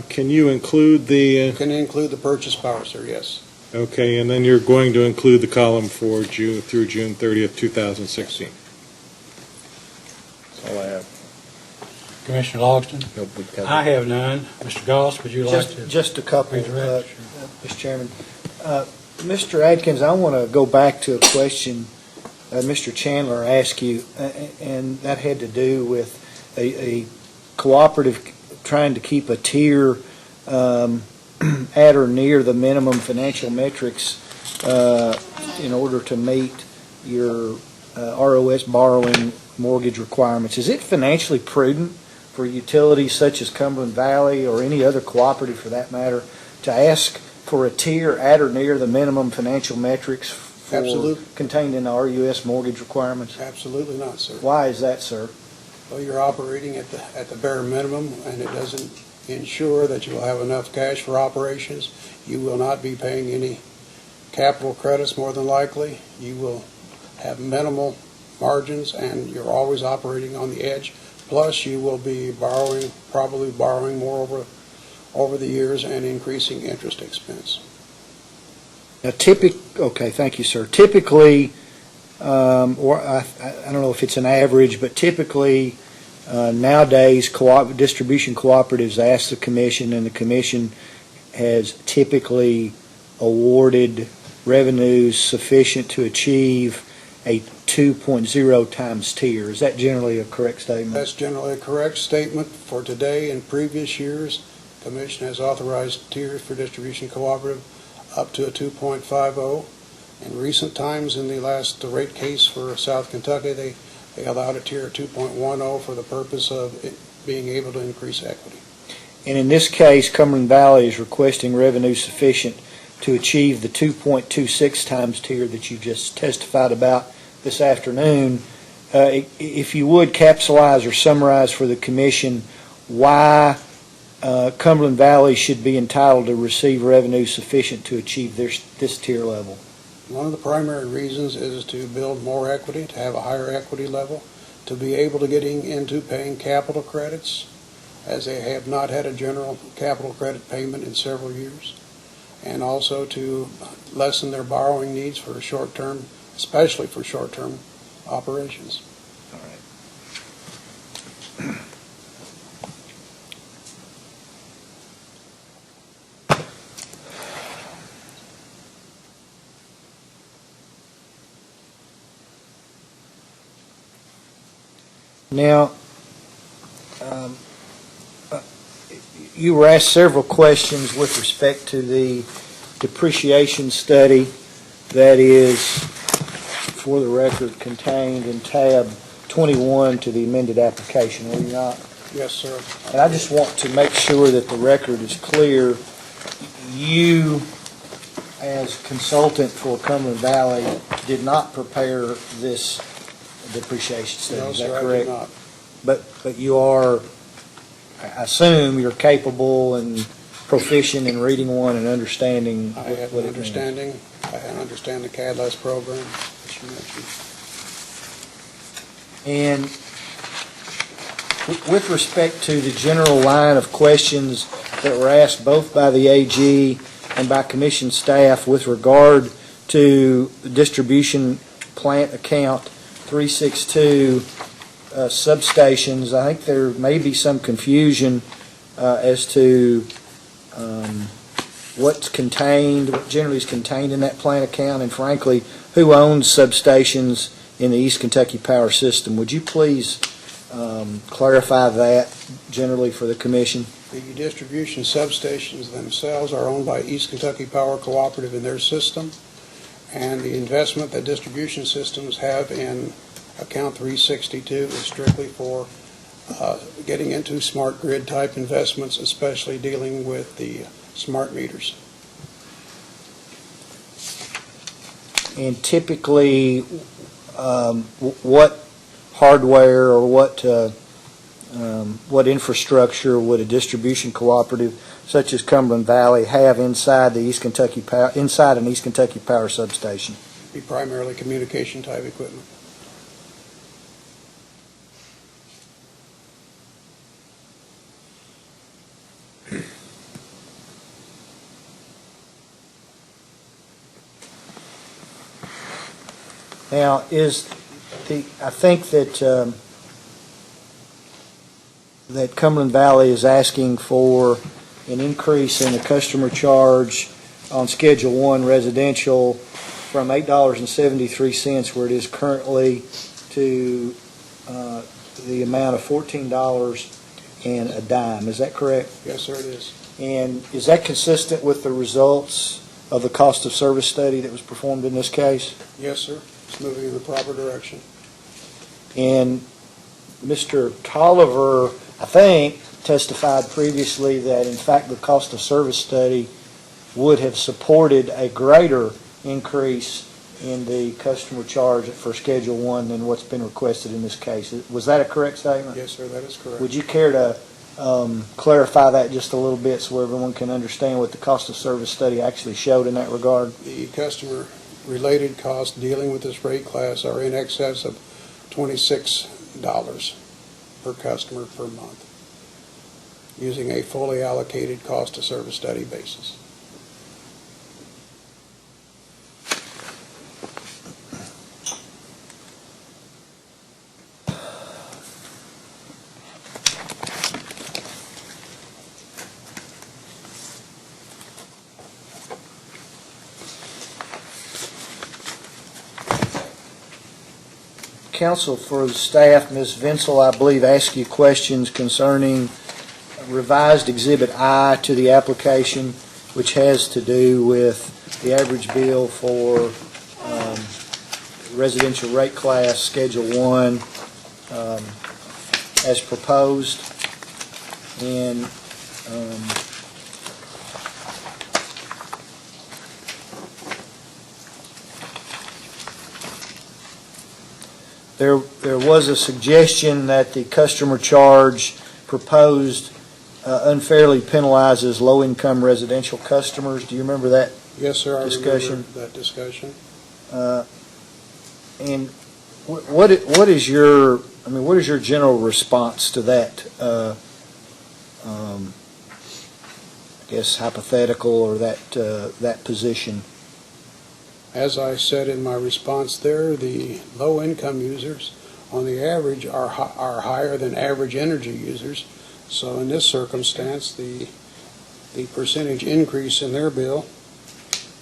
Can you include the, Can include the purchased power, sir, yes. okay, and then you're going to include the column for June, through June 30th, 2016? That's all I have. Commissioner Logston? Nope, we covered I it. have none. Mr. Goss, would you like to? Just a couple, redirect? Mr. Chairman. Mr. Adkins, I want to go back to a question Mr. Chandler asked you, and that had to do with a cooperative trying to keep a tier at or near the minimum financial metrics in order to meet your ROS borrowing mortgage requirements. Is it financially prudent for utilities such as Cumberland Valley or any other cooperative for that matter to ask for a tier at or near the minimum financial metrics Absolutely. contained in the RUS mortgage requirements? Absolutely not, sir. Why is that, sir? Well, you're operating at the bare minimum, and it doesn't ensure that you will have enough cash for operations. You will not be paying any capital credits, more than likely. You will have minimal margins, and you're always operating on the edge. Plus, you will be probably borrowing more over the years and increasing interest expense. Now, okay, thank you, sir. Typically, or I don't know if it's an average, but typically nowadays distribution cooperatives ask the commission, and the commission has typically awarded revenues sufficient to achieve a 2.0 times tier. Is that generally a correct statement? That's generally a correct statement for today. In previous years, the Commission has authorized tiers for distribution cooperative up to a 2.50. In recent times, in the last rate case for South Kentucky, they allowed a tier of 2.10 for the purpose of it being able to increase equity. And in this case, Cumberland Valley is requesting revenue sufficient to achieve the 2.26 times tier that you just testified about this afternoon. If you would capsulize or summarize for the commission why Cumberland Valley should be entitled to receive revenue sufficient to achieve this tier level. One of the primary reasons is to build more equity, to have a higher equity level, to be able to getting into paying capital credits, as they have not had a general capital credit payment in several years, and also to lessen their borrowing needs for short-term, especially for short-term operations. Now, you were asked several questions with respect to the depreciation study that is, for the record, contained in tab 21 to the amended application, were you not? Yes, sir. And I just want to make sure that the record is clear. You, as consultant for Cumberland Valley, did not prepare this depreciation study, No, is that sir, I correct? did not. But you are, I assume you're capable and proficient in reading one and understanding I what have it an means. understanding. I understand the CADLAS program that you mentioned. And with respect to the general line of questions that were asked both by the AG and by commission staff with regard to the distribution plant account 362 substations, I think there may be some confusion as to what's contained, what generally is contained in that plant account, and frankly, who owns substations in the East Kentucky Power System. Would you please clarify that generally for the commission? The distribution substations themselves are owned by East Kentucky Power Cooperative in their system, and the investment that distribution systems have in account 362 is strictly for getting into smart grid type investments, especially dealing with the smart meters. And typically, what hardware or what what infrastructure would a distribution cooperative such as Cumberland Valley have inside an East Kentucky Power substation? Be primarily communication type equipment. Now, I think that Cumberland Valley is asking for an increase in the customer charge on Schedule 1 residential from $8.73 where it is currently to the amount of $14 and a dime. Is that correct? Yes, sir, it is. And is that consistent with the results of the cost of service study that was performed in this case? Yes, sir. It's moving in the proper direction. And Mr. Tolliver, I think, testified previously that, in fact, the cost of service study would have supported a greater increase in the customer charge for Schedule 1 than what's been requested in this case. Was that a correct statement? Yes, sir, that is correct. Would you care to clarify that just a little bit so everyone can understand what the cost of service study actually showed in that regard? The customer-related costs dealing with this rate class are in excess of $26 per customer per month, using a fully allocated cost of service study basis. Counsel for the staff, Ms. Vinsel, I believe, asked you questions concerning revised Exhibit I to the application, which has to do with the average bill for residential rate class Schedule 1 as proposed. And There was a suggestion that the customer charge proposed unfairly penalizes low-income residential customers. Do you remember that? Yes, sir, I discussion? remember that discussion. And what is your general response to that? I guess hypothetical or that position. As I said in my response there, the low-income users, on the average, are higher than average energy users. So in this circumstance, the percentage increase in their bill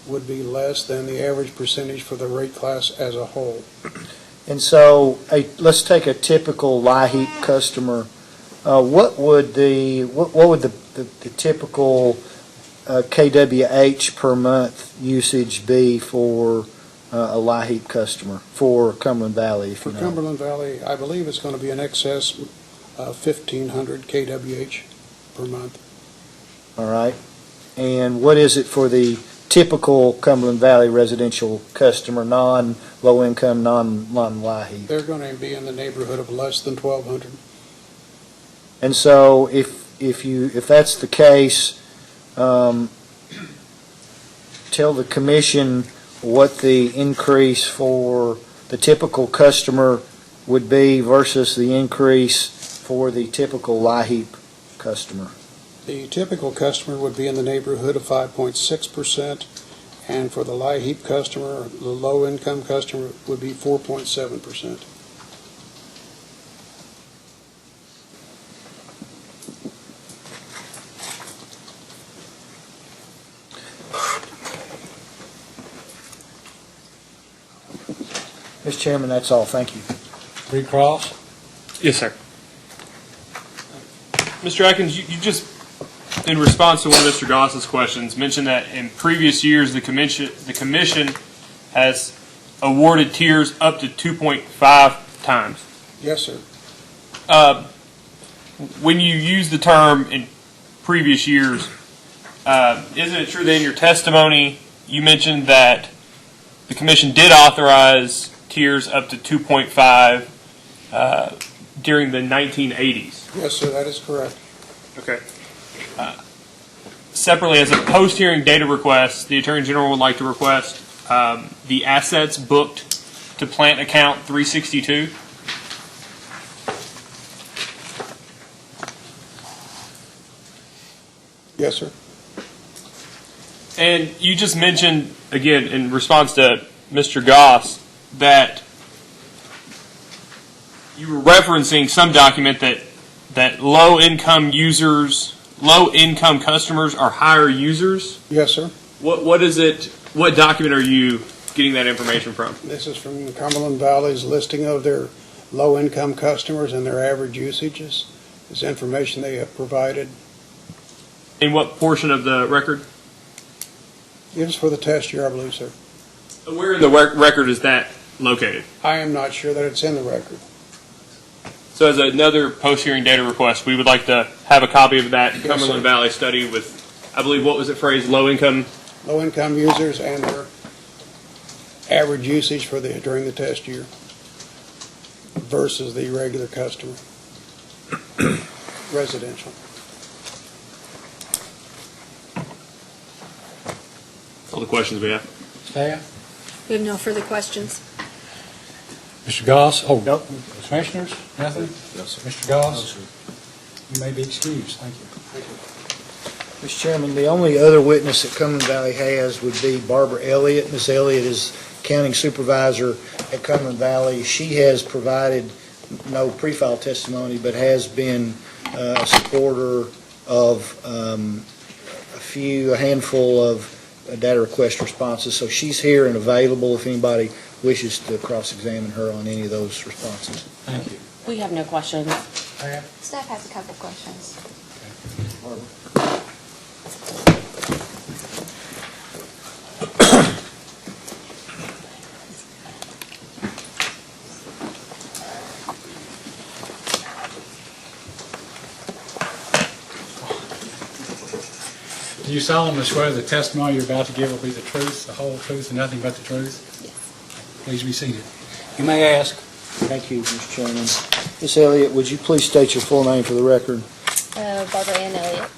would be less than the average percentage for the rate class as a whole. And so, let's take a typical LIHEAP customer. What would the typical KWH per month usage be for a LIHEAP customer for Cumberland Valley? For Cumberland Valley, I believe it's going to be in excess of 1,500 KWH per month. All right. And what is it for the typical Cumberland Valley residential customer, non-low income, non-LIHEAP? They're going to be in the neighborhood of less than 1,200. And so if that's the case, tell the commission what the increase for the typical customer would be versus the increase for the typical LIHEAP customer. The typical customer would be in the neighborhood of 5.6%, and for the LIHEAP customer, the low-income customer, would be 4.7%. Mr. Chairman, that's all. Thank you. Recross? Yes, sir. Mr. Atkins, you just, in response to one of Mr. Goss's questions, mentioned that in previous years the commission has awarded tiers up to 2.5 times. Yes, sir. When you use the term in previous years, isn't it true that in your testimony you mentioned that the commission did authorize tiers up to 2.5, during the 1980s. Yes, sir, that is correct. Okay. Separately, as a post-hearing data request, the Attorney General would like to request the assets booked to plant account 362. Yes, sir. And you just mentioned, again, in response to Mr. Goss, that you were referencing some document that low-income customers are higher users. Yes, sir. What is it? What document are you getting that information from? This is from Cumberland Valley's listing of their low-income customers and their average usages. This information they have provided. In what portion of the record? It is for the test year, I believe, sir. Where in the record is that located? I am not sure that it's in the record. So as another post-hearing data request, we would like to have a copy of that Yes, Cumberland sir. Valley study with, I believe, what was it phrased, low-income? Low-income users and their average usage for during the test year versus the regular customer, residential. All the questions we have. Staff? We have no further questions. Mr. Goss? Oh, no. Commissioners? Nothing? Mr. Goss? You may be excused. Thank you. Mr. Chairman, the only other witness that Cumberland Valley has would be Barbara Elliott. Ms. Elliott is accounting supervisor at Cumberland Valley. She has provided no pre-file testimony, but has been a supporter of a handful of data request responses. So she's here and available if anybody wishes to cross-examine her on any of those responses. Thank you. We have no questions. Staff has a couple questions. Do you solemnly swear the testimony you're about to give will be the truth, the whole truth, and nothing but the truth? Yes. Please be seated. You may ask. Thank you, Mr. Chairman. Ms. Elliott, would you please state your full name for the record? Barbara Ann Elliott,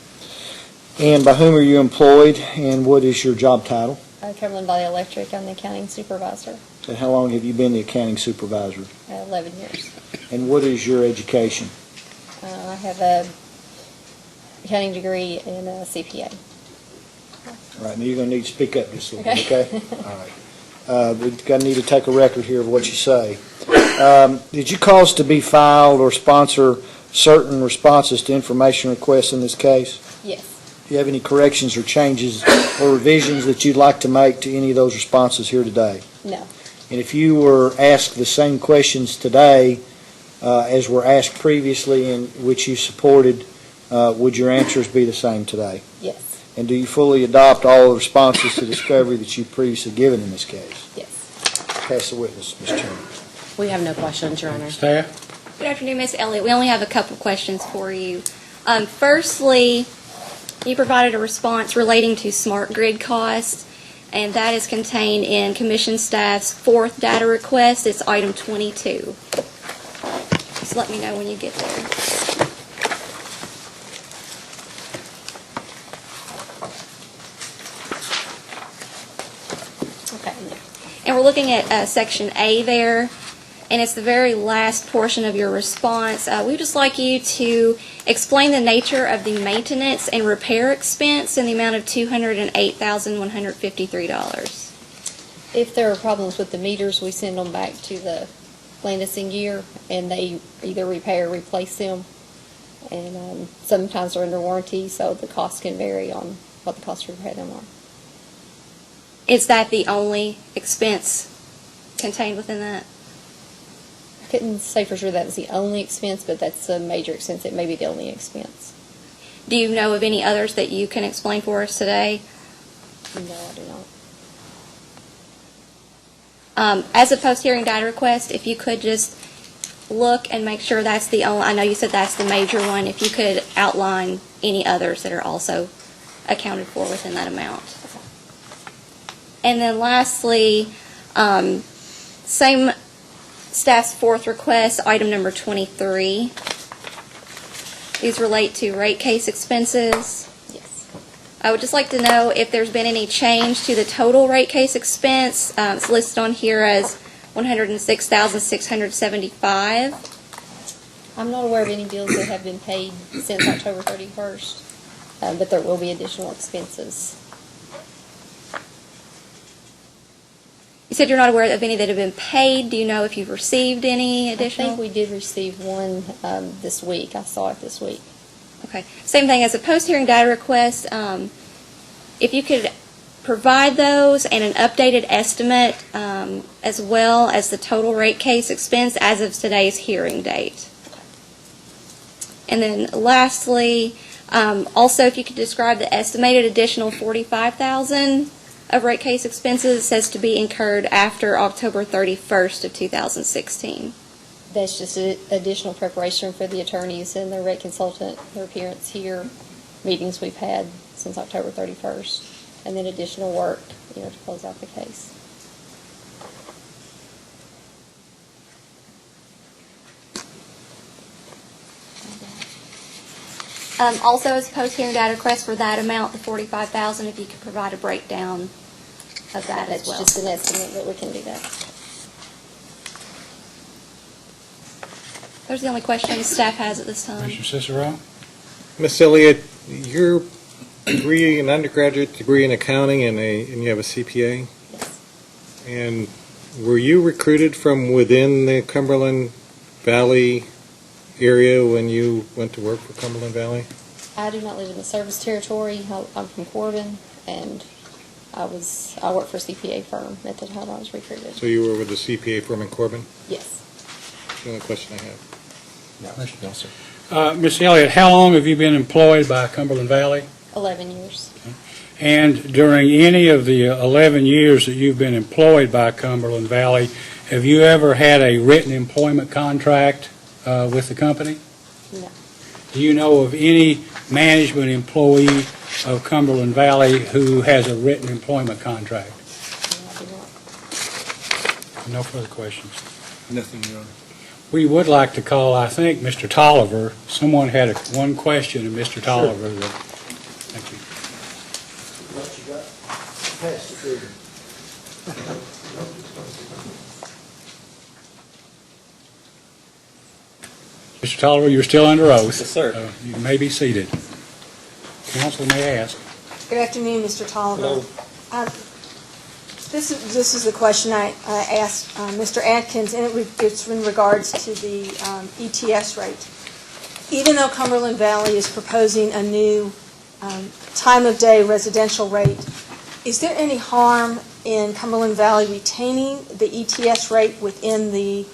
And by whom are you employed, and what is your job title? Cumberland Valley Electric. I'm the accounting supervisor. And how long have you been the accounting supervisor? 11 years. And what is your education? I have a accounting degree and a CPA. All right, now you're going to need to speak up just a little bit, okay? All right. We're going to need to take a record here of what you say. Did you cause to be filed or sponsor certain responses to information requests in this case? Yes. Do you have any corrections or changes or revisions that you'd like to make to any of those responses here today? No. And if you were asked the same questions today as were asked previously and which you supported, would your answers be the same today? Yes. And do you fully adopt all the responses to discovery that you've previously given in this case? Yes. Pass the witness, Mr. Chairman. We have no questions, Your Honor. Staff? Good afternoon, Ms. Elliott. We only have a couple questions for you. Firstly, you provided a response relating to smart grid costs, and that is contained in Commission staff's fourth data request. It's item 22. Just let me know when you get there. Okay. And we're looking at Section A there, and it's the very last portion of your response. We'd just like you to explain the nature of the maintenance and repair expense in the amount of $208,153. If there are problems with the meters, we send them back to the Landising Gear, and they either repair or replace them. And sometimes they're under warranty, so the cost can vary on what the cost to repair them are. Is that the only expense contained within that? I couldn't say for sure that was the only expense, but that's a major expense. It may be the only expense. Do you know of any others that you can explain for us today? No, I do not. As a post-hearing data request, if you could just look and make sure that's the only, I know you said that's the major one, if you could outline any others that are also accounted for within that amount. And then lastly, same Staff's fourth request, item number 23. These relate to rate case expenses. Yes. I would just like to know if there's been any change to the total rate case expense. It's listed on here as $106,675. I'm not aware of any bills that have been paid since October 31st, but there will be additional expenses. You said you're not aware of any that have been paid. Do you know if you've received any I additional? think we did receive one this week. I saw it this week. Okay. Same thing as a post-hearing data request. If you could provide those and an updated estimate as well as the total rate case expense as of today's hearing date. And then lastly, also if you could describe the estimated additional $45,000 of rate case expenses says to be incurred after October 31st of 2016. That's just additional preparation for the attorneys and the rate consultant, their appearance here, meetings we've had since October 31st, and then additional work, to close out the case. Also, as a post-hearing data request for that amount, the $45,000, if you could provide a breakdown of that as well. That's just an estimate, but we can do that. Those are the only questions staff has at this time. Mr. Cicero? Miss Elliott, your degree, an undergraduate degree in accounting, and you have a CPA? Yes. And were you recruited from within the Cumberland Valley area when you went to work for Cumberland Valley? I do not live in the service territory. I'm from Corbin, and I worked for a CPA firm at the time I was recruited. So you were with the CPA firm in Corbin? Yes. That's the only question I have. No, sir. Ms. Elliott, how long have you been employed by Cumberland Valley? 11 years. And during any of the 11 years that you've been employed by Cumberland Valley, have you ever had a written employment contract with the company? No. Do you know of any management employee of Cumberland Valley who has a written employment contract? No, I do not. No further questions. Nothing, Your Honor. We would like to call, I think, Mr. Tolliver. Someone had one question of Mr. Tolliver. Thank you. What you got? Pass the trigger. Mr. Tolliver, you're still under oath. Yes, sir. You may be seated. Counsel may ask. Good afternoon, Mr. Tolliver. Hello. This is the question I asked Mr. Atkins, and it's in regards to the ETS rate. Even though Cumberland Valley is proposing a new time-of-day residential rate, is there any harm in Cumberland Valley retaining the ETS rate within the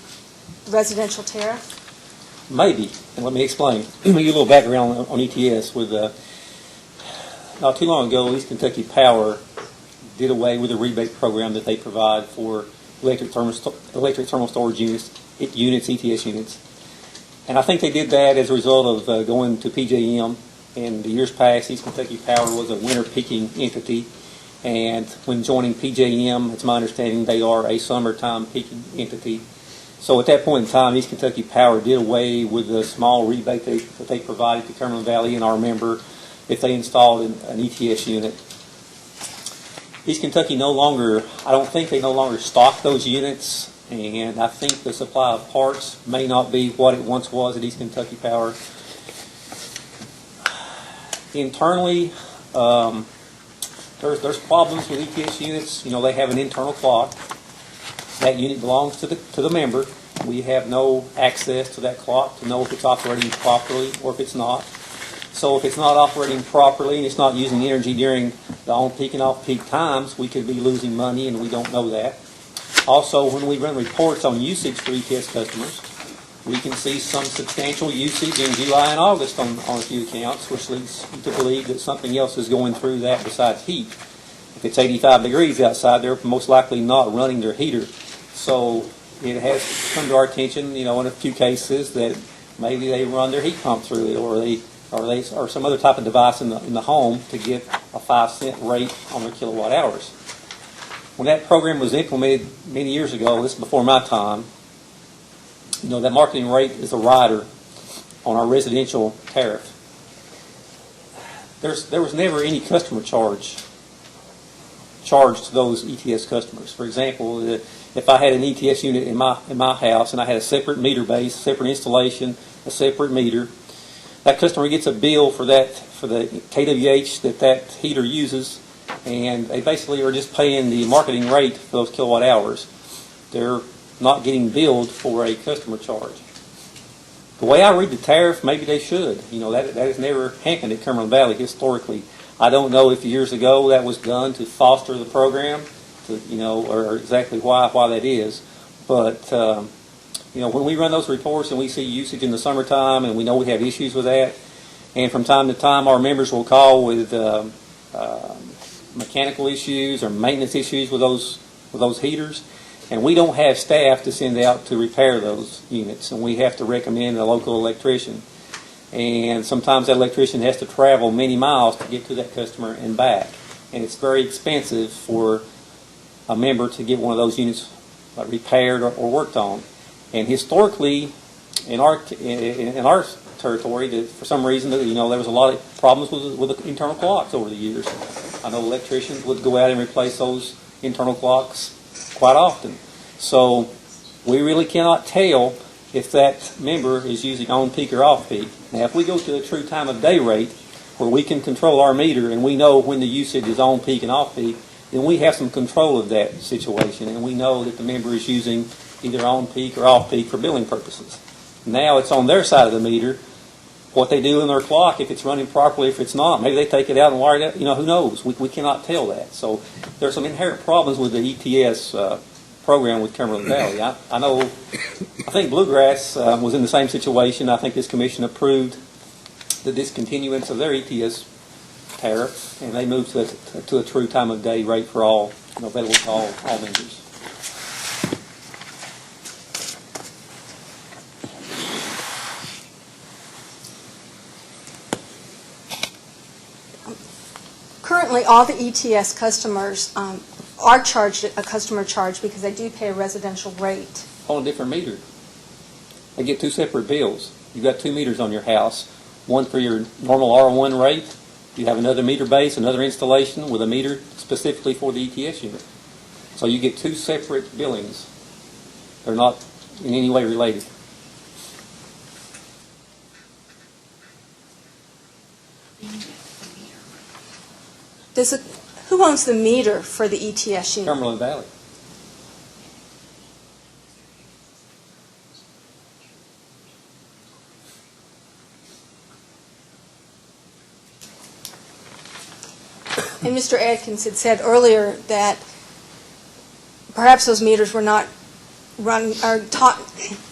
residential tariff? Maybe, and let me explain. Let me give a little background on ETS. Not too long ago, East Kentucky Power did away with the rebate program that they provide for electric thermal storage units, ETS units. And I think they did that as a result of going to PJM. In the years past, East Kentucky Power was a winter peaking entity. And when joining PJM, it's my understanding they are a summertime peaking entity. So at that point in time, East Kentucky Power did away with the small rebate that they provided to Cumberland Valley and our member if they installed an ETS unit. East Kentucky I don't think they no longer stock those units, and I think the supply of parts may not be what it once was at East Kentucky Power. Internally, there's problems with ETS units. They have an internal clock. That unit belongs to the member. We have no access to that clock to know if it's operating properly or if it's not. So if it's not operating properly and it's not using energy during the on-peak and off-peak times, we could be losing money, and we don't know that. Also, when we run reports on usage for ETS customers, we can see some substantial usage in July and August on a few accounts, which leads you to believe that something else is going through that besides heat. If it's 85 degrees outside, they're most likely not running their heater. So it has come to our attention, in a few cases that maybe they run their heat pump through it, or some other type of device in the home to get a 5-cent rate on their kilowatt hours. When that program was implemented many years ago, this is before my time, that marketing rate is a rider on our residential tariff. There was never any customer charge charged to those ETS customers. For example, if I had an ETS unit in my house and I had a separate meter base, separate installation, a separate meter, that customer gets a bill for the kWh that heater uses, and they basically are just paying the marketing rate for those kilowatt hours. They're not getting billed for a customer charge. The way I read the tariff, maybe they should. That has never happened at Cumberland Valley historically. I don't know if years ago that was done to foster the program, or exactly why that is. But, when we run those reports and we see usage in the summertime and we know we have issues with that, and from time to time our members will call with mechanical issues or maintenance issues with those heaters, and we don't have staff to send out to repair those units, and we have to recommend a local electrician. And sometimes that electrician has to travel many miles to get to that customer and back. And it's very expensive for a member to get one of those units repaired or worked on. And historically, in our territory, for some reason, there was a lot of problems with the internal clocks over the years. I know electricians would go out and replace those internal clocks quite often. So we really cannot tell if that member is using on-peak or off-peak. Now, if we go to a true time of day rate where we can control our meter and we know when the usage is on-peak and off-peak, then we have some control of that situation, and we know that the member is using either on-peak or off-peak for billing purposes. Now it's on their side of the meter what they do in their clock, if it's running properly, if it's not. Maybe they take it out and wire it out. Who knows? We cannot tell that. So there's some inherent problems with the ETS program with Cumberland Valley. I think Bluegrass was in the same situation. I think this commission approved the discontinuance of their ETS tariff, and they moved to a true time of day rate for all, available to all members. Currently, all the ETS customers are charged a customer charge because they do pay a residential rate. On a different meter. They get two separate bills. You've got two meters on your house, one for your normal R1 rate. You have another meter base, another installation with a meter specifically for the ETS unit. So you get two separate billings. They're not in any way related. Who owns the meter for the ETS unit? Cumberland Valley. And Mr. Adkins had said earlier that perhaps those meters were not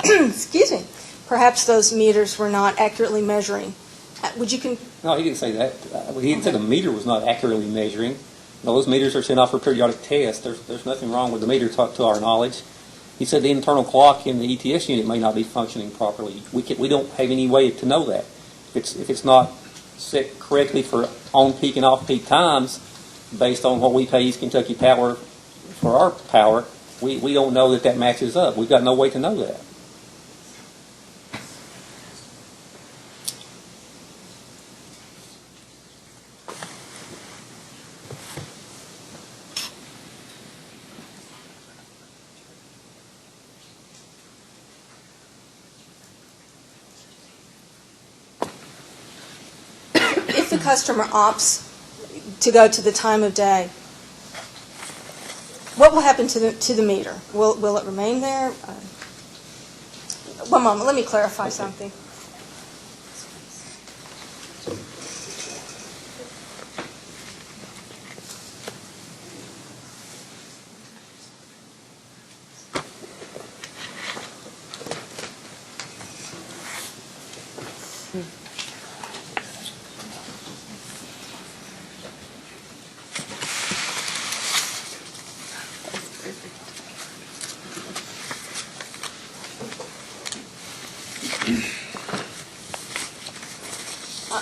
excuse me, perhaps those meters were not accurately measuring. No, he didn't say that. He didn't say the meter was not accurately measuring. No, those meters are sent off for periodic tests. There's nothing wrong with the meter to our knowledge. He said the internal clock in the ETS unit may not be functioning properly. We don't have any way to know that. If it's not set correctly for on-peak and off-peak times, based on what we pay East Kentucky Power for our power, we don't know that matches up. We've got no way to know that. If the customer opts to go to the time of day, what will happen to the meter? Will it remain there? One moment, let me clarify something.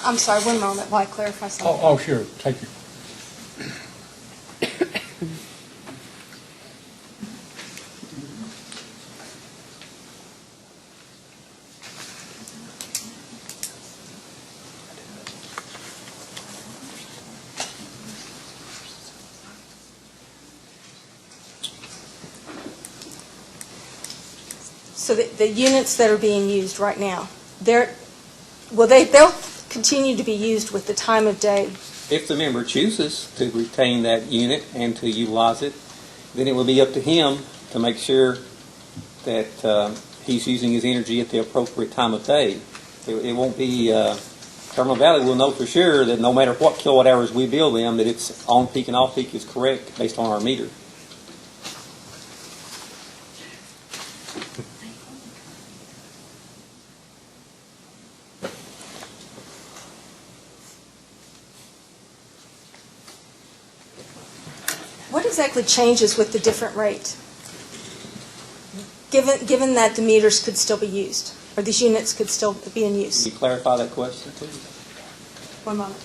I'm sorry, one moment while I clarify something. Oh, sure, take your. So the units that are being used right now, they'll continue to be used with the time of day. If the member chooses to retain that unit and to utilize it, then it will be up to him to make sure that he's using his energy at the appropriate time of day. It won't be, Cumberland Valley will know for sure that no matter what kilowatt hours we bill them, that it's on peak and off peak is correct based on our meter. What exactly changes with the different rate? Given that the meters could still be used, or these units could still be in use? Can you clarify that question, please? One moment.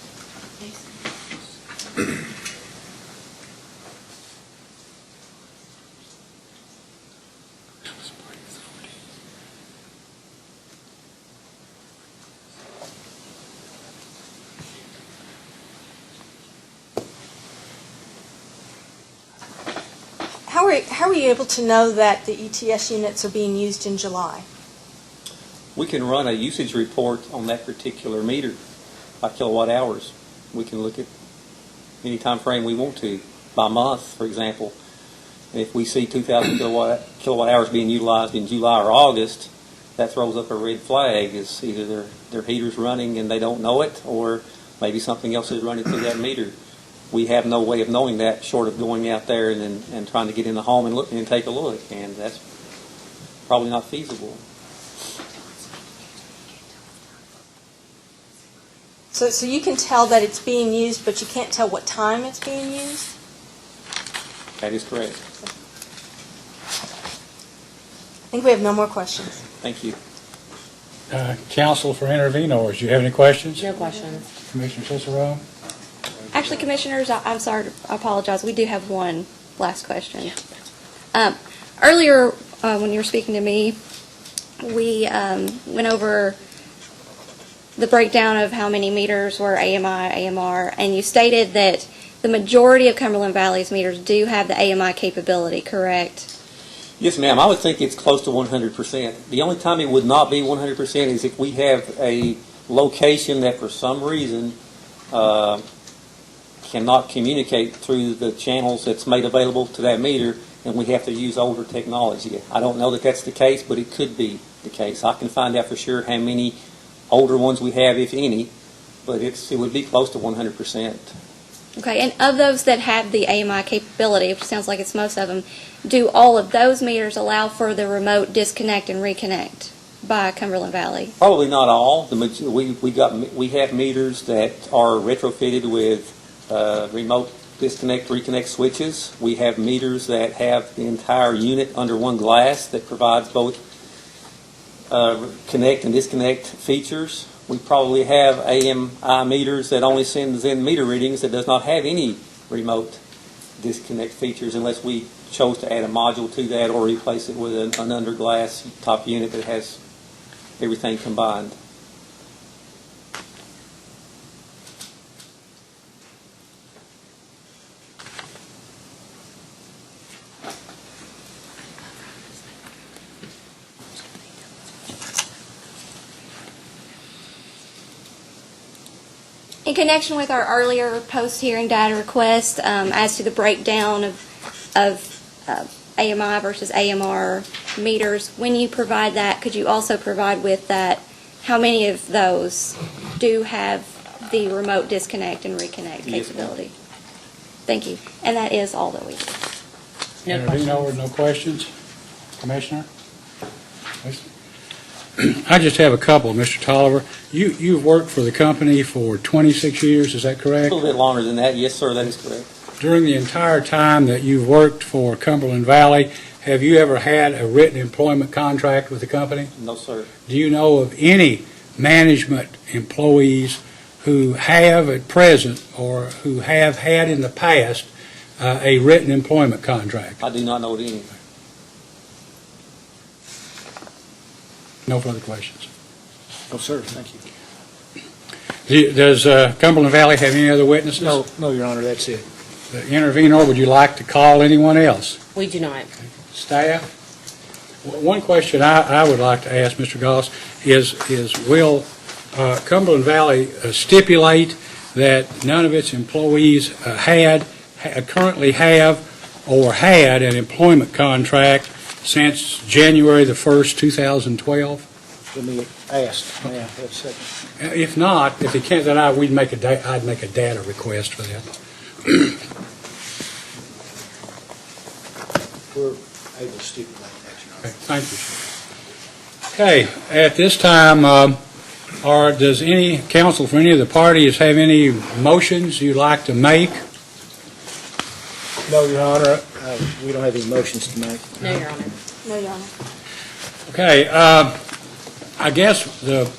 How are you able to know that the ETS units are being used in July? We can run a usage report on that particular meter by kilowatt hours. We can look at any time frame we want to, by month, for example. And if we see 2,000 kilowatt hours being utilized in July or August, that throws up a red flag. Is either their heater's running and they don't know it, or maybe something else is running through that meter. We have no way of knowing that short of going out there and trying to get in the home and look and take a look, and that's probably not feasible. So you can tell that it's being used, but you can't tell what time it's being used? That is correct. I think we have no more questions. Thank you. Counsel for intervenors, do you have any questions? No questions. Commissioner Cicero? Actually, Commissioners, I'm sorry, I apologize. We do have one last question. Earlier, when you were speaking to me, we went over the breakdown of how many meters were AMI, AMR, and you stated that the majority of Cumberland Valley's meters do have the AMI capability, correct? Yes, ma'am. I would think it's close to 100%. The only time it would not be 100% is if we have a location that for some reason cannot communicate through the channels that's made available to that meter, and we have to use older technology. I don't know that that's the case, but it could be the case. I can find out for sure how many older ones we have, if any, but it would be close to 100%. Okay, and of those that have the AMI capability, which sounds like it's most of them, do all of those meters allow for the remote disconnect and reconnect by Cumberland Valley? Probably not all. We have meters that are retrofitted with remote disconnect, reconnect switches. We have meters that have the entire unit under one glass that provides both connect and disconnect features. We probably have AMI meters that only sends in meter readings that does not have any remote disconnect features unless we chose to add a module to that or replace it with an under glass top unit that has everything combined. In connection with our earlier post-hearing data request as to the breakdown of AMI versus AMR meters, when you provide that, could you also provide with that how many of those do have the remote disconnect and reconnect capability? Thank you. And that is all that we do. No questions. No questions? Commissioner? I just have a couple, Mr. Tolliver. You've worked for the company for 26 years, is that A correct? little bit longer than that. Yes, sir, that is correct. During the entire time that you've worked for Cumberland Valley, have you ever had a written employment contract with the company? No, sir. Do you know of any management employees who have at present or who have had in the past a written employment contract? I do not know of any. No further questions. No, sir, thank you. Does Cumberland Valley have any other witnesses? No, Your Honor, that's it. The intervenor, would you like to call anyone else? We do not. Staff? One question I would like to ask Mr. Goss is will Cumberland Valley stipulate that none of its employees currently have or had an employment contract since January the 1st, 2012? Let me ask, ma'am, wait a second. If not, if it can't, then I'd make a data request for that. We're able to stipulate that, Your Honor. Okay, thank you. Okay, at this time, does any counsel for any of the parties have any motions you'd like to make? No, Your Honor, we don't have any motions to make. No, Your Honor. No, Your Honor. Okay, I guess the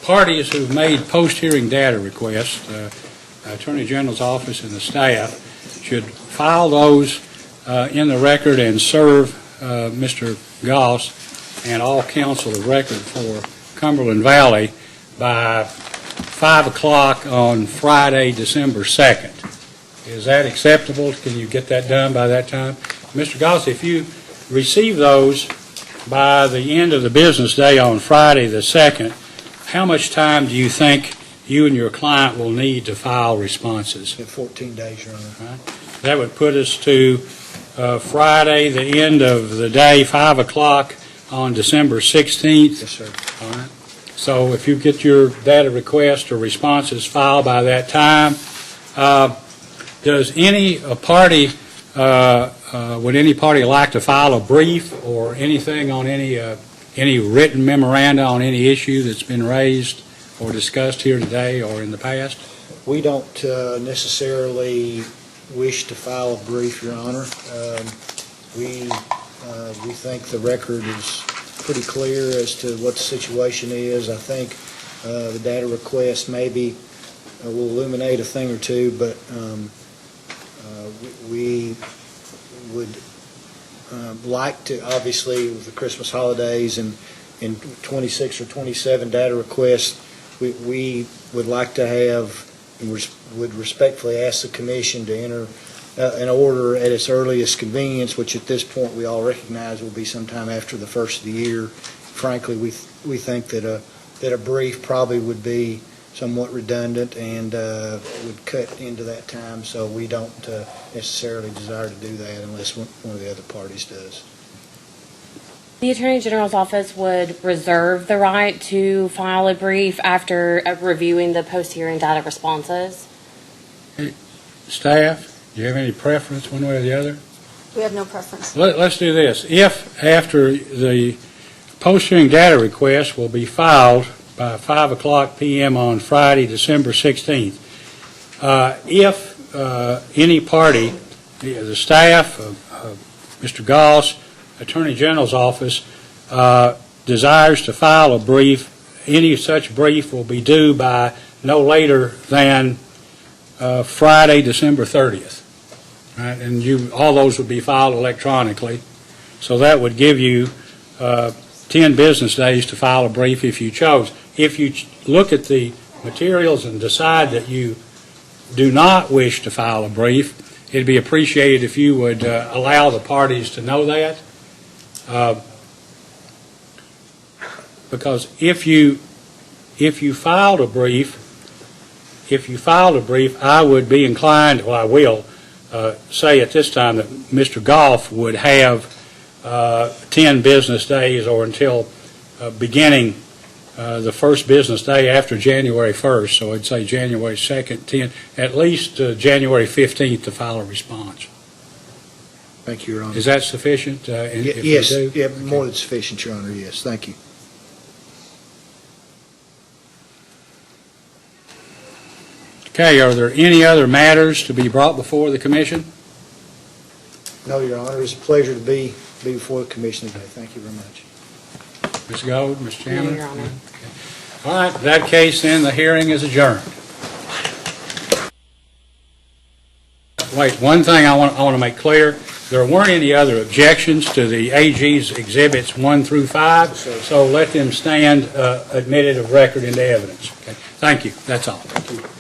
parties who've made post-hearing data requests, Attorney General's office and the staff, should file those in the record and serve Mr. Goss and all counsel of record for Cumberland Valley by 5 o'clock on Friday, December 2nd. Is that acceptable? Can you get that done by that time? Mr. Goss, if you receive those by the end of the business day on Friday the 2nd, how much time do you think you and your client will need to file responses? 14 days, Your Honor. That would put us to Friday, the end of the day, 5 o'clock on December 16th. Yes, sir. All right. So if you get your data request or responses filed by that time, does any party, would any party like to file a brief or anything on any written memoranda on any issue that's been raised or discussed here today or in the past? We don't necessarily wish to file a brief, Your Honor. We think the record is pretty clear as to what the situation is. I think the data request maybe will illuminate a thing or two, but we would like to, obviously, with the Christmas holidays and 26 or 27 data requests, we would like to have, and would respectfully ask the commission to enter an order at its earliest convenience, which at this point we all recognize will be sometime after the first of the year. Frankly, we think that a brief probably would be somewhat redundant and would cut into that time, so we don't necessarily desire to do that unless one of the other parties does. The Attorney General's office would reserve the right to file a brief after reviewing the post-hearing data responses. Staff, do you have any preference one way or the other? We have no preference. Let's do this. If after the post-hearing data request will be filed by 5 o'clock p.m. on Friday, December 16th, if any party, the staff, Mr. Goss, Attorney General's office, desires to file a brief, any such brief will be due by no later than Friday, December 30th. Right? And all those would be filed electronically. So that would give you 10 business days to file a brief if you chose. If you look at the materials and decide that you do not wish to file a brief, it'd be appreciated if you would allow the parties to know that. Because if you filed a brief, I would be inclined, well, I will say at this time that Mr. Goff would have 10 business days or until beginning the first business day after January 1st, so I'd say January 2nd, 10, at least January 15th to file a response. Thank you, Your Honor. Is that sufficient? Yes, yeah, more than sufficient, Your Honor, yes. Thank you. Okay, are there any other matters to be brought before the commission? No, Your Honor, it's a pleasure to be before the commission today. Thank you very much. Ms. Gold, Mr. Chandler? No, Your Honor. All right, in that case, then, the hearing is adjourned. Wait, one thing I want to make clear, there weren't any other objections to the AG's Exhibits 1 through 5, so let them stand admitted of record into evidence. Okay. Thank you, that's all. Thank you.